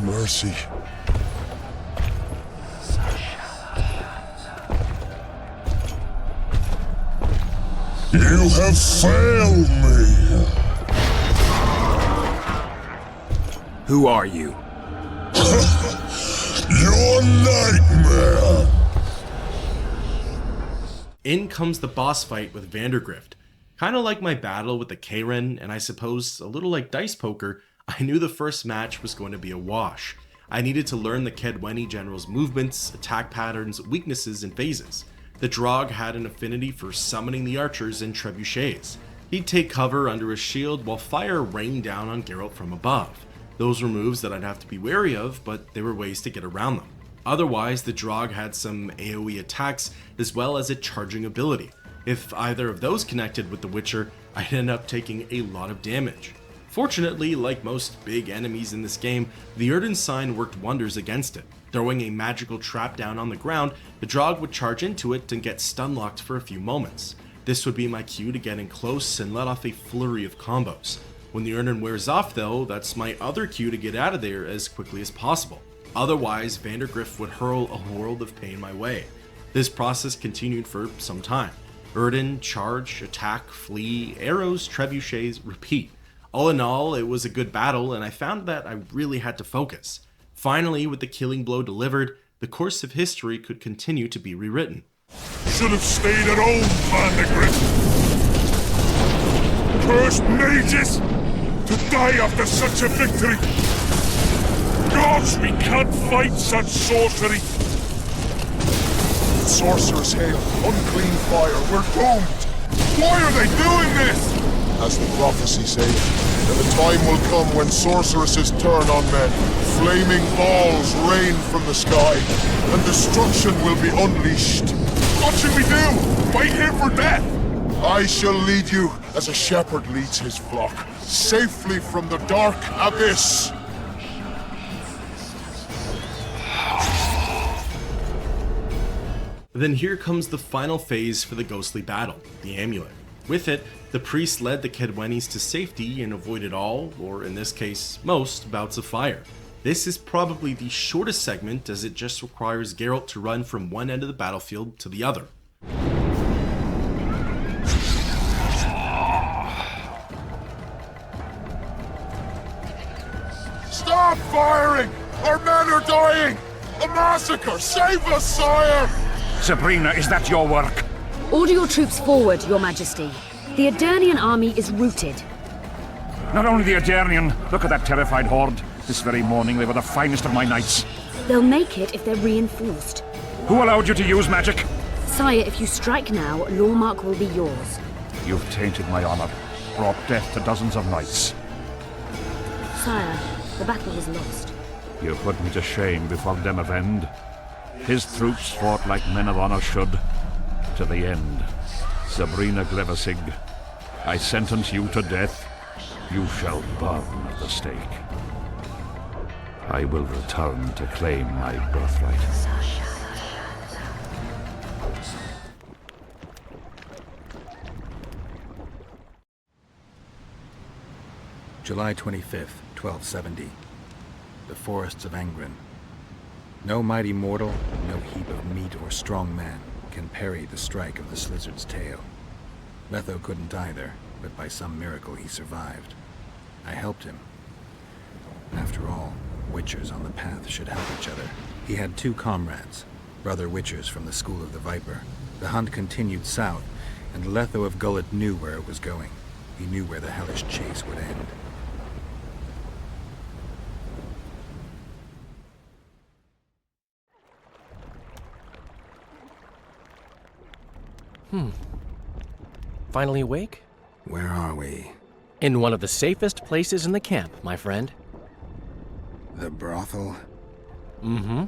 Mercy. You have failed me. Who are you? Your nightmare. In comes the boss fight with Vandergrift. Kinda like my battle with the Karen, and I suppose a little like dice poker, I knew the first match was going to be a wash. I needed to learn the Kedwenny general's movements, attack patterns, weaknesses, and phases. The Draug had an affinity for summoning the archers and trebuchets. He'd take cover under a shield while fire rained down on Geralt from above. Those were moves that I'd have to be wary of, but there were ways to get around them. Otherwise, the Draug had some AoE attacks as well as a charging ability. If either of those connected with the Witcher, I'd end up taking a lot of damage. Fortunately, like most big enemies in this game, the Erden sign worked wonders against it. Throwing a magical trap down on the ground, the Draug would charge into it and get stun locked for a few moments. This would be my cue to get in close and let off a flurry of combos. When the Erden wears off though, that's my other cue to get out of there as quickly as possible. Otherwise, Vandergrift would hurl a world of pain my way. This process continued for some time. Erden, charge, attack, flee, arrows, trebuchets, repeat. All in all, it was a good battle, and I found that I really had to focus. Finally, with the killing blow delivered, the course of history could continue to be rewritten. Should have stayed at home, Vandergrift. Cursed mages! To die after such a victory! Gods, we can't fight such sorcery! Sorcerer's hail, unclean fire, we're doomed! Why are they doing this? As the prophecy says, the time will come when sorceresses turn on men, flaming balls rain from the sky, and destruction will be unleashed. What should we do? Wait here for death? I shall lead you as a shepherd leads his flock, safely from the dark abyss. Then here comes the final phase for the ghostly battle, the amulet. With it, the priest led the Kedwenis to safety and avoided all, or in this case, most, bouts of fire. This is probably the shortest segment as it just requires Geralt to run from one end of the battlefield to the other. Stop firing! Our men are dying! A massacre! Save us, sire! Sabrina, is that your work? Order your troops forward, Your Majesty. The Aedirnian army is routed. Not only the Aedirnian, look at that terrified horde. This very morning they were the finest of my knights. They'll make it if they're reinforced. Who allowed you to use magic? Sire, if you strike now, Lawmark will be yours. You've tainted my honor, brought death to dozens of knights. Sire, the battle is lost. You put me to shame before Demavend. His troops fought like men of honor should, to the end. Sabrina Glevasig, I sentence you to death. You shall burn at the stake. I will return to claim my birthright. July 25th, 1270. The forests of Angren. No mighty mortal, no heap of meat or strong man can parry the strike of the Slizzard's tail. Letho couldn't either, but by some miracle he survived. I helped him. After all, Witchers on the path should help each other. He had two comrades, brother Witchers from the School of the Viper. The hunt continued south, and Letho of Gullet knew where it was going. He knew where the hellish chase would end. Finally awake? Where are we? In one of the safest places in the camp, my friend. The brothel? Mm-hmm.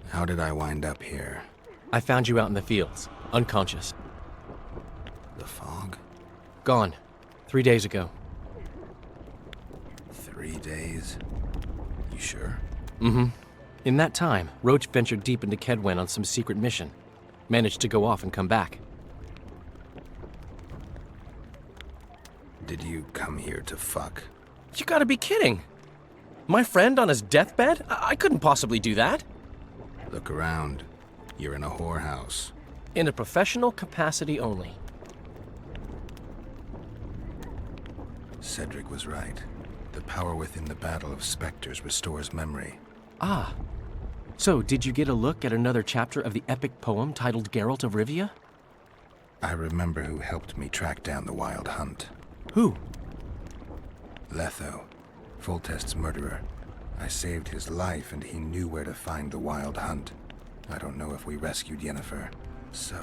How did I wind up here? I found you out in the fields, unconscious. The fog? Gone. 3 days ago. 3 days? You sure? Mm-hmm. In that time, Roach ventured deep into Kedwen on some secret mission. Managed to go off and come back. Did you come here to fuck? You gotta be kidding! My friend on his deathbed? I couldn't possibly do that. Look around. You're in a whorehouse. In a professional capacity only. Cedric was right. The power within the Battle of Spectres restores memory. Ah. So, did you get a look at another chapter of the epic poem titled Geralt of Rivia? I remember who helped me track down the Wild Hunt. Who? Letho, Foltest's murderer. I saved his life and he knew where to find the Wild Hunt. I don't know if we rescued Yennefer. So,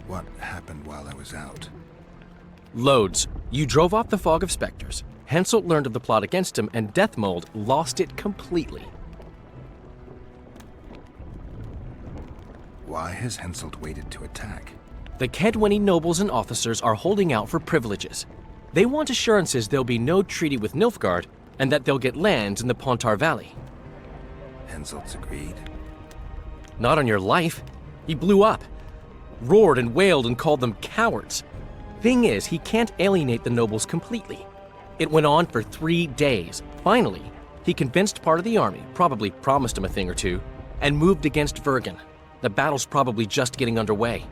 what happened while I was out? Loads. You drove off the Fog of Spectres. Henselt learned of the plot against him, and Deathmold lost it completely. Why has Henselt waited to attack? The Kedweni nobles and officers are holding out for privileges. They want assurances there'll be no treaty with Nilfgaard, and that they'll get lands in the Pontar Valley. Henselt's agreed? Not on your life. He blew up. Roared and wailed and called them cowards. Thing is, he can't alienate the nobles completely. It went on for 3 days. Finally, he convinced part of the army, probably promised him a thing or two, and moved against Vergen. The battle's probably just getting underway.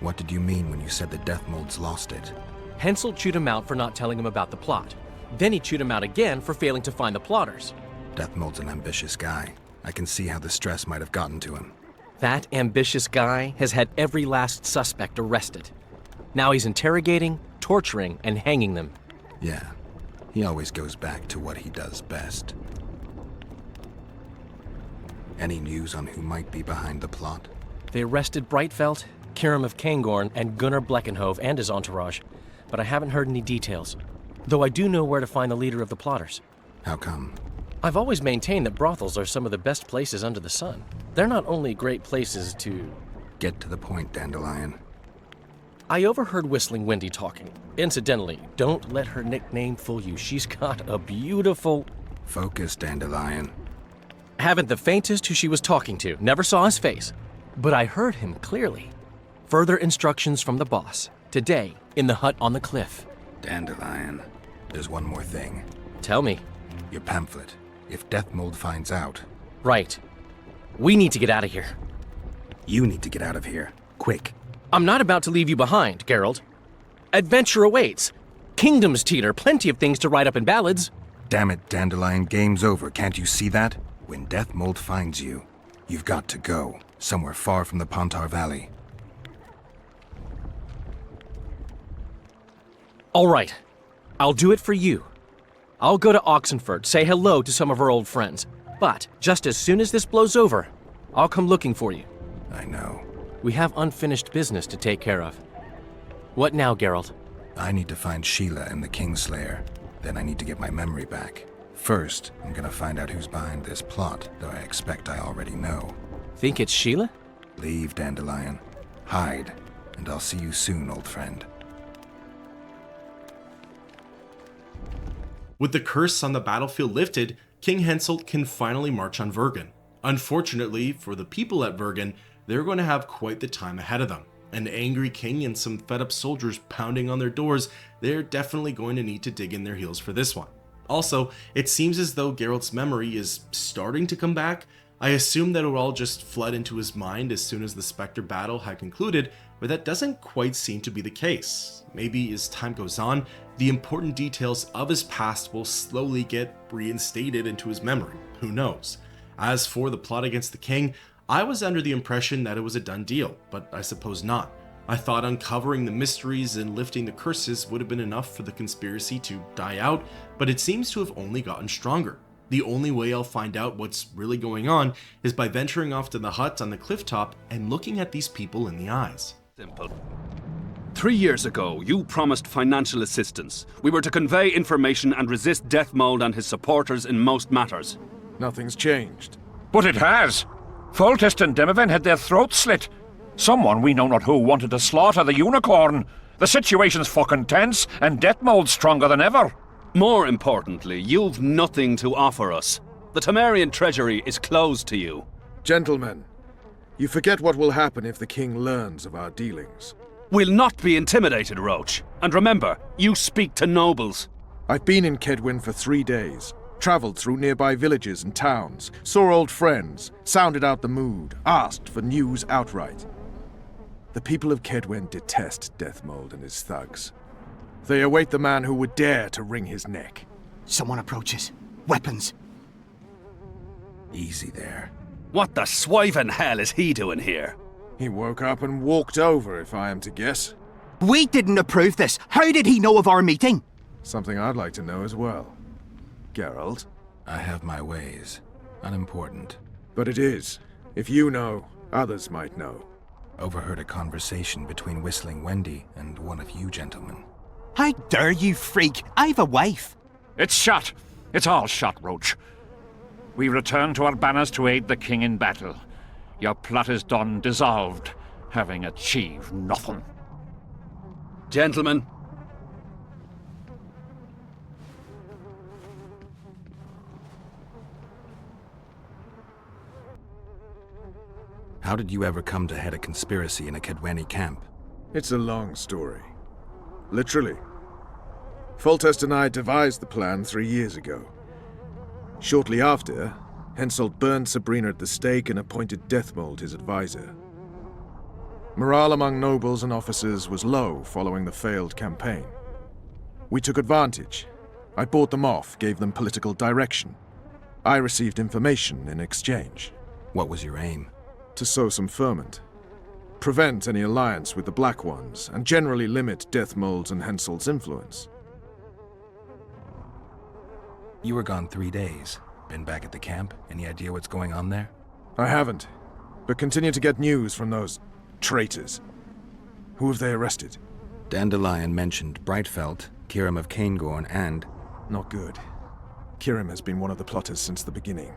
What did you mean when you said the Deathmold's lost it? Henselt chewed him out for not telling him about the plot. Then he chewed him out again for failing to find the plotters. Deathmold's an ambitious guy. I can see how the stress might have gotten to him. That ambitious guy has had every last suspect arrested. Now he's interrogating, torturing, and hanging them. Yeah, he always goes back to what he does best. Any news on who might be behind the plot? They arrested Brightfelt, Kirim of Cairngorm, and Gunnar Bleckenhove and his entourage, but I haven't heard any details. Though I do know where to find the leader of the plotters. How come? I've always maintained that brothels are some of the best places under the sun. They're not only great places to... Get to the point, Dandelion. I overheard Whistling Wendy talking. Incidentally, don't let her nickname fool you. She's got a beautiful... Focus, Dandelion. Haven't the faintest who she was talking to. Never saw his face. But I heard him clearly. Further instructions from the boss. Today, in the hut on the cliff. Dandelion, there's one more thing. Tell me. Your pamphlet. If Deathmold finds out... Right. We need to get out of here. You need to get out of here. Quick. I'm not about to leave you behind, Geralt. Adventure awaits. Kingdoms teeter, plenty of things to write up in ballads. Damn it, Dandelion, game's over. Can't you see that? When Deathmold finds you, you've got to go. Somewhere far from the Pontar Valley. All right. I'll do it for you. I'll go to Oxenford, say hello to some of our old friends. But just as soon as this blows over, I'll come looking for you. I know. We have unfinished business to take care of. What now, Geralt? I need to find Sheila and the Kingslayer. Then I need to get my memory back. First, I'm gonna find out who's behind this plot, though I expect I already know. Think it's Sheila? Leave, Dandelion. Hide, and I'll see you soon, old friend. With the curse on the battlefield lifted, King Henselt can finally march on Vergen. Unfortunately, for the people at Vergen, they're going to have quite the time ahead of them. An angry king and some fed-up soldiers pounding on their doors, they're definitely going to need to dig in their heels for this one. Also, it seems as though Geralt's memory is starting to come back. I assume that it all just flooded into his mind as soon as the Spectre battle had concluded, but that doesn't quite seem to be the case. Maybe as time goes on, the important details of his past will slowly get reinstated into his memory. Who knows? As for the plot against the king, I was under the impression that it was a done deal, but I suppose not. I thought uncovering the mysteries and lifting the curses would have been enough for the conspiracy to die out, but it seems to have only gotten stronger. The only way I'll find out what's really going on is by venturing off to the hut on the cliff top and looking at these people in the eyes. Simple. 3 years ago, you promised financial assistance. We were to convey information and resist Deathmold and his supporters in most matters. Nothing's changed. But it has. Foltest and Demoven had their throats slit. Someone, we know not who, wanted to slaughter the unicorn. The situation's fucking tense, and Deathmold's stronger than ever. More importantly, you've nothing to offer us. The Temerian treasury is closed to you. Gentlemen, you forget what will happen if the king learns of our dealings. We'll not be intimidated, Roach. And remember, you speak to nobles. I've been in Kedwin for 3 days. Travelled through nearby villages and towns, saw old friends, sounded out the mood, asked for news outright. The people of Kedwen detest Deathmold and his thugs. They await the man who would dare to wring his neck. Someone approaches. Weapons. Easy there. What the swiven hell is he doing here? He woke up and walked over, if I am to guess. We didn't approve this. How did he know of our meeting? Something I'd like to know as well. Geralt? I have my ways. Unimportant. But it is. If you know, others might know. Overheard a conversation between Whistling Wendy and one of you gentlemen. How dare you, freak? I've a wife. It's shot. It's all shot, Roach. We return to our banners to aid the king in battle. Your plot is done, dissolved, having achieved nothing. Gentlemen. How did you ever come to head a conspiracy in a Kedweni camp? It's a long story. Literally. Foltest and I devised the plan 3 years ago. Shortly after, Henselt burned Sabrina at the stake and appointed Deathmold his advisor. Morale among nobles and officers was low following the failed campaign. We took advantage. I bought them off, gave them political direction. I received information in exchange. What was your aim? To sow some ferment. Prevent any alliance with the Black Ones, and generally limit Deathmold's and Henselt's influence. You were gone 3 days. Been back at the camp? Any idea what's going on there? I haven't, but continue to get news from those traitors. Who have they arrested? Dandelion mentioned Brightfelt, Kiram of Caingorn, and... Not good. Kirim has been one of the plotters since the beginning.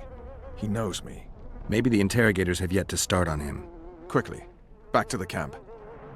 He knows me. Maybe the interrogators have yet to start on him. Quickly, back to the camp.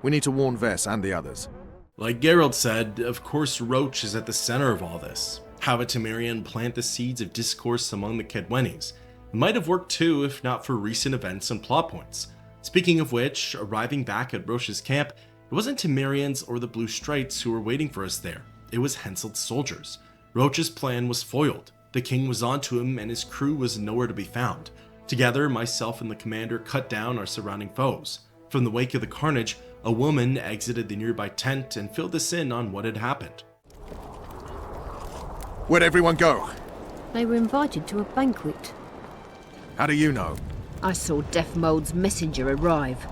We need to warn Vess and the others. Like Geralt said, of course Roach is at the center of all this. How would Temerian plant the seeds of discourse among the Kaedwenis? It might have worked too if not for recent events and plot points. Speaking of which, arriving back at Roach's camp, it wasn't Temerians or the Blue Stripes who were waiting for us there. It was Henselt's soldiers. Roach's plan was foiled. The king was onto him and his crew was nowhere to be found. Together, myself and the commander cut down our surrounding foes. From the wake of the carnage, a woman exited the nearby tent and filled us in on what had happened. Where'd everyone go? They were invited to a banquet. How do you know? I saw Deathmold's messenger arrive.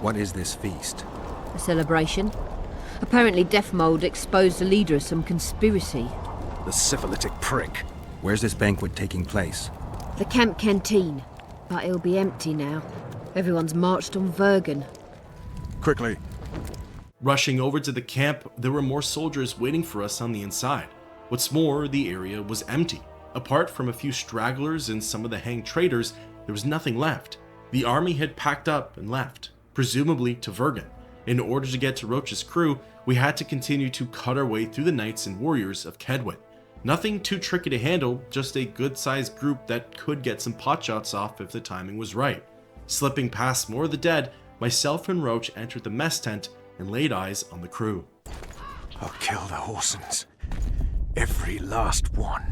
What is this feast? A celebration. Apparently Deathmold exposed the leader of some conspiracy. The syphilitic prick. Where's this banquet taking place? The camp canteen. But it'll be empty now. Everyone's marched on Vergen. Quickly. Rushing over to the camp, there were more soldiers waiting for us on the inside. What's more, the area was empty. Apart from a few stragglers and some of the hanged traitors, there was nothing left. The army had packed up and left, presumably to Vergen. In order to get to Roach's crew, we had to continue to cut our way through the knights and warriors of Kaedwen. Nothing too tricky to handle, just a good-sized group that could get some potshots off if the timing was right. Slipping past more of the dead, myself and Roach entered the mess tent and laid eyes on the crew. I'll kill the Horsens. Every last one.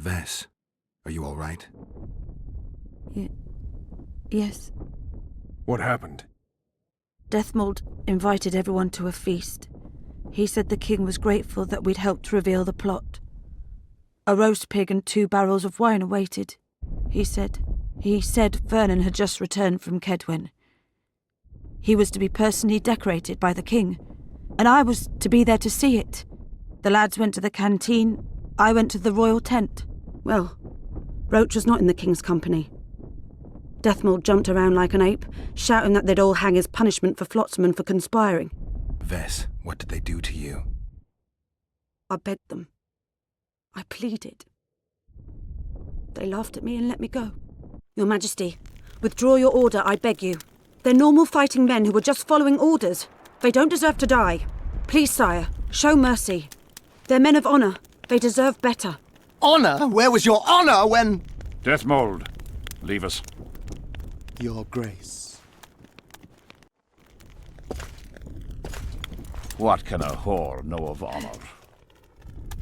Vess, are you all right? Yes. What happened? Deathmold invited everyone to a feast. He said the king was grateful that we'd helped reveal the plot. A roast pig and 2 barrels of wine awaited, he said. He said Vernon had just returned from Kaedwen. He was to be personally decorated by the king, and I was to be there to see it. The lads went to the canteen, I went to the royal tent. Well, Roach was not in the king's company. Deathmold jumped around like an ape, shouting that they'd all hang as punishment for Flotsam for conspiring. Vess, what did they do to you? I begged them. I pleaded. They laughed at me and let me go. Your Majesty, withdraw your order, I beg you. They're normal fighting men who were just following orders. They don't deserve to die. Please, sire, show mercy. They're men of honor. They deserve better. Honor? Where was your honor when... Deathmold, leave us. Your Grace. What can a whore know of honor?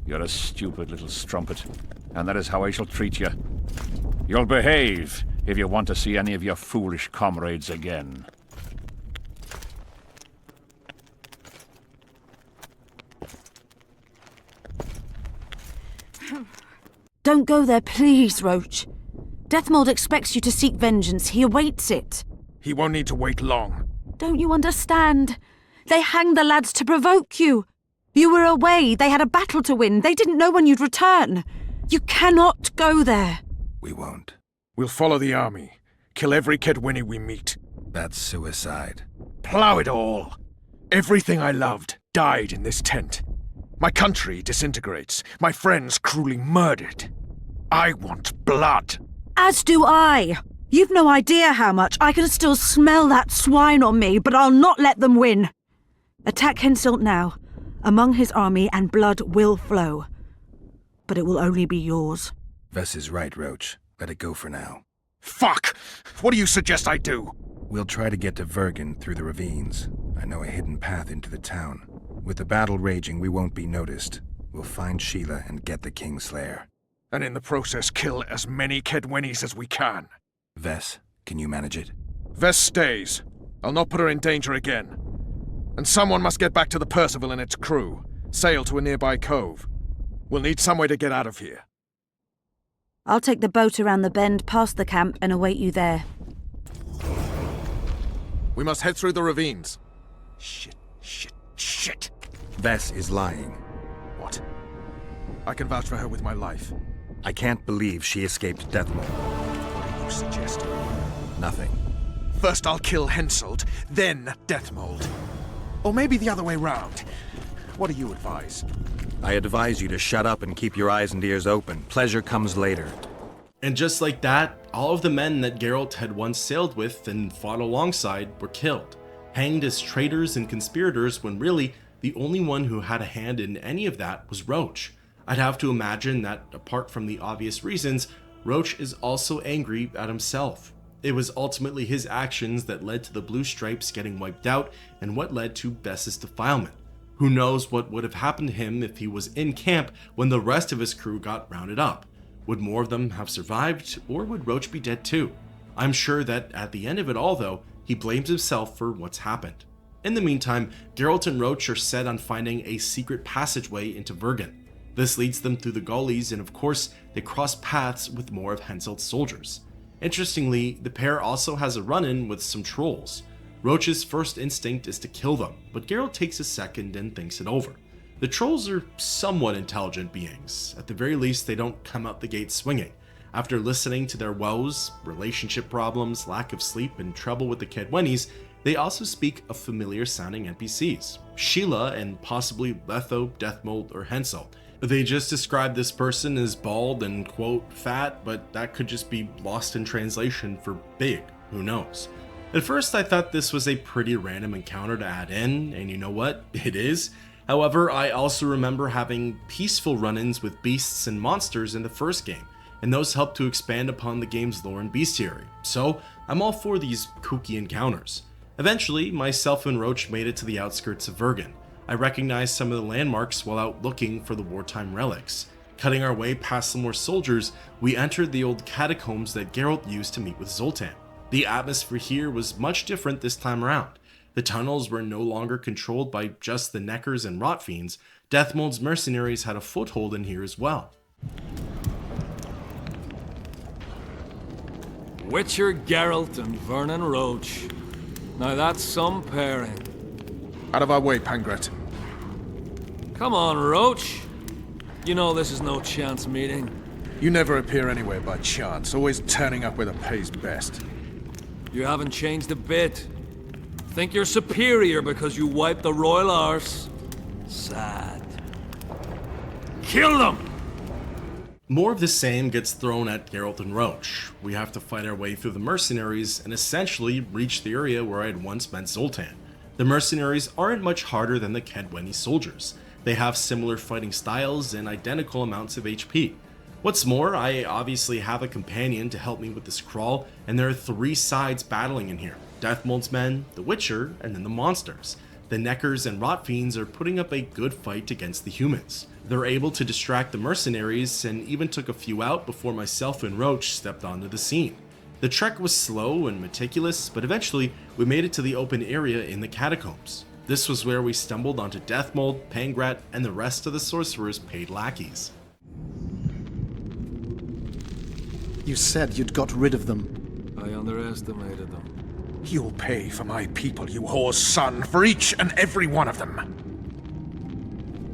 You're a stupid little strumpet, and that is how I shall treat you. You'll behave if you want to see any of your foolish comrades again. Don't go there, please, Roach. Deathmold expects you to seek vengeance. He awaits it. He won't need to wait long. Don't you understand? They hanged the lads to provoke you. You were away. They had a battle to win. They didn't know when you'd return. You cannot go there. We won't. We'll follow the army. Kill every Kaedweni we meet. That's suicide. Plough it all. Everything I loved died in this tent. My country disintegrates. My friends cruelly murdered. I want blood. As do I. You've no idea how much. I can still smell that swine on me, but I'll not let them win. Attack Henselt now, among his army, and blood will flow. But it will only be yours. Vess is right, Roach. Let it go for now. Fuck! What do you suggest I do? We'll try to get to Vergen through the ravines. I know a hidden path into the town. With the battle raging, we won't be noticed. We'll find Sheila and get the Kingslayer. And in the process kill as many Kaedwenis as we can. Vess, can you manage it? Vess stays. I'll not put her in danger again. And someone must get back to the Percival and its crew. Sail to a nearby cove. We'll need some way to get out of here. I'll take the boat around the bend past the camp and await you there. We must head through the ravines. Shit. Vess is lying. What? I can vouch for her with my life. I can't believe she escaped death mold. What are you suggesting? Nothing. First I'll kill Henselt, then Deathmold. Or maybe the other way round. What do you advise? I advise you to shut up and keep your eyes and ears open. Pleasure comes later. And just like that, all of the men that Geralt had once sailed with and fought alongside were killed, hanged as traitors and conspirators, when really the only one who had a hand in any of that was Roach. I'd have to imagine that, apart from the obvious reasons, Roach is also angry at himself. It was ultimately his actions that led to the Blue Stripes getting wiped out and what led to Bess's defilement. Who knows what would have happened to him if he was in camp when the rest of his crew got rounded up? Would more of them have survived, or would Roach be dead too? I'm sure that at the end of it all though, he blames himself for what's happened. In the meantime, Geralt and Roach are set on finding a secret passageway into Vergen. This leads them through the gullies, and of course, they cross paths with more of Henselt's soldiers. Interestingly, the pair also has a run-in with some trolls. Roach's first instinct is to kill them, but Geralt takes a second and thinks it over. The trolls are somewhat intelligent beings. At the very least, they don't come out the gate swinging. After listening to their woes, relationship problems, lack of sleep, and trouble with the Kedwenis, they also speak of familiar sounding NPCs. Sheila and possibly Letho, Deathmold, or Henselt. They just describe this person as bald and, quote, fat, but that could just be lost in translation for big, who knows. At first I thought this was a pretty random encounter to add in, and you know what? It is. However, I also remember having peaceful run-ins with beasts and monsters in the first game, and those help to expand upon the game's lore and bestiary, so I'm all for these kooky encounters. Eventually, myself and Roach made it to the outskirts of Vergen. I recognized some of the landmarks while out looking for the wartime relics. Cutting our way past some more soldiers, we entered the old catacombs that Geralt used to meet with Zoltan. The atmosphere here was much different this time around. The tunnels were no longer controlled by just the Neckers and Rotfiends. Deathmold's mercenaries had a foothold in here as well. Witcher Geralt and Vernon Roach. Now that's some pairing. Out of our way, Pangret. Come on, Roach. You know this is no chance meeting. You never appear anywhere by chance, always turning up where the pay's best. You haven't changed a bit. Think you're superior because you wiped the royal arse? Sad. Kill them! More of the same gets thrown at Geralt and Roach. We have to fight our way through the mercenaries and essentially reach the area where I had once met Zoltan. The mercenaries aren't much harder than the Kedweni soldiers. They have similar fighting styles and identical amounts of HP. What's more, I obviously have a companion to help me with this crawl, and there are 3 sides battling in here. Deathmold's men, the Witcher, and then the monsters. The Neckers and Rotfiends are putting up a good fight against the humans. They're able to distract the mercenaries and even took a few out before myself and Roach stepped onto the scene. The trek was slow and meticulous, but eventually we made it to the open area in the catacombs. This was where we stumbled onto Deathmold, Pangrat, and the rest of the sorcerer's paid lackeys. You said you'd got rid of them. I underestimated them. You'll pay for my people, you whore's son, for each and every one of them.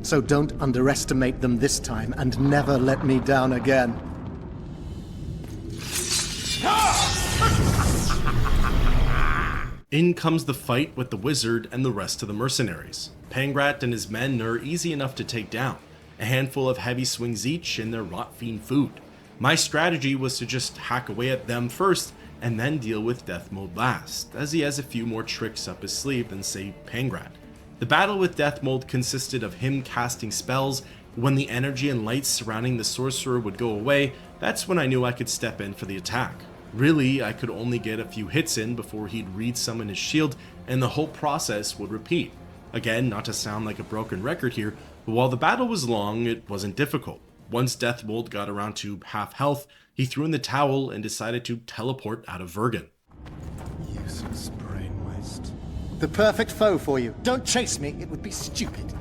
So don't underestimate them this time, and never let me down again. In comes the fight with the wizard and the rest of the mercenaries. Pangrat and his men are easy enough to take down, a handful of heavy swings each in their Rotfiend food. My strategy was to just hack away at them first and then deal with Deathmold last, as he has a few more tricks up his sleeve than say Pangrat. The battle with Deathmold consisted of him casting spells. When the energy and lights surrounding the sorcerer would go away, that's when I knew I could step in for the attack. Really, I could only get a few hits in before he'd re-summon his shield, and the whole process would repeat. Again, not to sound like a broken record here, but while the battle was long, it wasn't difficult. Once Deathmold got around to half health, he threw in the towel and decided to teleport out of Vergen. Useless brain waste. The perfect foe for you. Don't chase me, it would be stupid.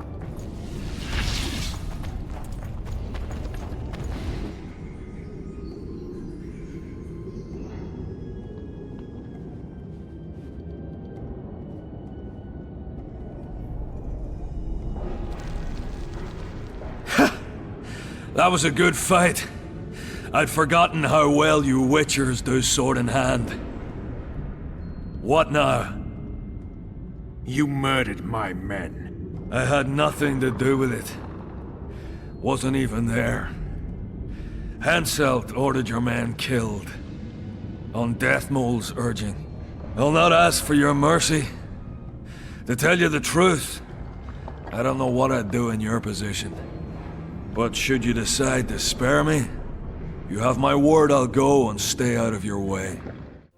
That was a good fight. I'd forgotten how well you Witchers do sword in hand. What now? You murdered my men. I had nothing to do with it. Wasn't even there. Henselt ordered your men killed. On Deathmold's urging. I'll not ask for your mercy. To tell you the truth, I don't know what I'd do in your position. But should you decide to spare me, you have my word I'll go and stay out of your way.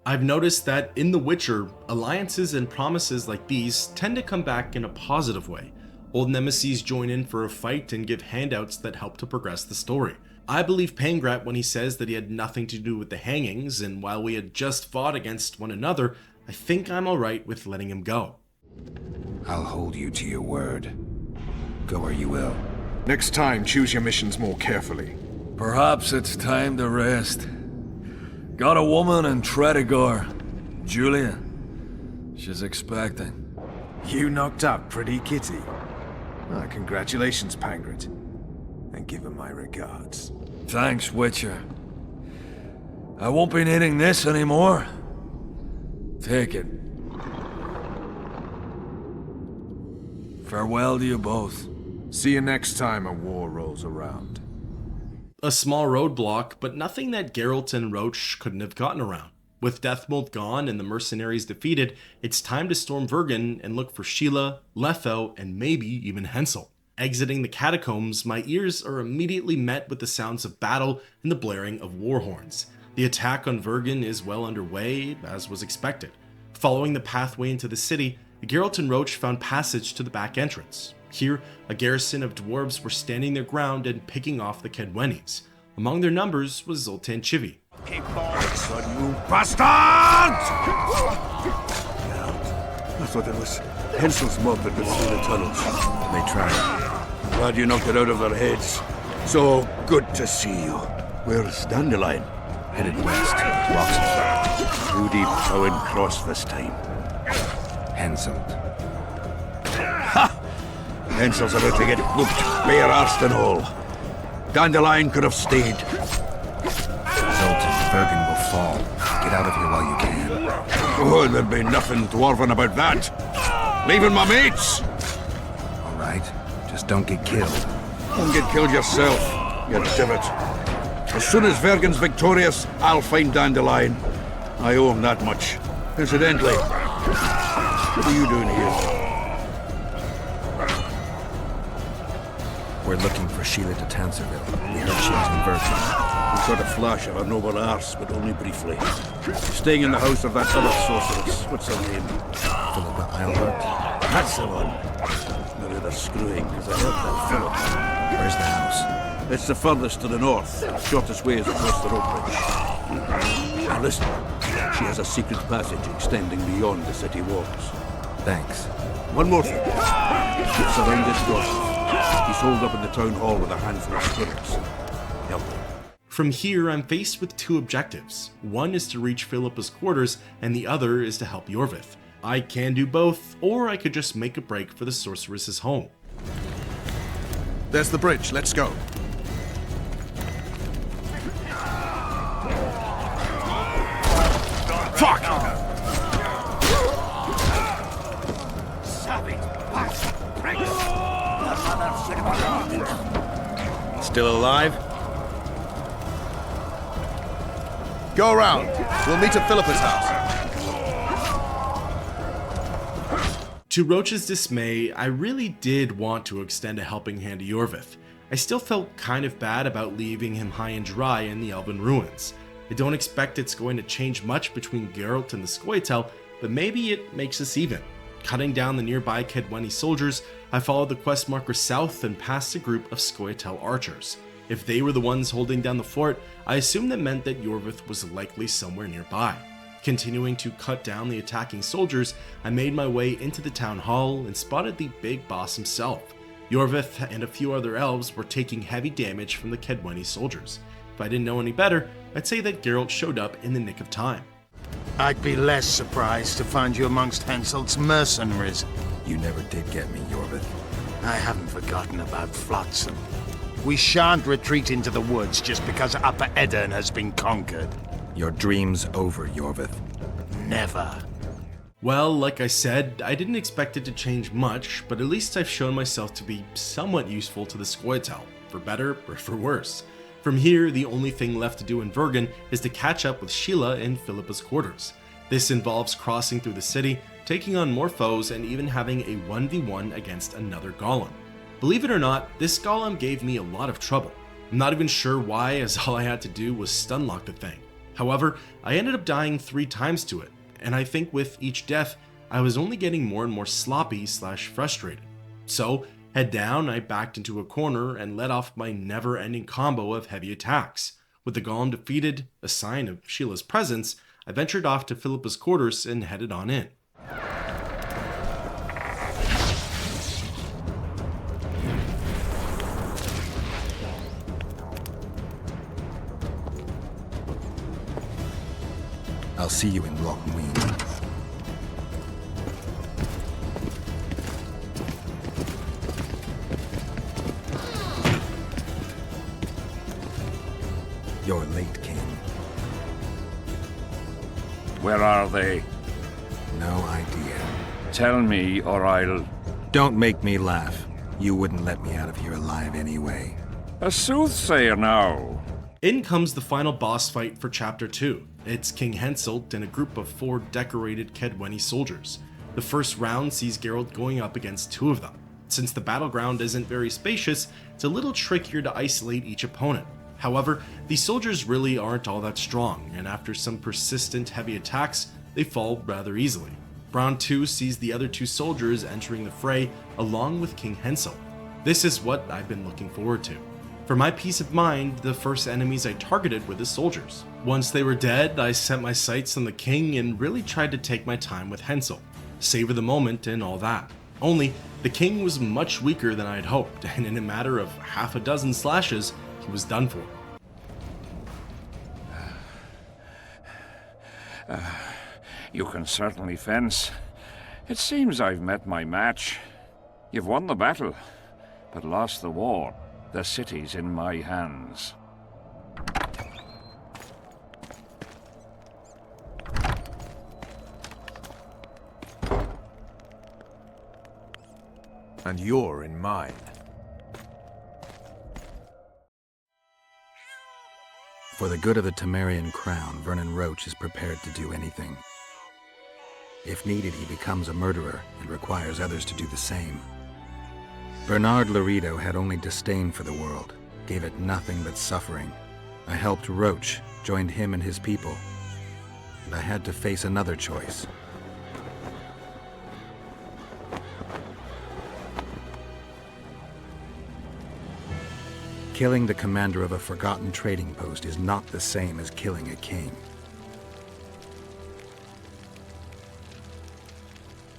I've noticed that in The Witcher, alliances and promises like these tend to come back in a positive way. Old nemesis join in for a fight and give handouts that help to progress the story. I believe Pangrat when he says that he had nothing to do with the hangings, and while we had just fought against one another, I think I'm alright with letting him go. I'll hold you to your word. Go where you will. Next time, choose your missions more carefully. Perhaps it's time to rest. Got a woman in Tredigor, Julia. She's expecting. You knocked up pretty kitty. Congratulations, Pangrat. And give her my regards. Thanks, Witcher. I won't be needing this anymore. Take it. Farewell to you both. See you next time a war rolls around. A small roadblock, but nothing that Geralt and Roach couldn't have gotten around. With Deathmold gone and the mercenaries defeated, it's time to storm Vergen and look for Sheila, Letho, and maybe even Henselt. Exiting the catacombs, my ears are immediately met with the sounds of battle and the blaring of war horns. The attack on Vergen is well underway, as was expected. Following the pathway into the city, Geralt and Roach found passage to the back entrance. Here, a garrison of dwarves were standing their ground and picking off the Kedwenis. Among their numbers was Zoltan Chivi. You bastard! I thought it was Henselt's mob that got through the tunnels. They tried. Glad you knocked it out of their heads. So good to see you. Where's Dandelion? Headed west. Walks too deep, going cross this time. Henselt. Ha! Henselt's about to get whooped, bare-arsed and all. Dandelion could have stayed. Zoltan, Vergen will fall. Get out of here while you can. Oh, there'll be nothing dwarven about that. Leaving my mates! All right. Just don't get killed. Don't get killed yourself, you divot. As soon as Vergen's victorious, I'll find Dandelion. I owe him that much. Incidentally, what are you doing here? We're looking for Sheila de Tanserville. We heard she was in Vergen. We got a flash of her noble arse, but only briefly. Staying in the house of that other sorceress. What's her name? Philippa Eilhart. That's the one. Maybe they're screwing, because I heard that Philip. Where's the house? It's the furthest to the north. Shortest way is across the road bridge. Now listen, she has a secret passage extending beyond the city walls. Thanks. One more thing. We've surrounded Dorset. He's holed up in the town hall with a handful of scribbles. Help him. From here, I'm faced with two objectives. One is to reach Philippa's quarters, and the other is to help Yorvith. I can do both, or I could just make a break for the sorceress's home. There's the bridge, let's go. Fuck! Still alive? Go around. We'll meet at Philippa's house. To Roach's dismay, I really did want to extend a helping hand to Yorvith. I still felt kind of bad about leaving him high and dry in the Elven ruins. I don't expect it's going to change much between Geralt and the Scoia'tael, but maybe it makes us even. Cutting down the nearby Kedweni soldiers, I followed the quest marker south and past a group of Scoia'tael archers. If they were the ones holding down the fort, I assumed that meant that Yorvith was likely somewhere nearby. Continuing to cut down the attacking soldiers, I made my way into the town hall and spotted the big boss himself. Yorvith and a few other elves were taking heavy damage from the Kedweni soldiers. If I didn't know any better, I'd say that Geralt showed up in the nick of time. I'd be less surprised to find you amongst Henselt's mercenaries. You never did get me, Yorvith. I haven't forgotten about Flotsam. We shan't retreat into the woods just because Upper Edirne has been conquered. Your dream's over, Yorvith. Never. Well, like I said, I didn't expect it to change much, but at least I've shown myself to be somewhat useful to the Scoia'tael, for better or for worse. From here, the only thing left to do in Vergen is to catch up with Sheila in Philippa's quarters. This involves crossing through the city, taking on more foes, and even having a 1v1 against another golem. Believe it or not, this golem gave me a lot of trouble. I'm not even sure why, as all I had to do was stun lock the thing. However, I ended up dying 3 times to it, and I think with each death, I was only getting more and more sloppy / frustrated. So, head down, I backed into a corner and let off my never-ending combo of heavy attacks. With the golem defeated, a sign of Sheila's presence, I ventured off to Philippa's quarters and headed on in. I'll see you in Lochmuin. You're late, King. Where are they? No idea. Tell me, or I'll... Don't make me laugh. You wouldn't let me out of here alive anyway. A soothsayer now. In comes the final boss fight for Chapter 2. It's King Henselt and a group of 4 decorated Kaedweni soldiers. The first round sees Geralt going up against 2 of them. Since the battleground isn't very spacious, it's a little trickier to isolate each opponent. However, these soldiers really aren't all that strong, and after some persistent heavy attacks, they fall rather easily. Round 2 sees the other 2 soldiers entering the fray along with King Henselt. This is what I've been looking forward to. For my peace of mind, the first enemies I targeted were the soldiers. Once they were dead, I set my sights on the king and really tried to take my time with Henselt, savor the moment and all that. Only, the king was much weaker than I had hoped, and in a matter of half a dozen slashes, he was done for. You can certainly fence. It seems I've met my match. You've won the battle, but lost the war. The city's in my hands. And you're in mine. For the good of the Temerian crown, Vernon Roche is prepared to do anything. If needed, he becomes a murderer and requires others to do the same. Bernard Laredo had only disdain for the world, gave it nothing but suffering. I helped Roche, joined him and his people, and I had to face another choice. Killing the commander of a forgotten trading post is not the same as killing a king.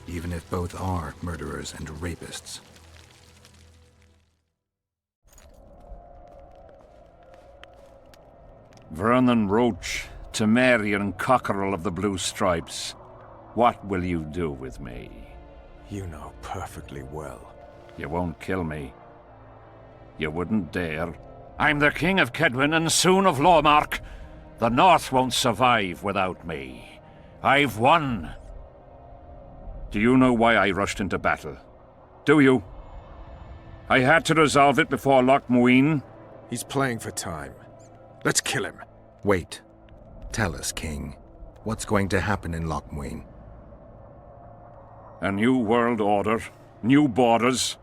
Even if both are murderers and rapists. Vernon Roche, Temerian cockerel of the Blue Stripes. What will you do with me? You know perfectly well. You won't kill me. You wouldn't dare. I'm the King of Kaedwen and soon of Lormark. The North won't survive without me. I've won. Do you know why I rushed into battle? Do you? I had to resolve it before Lochmuin. He's playing for time. Let's kill him. Wait. Tell us, King. What's going to happen in Lochmuin? A new world order, new borders.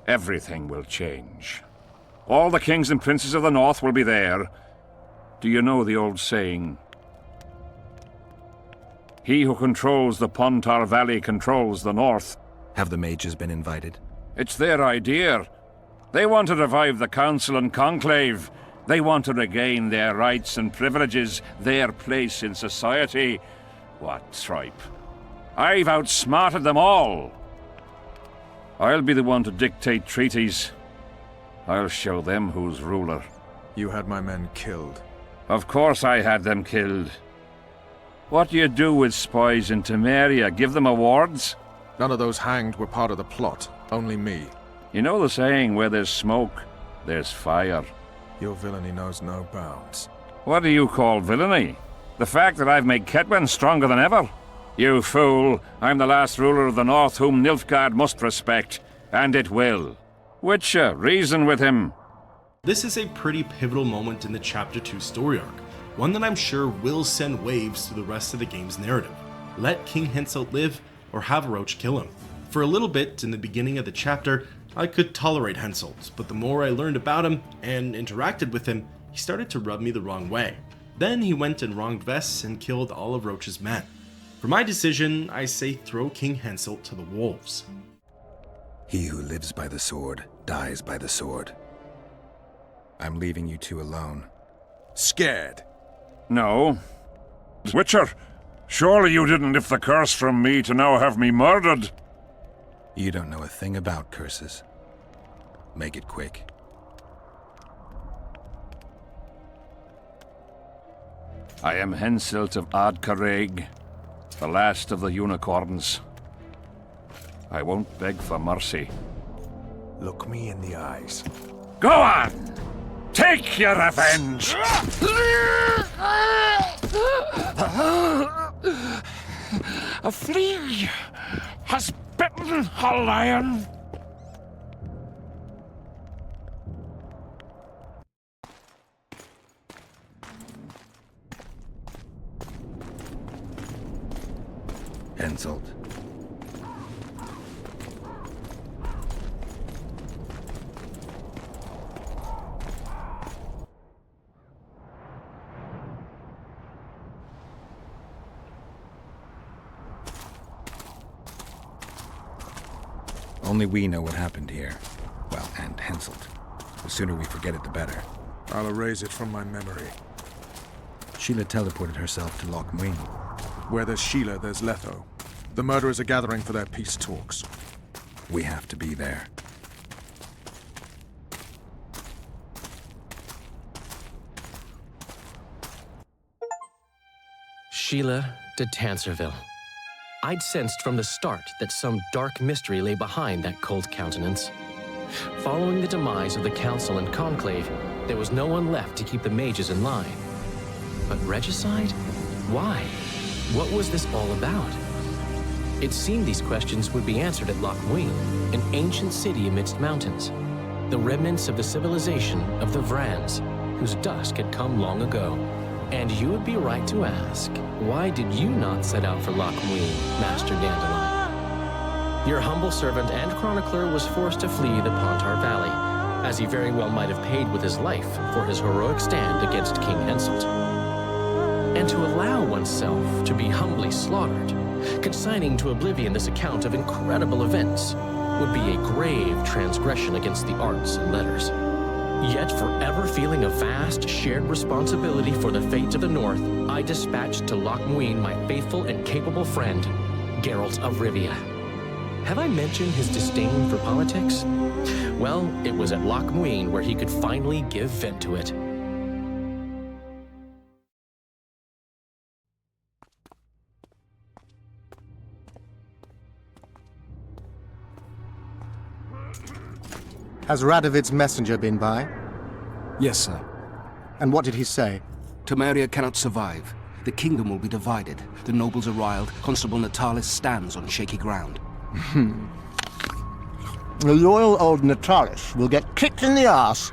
Everything will change. All the kings and princes of the North will be there. Do you know the old saying? He who controls the Pontar Valley controls the North. Have the mages been invited? It's their idea. They want to revive the Council and Conclave. They want to regain their rights and privileges, their place in society. What tripe. I've outsmarted them all. I'll be the one to dictate treaties. I'll show them who's ruler. You had my men killed. Of course I had them killed. What do you do with spies in Temeria? Give them awards? None of those hanged were part of the plot. Only me. You know the saying, where there's smoke, there's fire. Your villainy knows no bounds. What do you call villainy? The fact that I've made Kedwen stronger than ever? You fool, I'm the last ruler of the North whom Nilfgaard must respect, and it will. Witcher, reason with him. This is a pretty pivotal moment in the Chapter 2 story arc, one that I'm sure will send waves through the rest of the game's narrative. Let King Henselt live, or have Roach kill him. For a little bit, in the beginning of the chapter, I could tolerate Henselt, but the more I learned about him and interacted with him, he started to rub me the wrong way. Then he went and wronged Vess and killed all of Roach's men. For my decision, I say throw King Henselt to the wolves. He who lives by the sword, dies by the sword. I'm leaving you two alone. Scared? No. Witcher, surely you didn't lift the curse from me to now have me murdered? You don't know a thing about curses. Make it quick. I am Henselt of Ard-Carreg, the last of the unicorns. I won't beg for mercy. Look me in the eyes. Go on! Take your revenge! A flea has bitten a lion. Henselt. Only we know what happened here. Well, and Henselt. The sooner we forget it, the better. I'll erase it from my memory. Sheila teleported herself to Loch Muin. Where there's Sheila, there's Letho. The murderers are gathering for their peace talks. We have to be there. Sheila de Tanserville. I'd sensed from the start that some dark mystery lay behind that cold countenance. Following the demise of the Council and Conclave, there was no one left to keep the mages in line. But regicide? Why? What was this all about? It seemed these questions would be answered at Loch Muin, an ancient city amidst mountains, the remnants of the civilization of the Vrans, whose dusk had come long ago. And you would be right to ask, why did you not set out for Loch Muin, Master Dandelion? Your humble servant and chronicler was forced to flee the Pontar Valley, as he very well might have paid with his life for his heroic stand against King Henselt. And to allow oneself to be humbly slaughtered, consigning to oblivion this account of incredible events, would be a grave transgression against the arts and letters. Yet forever feeling a vast shared responsibility for the fate of the North, I dispatched to Loch Muin my faithful and capable friend, Geralt of Rivia. Have I mentioned his disdain for politics? Well, it was at Loch Muin where he could finally give vent to it. Has Radovid's messenger been by? Yes, sir. And what did he say? Temeria cannot survive. The kingdom will be divided. The nobles are riled. Constable Natalis stands on shaky ground. The loyal old Natalis will get kicked in the arse.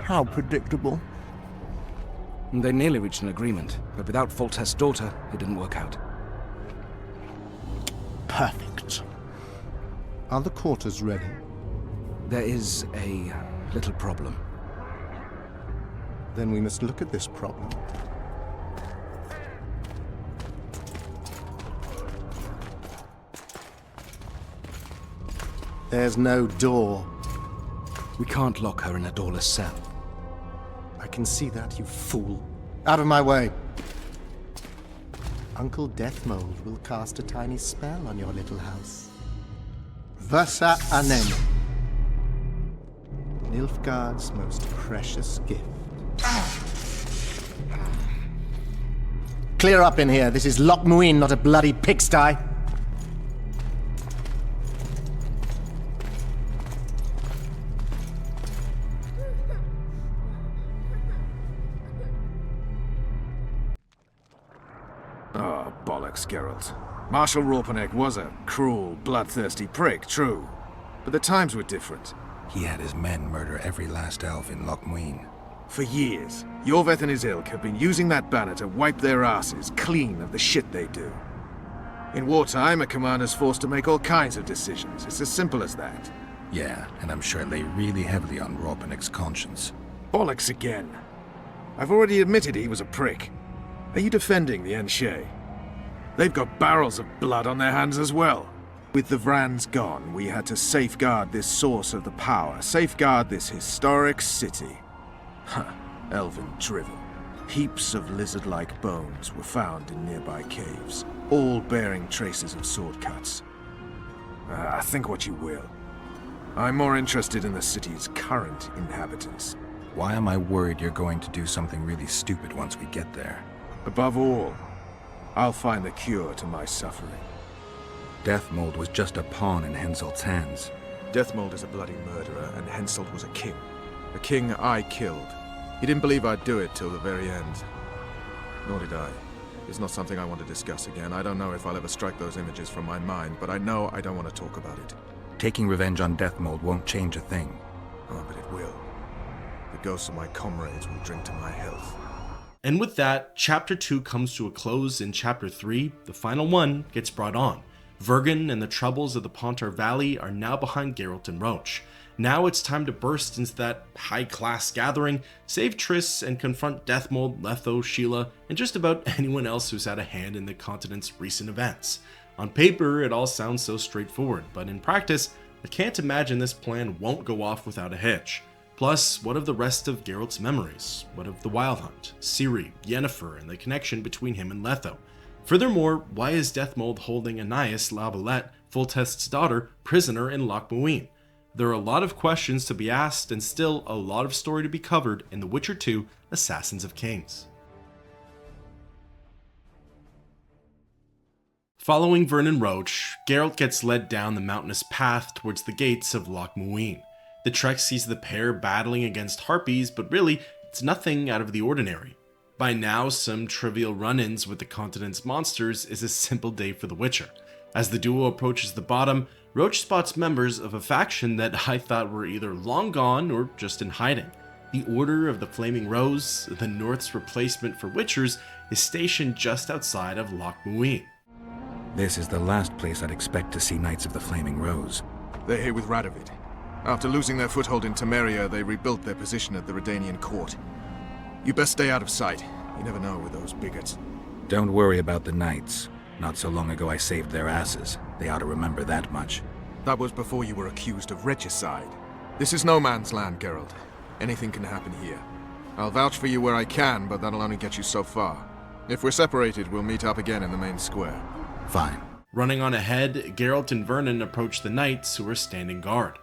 How predictable. They nearly reached an agreement, but without Foltest's daughter, it didn't work out. Perfect. Are the quarters ready? There is a little problem. Then we must look at this problem. There's no door. We can't lock her in a doorless cell. I can see that, you fool. Out of my way. Uncle Deathmold will cast a tiny spell on your little house. Versa Anem. Nilfgaard's most precious gift. Clear up in here. This is Loch Muin, not a bloody pigsty. Oh, bollocks, Geralt. Marshal Raupenek was a cruel, bloodthirsty prick, true. But the times were different. He had his men murder every last elf in Loch Muin. For years, Yorveth and his ilk have been using that banner to wipe their asses clean of the shit they do. In wartime, a commander's forced to make all kinds of decisions. It's as simple as that. Yeah, and I'm sure it lay really heavily on Raupenek's conscience. Bollocks again. I've already admitted he was a prick. Are you defending the Enshe? They've got barrels of blood on their hands as well. With the Vrans gone, we had to safeguard this source of the power, safeguard this historic city. Huh, elven drivel. Heaps of lizard-like bones were found in nearby caves, all bearing traces of sword cuts. Think what you will. I'm more interested in the city's current inhabitants. Why am I worried you're going to do something really stupid once we get there? Above all, I'll find the cure to my suffering. Deathmold was just a pawn in Henselt's hands. Deathmold is a bloody murderer, and Henselt was a king. A king I killed. He didn't believe I'd do it till the very end. Nor did I. It's not something I want to discuss again. I don't know if I'll ever strike those images from my mind, but I know I don't want to talk about it. Taking revenge on Deathmold won't change a thing. Oh, but it will. The ghosts of my comrades will drink to my health. And with that, Chapter 2 comes to a close, and Chapter 3, the final one, gets brought on. Vergen and the troubles of the Pontar Valley are now behind Geralt and Roach. Now it's time to burst into that high-class gathering, save Triss, and confront Deathmold, Letho, Sheila, and just about anyone else who's had a hand in the continent's recent events. On paper, it all sounds so straightforward, but in practice, I can't imagine this plan won't go off without a hitch. Plus, what of the rest of Geralt's memories? What of the Wild Hunt, Ciri, Yennefer, and the connection between him and Letho? Furthermore, why is Deathmold holding Anais Lavalette, Foltest's daughter, prisoner in Loch Muin? There are a lot of questions to be asked and still a lot of story to be covered in The Witcher 2: Assassins of Kings. Following Vernon Roach, Geralt gets led down the mountainous path towards the gates of Loch Muin. The trek sees the pair battling against harpies, but really, it's nothing out of the ordinary. By now, some trivial run-ins with the continent's monsters is a simple day for the Witcher. As the duo approaches the bottom, Roach spots members of a faction that I thought were either long gone or just in hiding. The Order of the Flaming Rose, the North's replacement for Witchers, is stationed just outside of Loch Muin. This is the last place I'd expect to see Knights of the Flaming Rose. They're here with Radovid. After losing their foothold in Temeria, they rebuilt their position at the Redanian court. You best stay out of sight. You never know with those bigots. Don't worry about the Knights. Not so long ago I saved their asses. They ought to remember that much. That was before you were accused of regicide. This is no man's land, Geralt. Anything can happen here. I'll vouch for you where I can, but that'll only get you so far. If we're separated, we'll meet up again in the main square. Fine. Running on ahead, Geralt and Vernon approach the knights who are standing guard.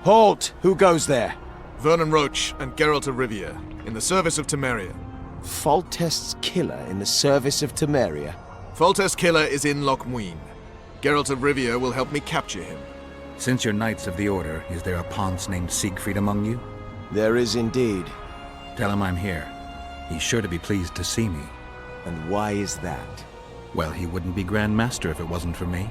Halt! Who goes there? Vernon Roach and Geralt of Rivia, in the service of Temeria. Foltest's killer in the service of Temeria? Foltest's killer is in Loch Muin. Geralt of Rivia will help me capture him. Since you're Knights of the Order, is there a Ponce named Siegfried among you? There is indeed. Tell him I'm here. He's sure to be pleased to see me. And why is that? Well, he wouldn't be Grand Master if it wasn't for me.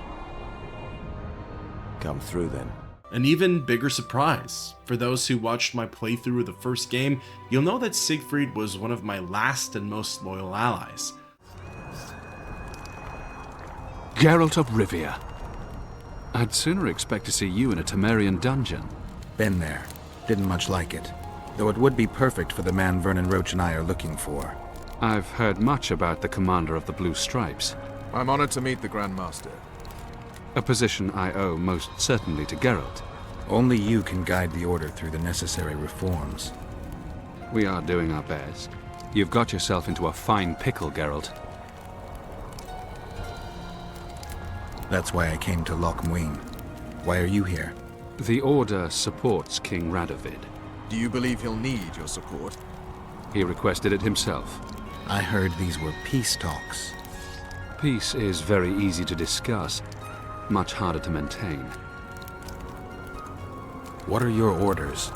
Come through then. An even bigger surprise. For those who watched my playthrough of the first game, you'll know that Siegfried was one of my last and most loyal allies. Geralt of Rivia. I'd sooner expect to see you in a Temerian dungeon. Been there. Didn't much like it. Though it would be perfect for the man Vernon Roach and I are looking for. I've heard much about the commander of the Blue Stripes. I'm honored to meet the Grand Master. A position I owe most certainly to Geralt. Only you can guide the Order through the necessary reforms. We are doing our best. You've got yourself into a fine pickle, Geralt. That's why I came to Loch Muin. Why are you here? The Order supports King Radovid. Do you believe he'll need your support? He requested it himself. I heard these were peace talks. Peace is very easy to discuss, much harder to maintain. What are your orders?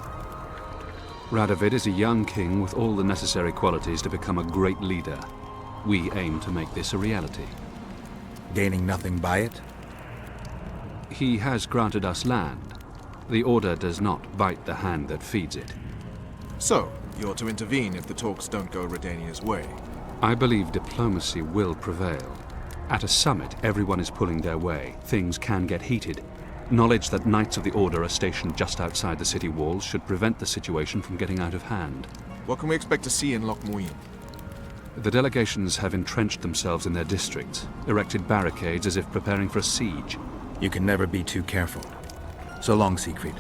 Radovid is a young king with all the necessary qualities to become a great leader. We aim to make this a reality. Gaining nothing by it? He has granted us land. The Order does not bite the hand that feeds it. So, you're to intervene if the talks don't go Redania's way. I believe diplomacy will prevail. At a summit, everyone is pulling their way. Things can get heated. Knowledge that Knights of the Order are stationed just outside the city walls should prevent the situation from getting out of hand. What can we expect to see in Loch Muin? The delegations have entrenched themselves in their districts, erected barricades as if preparing for a siege. You can never be too careful. So long, Siegfried.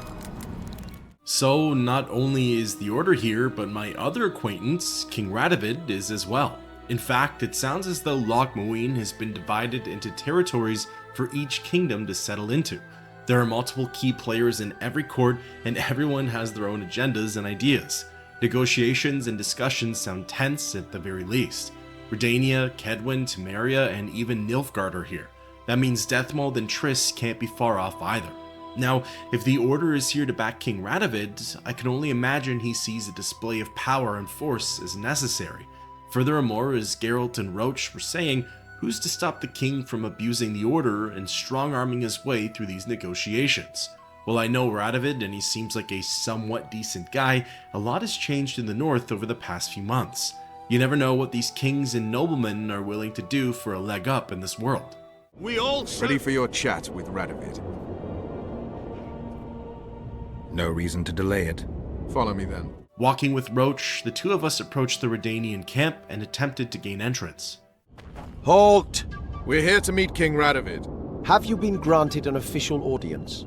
So, not only is the Order here, but my other acquaintance, King Radovid, is as well. In fact, it sounds as though Loch Muin has been divided into territories for each kingdom to settle into. There are multiple key players in every court, and everyone has their own agendas and ideas. Negotiations and discussions sound tense at the very least. Redania, Kedwen, Temeria, and even Nilfgaard are here. That means Deathmold and Triss can't be far off either. Now, if the Order is here to back King Radovid, I can only imagine he sees a display of power and force as necessary. Furthermore, as Geralt and Roach were saying, who's to stop the king from abusing the Order and strong-arming his way through these negotiations? Well, I know Radovid, and he seems like a somewhat decent guy. A lot has changed in the north over the past few months. You never know what these kings and noblemen are willing to do for a leg up in this world. We all ready for your chat with Radovid. No reason to delay it. Follow me then. Walking with Roach, the two of us approached the Redanian camp and attempted to gain entrance. Halt! We're here to meet King Radovid. Have you been granted an official audience?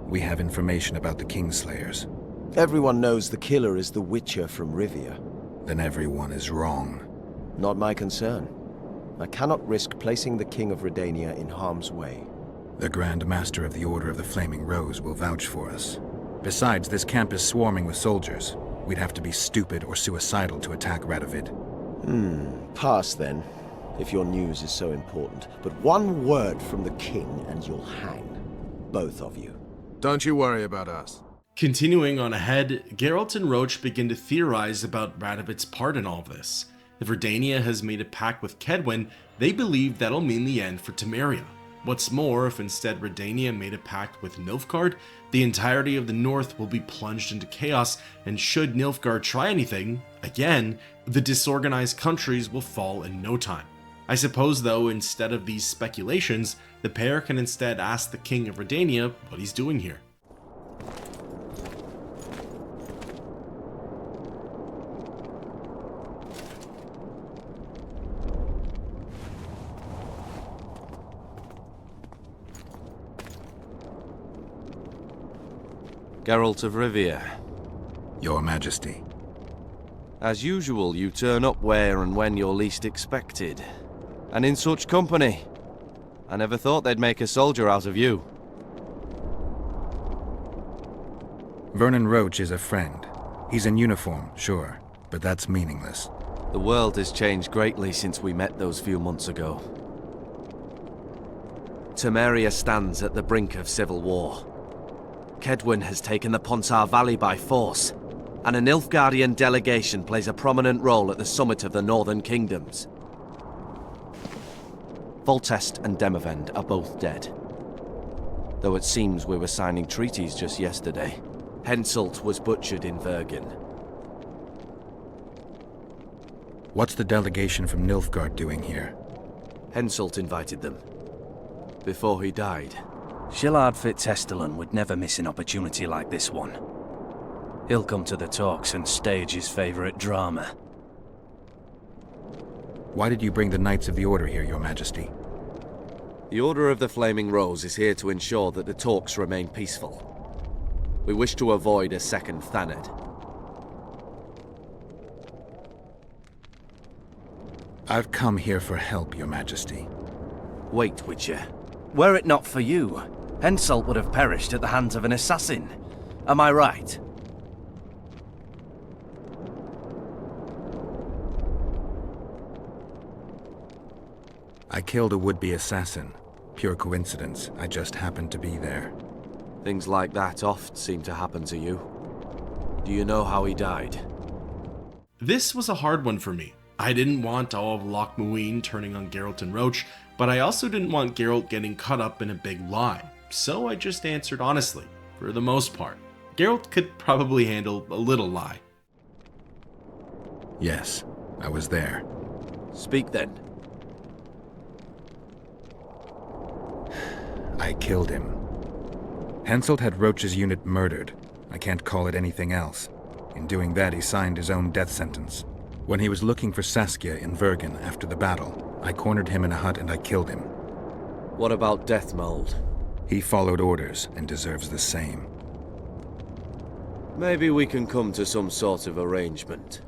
We have information about the Kingslayers. Everyone knows the killer is the Witcher from Rivia. Then everyone is wrong. Not my concern. I cannot risk placing the King of Redania in harm's way. The Grand Master of the Order of the Flaming Rose will vouch for us. Besides, this camp is swarming with soldiers. We'd have to be stupid or suicidal to attack Radovid. Pass then, if your news is so important. But one word from the King and you'll hang. Both of you. Don't you worry about us. Continuing on ahead, Geralt and Roach begin to theorize about Radovid's part in all this. If Redania has made a pact with Kedwen, they believe that'll mean the end for Temeria. What's more, if instead Redania made a pact with Nilfgaard, the entirety of the north will be plunged into chaos, and should Nilfgaard try anything, again, the disorganized countries will fall in no time. I suppose though, instead of these speculations, the pair can instead ask the King of Redania what he's doing here. Geralt of Rivia. Your Majesty. As usual, you turn up where and when you're least expected. And in such company. I never thought they'd make a soldier out of you. Vernon Roach is a friend. He's in uniform, sure, but that's meaningless. The world has changed greatly since we met those few months ago. Temeria stands at the brink of civil war. Kedwen has taken the Pontar Valley by force, and a Nilfgaardian delegation plays a prominent role at the summit of the Northern Kingdoms. Foltest and Demavend are both dead. Though it seems we were signing treaties just yesterday. Henselt was butchered in Vergen. What's the delegation from Nilfgaard doing here? Henselt invited them. Before he died. Shillard Fitzhestelon would never miss an opportunity like this one. He'll come to the talks and stage his favorite drama. Why did you bring the Knights of the Order here, Your Majesty? The Order of the Flaming Rose is here to ensure that the talks remain peaceful. We wish to avoid a second Thanedd. I've come here for help, Your Majesty. Wait, Witcher. Were it not for you, Henselt would have perished at the hands of an assassin. Am I right? I killed a would-be assassin. Pure coincidence. I just happened to be there. Things like that oft seem to happen to you. Do you know how he died? This was a hard one for me. I didn't want all of Loch Muine turning on Geralt and Roach, but I also didn't want Geralt getting caught up in a big lie, so I just answered honestly, for the most part. Geralt could probably handle a little lie. Yes, I was there. Speak then. I killed him. Henselt had Roach's unit murdered. I can't call it anything else. In doing that, he signed his own death sentence. When he was looking for Saskia in Vergen after the battle, I cornered him in a hut and I killed him. What about Deathmold? He followed orders and deserves the same. Maybe we can come to some sort of arrangement.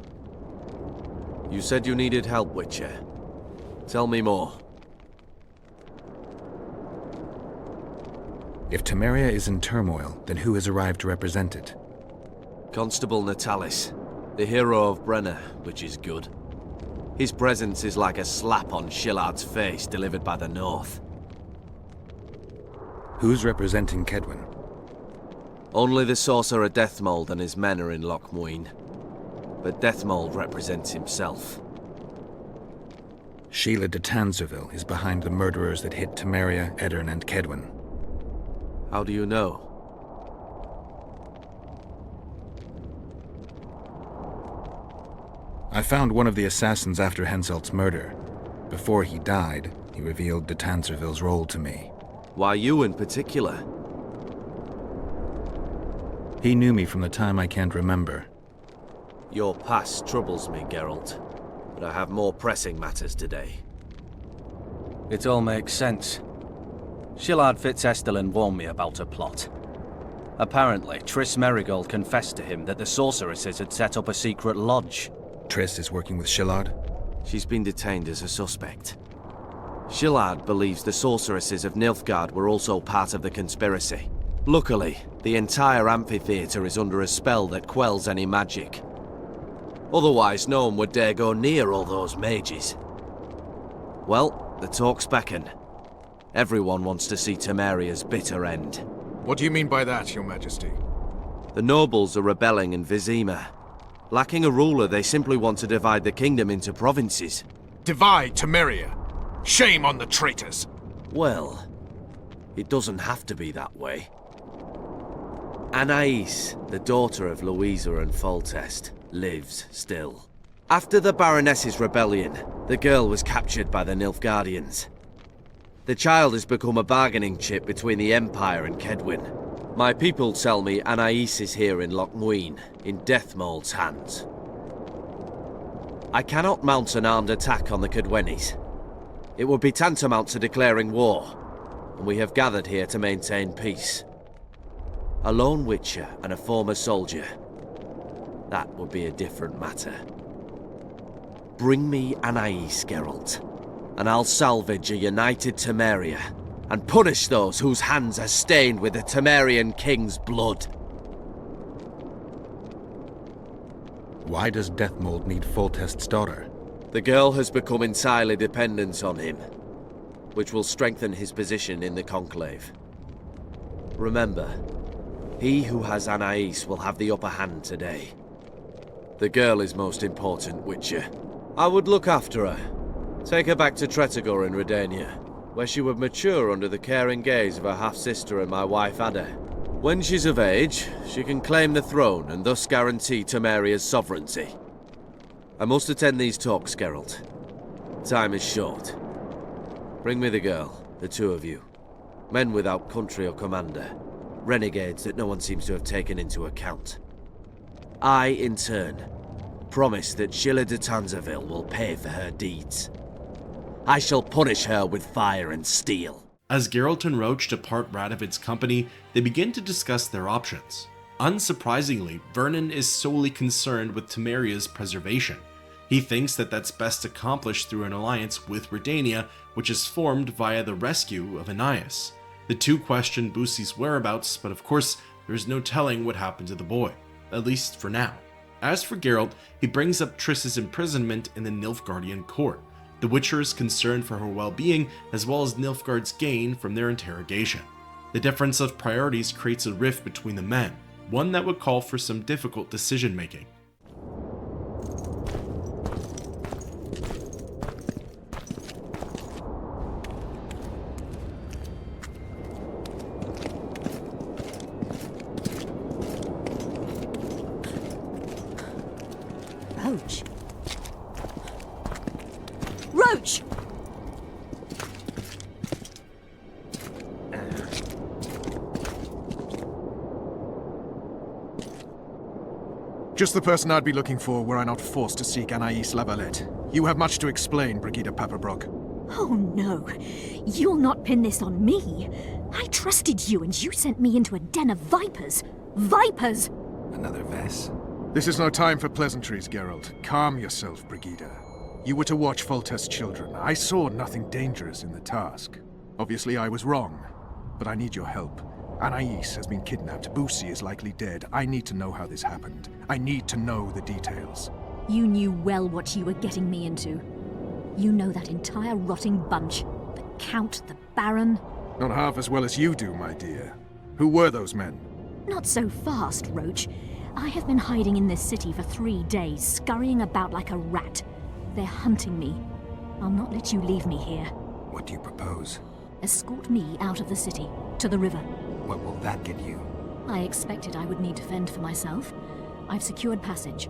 You said you needed help, Witcher. Tell me more. If Temeria is in turmoil, then who has arrived to represent it? Constable Natalis, the hero of Brenna, which is good. His presence is like a slap on Shillard's face delivered by the North. Who's representing Kedwen? Only the sorcerer Deathmold and his men are in Loch Muine. But Deathmold represents himself. Sheila de Tanzerville is behind the murderers that hit Temeria, Edirn, and Kedwen. How do you know? I found one of the assassins after Henselt's murder. Before he died, he revealed de Tanzerville's role to me. Why you in particular? He knew me from the time I can't remember. Your past troubles me, Geralt, but I have more pressing matters today. It all makes sense. Shillard Fitzestelin warned me about a plot. Apparently, Triss Merigold confessed to him that the sorceresses had set up a secret lodge. Triss is working with Shillard? She's been detained as a suspect. Shillard believes the sorceresses of Nilfgaard were also part of the conspiracy. Luckily, the entire amphitheater is under a spell that quells any magic. Otherwise, no one would dare go near all those mages. Well, the talk's beckon. Everyone wants to see Temeria's bitter end. What do you mean by that, Your Majesty? The nobles are rebelling in Vizima. Lacking a ruler, they simply want to divide the kingdom into provinces. Divide Temeria! Shame on the traitors! Well, it doesn't have to be that way. Anais, the daughter of Louisa and Foltest, lives still. After the Baroness's rebellion, the girl was captured by the Nilfgaardians. The child has become a bargaining chip between the Empire and Kedwen. My people tell me Anais is here in Loch Muine, in Deathmold's hands. I cannot mount an armed attack on the Kedwenis. It would be tantamount to declaring war, and we have gathered here to maintain peace. A lone witcher and a former soldier. That would be a different matter. Bring me Anais, Geralt, and I'll salvage a united Temeria, and punish those whose hands are stained with the Temerian king's blood. Why does Deathmold need Foltest's daughter? The girl has become entirely dependent on him, which will strengthen his position in the Conclave. Remember, he who has Anais will have the upper hand today. The girl is most important, Witcher. I would look after her. Take her back to Tretogor in Redania, where she would mature under the caring gaze of her half-sister and my wife Ada. When she's of age, she can claim the throne and thus guarantee Temeria's sovereignty. I must attend these talks, Geralt. Time is short. Bring me the girl, the two of you. Men without country or commander. Renegades that no one seems to have taken into account. I, in turn, promise that Sheila de Tanzerville will pay for her deeds. I shall punish her with fire and steel. As Geralt and Roach depart Radovid's company, they begin to discuss their options. Unsurprisingly, Vernon is solely concerned with Temeria's preservation. He thinks that that's best accomplished through an alliance with Redania, which is formed via the rescue of Anais. The two question Boosie's whereabouts, but of course, there's no telling what happened to the boy, at least for now. As for Geralt, he brings up Triss's imprisonment in the Nilfgaardian court. The Witcher is concerned for her well-being, as well as Nilfgaard's gain from their interrogation. The difference of priorities creates a rift between the men, one that would call for some difficult decision-making. Roach. Roach! Just the person I'd be looking for were I not forced to seek Anais Lavalette. You have much to explain, Brigida Paperbrook. Oh no, you'll not pin this on me. I trusted you and you sent me into a den of vipers. Vipers! Another Vess? This is no time for pleasantries, Geralt. Calm yourself, Brigida. You were to watch Foltest's children. I saw nothing dangerous in the task. Obviously I was wrong, but I need your help. Anais has been kidnapped. Boosie is likely dead. I need to know how this happened. I need to know the details. You knew well what you were getting me into. You know that entire rotting bunch. The Count, the Baron. Not half as well as you do, my dear. Who were those men? Not so fast, Roach. I have been hiding in this city for 3 days, scurrying about like a rat. They're hunting me. I'll not let you leave me here. What do you propose? Escort me out of the city, to the river. What will that get you? I expected I would need to fend for myself. I've secured passage.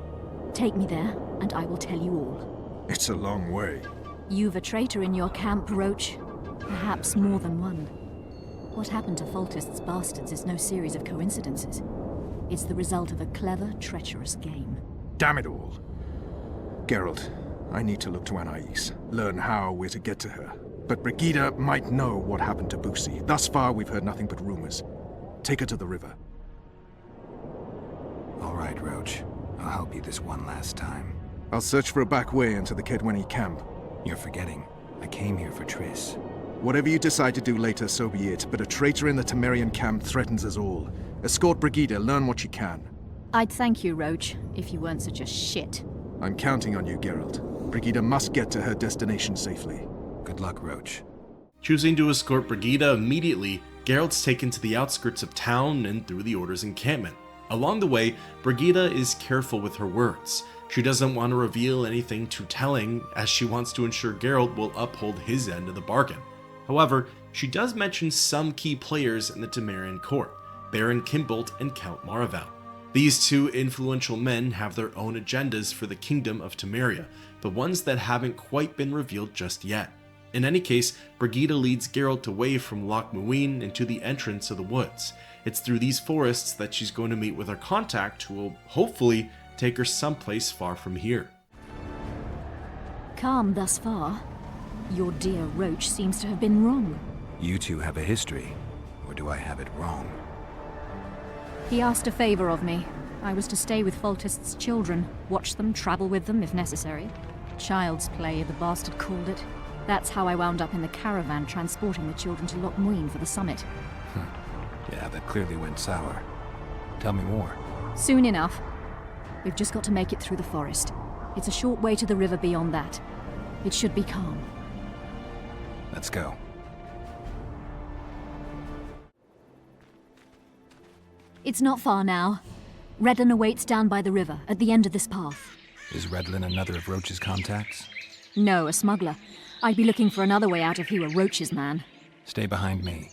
Take me there, and I will tell you all. It's a long way. You've a traitor in your camp, Roach. Perhaps more than one. What happened to Foltest's bastards is no series of coincidences. It's the result of a clever, treacherous game. Damn it all. Geralt, I need to look to Anais, learn how we're to get to her. But Brigida might know what happened to Boosie. Thus far, we've heard nothing but rumors. Take her to the river. All right, Roach. I'll help you this one last time. I'll search for a back way into the Kedwenny camp. You're forgetting. I came here for Triss. Whatever you decide to do later, so be it. But a traitor in the Temerian camp threatens us all. Escort Brigida, learn what you can. I'd thank you, Roach, if you weren't such a shit. I'm counting on you, Geralt. Brigida must get to her destination safely. Good luck, Roach. Choosing to escort Brigida immediately, Geralt's taken to the outskirts of town and through the Order's encampment. Along the way, Brigida is careful with her words. She doesn't want to reveal anything too telling, as she wants to ensure Geralt will uphold his end of the bargain. However, she does mention some key players in the Temerian court, Baron Kimbolt and Count Maravel. These two influential men have their own agendas for the Kingdom of Temeria, but ones that haven't quite been revealed just yet. In any case, Brigida leads Geralt away from Loch Muin into the entrance of the woods. It's through these forests that she's going to meet with her contact, who will hopefully take her someplace far from here. Calm thus far. Your dear Roach seems to have been wrong. You two have a history, or do I have it wrong? He asked a favor of me. I was to stay with Foltest's children, watch them, travel with them if necessary. Child's play, the bastard called it. That's how I wound up in the caravan transporting the children to Loch Muin for the summit. Yeah, that clearly went sour. Tell me more. Soon enough. We've just got to make it through the forest. It's a short way to the river beyond that. It should be calm. Let's go. It's not far now. Redlin awaits down by the river, at the end of this path. Is Redlin another of Roach's contacts? No, a smuggler. I'd be looking for another way out if he were Roach's man. Stay behind me.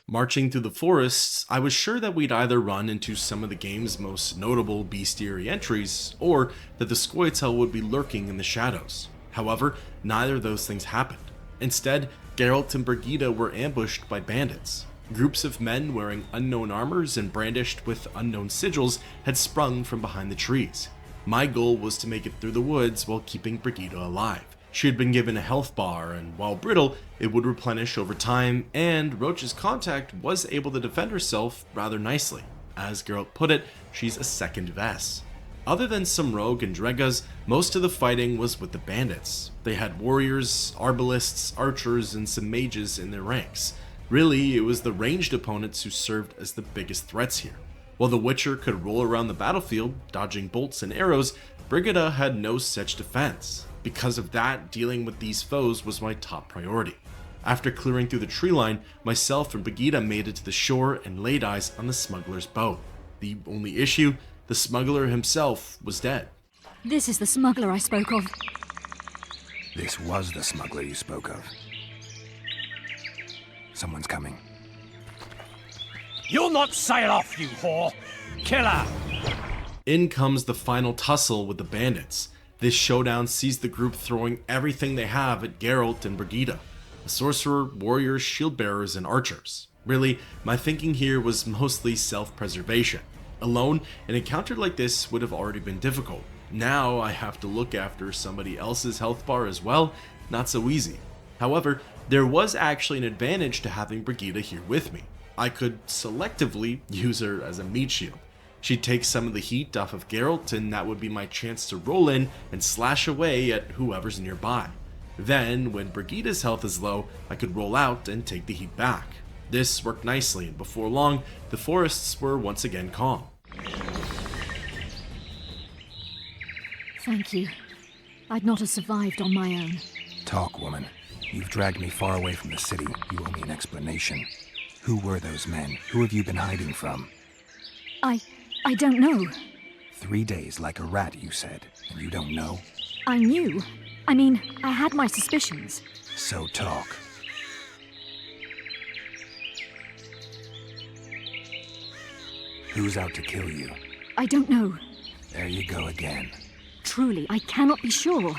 Marching through the forests, I was sure that we'd either run into some of the game's most notable bestiary entries, or that the Scoia'tael would be lurking in the shadows. However, neither of those things happened. Instead, Geralt and Brigida were ambushed by bandits. Groups of men wearing unknown armors and brandished with unknown sigils had sprung from behind the trees. My goal was to make it through the woods while keeping Brigida alive. She had been given a health bar, and while brittle, it would replenish over time, and Roach's contact was able to defend herself rather nicely. As Geralt put it, she's a second Vess. Other than some rogue and Dregas, most of the fighting was with the bandits. They had warriors, arbalists, archers, and some mages in their ranks. Really, it was the ranged opponents who served as the biggest threats here. While the Witcher could roll around the battlefield, dodging bolts and arrows, Brigida had no such defense. Because of that, dealing with these foes was my top priority. After clearing through the tree line, myself and Brigida made it to the shore and laid eyes on the smuggler's boat. The only issue, the smuggler himself was dead. This is the smuggler I spoke of. This was the smuggler you spoke of. Someone's coming. You'll not sail off, you whore! Kill her! In comes the final tussle with the bandits. This showdown sees the group throwing everything they have at Geralt and Brigida, a sorcerer, warriors, shield bearers, and archers. Really, my thinking here was mostly self-preservation. Alone, an encounter like this would have already been difficult. Now I have to look after somebody else's health bar as well, not so easy. However, there was actually an advantage to having Brigida here with me. I could selectively use her as a meat shield. She'd take some of the heat off of Geralt, and that would be my chance to roll in and slash away at whoever's nearby. Then, when Brigida's health is low, I could roll out and take the heat back. This worked nicely, and before long, the forests were once again calm. Thank you. I'd not have survived on my own. Talk, woman. You've dragged me far away from the city. You owe me an explanation. Who were those men? Who have you been hiding from? I don't know. 3 days like a rat, you said, and you don't know? I knew. I mean, I had my suspicions. So talk. Who's out to kill you? I don't know. There you go again. Truly, I cannot be sure.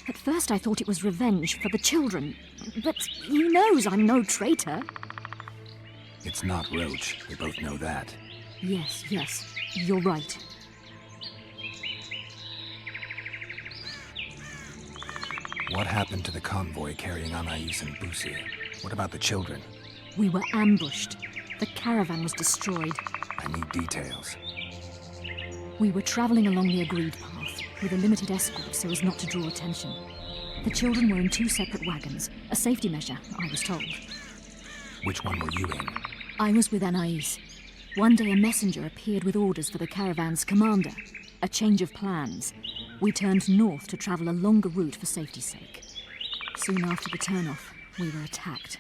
At first I thought it was revenge for the children, but he knows I'm no traitor. It's not Roach. We both know that. Yes, you're right. What happened to the convoy carrying Anais and Busi? What about the children? We were ambushed. The caravan was destroyed. I need details. We were traveling along the agreed path, with a limited escort so as not to draw attention. The children were in 2 separate wagons, a safety measure, I was told. Which one were you in? I was with Anais. One day a messenger appeared with orders for the caravan's commander. A change of plans. We turned north to travel a longer route for safety's sake. Soon after the turnoff, we were attacked.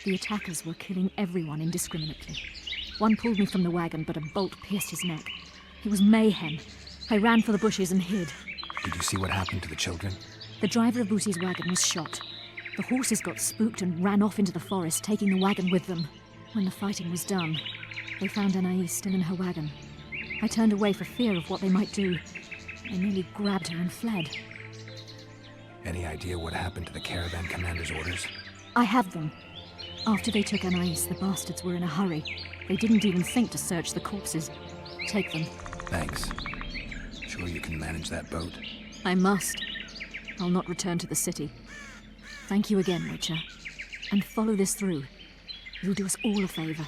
The attackers were killing everyone indiscriminately. One pulled me from the wagon, but a bolt pierced his neck. It was mayhem. I ran for the bushes and hid. Did you see what happened to the children? The driver of Busi's wagon was shot. The horses got spooked and ran off into the forest, taking the wagon with them. When the fighting was done, they found Anais still in her wagon. I turned away for fear of what they might do. They nearly grabbed her and fled. Any idea what happened to the caravan commander's orders? I have them. After they took Anais, the bastards were in a hurry. They didn't even think to search the corpses. Take them. Thanks. Sure you can manage that boat? I must. I'll not return to the city. Thank you again, Witcher. And follow this through. You'll do us all a favor.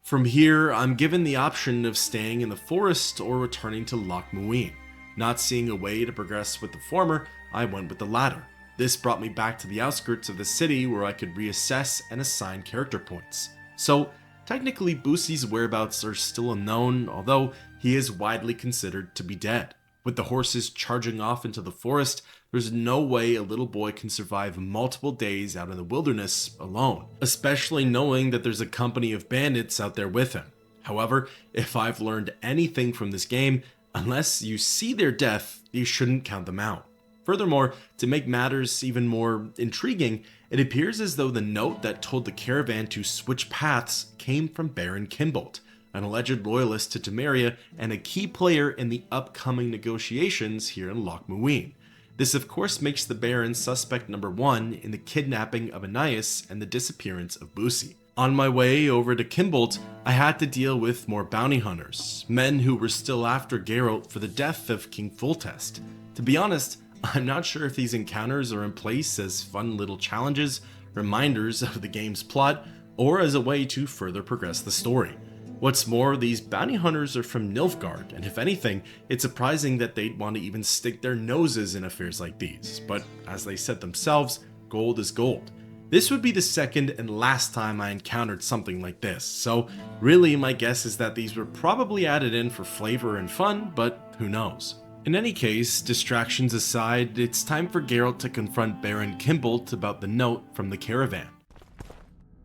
From here, I'm given the option of staying in the forest or returning to Loch Muin. Not seeing a way to progress with the former, I went with the latter. This brought me back to the outskirts of the city where I could reassess and assign character points. So, technically Busi's whereabouts are still unknown, although he is widely considered to be dead. With the horses charging off into the forest, there's no way a little boy can survive multiple days out in the wilderness alone, especially knowing that there's a company of bandits out there with him. However, if I've learned anything from this game, unless you see their death, you shouldn't count them out. Furthermore, to make matters even more intriguing, it appears as though the note that told the caravan to switch paths came from Baron Kimbolt, an alleged loyalist to Temeria and a key player in the upcoming negotiations here in Loch Muin. This of course makes the Baron suspect number 1 in the kidnapping of Anais and the disappearance of Busi. On my way over to Kimbolt, I had to deal with more bounty hunters, men who were still after Geralt for the death of King Foltest. To be honest, I'm not sure if these encounters are in place as fun little challenges, reminders of the game's plot, or as a way to further progress the story. What's more, these bounty hunters are from Nilfgaard, and if anything, it's surprising that they'd want to even stick their noses in affairs like these, but as they said themselves, gold is gold. This would be the second and last time I encountered something like this, so really my guess is that these were probably added in for flavor and fun, but who knows. In any case, distractions aside, it's time for Geralt to confront Baron Kimbolt about the note from the caravan.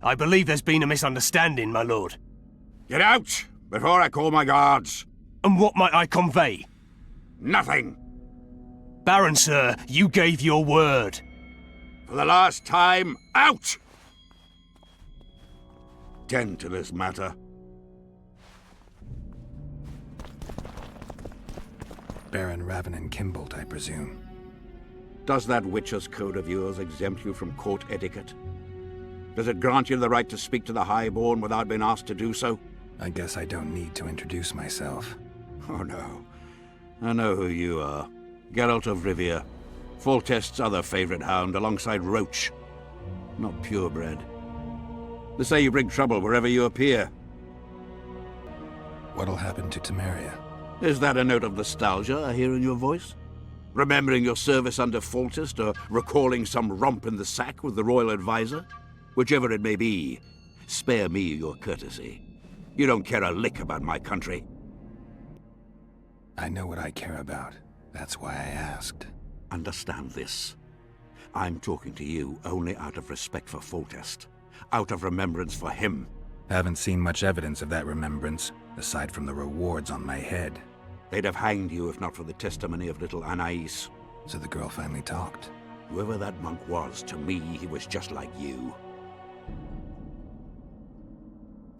I believe there's been a misunderstanding, my lord. Get out, before I call my guards. And what might I convey? Nothing. Baron, sir, you gave your word. For the last time, out! Tend to this matter. Baron Ravenin Kimbolt, I presume. Does that Witcher's Code of yours exempt you from court etiquette? Does it grant you the right to speak to the Highborn without being asked to do so? I guess I don't need to introduce myself. Oh no. I know who you are. Geralt of Rivia. Foltest's other favorite hound alongside Roach. Not purebred. They say you bring trouble wherever you appear. What'll happen to Temeria? Is that a note of nostalgia I hear in your voice? Remembering your service under Foltest, or recalling some romp in the sack with the royal advisor? Whichever it may be, spare me your courtesy. You don't care a lick about my country. I know what I care about. That's why I asked. Understand this. I'm talking to you only out of respect for Foltest. Out of remembrance for him. Haven't seen much evidence of that remembrance, aside from the rewards on my head. They'd have hanged you if not for the testimony of little Anais. So the girl finally talked. Whoever that monk was, to me, he was just like you.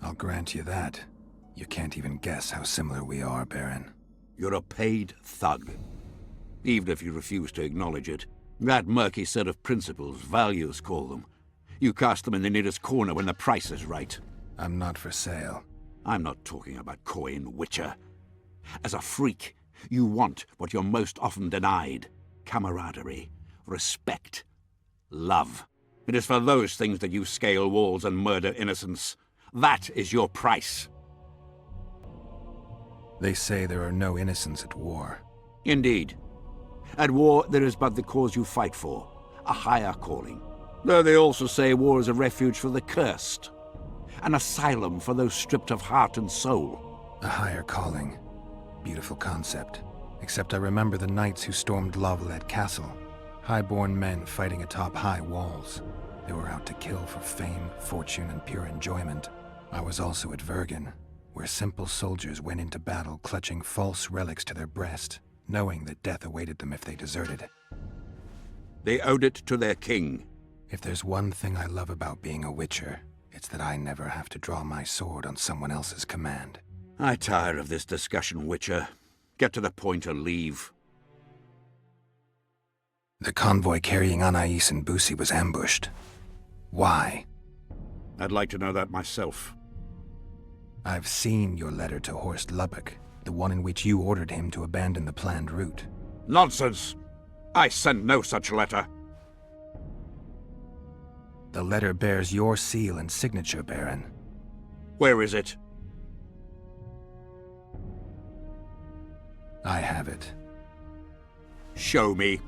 I'll grant you that. You can't even guess how similar we are, Baron. You're a paid thug. Even if you refuse to acknowledge it. That murky set of principles, values call them. You cast them in the nearest corner when the price is right. I'm not for sale. I'm not talking about coin, Witcher. As a freak, you want what you're most often denied. Camaraderie, respect, love. It is for those things that you scale walls and murder innocents. That is your price. They say there are no innocents at war. Indeed. At war, there is but the cause you fight for, a higher calling. Though they also say war is a refuge for the cursed, an asylum for those stripped of heart and soul. A higher calling. Beautiful concept. Except I remember the knights who stormed Lavalette Castle. Highborn men fighting atop high walls. They were out to kill for fame, fortune, and pure enjoyment. I was also at Vergen, where simple soldiers went into battle clutching false relics to their breast, knowing that death awaited them if they deserted. They owed it to their king. If there's one thing I love about being a Witcher, it's that I never have to draw my sword on someone else's command. I tire of this discussion, Witcher. Get to the point or leave. The convoy carrying Anais and Busi was ambushed. Why? I'd like to know that myself. I've seen your letter to Horst Lubbock, the one in which you ordered him to abandon the planned route. Nonsense! I sent no such letter. The letter bears your seal and signature, Baron. Where is it? I have it. Show me.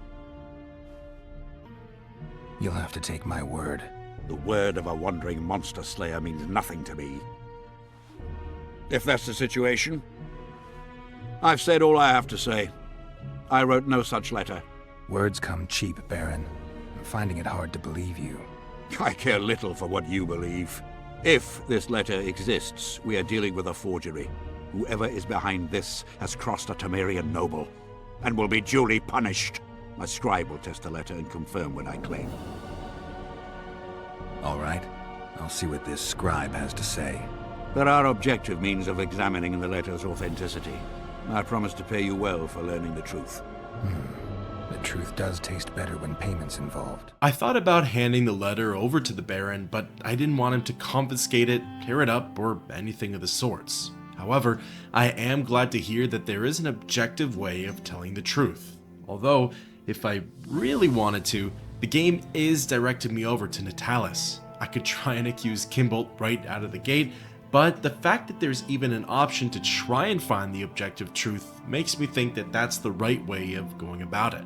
You'll have to take my word. The word of a wandering monster slayer means nothing to me. If that's the situation, I've said all I have to say. I wrote no such letter. Words come cheap, Baron. I'm finding it hard to believe you. I care little for what you believe. If this letter exists, we are dealing with a forgery. Whoever is behind this has crossed a Temerian noble, and will be duly punished. My scribe will test the letter and confirm what I claim. All right. I'll see what this scribe has to say. There are objective means of examining the letter's authenticity. I promise to pay you well for learning the truth. The truth does taste better when payment's involved. I thought about handing the letter over to the Baron, but I didn't want him to confiscate it, tear it up, or anything of the sorts. However, I am glad to hear that there is an objective way of telling the truth. Although, if I really wanted to, the game is directing me over to Natalis. I could try and accuse Kimbolt right out of the gate, but the fact that there's even an option to try and find the objective truth makes me think that that's the right way of going about it.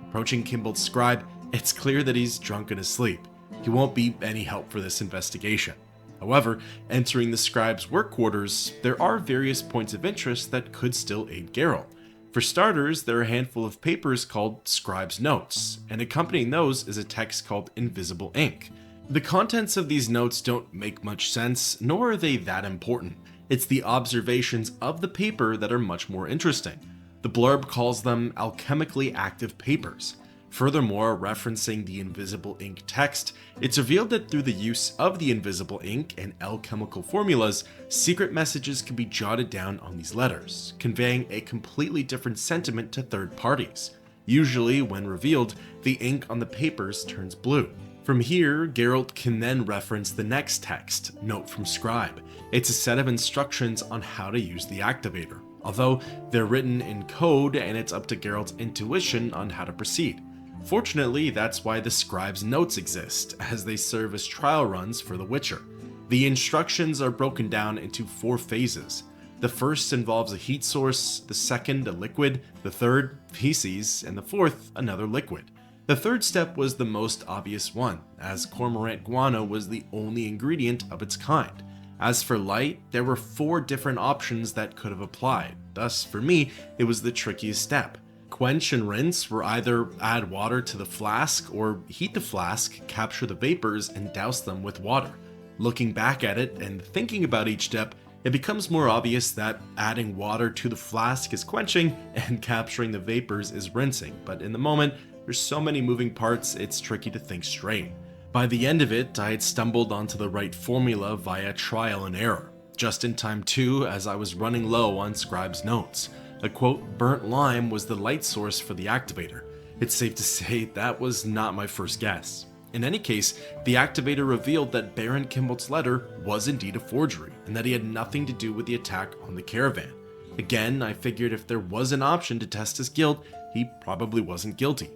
Approaching Kimbolt's scribe It's clear that he's drunk in his sleep. He won't be any help for this investigation. However, entering the scribe's work quarters, there are various points of interest that could still aid Geralt. For starters, there are a handful of papers called Scribe's Notes, and accompanying those is a text called Invisible Ink. The contents of these notes don't make much sense, nor are they that important. It's the observations of the paper that are much more interesting. The blurb calls them alchemically active papers. Furthermore, referencing the invisible ink text, it's revealed that through the use of the invisible ink and alchemical formulas, secret messages can be jotted down on these letters, conveying a completely different sentiment to third parties. Usually, when revealed, the ink on the papers turns blue. From here, Geralt can then reference the next text, Note from Scribe. It's a set of instructions on how to use the activator, although they're written in code and it's up to Geralt's intuition on how to proceed. Fortunately, that's why the Scribe's Notes exist, as they serve as trial runs for The Witcher. The instructions are broken down into 4 phases. The first involves a heat source, the second a liquid, the third feces, and the fourth another liquid. The third step was the most obvious one, as cormorant guano was the only ingredient of its kind. As for light, there were 4 different options that could have applied, thus for me, it was the trickiest step. Quench and rinse were either add water to the flask or heat the flask, capture the vapors, and douse them with water. Looking back at it and thinking about each step, it becomes more obvious that adding water to the flask is quenching and capturing the vapors is rinsing, but in the moment, there's so many moving parts, it's tricky to think straight. By the end of it, I had stumbled onto the right formula via trial and error. Just in time too, as I was running low on Scribe's Notes. A quote, burnt lime was the light source for the activator. It's safe to say that was not my first guess. In any case, the activator revealed that Baron Kimbolt's letter was indeed a forgery, and that he had nothing to do with the attack on the caravan. Again, I figured if there was an option to test his guilt, he probably wasn't guilty.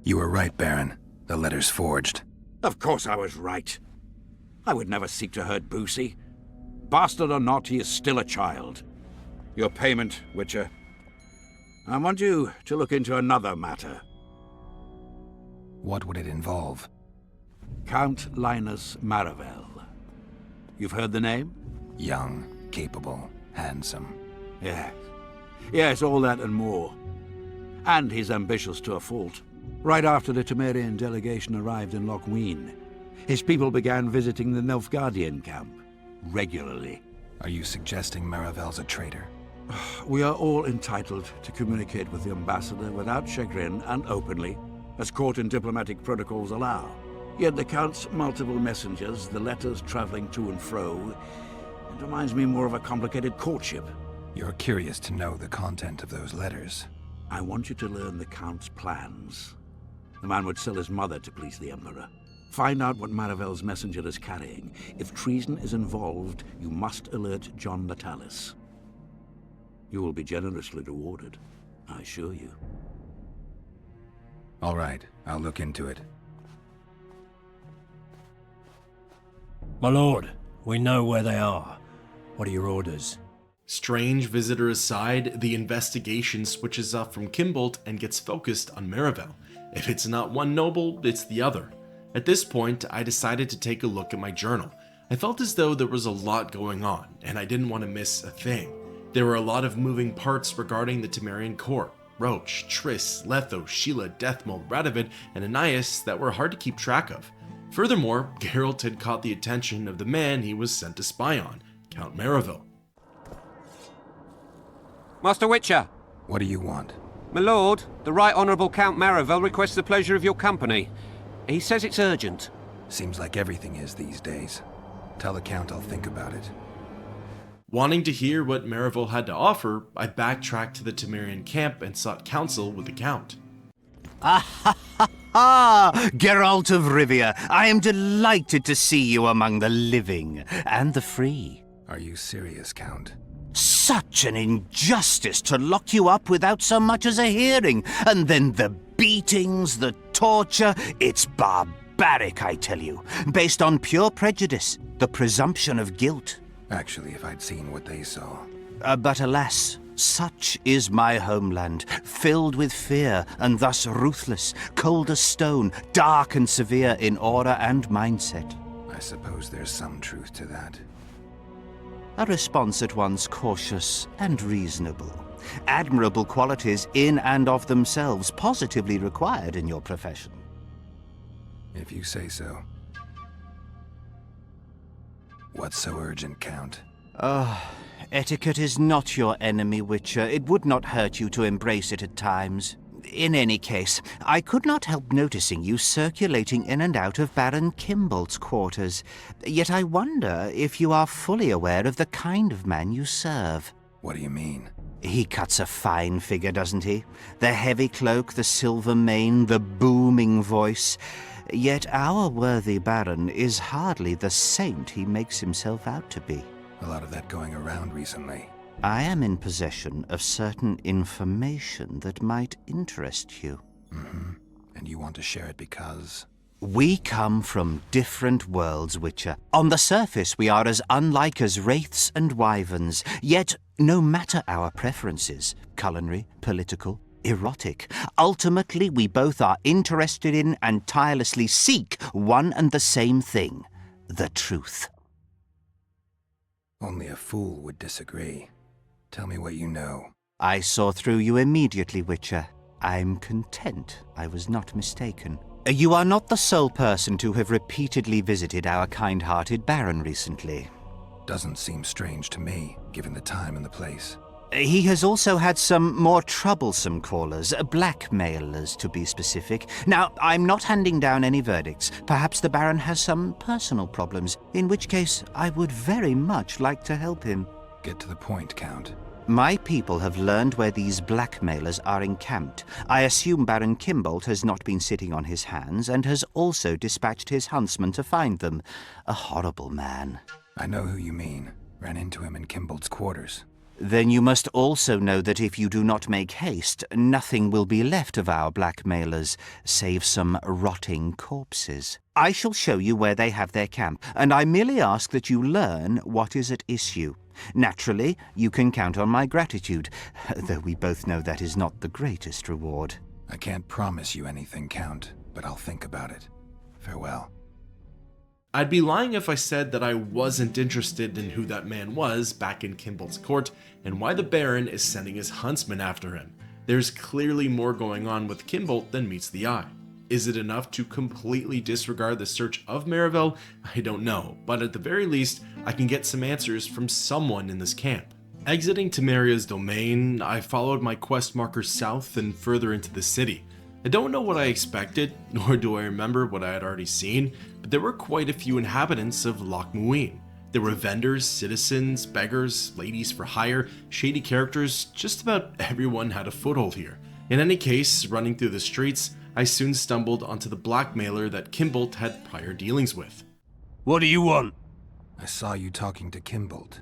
You were right, Baron. The letter's forged. Of course I was right. I would never seek to hurt Boosie. Bastard or not, he is still a child. Your payment, Witcher. I want you to look into another matter. What would it involve? Count Linus Maravel. You've heard the name? Young, capable, handsome. Yes. Yes, all that and more. And he's ambitious to a fault. Right after the Temerian delegation arrived in Loch Ween, his people began visiting the Nilfgaardian camp regularly. Are you suggesting Maravel's a traitor? We are all entitled to communicate with the ambassador without chagrin and openly, as court and diplomatic protocols allow. Yet the Count's multiple messengers, the letters traveling to and fro, it reminds me more of a complicated courtship. You're curious to know the content of those letters. I want you to learn the Count's plans. The man would sell his mother to please the Emperor. Find out what Maravel's messenger is carrying. If treason is involved, you must alert John Natalis. You will be generously rewarded, I assure you. All right, I'll look into it. My lord, we know where they are. What are your orders? Strange visitor aside, the investigation switches off from Kimbolt and gets focused on Maravel. If it's not one noble, it's the other. At this point, I decided to take a look at my journal. I felt as though there was a lot going on, and I didn't want to miss a thing. There were a lot of moving parts regarding the Temerian court. Roach, Triss, Letho, Sheila, Deathmold, Radovid, and Anais that were hard to keep track of. Furthermore, Geralt had caught the attention of the man he was sent to spy on, Count Maravel. Master Witcher! What do you want? My lord, the Right Honourable Count Maravel requests the pleasure of your company. He says it's urgent. Seems like everything is these days. Tell the Count I'll think about it. Wanting to hear what Maravel had to offer, I backtracked to the Temerian camp and sought counsel with the Count. Geralt of Rivia, I am delighted to see you among the living and the free. Are you serious, Count? Such an injustice to lock you up without so much as a hearing, and then the beatings, the torture, it's barbaric, I tell you, based on pure prejudice, the presumption of guilt. Actually, if I'd seen what they saw. But alas, Such is my homeland, filled with fear and thus ruthless, cold as stone, dark and severe in aura and mindset. I suppose there's some truth to that. A response at once cautious and reasonable. Admirable qualities in and of themselves, positively required in your profession. If you say so. What's so urgent, Count? Etiquette is not your enemy, Witcher. It would not hurt you to embrace it at times. In any case, I could not help noticing you circulating in and out of Baron Kimbolt's quarters. Yet I wonder if you are fully aware of the kind of man you serve. What do you mean? He cuts a fine figure, doesn't he? The heavy cloak, the silver mane, the booming voice. Yet our worthy Baron is hardly the saint he makes himself out to be. A lot of that going around recently. I am in possession of certain information that might interest you. Mm-hmm. And you want to share it because? We come from different worlds, Witcher. On the surface, we are as unlike as wraiths and wyverns. Yet, no matter our preferences, culinary, political, erotic, ultimately we both are interested in and tirelessly seek one and the same thing: the truth. Only a fool would disagree. Tell me what you know. I saw through you immediately, Witcher. I'm content I was not mistaken. You are not the sole person to have repeatedly visited our kind-hearted Baron recently. Doesn't seem strange to me, given the time and the place. He has also had some more troublesome callers, blackmailers to be specific. Now, I'm not handing down any verdicts. Perhaps the Baron has some personal problems, in which case I would very much like to help him. Get to the point, Count. My people have learned where these blackmailers are encamped. I assume Baron Kimbolt has not been sitting on his hands and has also dispatched his huntsman to find them. A horrible man. I know who you mean. Ran into him in Kimbolt's quarters. Then you must also know that if you do not make haste, nothing will be left of our blackmailers, save some rotting corpses. I shall show you where they have their camp, and I merely ask that you learn what is at issue. Naturally, you can count on my gratitude, though we both know that is not the greatest reward. I can't promise you anything, Count, but I'll think about it. Farewell. I'd be lying if I said that I wasn't interested in who that man was back in Kimbolt's court and why the Baron is sending his huntsman after him. There's clearly more going on with Kimbolt than meets the eye. Is it enough to completely disregard the search of Marivel? I don't know, but at the very least, I can get some answers from someone in this camp. Exiting Temeria's domain, I followed my quest markers south and further into the city. I don't know what I expected, nor do I remember what I had already seen, but there were quite a few inhabitants of Loch Muin. There were vendors, citizens, beggars, ladies for hire, shady characters, just about everyone had a foothold here. In any case, running through the streets, I soon stumbled onto the blackmailer that Kimbolt had prior dealings with. What do you want? I saw you talking to Kimbolt.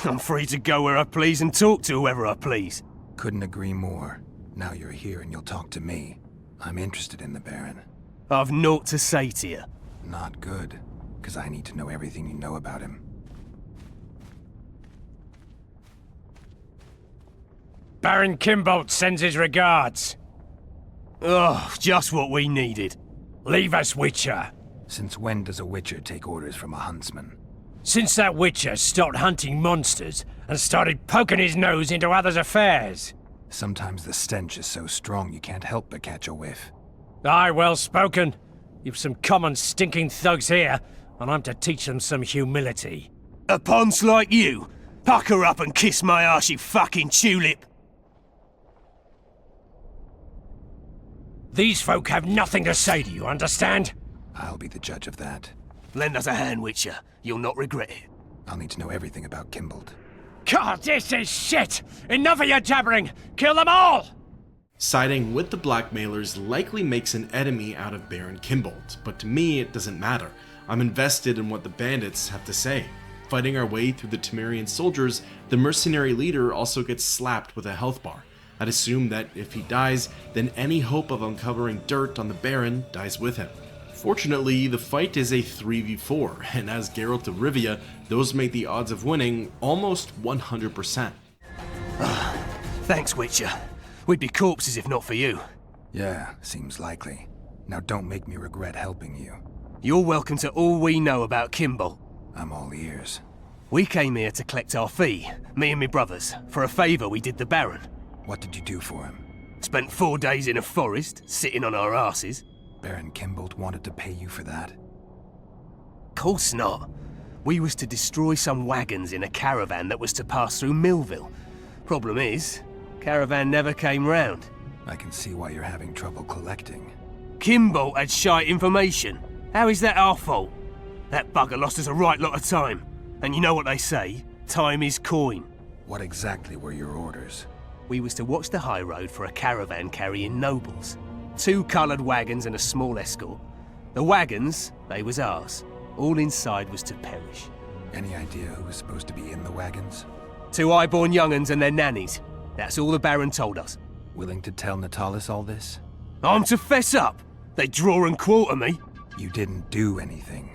I'm free to go where I please and talk to whoever I please. Couldn't agree more. Now you're here and you'll talk to me. I'm interested in the Baron. I've naught to say to you. Not good, because I need to know everything you know about him. Baron Kimbolt sends his regards. Oh, just what we needed. Leave us, Witcher. Since when does a Witcher take orders from a huntsman? Since that Witcher stopped hunting monsters and started poking his nose into others' affairs. Sometimes the stench is so strong you can't help but catch a whiff. Aye, well spoken. You've some common stinking thugs here, and I'm to teach them some humility. A ponce like you? Pucker up and kiss my arse, you fucking tulip. These folk have nothing to say to you, understand? I'll be the judge of that. Lend us a hand, Witcher. You'll not regret it. I'll need to know everything about Kimbolt. God, this is shit! Enough of your jabbering! Kill them all! Siding with the blackmailers likely makes an enemy out of Baron Kimbolt, but to me it doesn't matter. I'm invested in what the bandits have to say. Fighting our way through the Temerian soldiers, the mercenary leader also gets slapped with a health bar. I'd assume that if he dies, then any hope of uncovering dirt on the Baron dies with him. Fortunately, the fight is a 3v4, and as Geralt of Rivia, those make the odds of winning almost 100%. Thanks, Witcher. We'd be corpses if not for you. Yeah, seems likely. Now don't make me regret helping you. You're welcome to all we know about Kimball. I'm all ears. We came here to collect our fee, me and my brothers, for a favour we did the Baron. What did you do for him? Spent 4 days in a forest, sitting on our asses. Baron Kimball wanted to pay you for that? Course not. We was to destroy some wagons in a caravan that was to pass through Millville. Problem is, caravan never came round. I can see why you're having trouble collecting. Kimball had shite information. How is that our fault? That bugger lost us a right lot of time. And you know what they say, time is coin. What exactly were your orders? We was to watch the high road for a caravan carrying nobles. 2 coloured wagons and a small escort. The wagons, they was ours. All inside was to perish. Any idea who was supposed to be in the wagons? 2 high-born young'uns and their nannies. That's all the Baron told us. Willing to tell Natalis all this? I'm to fess up. They draw and quarter me. You didn't do anything.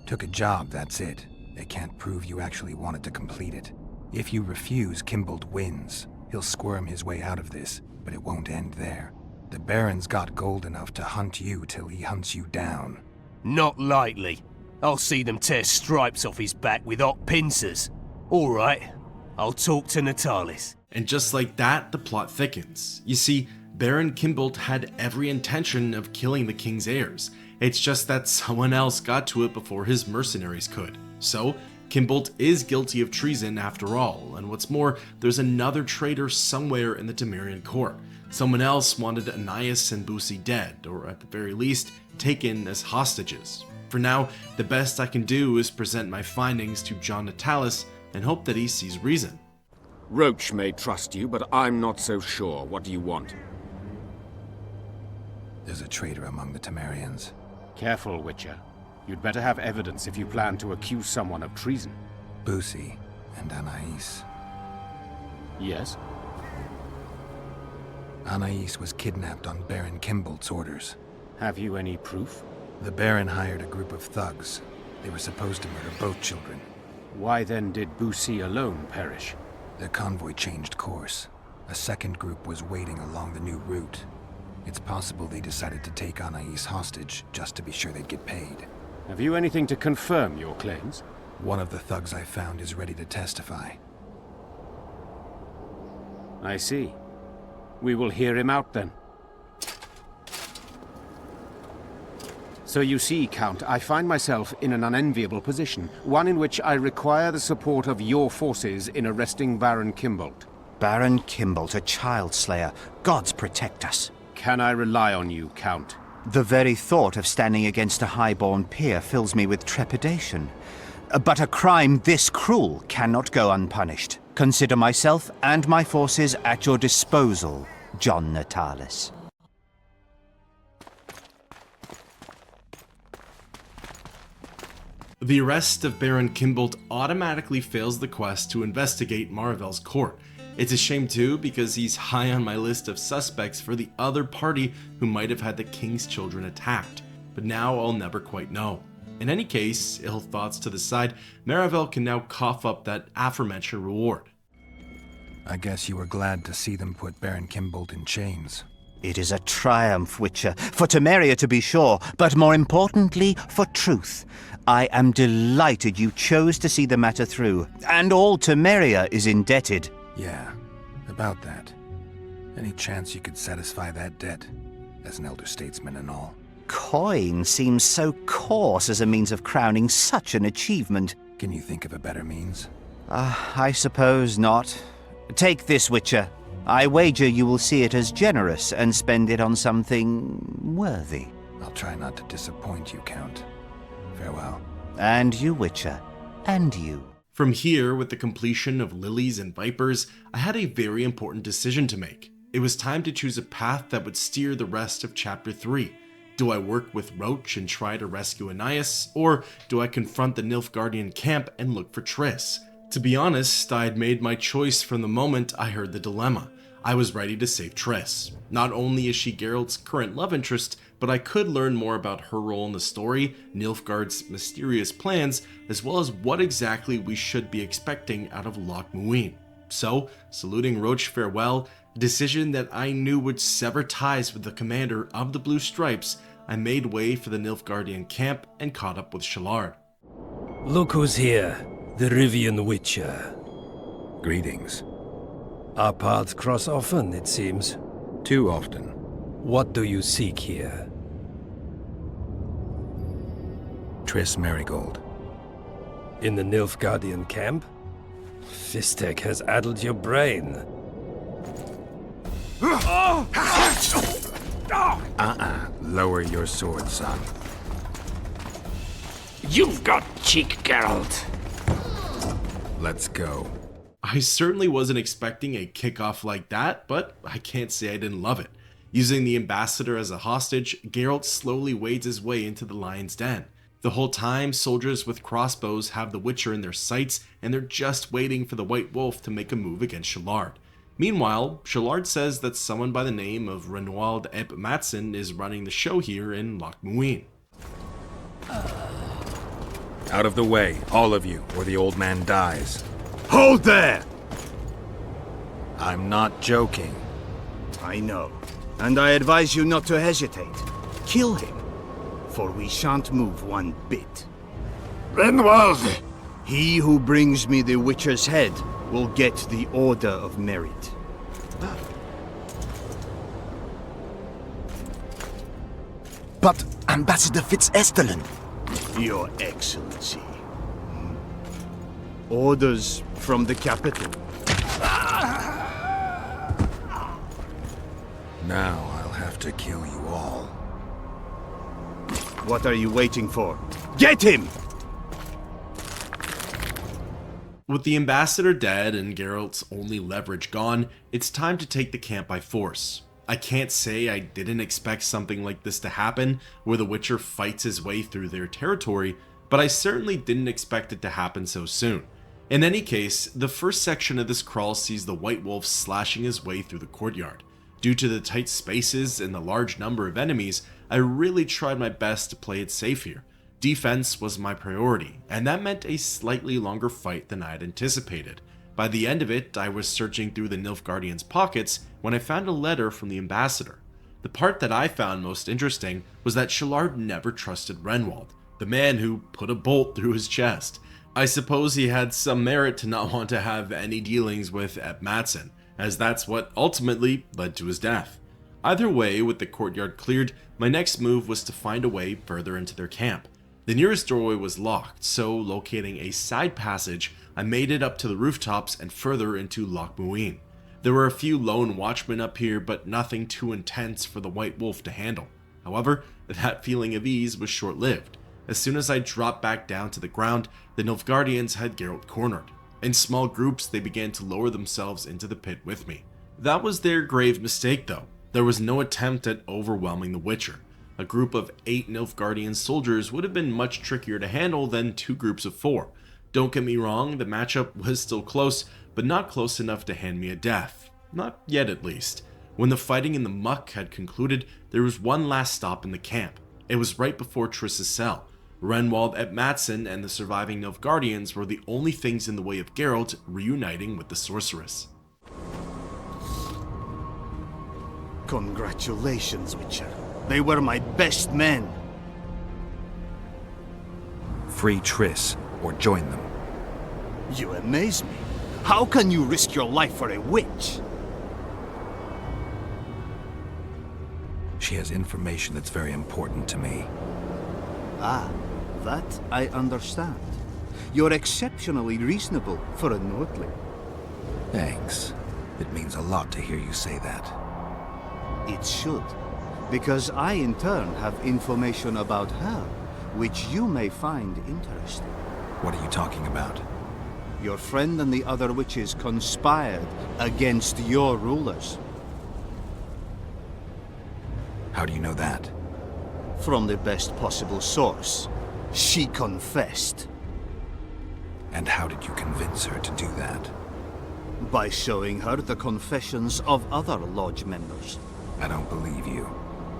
Took a job, that's it. They can't prove you actually wanted to complete it. If you refuse, Kimball wins. He'll squirm his way out of this, but it won't end there. The Baron's got gold enough to hunt you till he hunts you down. Not likely. I'll see them tear stripes off his back with hot pincers. All right, I'll talk to Natalis. And just like that, the plot thickens. You see, Baron Kimball had every intention of killing the king's heirs. It's just that someone else got to it before his mercenaries could. So, Kimball is guilty of treason after all, and what's more, there's another traitor somewhere in the Temerian court. Someone else wanted Anais and Busi dead, or at the very least, taken as hostages. For now, the best I can do is present my findings to John Natalis and hope that he sees reason. Roach may trust you, but I'm not so sure. What do you want? There's a traitor among the Temerians. Careful, Witcher. You'd better have evidence if you plan to accuse someone of treason. Busi and Anais. Yes? Anais was kidnapped on Baron Kimball's orders. Have you any proof? The Baron hired a group of thugs. They were supposed to murder both children. Why then did Busi alone perish? Their convoy changed course. A second group was waiting along the new route. It's possible they decided to take Anais hostage just to be sure they'd get paid. Have you anything to confirm your claims? One of the thugs I found is ready to testify. I see. We will hear him out then. So you see, Count, I find myself in an unenviable position, one in which I require the support of your forces in arresting Baron Kimball. Baron Kimball, a child slayer. Gods protect us. Can I rely on you, Count? The very thought of standing against a highborn peer fills me with trepidation. But a crime this cruel cannot go unpunished. Consider myself and my forces at your disposal, John Natalis. The arrest of Baron Kimball automatically fails the quest to investigate Marvell's court. It's a shame too, because he's high on my list of suspects for the other party who might have had the king's children attacked, but now I'll never quite know. In any case, ill thoughts to the side, Marvell can now cough up that aforementioned reward. I guess you were glad to see them put Baron Kimball in chains. It is a triumph, Witcher, for Temeria to be sure, but more importantly, for truth. I am delighted you chose to see the matter through, and all Temeria is indebted. Yeah, about that. Any chance you could satisfy that debt, as an elder statesman and all? Coin seems so coarse as a means of crowning such an achievement. Can you think of a better means? I suppose not. Take this, Witcher. I wager you will see it as generous and spend it on something worthy. I'll try not to disappoint you, Count. Farewell. And you, Witcher. And you. From here, with the completion of Lilies and Vipers, I had a very important decision to make. It was time to choose a path that would steer the rest of Chapter 3. Do I work with Roach and try to rescue Anais, or do I confront the Nilfgaardian camp and look for Triss? To be honest, I had made my choice from the moment I heard the dilemma. I was ready to save Triss. Not only is she Geralt's current love interest, but I could learn more about her role in the story, Nilfgaard's mysterious plans, as well as what exactly we should be expecting out of Loch Muin. So, saluting Roach farewell, A decision that I knew would sever ties with the commander of the Blue Stripes, I made way for the Nilfgaardian camp and caught up with Shallard. Look who's here, the Rivian Witcher. Greetings. Our paths cross often, it seems. Too often. What do you seek here? Triss Merigold. In the Nilfgaardian camp? Fistek has addled your brain. Lower your sword, son. You've got cheek, Geralt. Let's go. I certainly wasn't expecting a kickoff like that, but I can't say I didn't love it. Using the ambassador as a hostage, Geralt slowly wades his way into the lion's den. The whole time, soldiers with crossbows have the Witcher in their sights, and they're just waiting for the White Wolf to make a move against Shallard. Meanwhile, Shallard says that someone by the name of Renwald Ep Matson is running the show here in Loch Muin. Out of the way, all of you, or the old man dies. Hold there! I'm not joking. I know, and I advise you not to hesitate. Kill him, for we shan't move one bit. Renwald! He who brings me the Witcher's head will get the Order of Merit. But Ambassador Fitz-Estellen... Your Excellency. Orders from the capital. Now I'll have to kill you all. What are you waiting for? Get him! With the ambassador dead and Geralt's only leverage gone, it's time to take the camp by force. I can't say I didn't expect something like this to happen, where the Witcher fights his way through their territory, but I certainly didn't expect it to happen so soon. In any case, the first section of this crawl sees the White Wolf slashing his way through the courtyard. Due to the tight spaces and the large number of enemies, I really tried my best to play it safe here. Defense was my priority, and that meant a slightly longer fight than I had anticipated. By the end of it, I was searching through the Nilfgaardian's pockets when I found a letter from the ambassador. The part that I found most interesting was that Shallard never trusted Renwald, the man who put a bolt through his chest. I suppose he had some merit to not want to have any dealings with Ep Matson, as that's what ultimately led to his death. Either way, with the courtyard cleared, my next move was to find a way further into their camp. The nearest doorway was locked, so locating a side passage, I made it up to the rooftops and further into Loch Muin. There were a few lone watchmen up here, but nothing too intense for the White Wolf to handle. However, that feeling of ease was short-lived. As soon as I dropped back down to the ground, the Nilfgaardians had Geralt cornered. In small groups, they began to lower themselves into the pit with me. That was their grave mistake, though. There was no attempt at overwhelming the Witcher. A group of 8 Nilfgaardian soldiers would have been much trickier to handle than 2 groups of 4. Don't get me wrong, the matchup was still close, but not close enough to hand me a death. Not yet, at least. When the fighting in the muck had concluded, there was one last stop in the camp. It was right before Triss's cell. Renwald Ep Matson and the surviving Nilfgaardians were the only things in the way of Geralt reuniting with the sorceress. Congratulations, Witcher. They were my best men. Free Triss, or join them. You amaze me. How can you risk your life for a witch? She has information that's very important to me. Ah, that I understand. You're exceptionally reasonable for a Nordling. Thanks. It means a lot to hear you say that. It should, because I in turn have information about her, which you may find interesting. What are you talking about? Your friend and the other witches conspired against your rulers. How do you know that? From the best possible source. She confessed. And how did you convince her to do that? By showing her the confessions of other lodge members. I don't believe you.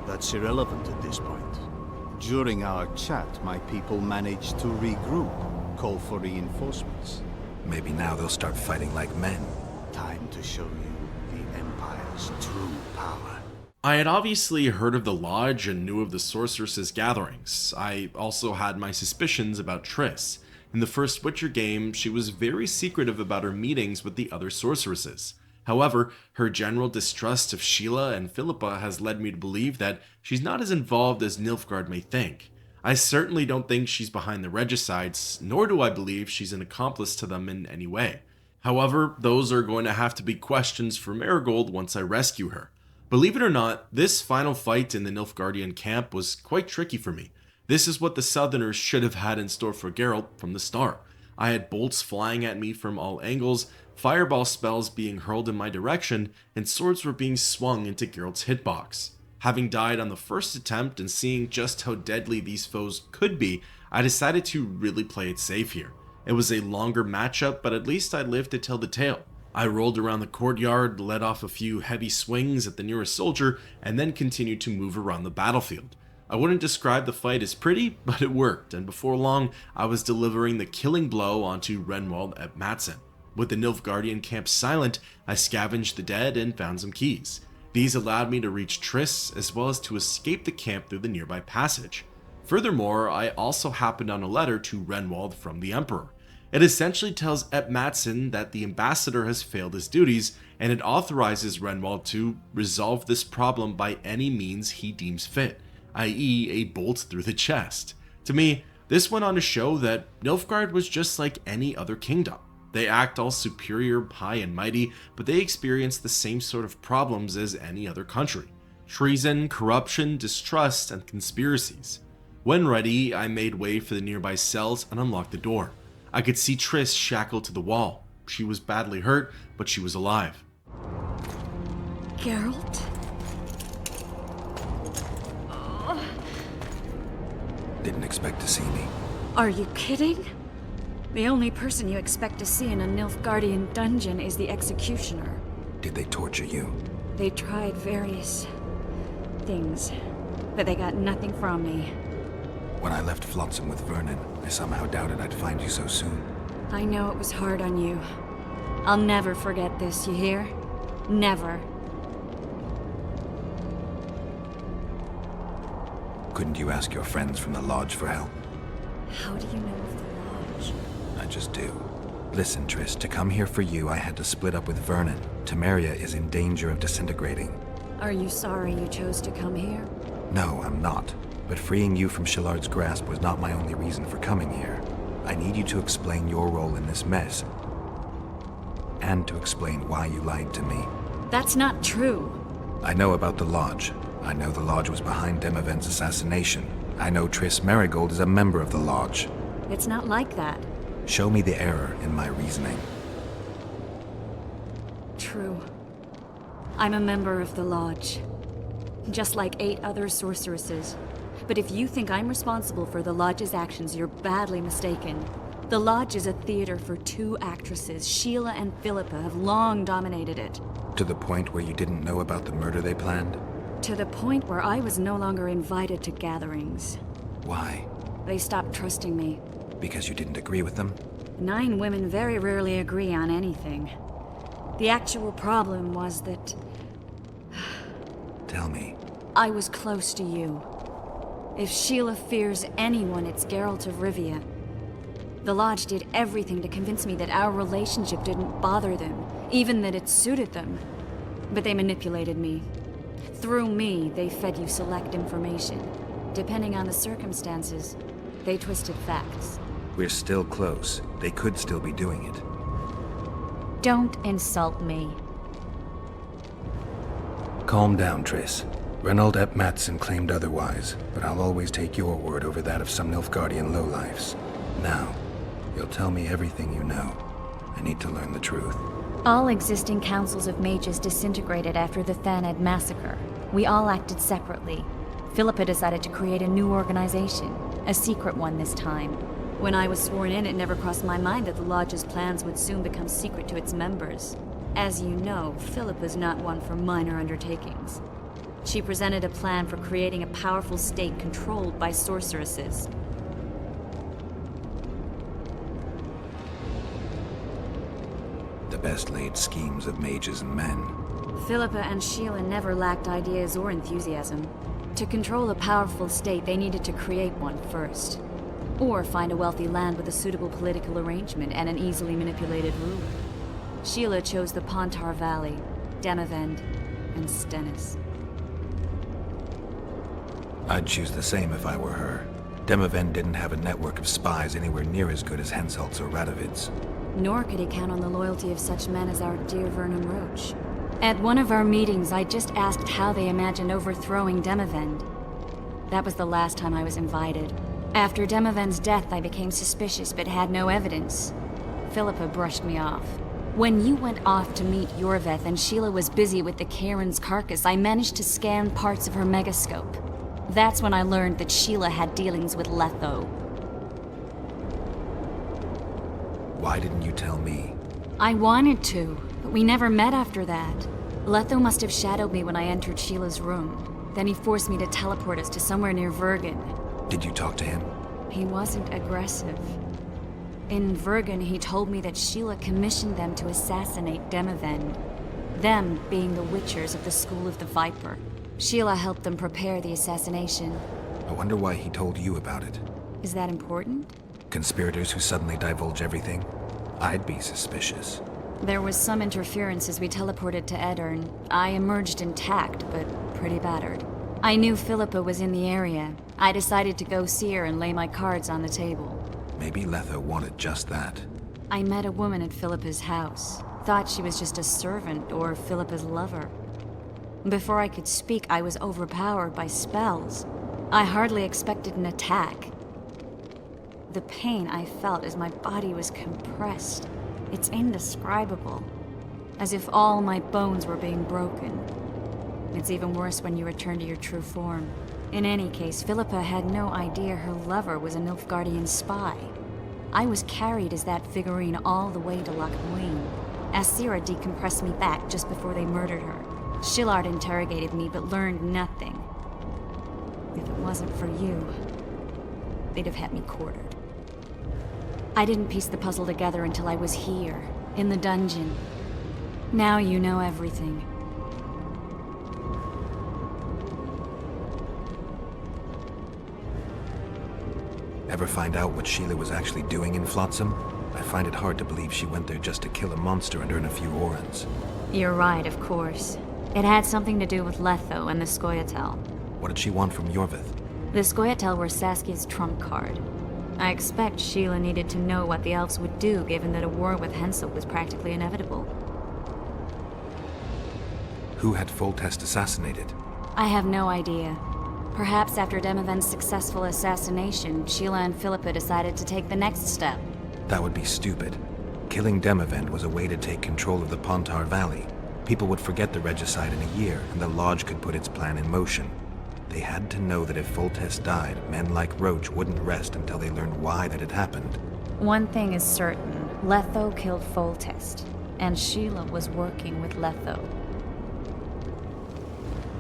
That's irrelevant at this point. During our chat, my people managed to regroup, call for reinforcements. Maybe now they'll start fighting like men. Time to show you the Empire. Lord's true power. I had obviously heard of the Lodge and knew of the sorceress's gatherings. I also had my suspicions about Triss. In the first Witcher game, she was very secretive about her meetings with the other sorceresses. However, her general distrust of Sheila and Philippa has led me to believe that she's not as involved as Nilfgaard may think. I certainly don't think she's behind the regicides, nor do I believe she's an accomplice to them in any way. However, those are going to have to be questions for Marigold once I rescue her. Believe it or not, this final fight in the Nilfgaardian camp was quite tricky for me. This is what the Southerners should have had in store for Geralt from the start. I had bolts flying at me from all angles, fireball spells being hurled in my direction, and swords were being swung into Geralt's hitbox. Having died on the first attempt and seeing just how deadly these foes could be, I decided to really play it safe here. It was a longer matchup, but at least I lived to tell the tale. I rolled around the courtyard, let off a few heavy swings at the nearest soldier, and then continued to move around the battlefield. I wouldn't describe the fight as pretty, but it worked, and before long, I was delivering the killing blow onto Renwald ep Madsen. With the Nilfgaardian camp silent, I scavenged the dead and found some keys. These allowed me to reach Triss, as well as to escape the camp through the nearby passage. Furthermore, I also happened on a letter to Renwald from the Emperor. It essentially tells ep Madsen that the ambassador has failed his duties, and it authorizes Renwald to resolve this problem by any means he deems fit, i.e. a bolt through the chest. To me, this went on to show that Nilfgaard was just like any other kingdom. They act all superior, high and mighty, but they experience the same sort of problems as any other country. Treason, corruption, distrust, and conspiracies. When ready, I made way for the nearby cells and unlocked the door. I could see Triss shackled to the wall. She was badly hurt, but she was alive. Geralt? Didn't expect to see me. Are you kidding? The only person you expect to see in a Nilfgaardian dungeon is the executioner. Did they torture you? They tried various things, but they got nothing from me. When I left Flotsam with Vernon, I somehow doubted I'd find you so soon. I know it was hard on you. I'll never forget this, you hear? Never. Couldn't you ask your friends from the Lodge for help? How do you know of the Lodge? I just do. Listen, Triss, to come here for you, I had to split up with Vernon. Temeria is in danger of disintegrating. Are you sorry you chose to come here? No, I'm not. But freeing you from Shillard's grasp was not my only reason for coming here. I need you to explain your role in this mess. And to explain why you lied to me. That's not true. I know about the Lodge. I know the Lodge was behind Demavend's assassination. I know Triss Marigold is a member of the Lodge. It's not like that. Show me the error in my reasoning. True. I'm a member of the Lodge. Just like 8 other sorceresses. But if you think I'm responsible for the Lodge's actions, you're badly mistaken. The Lodge is a theater for 2 actresses. Sheila and Philippa have long dominated it. To the point where you didn't know about the murder they planned? To the point where I was no longer invited to gatherings. Why? They stopped trusting me. Because you didn't agree with them? 9 women very rarely agree on anything. The actual problem was that... Tell me. I was close to you. If Sheila fears anyone, it's Geralt of Rivia. The Lodge did everything to convince me that our relationship didn't bother them, even that it suited them. But they manipulated me. Through me, they fed you select information. Depending on the circumstances, they twisted facts. We're still close. They could still be doing it. Don't insult me. Calm down, Triss. Reynold ep Madsen claimed otherwise, but I'll always take your word over that of some Nilfgaardian lowlifes. Now, you'll tell me everything you know. I need to learn the truth. All existing councils of mages disintegrated after the Thanad massacre. We all acted separately. Philippa decided to create a new organization, a secret one this time. When I was sworn in, it never crossed my mind that the Lodge's plans would soon become secret to its members. As you know, Philippa's not one for minor undertakings. She presented a plan for creating a powerful state controlled by sorceresses. The best laid schemes of mages and men. Philippa and Sheila never lacked ideas or enthusiasm. To control a powerful state, they needed to create one first. Or find a wealthy land with a suitable political arrangement and an easily manipulated ruler. Sheila chose the Pontar Valley, Demavend, and Stennis. I'd choose the same if I were her. Demavend didn't have a network of spies anywhere near as good as Henselt's or Radovid's. Nor could he count on the loyalty of such men as our dear Vernon Roach. At one of our meetings, I just asked how they imagined overthrowing Demavend. That was the last time I was invited. After Demavend's death, I became suspicious but had no evidence. Philippa brushed me off. When you went off to meet Yorveth and Sheila was busy with the Karen's carcass, I managed to scan parts of her megascope. That's when I learned that Sheila had dealings with Letho. Why didn't you tell me? I wanted to, but we never met after that. Letho must have shadowed me when I entered Sheila's room. Then he forced me to teleport us to somewhere near Vergen. Did you talk to him? He wasn't aggressive. In Vergen, he told me that Sheila commissioned them to assassinate Demavend. Them being the Witchers of the School of the Viper. Sheila helped them prepare the assassination. I wonder why he told you about it. Is that important? Conspirators who suddenly divulge everything? I'd be suspicious. There was some interference as we teleported to Edirn. I emerged intact, but pretty battered. I knew Philippa was in the area. I decided to go see her and lay my cards on the table. Maybe Letho wanted just that. I met a woman at Philippa's house. Thought she was just a servant or Philippa's lover. Before I could speak, I was overpowered by spells. I hardly expected an attack. The pain I felt as my body was compressed. It's indescribable. As if all my bones were being broken. It's even worse when you return to your true form. In any case, Philippa had no idea her lover was a Nilfgaardian spy. I was carried as that figurine all the way to Loch Muin. Asira decompressed me back just before they murdered her. Shillard interrogated me, but learned nothing. If it wasn't for you, they'd have had me quartered. I didn't piece the puzzle together until I was here, in the dungeon. Now you know everything. Ever find out what Sheila was actually doing in Flotsam? I find it hard to believe she went there just to kill a monster and earn a few orans. You're right, of course. It had something to do with Letho and the Scoia'tael. What did she want from Yorveth? The Scoia'tael were Saskia's trump card. I expect Sheila needed to know what the elves would do, given that a war with Henselt was practically inevitable. Who had Foltest assassinated? I have no idea. Perhaps after Demavend's successful assassination, Sheila and Philippa decided to take the next step. That would be stupid. Killing Demavend was a way to take control of the Pontar Valley. People would forget the regicide in a year, and the Lodge could put its plan in motion. They had to know that if Foltest died, men like Roach wouldn't rest until they learned why that had happened. One thing is certain. Letho killed Foltest, and Sheila was working with Letho.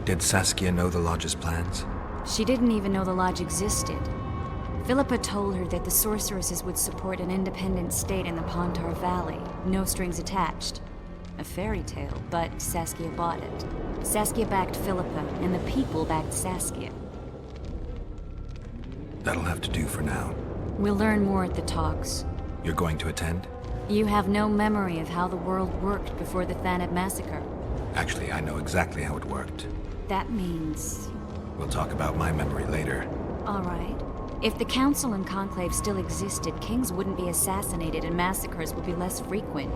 Did Saskia know the Lodge's plans? She didn't even know the Lodge existed. Philippa told her that the sorceresses would support an independent state in the Pontar Valley, no strings attached. A fairy tale, but Saskia bought it. Saskia backed Philippa, and the people backed Saskia. That'll have to do for now. We'll learn more at the talks. You're going to attend? You have no memory of how the world worked before the Thanad massacre. Actually, I know exactly how it worked. That means... We'll talk about my memory later. All right. If the Council and Conclave still existed, kings wouldn't be assassinated and massacres would be less frequent.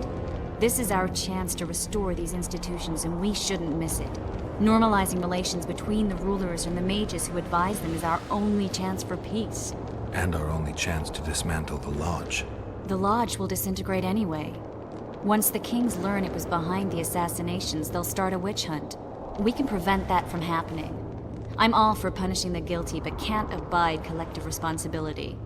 This is our chance to restore these institutions, and we shouldn't miss it. Normalizing relations between the rulers and the mages who advise them is our only chance for peace. And our only chance to dismantle the Lodge. The Lodge will disintegrate anyway. Once the kings learn it was behind the assassinations, they'll start a witch hunt. We can prevent that from happening. I'm all for punishing the guilty, but can't abide collective responsibility.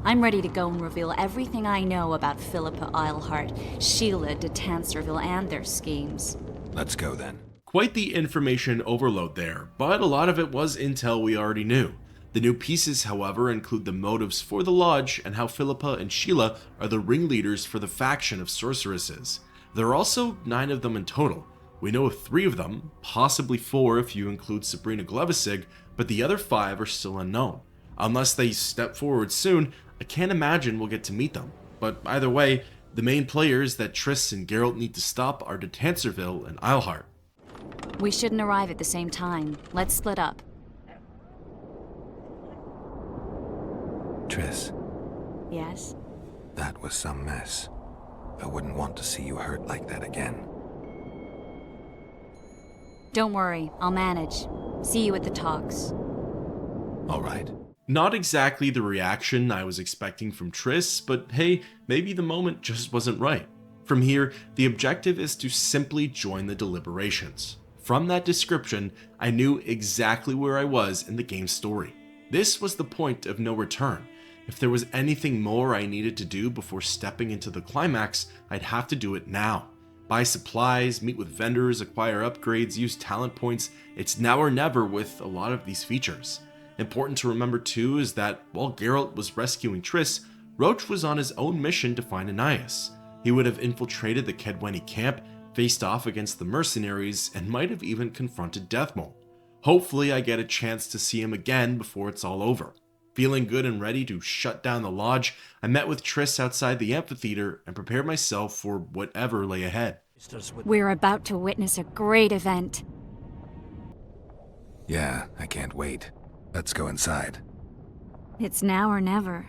I'm ready to go and reveal everything I know about Philippa Eilhart, Sheila de Tanserville, and their schemes. Let's go then. Quite the information overload there, but a lot of it was intel we already knew. The new pieces, however, include the motives for the Lodge and how Philippa and Sheila are the ringleaders for the faction of sorceresses. There are also 9 of them in total. We know of 3 of them, possibly 4 if you include Sabrina Glevisig, but the other 5 are still unknown. Unless they step forward soon, I can't imagine we'll get to meet them. But either way, the main players that Triss and Geralt need to stop are de Tancerville and Eilhart. We shouldn't arrive at the same time. Let's split up. Triss, Yes? that was some mess. I wouldn't want to see you hurt like that again. Don't worry, I'll manage. See you at the talks. All right. Not exactly the reaction I was expecting from Triss, but hey, maybe the moment just wasn't right. From here, the objective is to simply join the deliberations. From that description, I knew exactly where I was in the game's story. This was the point of no return. If there was anything more I needed to do before stepping into the climax, I'd have to do it now. Buy supplies, meet with vendors, acquire upgrades, use talent points. It's now or never with a lot of these features. Important to remember too is that while Geralt was rescuing Triss, Roach was on his own mission to find Anais. He would have infiltrated the Kedwenny camp, faced off against the mercenaries, and might have even confronted Deathmole. Hopefully I get a chance to see him again before it's all over. Feeling good and ready to shut down the lodge, I met with Triss outside the amphitheater and prepared myself for whatever lay ahead. We're about to witness a great event. Yeah, I can't wait. Let's go inside. It's now or never.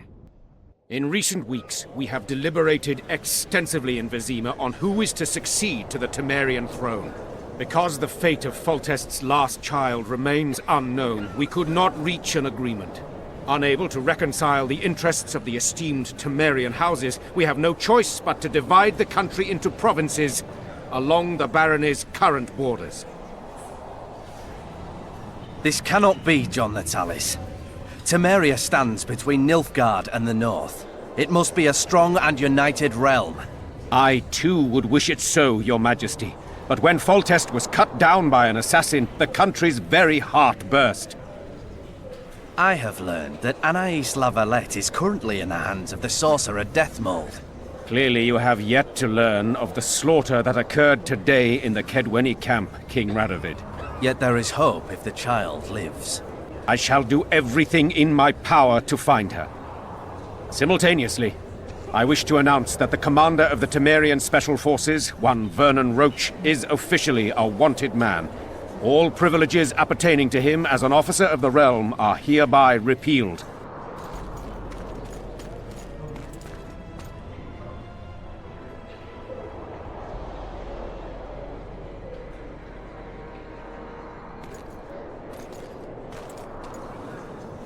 In recent weeks, we have deliberated extensively in Vizima on who is to succeed to the Temerian throne. Because the fate of Foltest's last child remains unknown, we could not reach an agreement. Unable to reconcile the interests of the esteemed Temerian houses, we have no choice but to divide the country into provinces along the barony's current borders. This cannot be, John Natalis. Temeria stands between Nilfgaard and the north. It must be a strong and united realm. I too would wish it so, Your Majesty. But when Foltest was cut down by an assassin, the country's very heart burst. I have learned that Anais Lavalette is currently in the hands of the sorcerer Deathmold. Clearly you have yet to learn of the slaughter that occurred today in the Kedwenny camp, King Radovid. Yet there is hope if the child lives. I shall do everything in my power to find her. Simultaneously, I wish to announce that the commander of the Temerian Special Forces, one Vernon Roach, is officially a wanted man. All privileges appertaining to him as an officer of the realm are hereby repealed.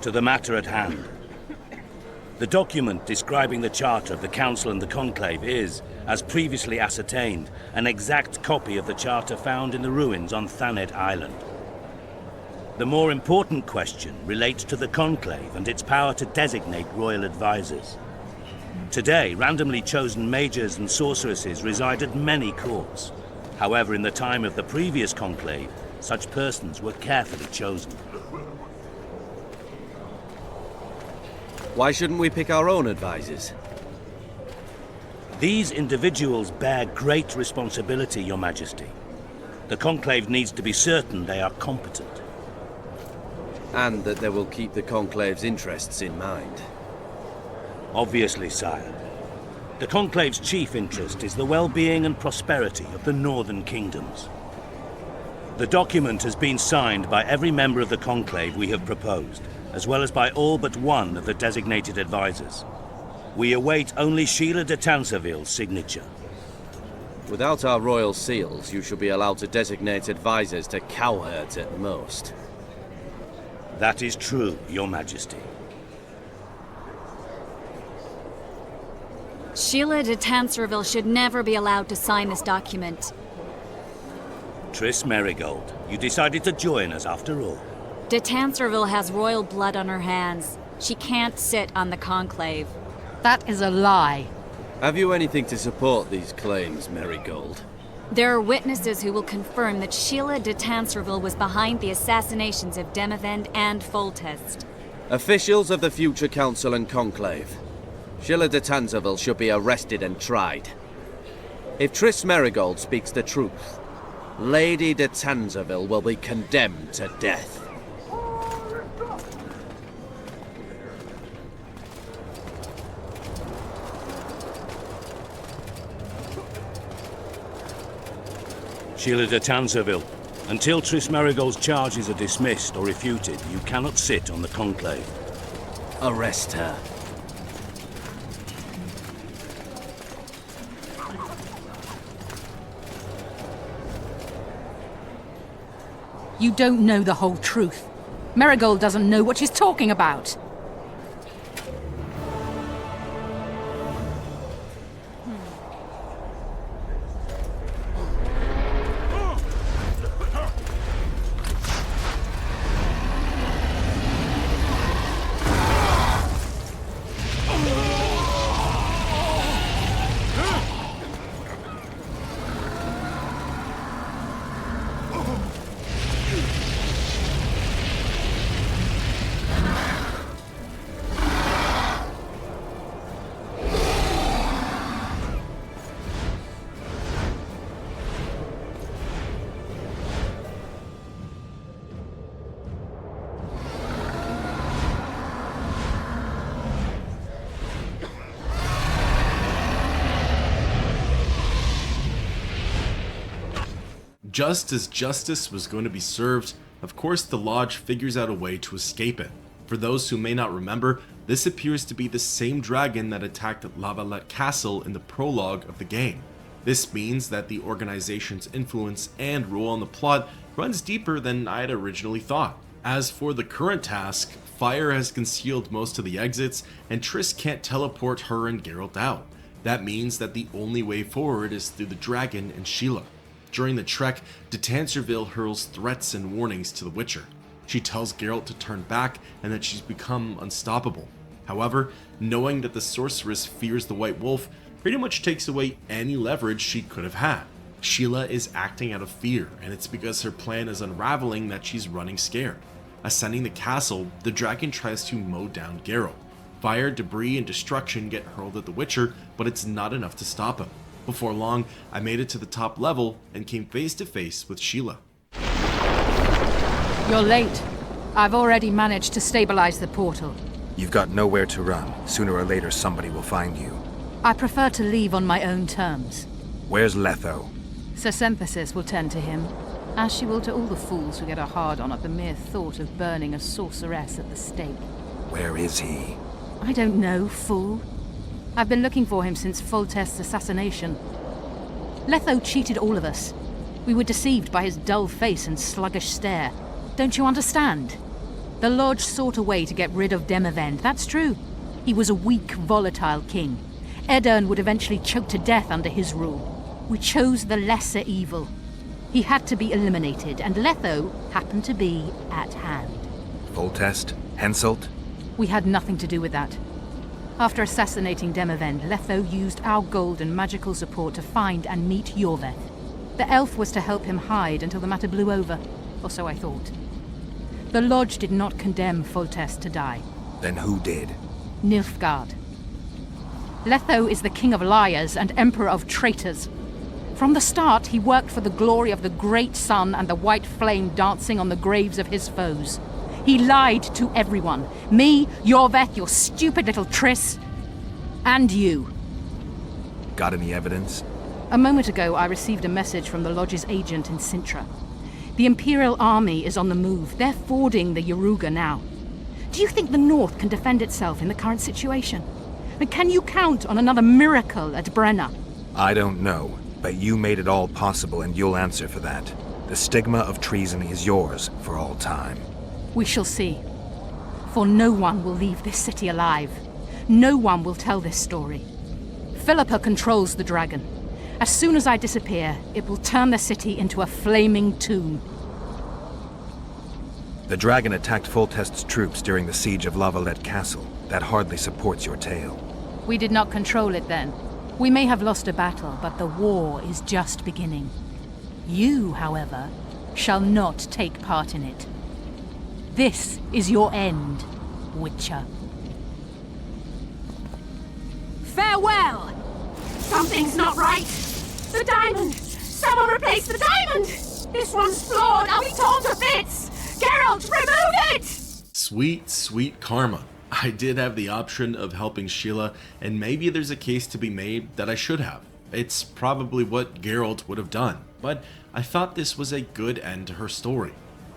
To the matter at hand. The document describing the charter of the Council and the Conclave is, as previously ascertained, an exact copy of the charter found in the ruins on Thanet Island. The more important question relates to the Conclave and its power to designate royal advisors. Today, randomly chosen mages and sorceresses reside at many courts. However, in the time of the previous Conclave, such persons were carefully chosen. Why shouldn't we pick our own advisors? These individuals bear great responsibility, Your Majesty. The Conclave needs to be certain they are competent. And that they will keep the Conclave's interests in mind. Obviously, sire. The Conclave's chief interest is the well-being and prosperity of the Northern Kingdoms. The document has been signed by every member of the Conclave we have proposed, as well as by all but one of the designated advisors. We await only Sheila de Tancerville's signature. Without our royal seals, you should be allowed to designate advisors to cowherds at most. That is true, Your Majesty. Sheila de Tancerville should never be allowed to sign this document. Triss Merigold, you decided to join us after all. De Tancerville has royal blood on her hands. She can't sit on the Conclave. That is a lie. Have you anything to support these claims, Merigold? There are witnesses who will confirm that Sheila de Tancerville was behind the assassinations of Demavend and Foltest. Officials of the future Council and Conclave. Sheila de Tancerville should be arrested and tried. If Triss Merigold speaks the truth, Lady de Tanzerville will be condemned to death. Sheila de Tanzerville, until Triss Merigold's charges are dismissed or refuted, you cannot sit on the Conclave. Arrest her. You don't know the whole truth. Merigold doesn't know what she's talking about. Just as justice was going to be served, of course the Lodge figures out a way to escape it. For those who may not remember, this appears to be the same dragon that attacked La Valette Castle in the prologue of the game. This means that the organization's influence and role on the plot runs deeper than I had originally thought. As for the current task, fire has concealed most of the exits, and Triss can't teleport her and Geralt out. That means that the only way forward is through the dragon and Sheila. During the trek, de Tanzerville hurls threats and warnings to the Witcher. She tells Geralt to turn back and that she's become unstoppable. However, knowing that the sorceress fears the White Wolf pretty much takes away any leverage she could have had. Sheila is acting out of fear, and it's because her plan is unraveling that she's running scared. Ascending the castle, the dragon tries to mow down Geralt. Fire, debris, and destruction get hurled at the Witcher, but it's not enough to stop him. Before long, I made it to the top level and came face to face with Sheila. You're late. I've already managed to stabilize the portal. You've got nowhere to run. Sooner or later, somebody will find you. I prefer to leave on my own terms. Where's Letho? Sir Synthesis will tend to him, as she will to all the fools who get a hard-on at the mere thought of burning a sorceress at the stake. Where is he? I don't know, fool. I've been looking for him since Foltest's assassination. Letho cheated all of us. We were deceived by his dull face and sluggish stare. Don't you understand? The Lodge sought a way to get rid of Demavend, that's true. He was a weak, volatile king. Edirn would eventually choke to death under his rule. We chose the lesser evil. He had to be eliminated, and Letho happened to be at hand. Foltest? Henselt? We had nothing to do with that. After assassinating Demavend, Letho used our gold and magical support to find and meet Yorveth. The elf was to help him hide until the matter blew over, or so I thought. The Lodge did not condemn Foltest to die. Then who did? Nilfgaard. Letho is the king of liars and emperor of traitors. From the start, he worked for the glory of the great sun and the white flame dancing on the graves of his foes. He lied to everyone. Me, Yorveth, your stupid little Triss, and you. Got any evidence? A moment ago, I received a message from the Lodge's agent in Sintra. The Imperial Army is on the move. They're fording the Yaruga now. Do you think the North can defend itself in the current situation? And can you count on another miracle at Brenna? I don't know, but you made it all possible and you'll answer for that. The stigma of treason is yours for all time. We shall see. For no one will leave this city alive. No one will tell this story. Philippa controls the dragon. As soon as I disappear, it will turn the city into a flaming tomb. The dragon attacked Foltest's troops during the siege of La Valette Castle. That hardly supports your tale. We did not control it then. We may have lost a battle, but the war is just beginning. You, however, shall not take part in it. This is your end, Witcher. Farewell! Something's not right! The diamond! Someone replace the diamond! This one's flawed! I'll be torn to bits! Geralt, remove it! Sweet, sweet karma. I did have the option of helping Sheila, and maybe there's a case to be made that I should have. It's probably what Geralt would have done, but I thought this was a good end to her story.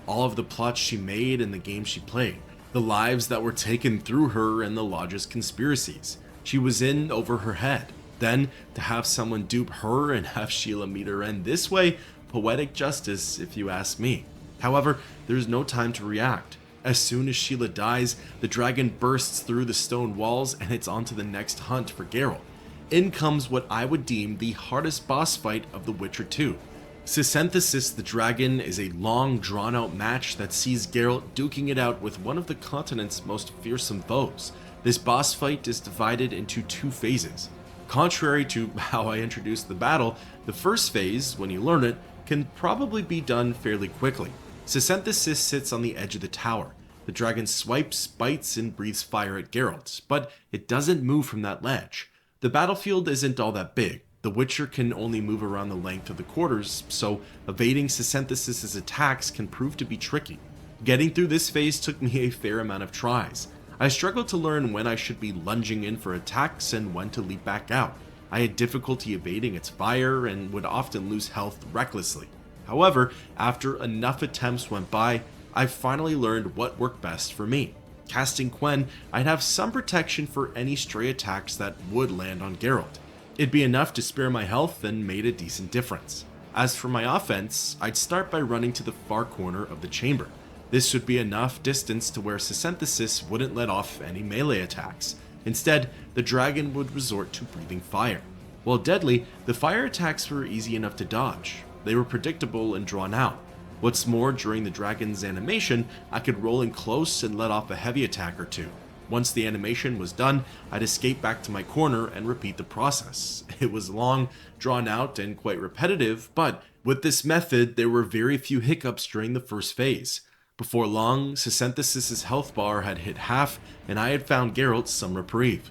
All of the plots she made and the games she played, the lives that were taken through her and the Lodge's conspiracies. She was in over her head. Then, to have someone dupe her and have Sheila meet her end this way, poetic justice if you ask me. However, there's no time to react. As soon as Sheila dies, the dragon bursts through the stone walls and it's on to the next hunt for Geralt. In comes what I would deem the hardest boss fight of The Witcher 2. Sisenthesis the Dragon is a long, drawn-out match that sees Geralt duking it out with one of the continent's most fearsome foes. This boss fight is divided into two phases. Contrary to how I introduced the battle, the first phase, when you learn it, can probably be done fairly quickly. Sisenthesis sits on the edge of the tower. The dragon swipes, bites, and breathes fire at Geralt, but it doesn't move from that ledge. The battlefield isn't all that big. The Witcher can only move around the length of the quarters, so evading Sisenthesis' attacks can prove to be tricky. Getting through this phase took me a fair amount of tries. I struggled to learn when I should be lunging in for attacks and when to leap back out. I had difficulty evading its fire and would often lose health recklessly. However, after enough attempts went by, I finally learned what worked best for me. Casting Quen, I'd have some protection for any stray attacks that would land on Geralt. It'd be enough to spare my health and made a decent difference. As for my offense, I'd start by running to the far corner of the chamber. This would be enough distance to where Sisenthesis wouldn't let off any melee attacks. Instead, the dragon would resort to breathing fire. While deadly, the fire attacks were easy enough to dodge. They were predictable and drawn out. What's more, during the dragon's animation, I could roll in close and let off a heavy attack or two. Once the animation was done, I'd escape back to my corner and repeat the process. It was long, drawn out, and quite repetitive, but with this method, there were very few hiccups during the first phase. Before long, Sisenthesis' health bar had hit half, and I had found Geralt some reprieve.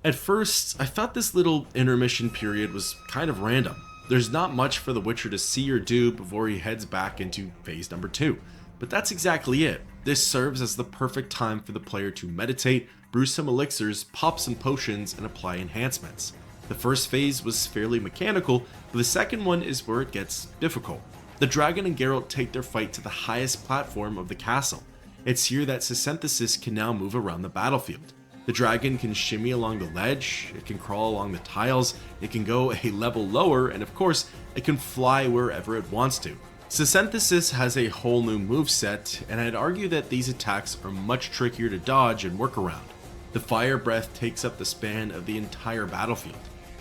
At first, I thought this little intermission period was kind of random. There's not much for the Witcher to see or do before he heads back into phase number 2. But that's exactly it. This serves as the perfect time for the player to meditate, brew some elixirs, pop some potions, and apply enhancements. The first phase was fairly mechanical, but the second one is where it gets difficult. The dragon and Geralt take their fight to the highest platform of the castle. It's here that Sisenthesis can now move around the battlefield. The dragon can shimmy along the ledge, it can crawl along the tiles, it can go a level lower, and of course, it can fly wherever it wants to. Sisenthesis has a whole new moveset, and I'd argue that these attacks are much trickier to dodge and work around. The fire breath takes up the span of the entire battlefield.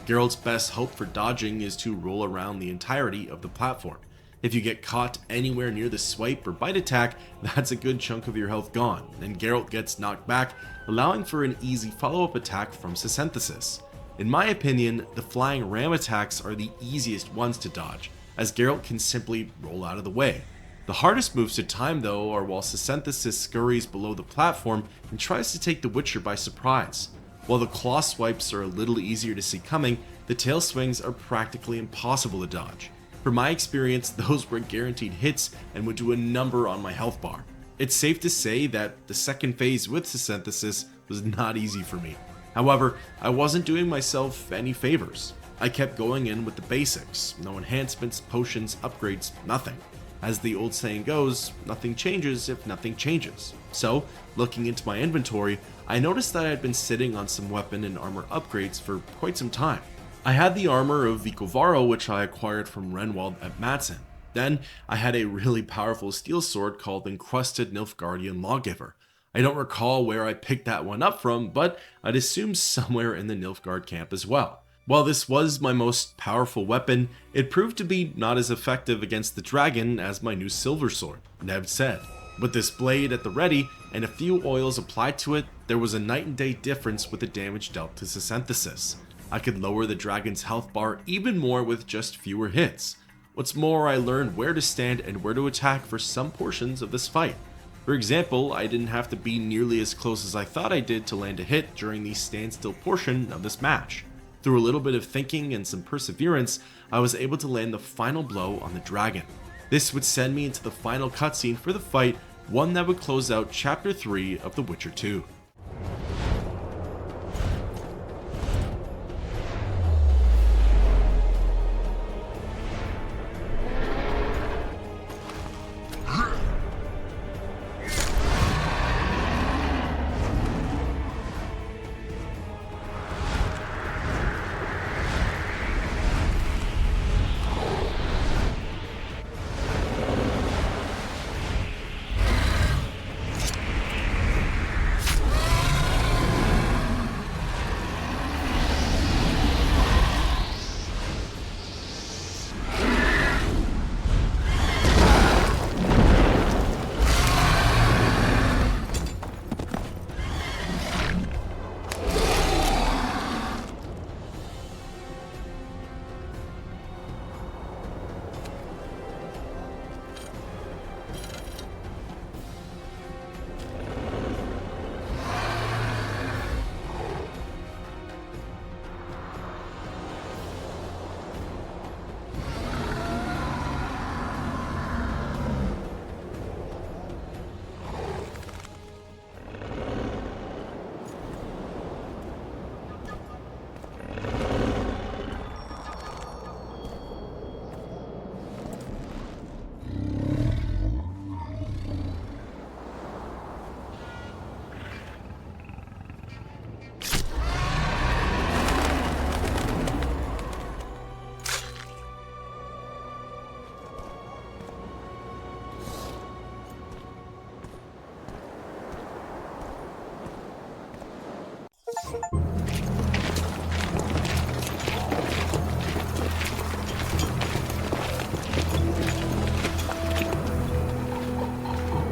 Geralt's best hope for dodging is to roll around the entirety of the platform. If you get caught anywhere near the swipe or bite attack, that's a good chunk of your health gone, and Geralt gets knocked back, allowing for an easy follow-up attack from Sisenthesis. In my opinion, the flying ram attacks are the easiest ones to dodge, as Geralt can simply roll out of the way. The hardest moves to time though are while Sisenthesis scurries below the platform and tries to take the Witcher by surprise. While the claw swipes are a little easier to see coming, the tail swings are practically impossible to dodge. From my experience, those were guaranteed hits and would do a number on my health bar. It's safe to say that the second phase with Sisenthesis was not easy for me. However, I wasn't doing myself any favors. I kept going in with the basics, no enhancements, potions, upgrades, nothing. As the old saying goes, nothing changes if nothing changes. So, looking into my inventory, I noticed that I had been sitting on some weapon and armor upgrades for quite some time. I had the armor of Vicovaro, which I acquired from Renwald at Madsen. Then, I had a really powerful steel sword called Encrusted Nilfgaardian Lawgiver. I don't recall where I picked that one up from, but I'd assume somewhere in the Nilfgaard camp as well. While this was my most powerful weapon, it proved to be not as effective against the dragon as my new silver sword, Neb said. With this blade at the ready and a few oils applied to it, there was a night and day difference with the damage dealt to Sisenthesis. I could lower the dragon's health bar even more with just fewer hits. What's more, I learned where to stand and where to attack for some portions of this fight. For example, I didn't have to be nearly as close as I thought I did to land a hit during the standstill portion of this match. Through a little bit of thinking and some perseverance, I was able to land the final blow on the dragon. This would send me into the final cutscene for the fight, one that would close out Chapter 3 of The Witcher 2.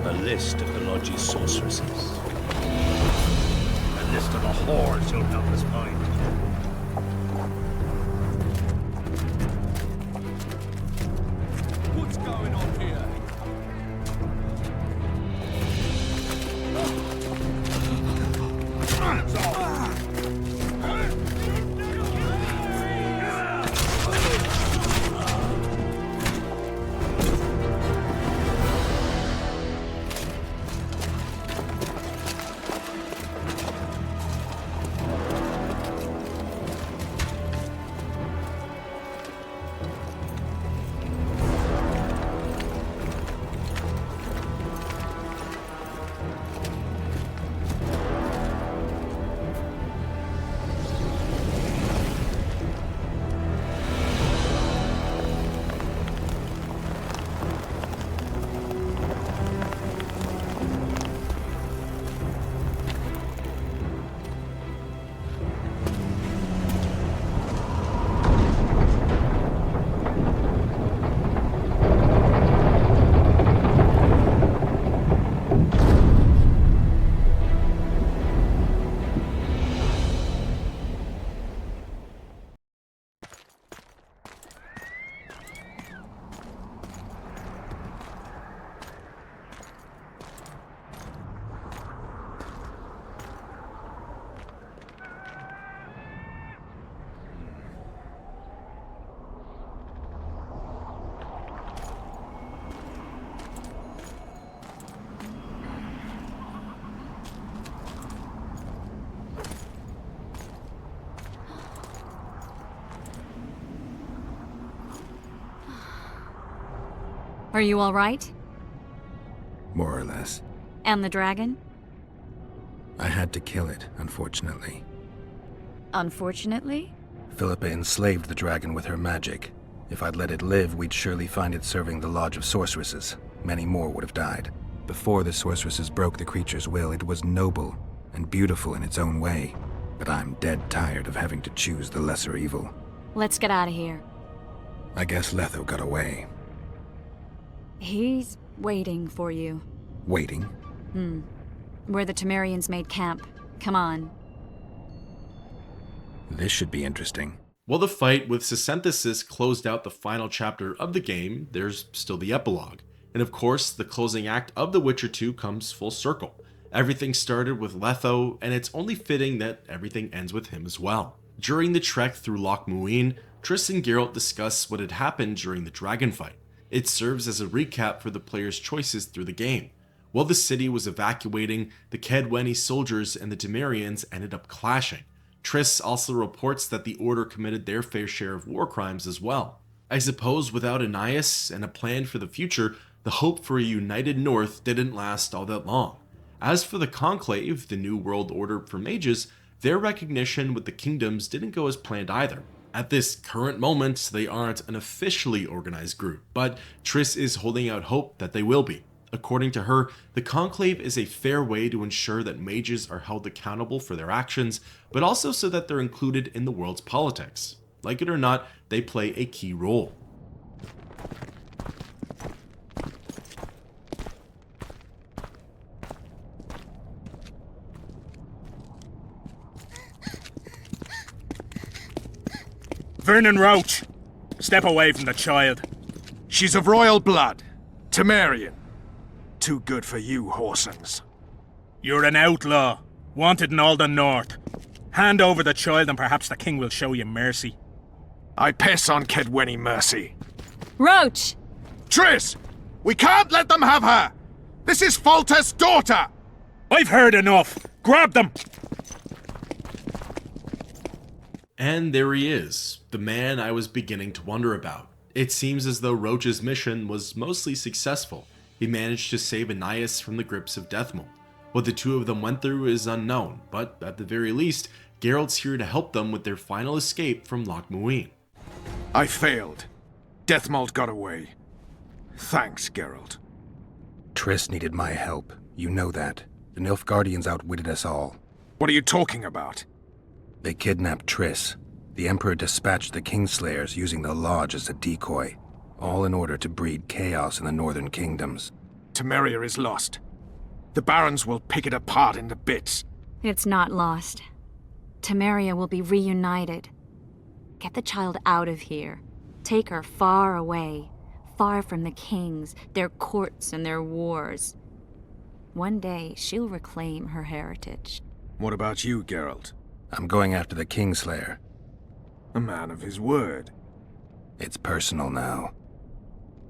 A list of the Lodge's sorceresses. A list of the whores you'll doubtless find. What's going on here? Hands off! Are you all right? More or less. And the dragon? I had to kill it, unfortunately. Unfortunately? Philippa enslaved the dragon with her magic. If I'd let it live, we'd surely find it serving the Lodge of Sorceresses. Many more would have died. Before the sorceresses broke the creature's will, it was noble and beautiful in its own way. But I'm dead tired of having to choose the lesser evil. Let's get out of here. I guess Letho got away. He's waiting for you. Waiting? Where the Temerians made camp. Come on. This should be interesting. While the fight with Sisenthesis closed out the final chapter of the game, there's still the epilogue. And of course, the closing act of The Witcher 2 comes full circle. Everything started with Letho, and it's only fitting that everything ends with him as well. During the trek through Loch Muin, Triss and Geralt discuss what had happened during the dragon fight. It serves as a recap for the player's choices through the game. While the city was evacuating, the Kedweni soldiers and the Temerians ended up clashing. Triss also reports that the Order committed their fair share of war crimes as well. I suppose without Annias and a plan for the future, the hope for a united North didn't last all that long. As for the Conclave, the new world order for mages, their recognition with the kingdoms didn't go as planned either. At this current moment, they aren't an officially organized group, but Triss is holding out hope that they will be. According to her, the Conclave is a fair way to ensure that mages are held accountable for their actions, but also so that they're included in the world's politics. Like it or not, they play a key role. Vernon Roach! Step away from the child. She's of royal blood. Temerian. Too good for you, Horsings. You're an outlaw. Wanted in all the north. Hand over the child and perhaps the king will show you mercy. I piss on Kedweni mercy. Roach! Triss! We can't let them have her! This is Foltest's daughter! I've heard enough! Grab them! And there he is, the man I was beginning to wonder about. It seems as though Roach's mission was mostly successful. He managed to save Annias from the grips of Deathmold. What the two of them went through is unknown, but at the very least, Geralt's here to help them with their final escape from Loch Muin. I failed. Deathmold got away. Thanks, Geralt. Triss needed my help. You know that. The Nilfgaardians outwitted us all. What are you talking about? They kidnapped Triss. The Emperor dispatched the Kingslayers using the Lodge as a decoy, all in order to breed chaos in the northern kingdoms. Temeria is lost. The Barons will pick it apart into bits. It's not lost. Temeria will be reunited. Get the child out of here. Take her far away, far from the kings, their courts, and their wars. One day, she'll reclaim her heritage. What about you, Geralt? I'm going after the Kingslayer. A man of his word. It's personal now.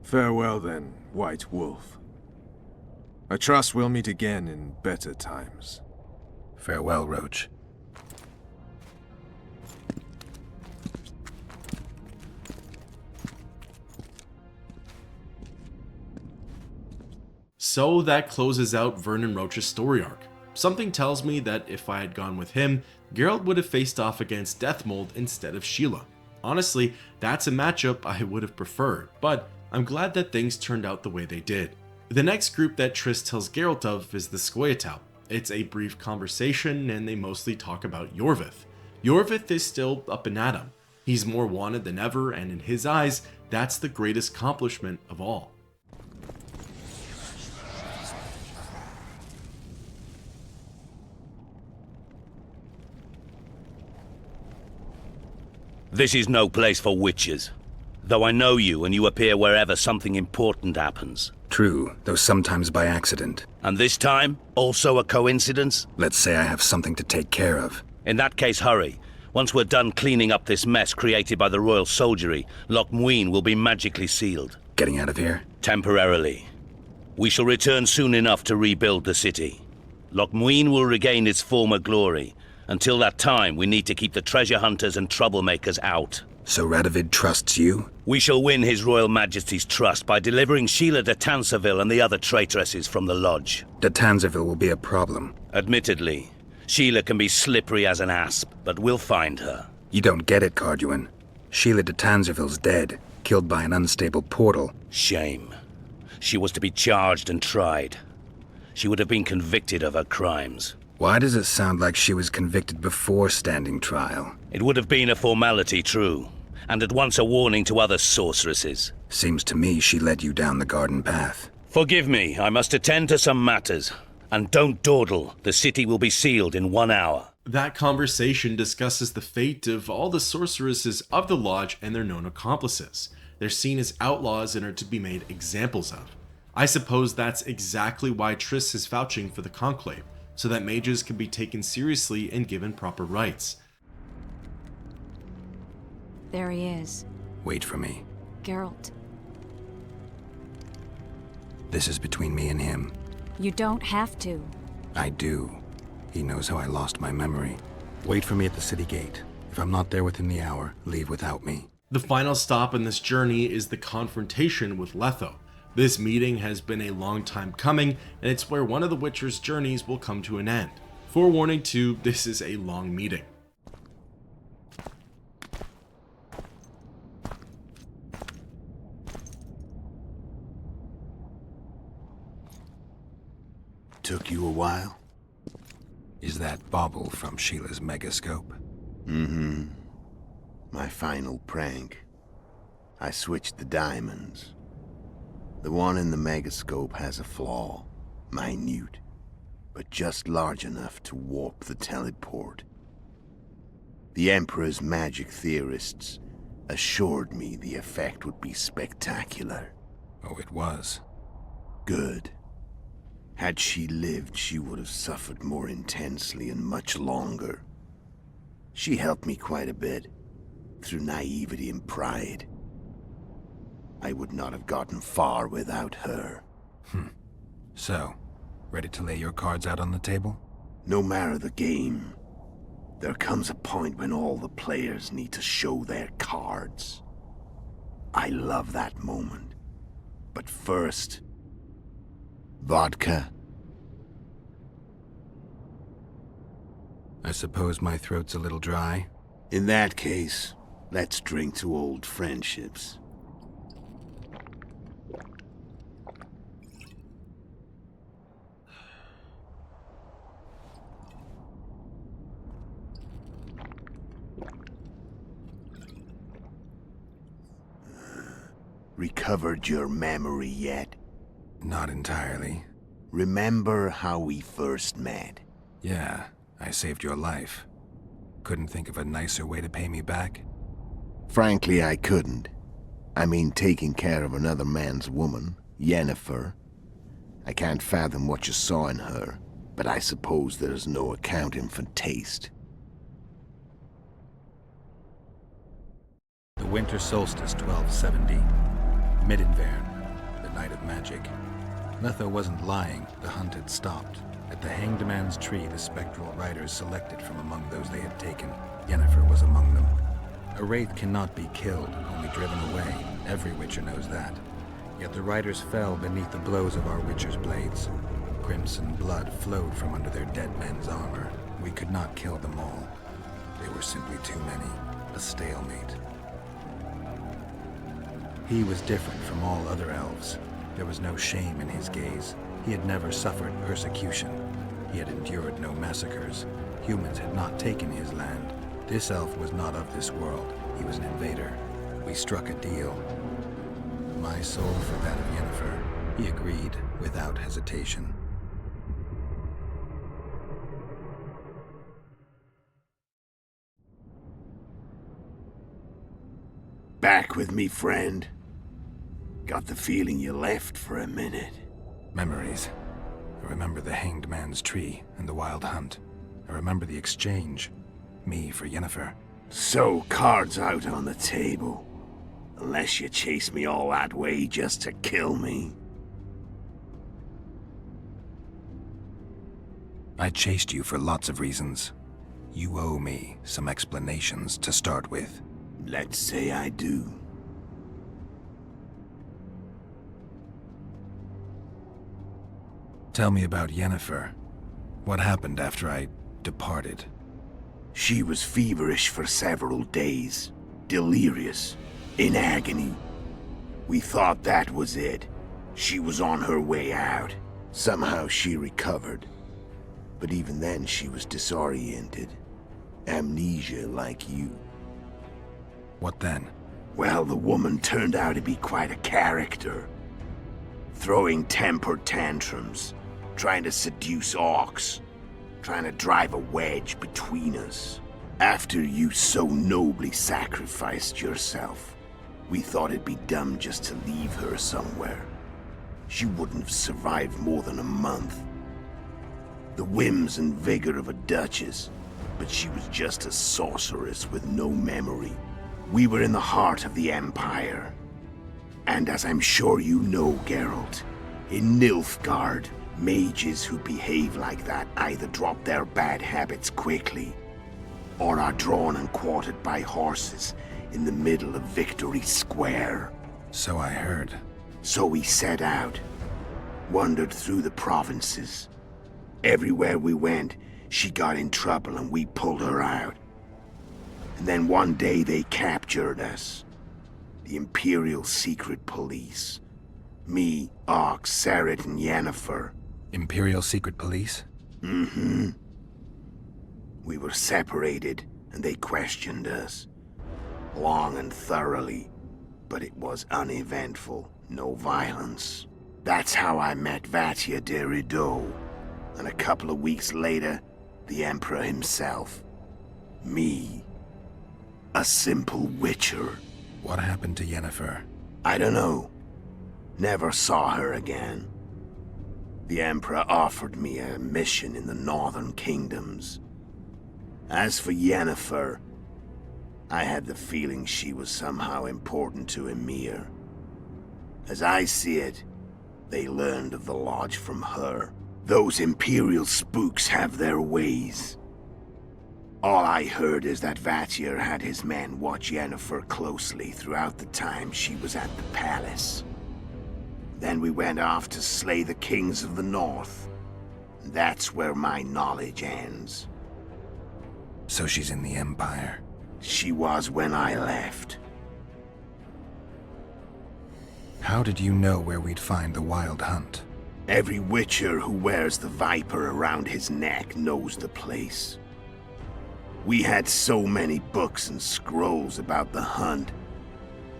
Farewell then, White Wolf. I trust we'll meet again in better times. Farewell, Roach. So that closes out Vernon Roach's story arc. Something tells me that if I had gone with him, Geralt would have faced off against Deathmold instead of Sheila. Honestly, that's a matchup I would have preferred, but I'm glad that things turned out the way they did. The next group that Triss tells Geralt of is the Scoia'tael. It's a brief conversation and they mostly talk about Iorveth. Iorveth is still up and at him. He's more wanted than ever, and in his eyes, that's the greatest accomplishment of all. This is no place for witches. Though I know you and you appear wherever something important happens. True, though sometimes by accident. And this time, also a coincidence? Let's say I have something to take care of. In that case, hurry. Once we're done cleaning up this mess created by the royal soldiery, Loch Muin will be magically sealed. Getting out of here? Temporarily. We shall return soon enough to rebuild the city. Loch Muin will regain its former glory. Until that time, we need to keep the treasure hunters and troublemakers out. So Radovid trusts you? We shall win His Royal Majesty's trust by delivering Sheila de Tanserville and the other traitresses from the Lodge. De Tanserville will be a problem. Admittedly, Sheila can be slippery as an asp, but we'll find her. You don't get it, Carduin. Sheila de Tanserville's dead, killed by an unstable portal. Shame. She was to be charged and tried. She would have been convicted of her crimes. Why does it sound like she was convicted before standing trial? It would have been a formality, true, and at once a warning to other sorceresses. Seems to me she led you down the garden path. Forgive me, I must attend to some matters. And don't dawdle, the city will be sealed in 1 hour. That conversation discusses the fate of all the sorceresses of the Lodge and their known accomplices. They're seen as outlaws and are to be made examples of. I suppose that's exactly why Triss is vouching for the Conclave, so that mages can be taken seriously and given proper rights. There he is. Wait for me. Geralt. This is between me and him. You don't have to. I do. He knows how I lost my memory. Wait for me at the city gate. If I'm not there within the hour, leave without me. The final stop in this journey is the confrontation with Letho. This meeting has been a long time coming, and it's where one of the Witcher's journeys will come to an end. Forewarning too, this is a long meeting. Took you a while? Is that bauble from Sheila's megascope? Mm-hmm. My final prank. I switched the diamonds. The one in the megascope has a flaw. Minute. But just large enough to warp the teleport. The Emperor's magic theorists assured me the effect would be spectacular. Oh, it was. Good. Had she lived, she would have suffered more intensely and much longer. She helped me quite a bit, through naivety and pride. I would not have gotten far without her. So, ready to lay your cards out on the table? No matter the game, there comes a point when all the players need to show their cards. I love that moment. But first... vodka. I suppose my throat's a little dry. In that case, let's drink to old friendships. Recovered your memory yet? Not entirely. Remember how we first met? Yeah, I saved your life. Couldn't think of a nicer way to pay me back? Frankly, I couldn't. I mean, taking care of another man's woman, Yennefer. I can't fathom what you saw in her, but I suppose there's no accounting for taste. The winter solstice 1270. Midinvern, the night of magic. Letho wasn't lying, the hunt had stopped. At the Hanged Man's Tree, the spectral riders selected from among those they had taken. Yennefer was among them. A wraith cannot be killed, only driven away. Every Witcher knows that. Yet the riders fell beneath the blows of our Witcher's blades. Crimson blood flowed from under their dead men's armor. We could not kill them all. They were simply too many. A stalemate. He was different from all other elves. There was no shame in his gaze. He had never suffered persecution. He had endured no massacres. Humans had not taken his land. This elf was not of this world. He was an invader. We struck a deal. My soul for that of Yennefer. He agreed without hesitation. Back with me, friend. Got the feeling you left for a minute. Memories. I remember the Hanged Man's Tree and the Wild Hunt. I remember the exchange. Me for Yennefer. So, cards out on the table. Unless you chase me all that way just to kill me. I chased you for lots of reasons. You owe me some explanations to start with. Let's say I do. Tell me about Yennefer. What happened after I departed? She was feverish for several days. Delirious. In agony. We thought that was it. She was on her way out. Somehow she recovered. But even then she was disoriented. Amnesia like you. What then? Well, the woman turned out to be quite a character. Throwing temper tantrums. Trying to seduce orcs. trying to drive a wedge between us. After you so nobly sacrificed yourself, we thought it'd be dumb just to leave her somewhere. She wouldn't have survived more than a month. The whims and vigor of a duchess, but she was just a sorceress with no memory. We were in the heart of the Empire. And as I'm sure you know, Geralt, in Nilfgaard, mages who behave like that either drop their bad habits quickly, or are drawn and quartered by horses in the middle of Victory Square. So I heard. So we set out, wandered through the provinces. Everywhere we went, she got in trouble and we pulled her out. And then one day they captured us. The Imperial Secret Police. Me, Ox, Sarret, and Yennefer. Imperial Secret Police? Mm-hmm. We were separated, and they questioned us. Long and thoroughly, but it was uneventful, no violence. That's how I met Vatia de Rideau, and a couple of weeks later, the Emperor himself. Me. A simple witcher. What happened to Yennefer? I don't know. Never saw her again. The Emperor offered me a mission in the Northern Kingdoms. As for Yennefer, I had the feeling she was somehow important to Emir. As I see it, they learned of the Lodge from her. Those Imperial spooks have their ways. All I heard is that Vatir had his men watch Yennefer closely throughout the time she was at the palace. Then we went off to slay the kings of the North. That's where my knowledge ends. So she's in the Empire? She was when I left. How did you know where we'd find the Wild Hunt? Every witcher who wears the viper around his neck knows the place. We had so many books and scrolls about the hunt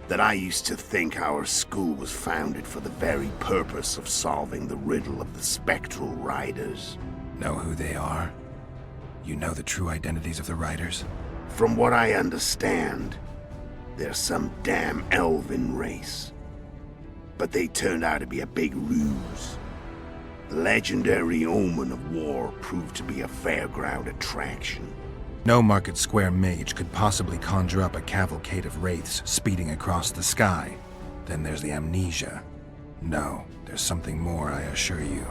that I used to think our school was founded for the very purpose of solving the riddle of the spectral riders. Know who they are? You know the true identities of the riders? From what I understand, they're some damn elven race. But they turned out to be a big ruse. The legendary omen of war proved to be a fairground attraction. No Market Square mage could possibly conjure up a cavalcade of wraiths speeding across the sky. Then there's the amnesia. No, there's something more, I assure you.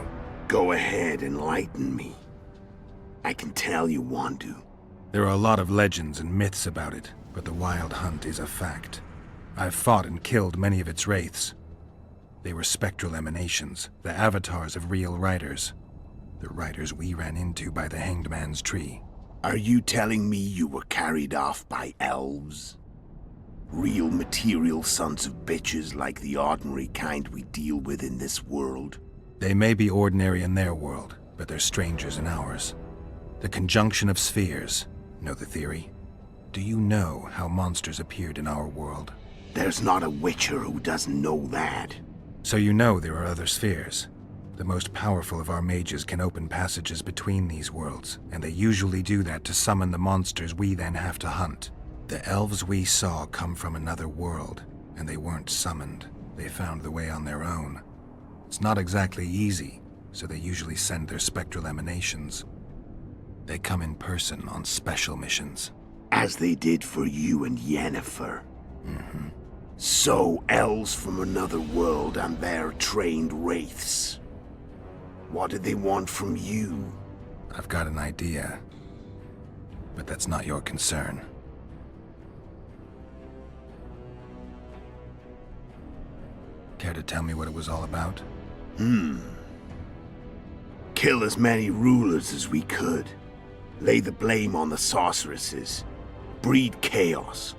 Go ahead, enlighten me. I can tell you want to. There are a lot of legends and myths about it, but the Wild Hunt is a fact. I've fought and killed many of its wraiths. They were spectral emanations, the avatars of real riders. The riders we ran into by the Hanged Man's Tree. Are you telling me you were carried off by elves? Real material sons of bitches like the ordinary kind we deal with in this world? They may be ordinary in their world, but they're strangers in ours. The conjunction of spheres. Know the theory? Do you know how monsters appeared in our world? There's not a witcher who doesn't know that. So you know there are other spheres. The most powerful of our mages can open passages between these worlds, and they usually do that to summon the monsters we then have to hunt. The elves we saw come from another world, and they weren't summoned. They found the way on their own. It's not exactly easy, so they usually send their spectral emanations. They come in person on special missions. As they did for you and Yennefer. Mm-hmm. So, elves from another world and their trained wraiths. What did they want from you? I've got an idea, but that's not your concern. Care to tell me what it was all about? Kill as many rulers as we could. Lay the blame on the sorceresses. Breed chaos.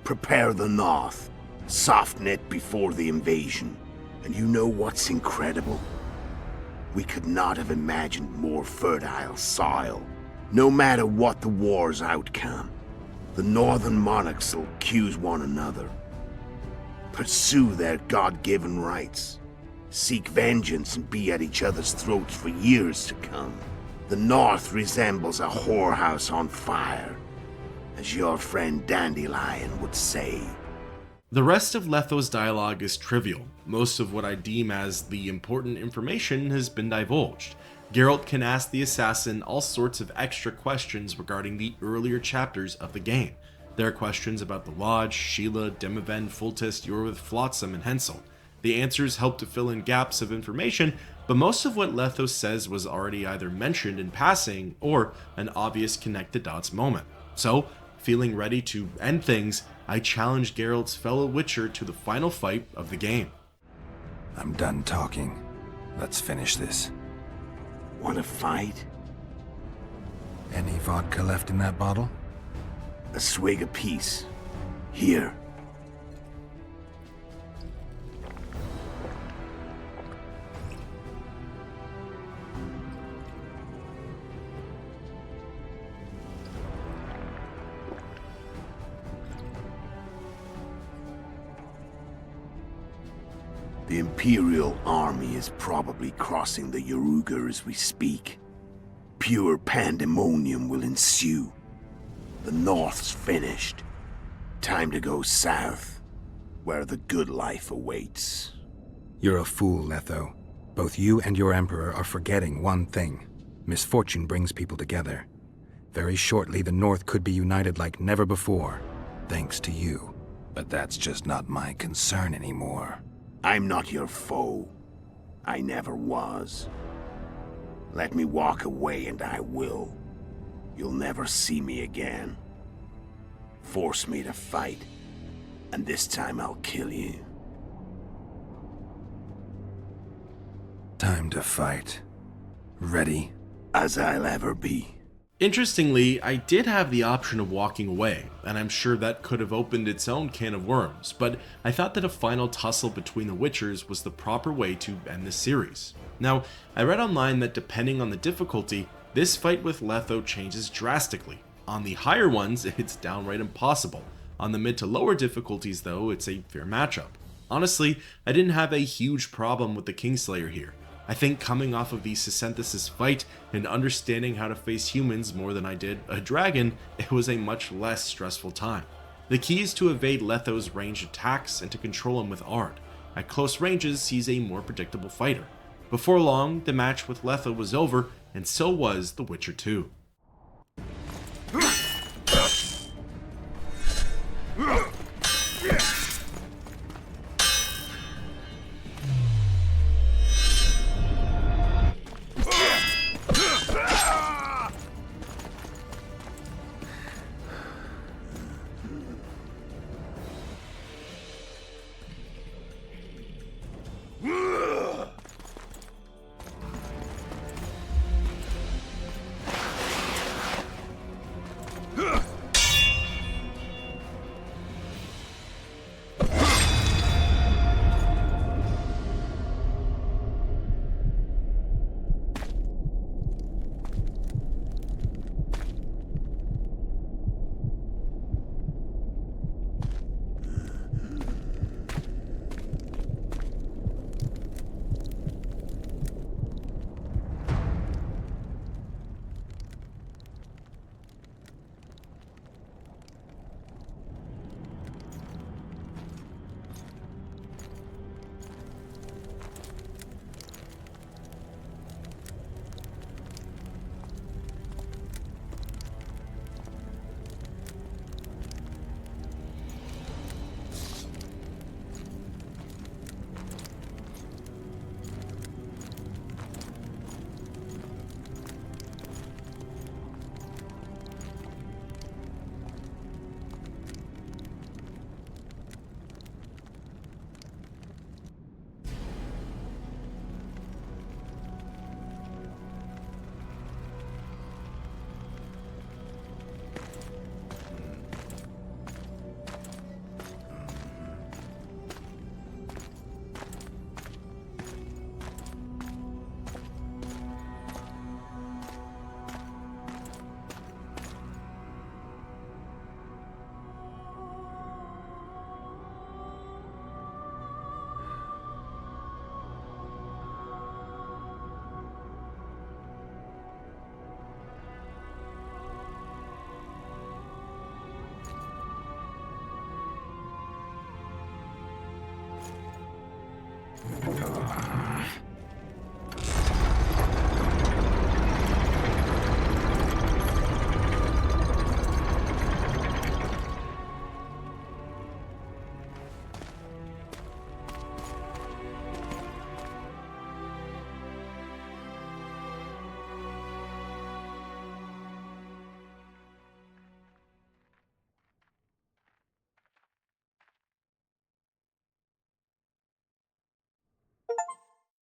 Prepare the North. Soften it before the invasion. And you know what's incredible? We could not have imagined more fertile soil. No matter what the war's outcome, the northern monarchs will accuse one another. Pursue their God-given rights. Seek vengeance and be at each other's throats for years to come. The North resembles a whorehouse on fire, as your friend Dandelion would say. The rest of Letho's dialogue is trivial. Most of what I deem as the important information has been divulged. Geralt can ask the assassin all sorts of extra questions regarding the earlier chapters of the game. There are questions about the Lodge, Sheila, Demiven, Foltest, Yorwith, Flotsam, and Hensel. The answers help to fill in gaps of information, but most of what Letho says was already either mentioned in passing or an obvious connect-the-dots moment. So, feeling ready to end things, I challenged Geralt's fellow Witcher to the final fight of the game. I'm done talking. Let's finish this. Want to fight? Any vodka left in that bottle? A swig apiece. Here. The Imperial army is probably crossing the Yaruga as we speak. Pure pandemonium will ensue. The North's finished. Time to go south, where the good life awaits. You're a fool, Letho. Both you and your Emperor are forgetting one thing. Misfortune brings people together. Very shortly, the North could be united like never before, thanks to you. But that's just not my concern anymore. I'm not your foe. I never was. Let me walk away and I will. You'll never see me again. Force me to fight, and this time I'll kill you. Time to fight. Ready? As I'll ever be. Interestingly, I did have the option of walking away, and I'm sure that could have opened its own can of worms, but I thought that a final tussle between the Witchers was the proper way to end the series. Now, I read online that depending on the difficulty, this fight with Letho changes drastically. On the higher ones, it's downright impossible. On the mid to lower difficulties though, it's a fair matchup. Honestly, I didn't have a huge problem with the Kingslayer here. I think coming off of the Sisenthesis fight and understanding how to face humans more than I did a dragon, it was a much less stressful time. The key is to evade Letho's ranged attacks and to control him with Ard. At close ranges, he's a more predictable fighter. Before long, the match with Letho was over, and so was The Witcher 2.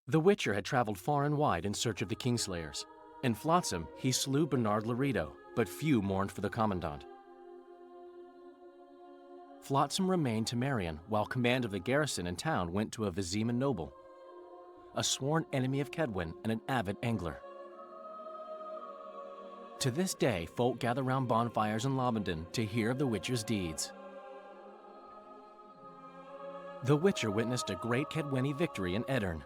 The Witcher had traveled far and wide in search of the Kingslayers. In Flotsam, he slew Bernard Laredo, but few mourned for the Commandant. Flotsam remained Temerian, while command of the garrison and town went to a Vizima noble, a sworn enemy of Kedwen and an avid angler. To this day, folk gather round bonfires in Lobendon to hear of the Witcher's deeds. The Witcher witnessed a great Kedweni victory in Edirn.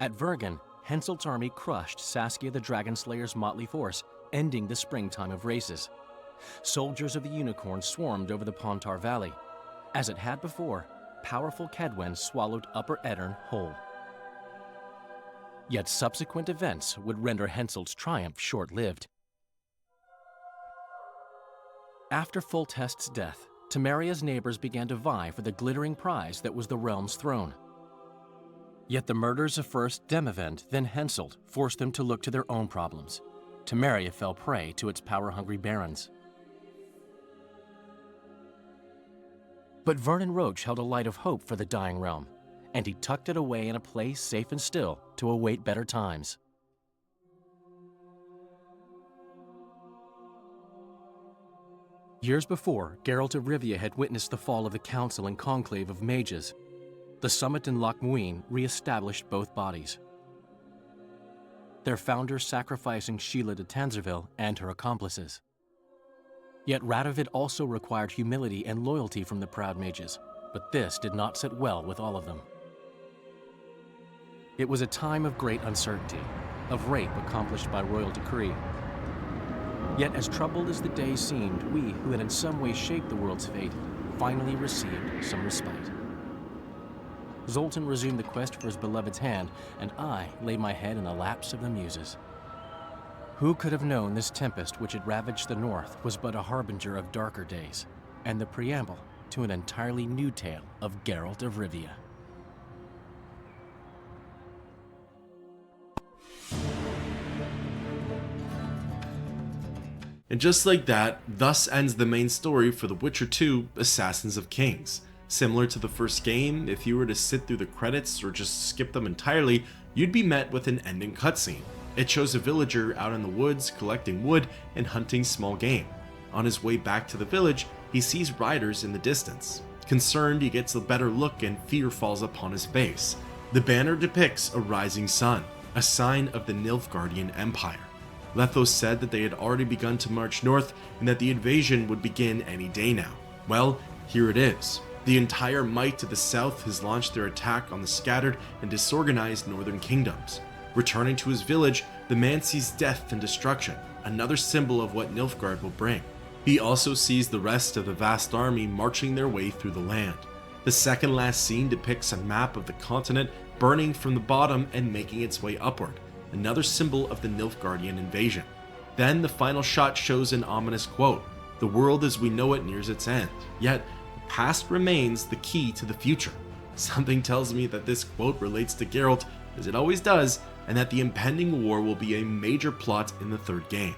At Vergen, Henselt's army crushed Saskia the Dragonslayer's motley force, ending the springtime of races. Soldiers of the Unicorn swarmed over the Pontar Valley. As it had before, powerful Kedwen swallowed Upper Edirn whole. Yet subsequent events would render Henselt's triumph short-lived. After Foltest's death, Temeria's neighbors began to vie for the glittering prize that was the realm's throne. Yet the murders of first Demavend, then Henselt, forced them to look to their own problems. Temeria fell prey to its power-hungry barons. But Vernon Roche held a light of hope for the dying realm, and he tucked it away in a place safe and still to await better times. Years before, Geralt of Rivia had witnessed the fall of the Council and Conclave of Mages. The summit in Loch Muin re-established both bodies, their founders sacrificing Sheila de Tanzerville and her accomplices. Yet Radovid also required humility and loyalty from the proud mages, but this did not sit well with all of them. It was a time of great uncertainty, of rape accomplished by royal decree. Yet as troubled as the days seemed, we, who had in some way shaped the world's fate, finally received some respite. Zoltan resumed the quest for his beloved's hand, and I laid my head in the laps of the muses. Who could have known this tempest which had ravaged the north was but a harbinger of darker days, and the preamble to an entirely new tale of Geralt of Rivia. And just like that, thus ends the main story for The Witcher 2: Assassins of Kings. Similar to the first game, if you were to sit through the credits or just skip them entirely, you'd be met with an ending cutscene. It shows a villager out in the woods collecting wood and hunting small game. On his way back to the village, he sees riders in the distance. Concerned, he gets a better look and fear falls upon his face. The banner depicts a rising sun, a sign of the Nilfgaardian Empire. Lethos said that they had already begun to march north and that the invasion would begin any day now. Well, here it is. The entire might to the south has launched their attack on the scattered and disorganized northern kingdoms. Returning to his village, the man sees death and destruction, another symbol of what Nilfgaard will bring. He also sees the rest of the vast army marching their way through the land. The second last scene depicts a map of the continent burning from the bottom and making its way upward, another symbol of the Nilfgaardian invasion. Then the final shot shows an ominous quote: "The world as we know it nears its end, yet the past remains the key to the future." Something tells me that this quote relates to Geralt, as it always does, and that the impending war will be a major plot in the third game.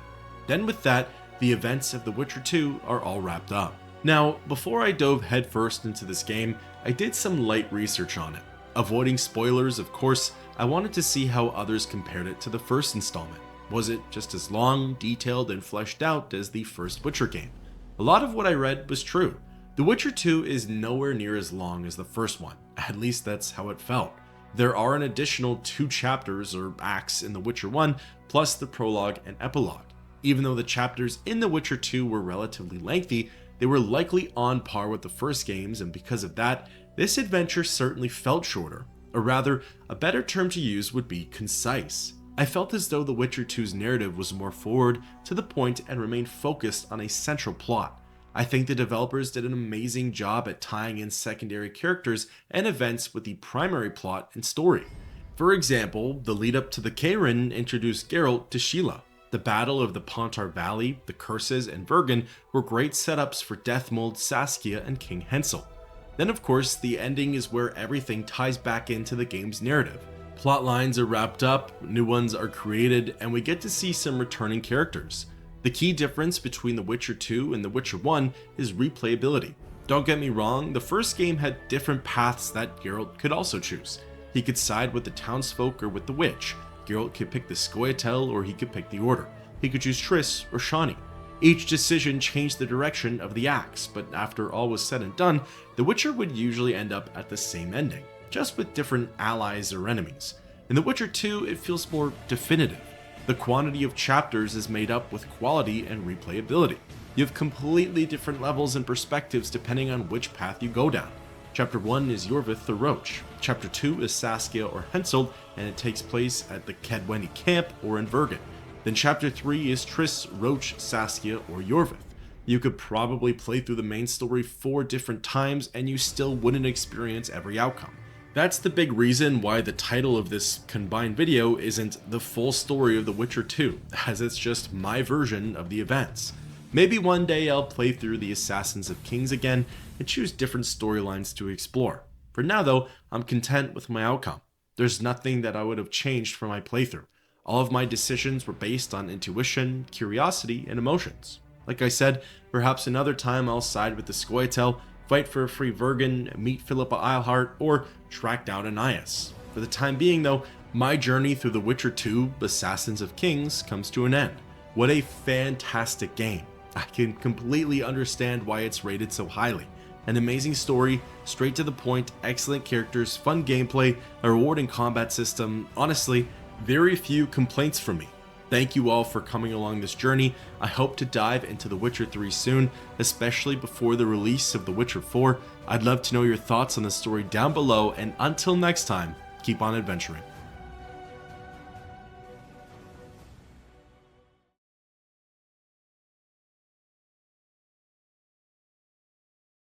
Then with that, the events of The Witcher 2 are all wrapped up. Now, before I dove headfirst into this game, I did some light research on it. Avoiding spoilers, of course, I wanted to see how others compared it to the first installment. Was it just as long, detailed, and fleshed out as the first Witcher game? A lot of what I read was true. The Witcher 2 is nowhere near as long as the first one, at least that's how it felt. There are an additional 2 chapters or acts in The Witcher 1, plus the prologue and epilogue. Even though the chapters in The Witcher 2 were relatively lengthy, they were likely on par with the first games, and because of that, this adventure certainly felt shorter, or rather, a better term to use would be concise. I felt as though The Witcher 2's narrative was more forward, to the point, and remained focused on a central plot. I think the developers did an amazing job at tying in secondary characters and events with the primary plot and story. For example, the lead up to the Keirin introduced Geralt to Sheila. The Battle of the Pontar Valley, the Curses, and Vergen were great setups for Deathmold, Saskia, and King Henselt. Then of course, the ending is where everything ties back into the game's narrative. Plot lines are wrapped up, new ones are created, and we get to see some returning characters. The key difference between The Witcher 2 and The Witcher 1 is replayability. Don't get me wrong, the first game had different paths that Geralt could also choose. He could side with the townsfolk or with the witch. Geralt could pick the Scoia'tael or he could pick the Order. He could choose Triss or Shani. Each decision changed the direction of the acts, but after all was said and done, The Witcher would usually end up at the same ending, just with different allies or enemies. In The Witcher 2, it feels more definitive. The quantity of chapters is made up with quality and replayability. You have completely different levels and perspectives depending on which path you go down. Chapter 1 is Yorvith the Roach. Chapter 2 is Saskia or Henselt, and it takes place at the Kedwenny camp or in Vergen. Then Chapter 3 is Triss, Roach, Saskia, or Yorvith. You could probably play through the main story 4 different times and you still wouldn't experience every outcome. That's the big reason why the title of this combined video isn't the full story of The Witcher 2, as it's just my version of the events. Maybe one day I'll play through the Assassins of Kings again and choose different storylines to explore. For now though, I'm content with my outcome. There's nothing that I would have changed for my playthrough. All of my decisions were based on intuition, curiosity, and emotions. Like I said, perhaps another time I'll side with the Scoia'tael, fight for a free Vergen, meet Philippa Eilhart, or track down Annias. For the time being though, my journey through The Witcher 2, Assassins of Kings comes to an end. What a fantastic game. I can completely understand why it's rated so highly. An amazing story, straight to the point, excellent characters, fun gameplay, a rewarding combat system. Honestly, very few complaints from me. Thank you all for coming along this journey. I hope to dive into The Witcher 3 soon, especially before the release of The Witcher 4. I'd love to know your thoughts on the story down below, and until next time, keep on adventuring.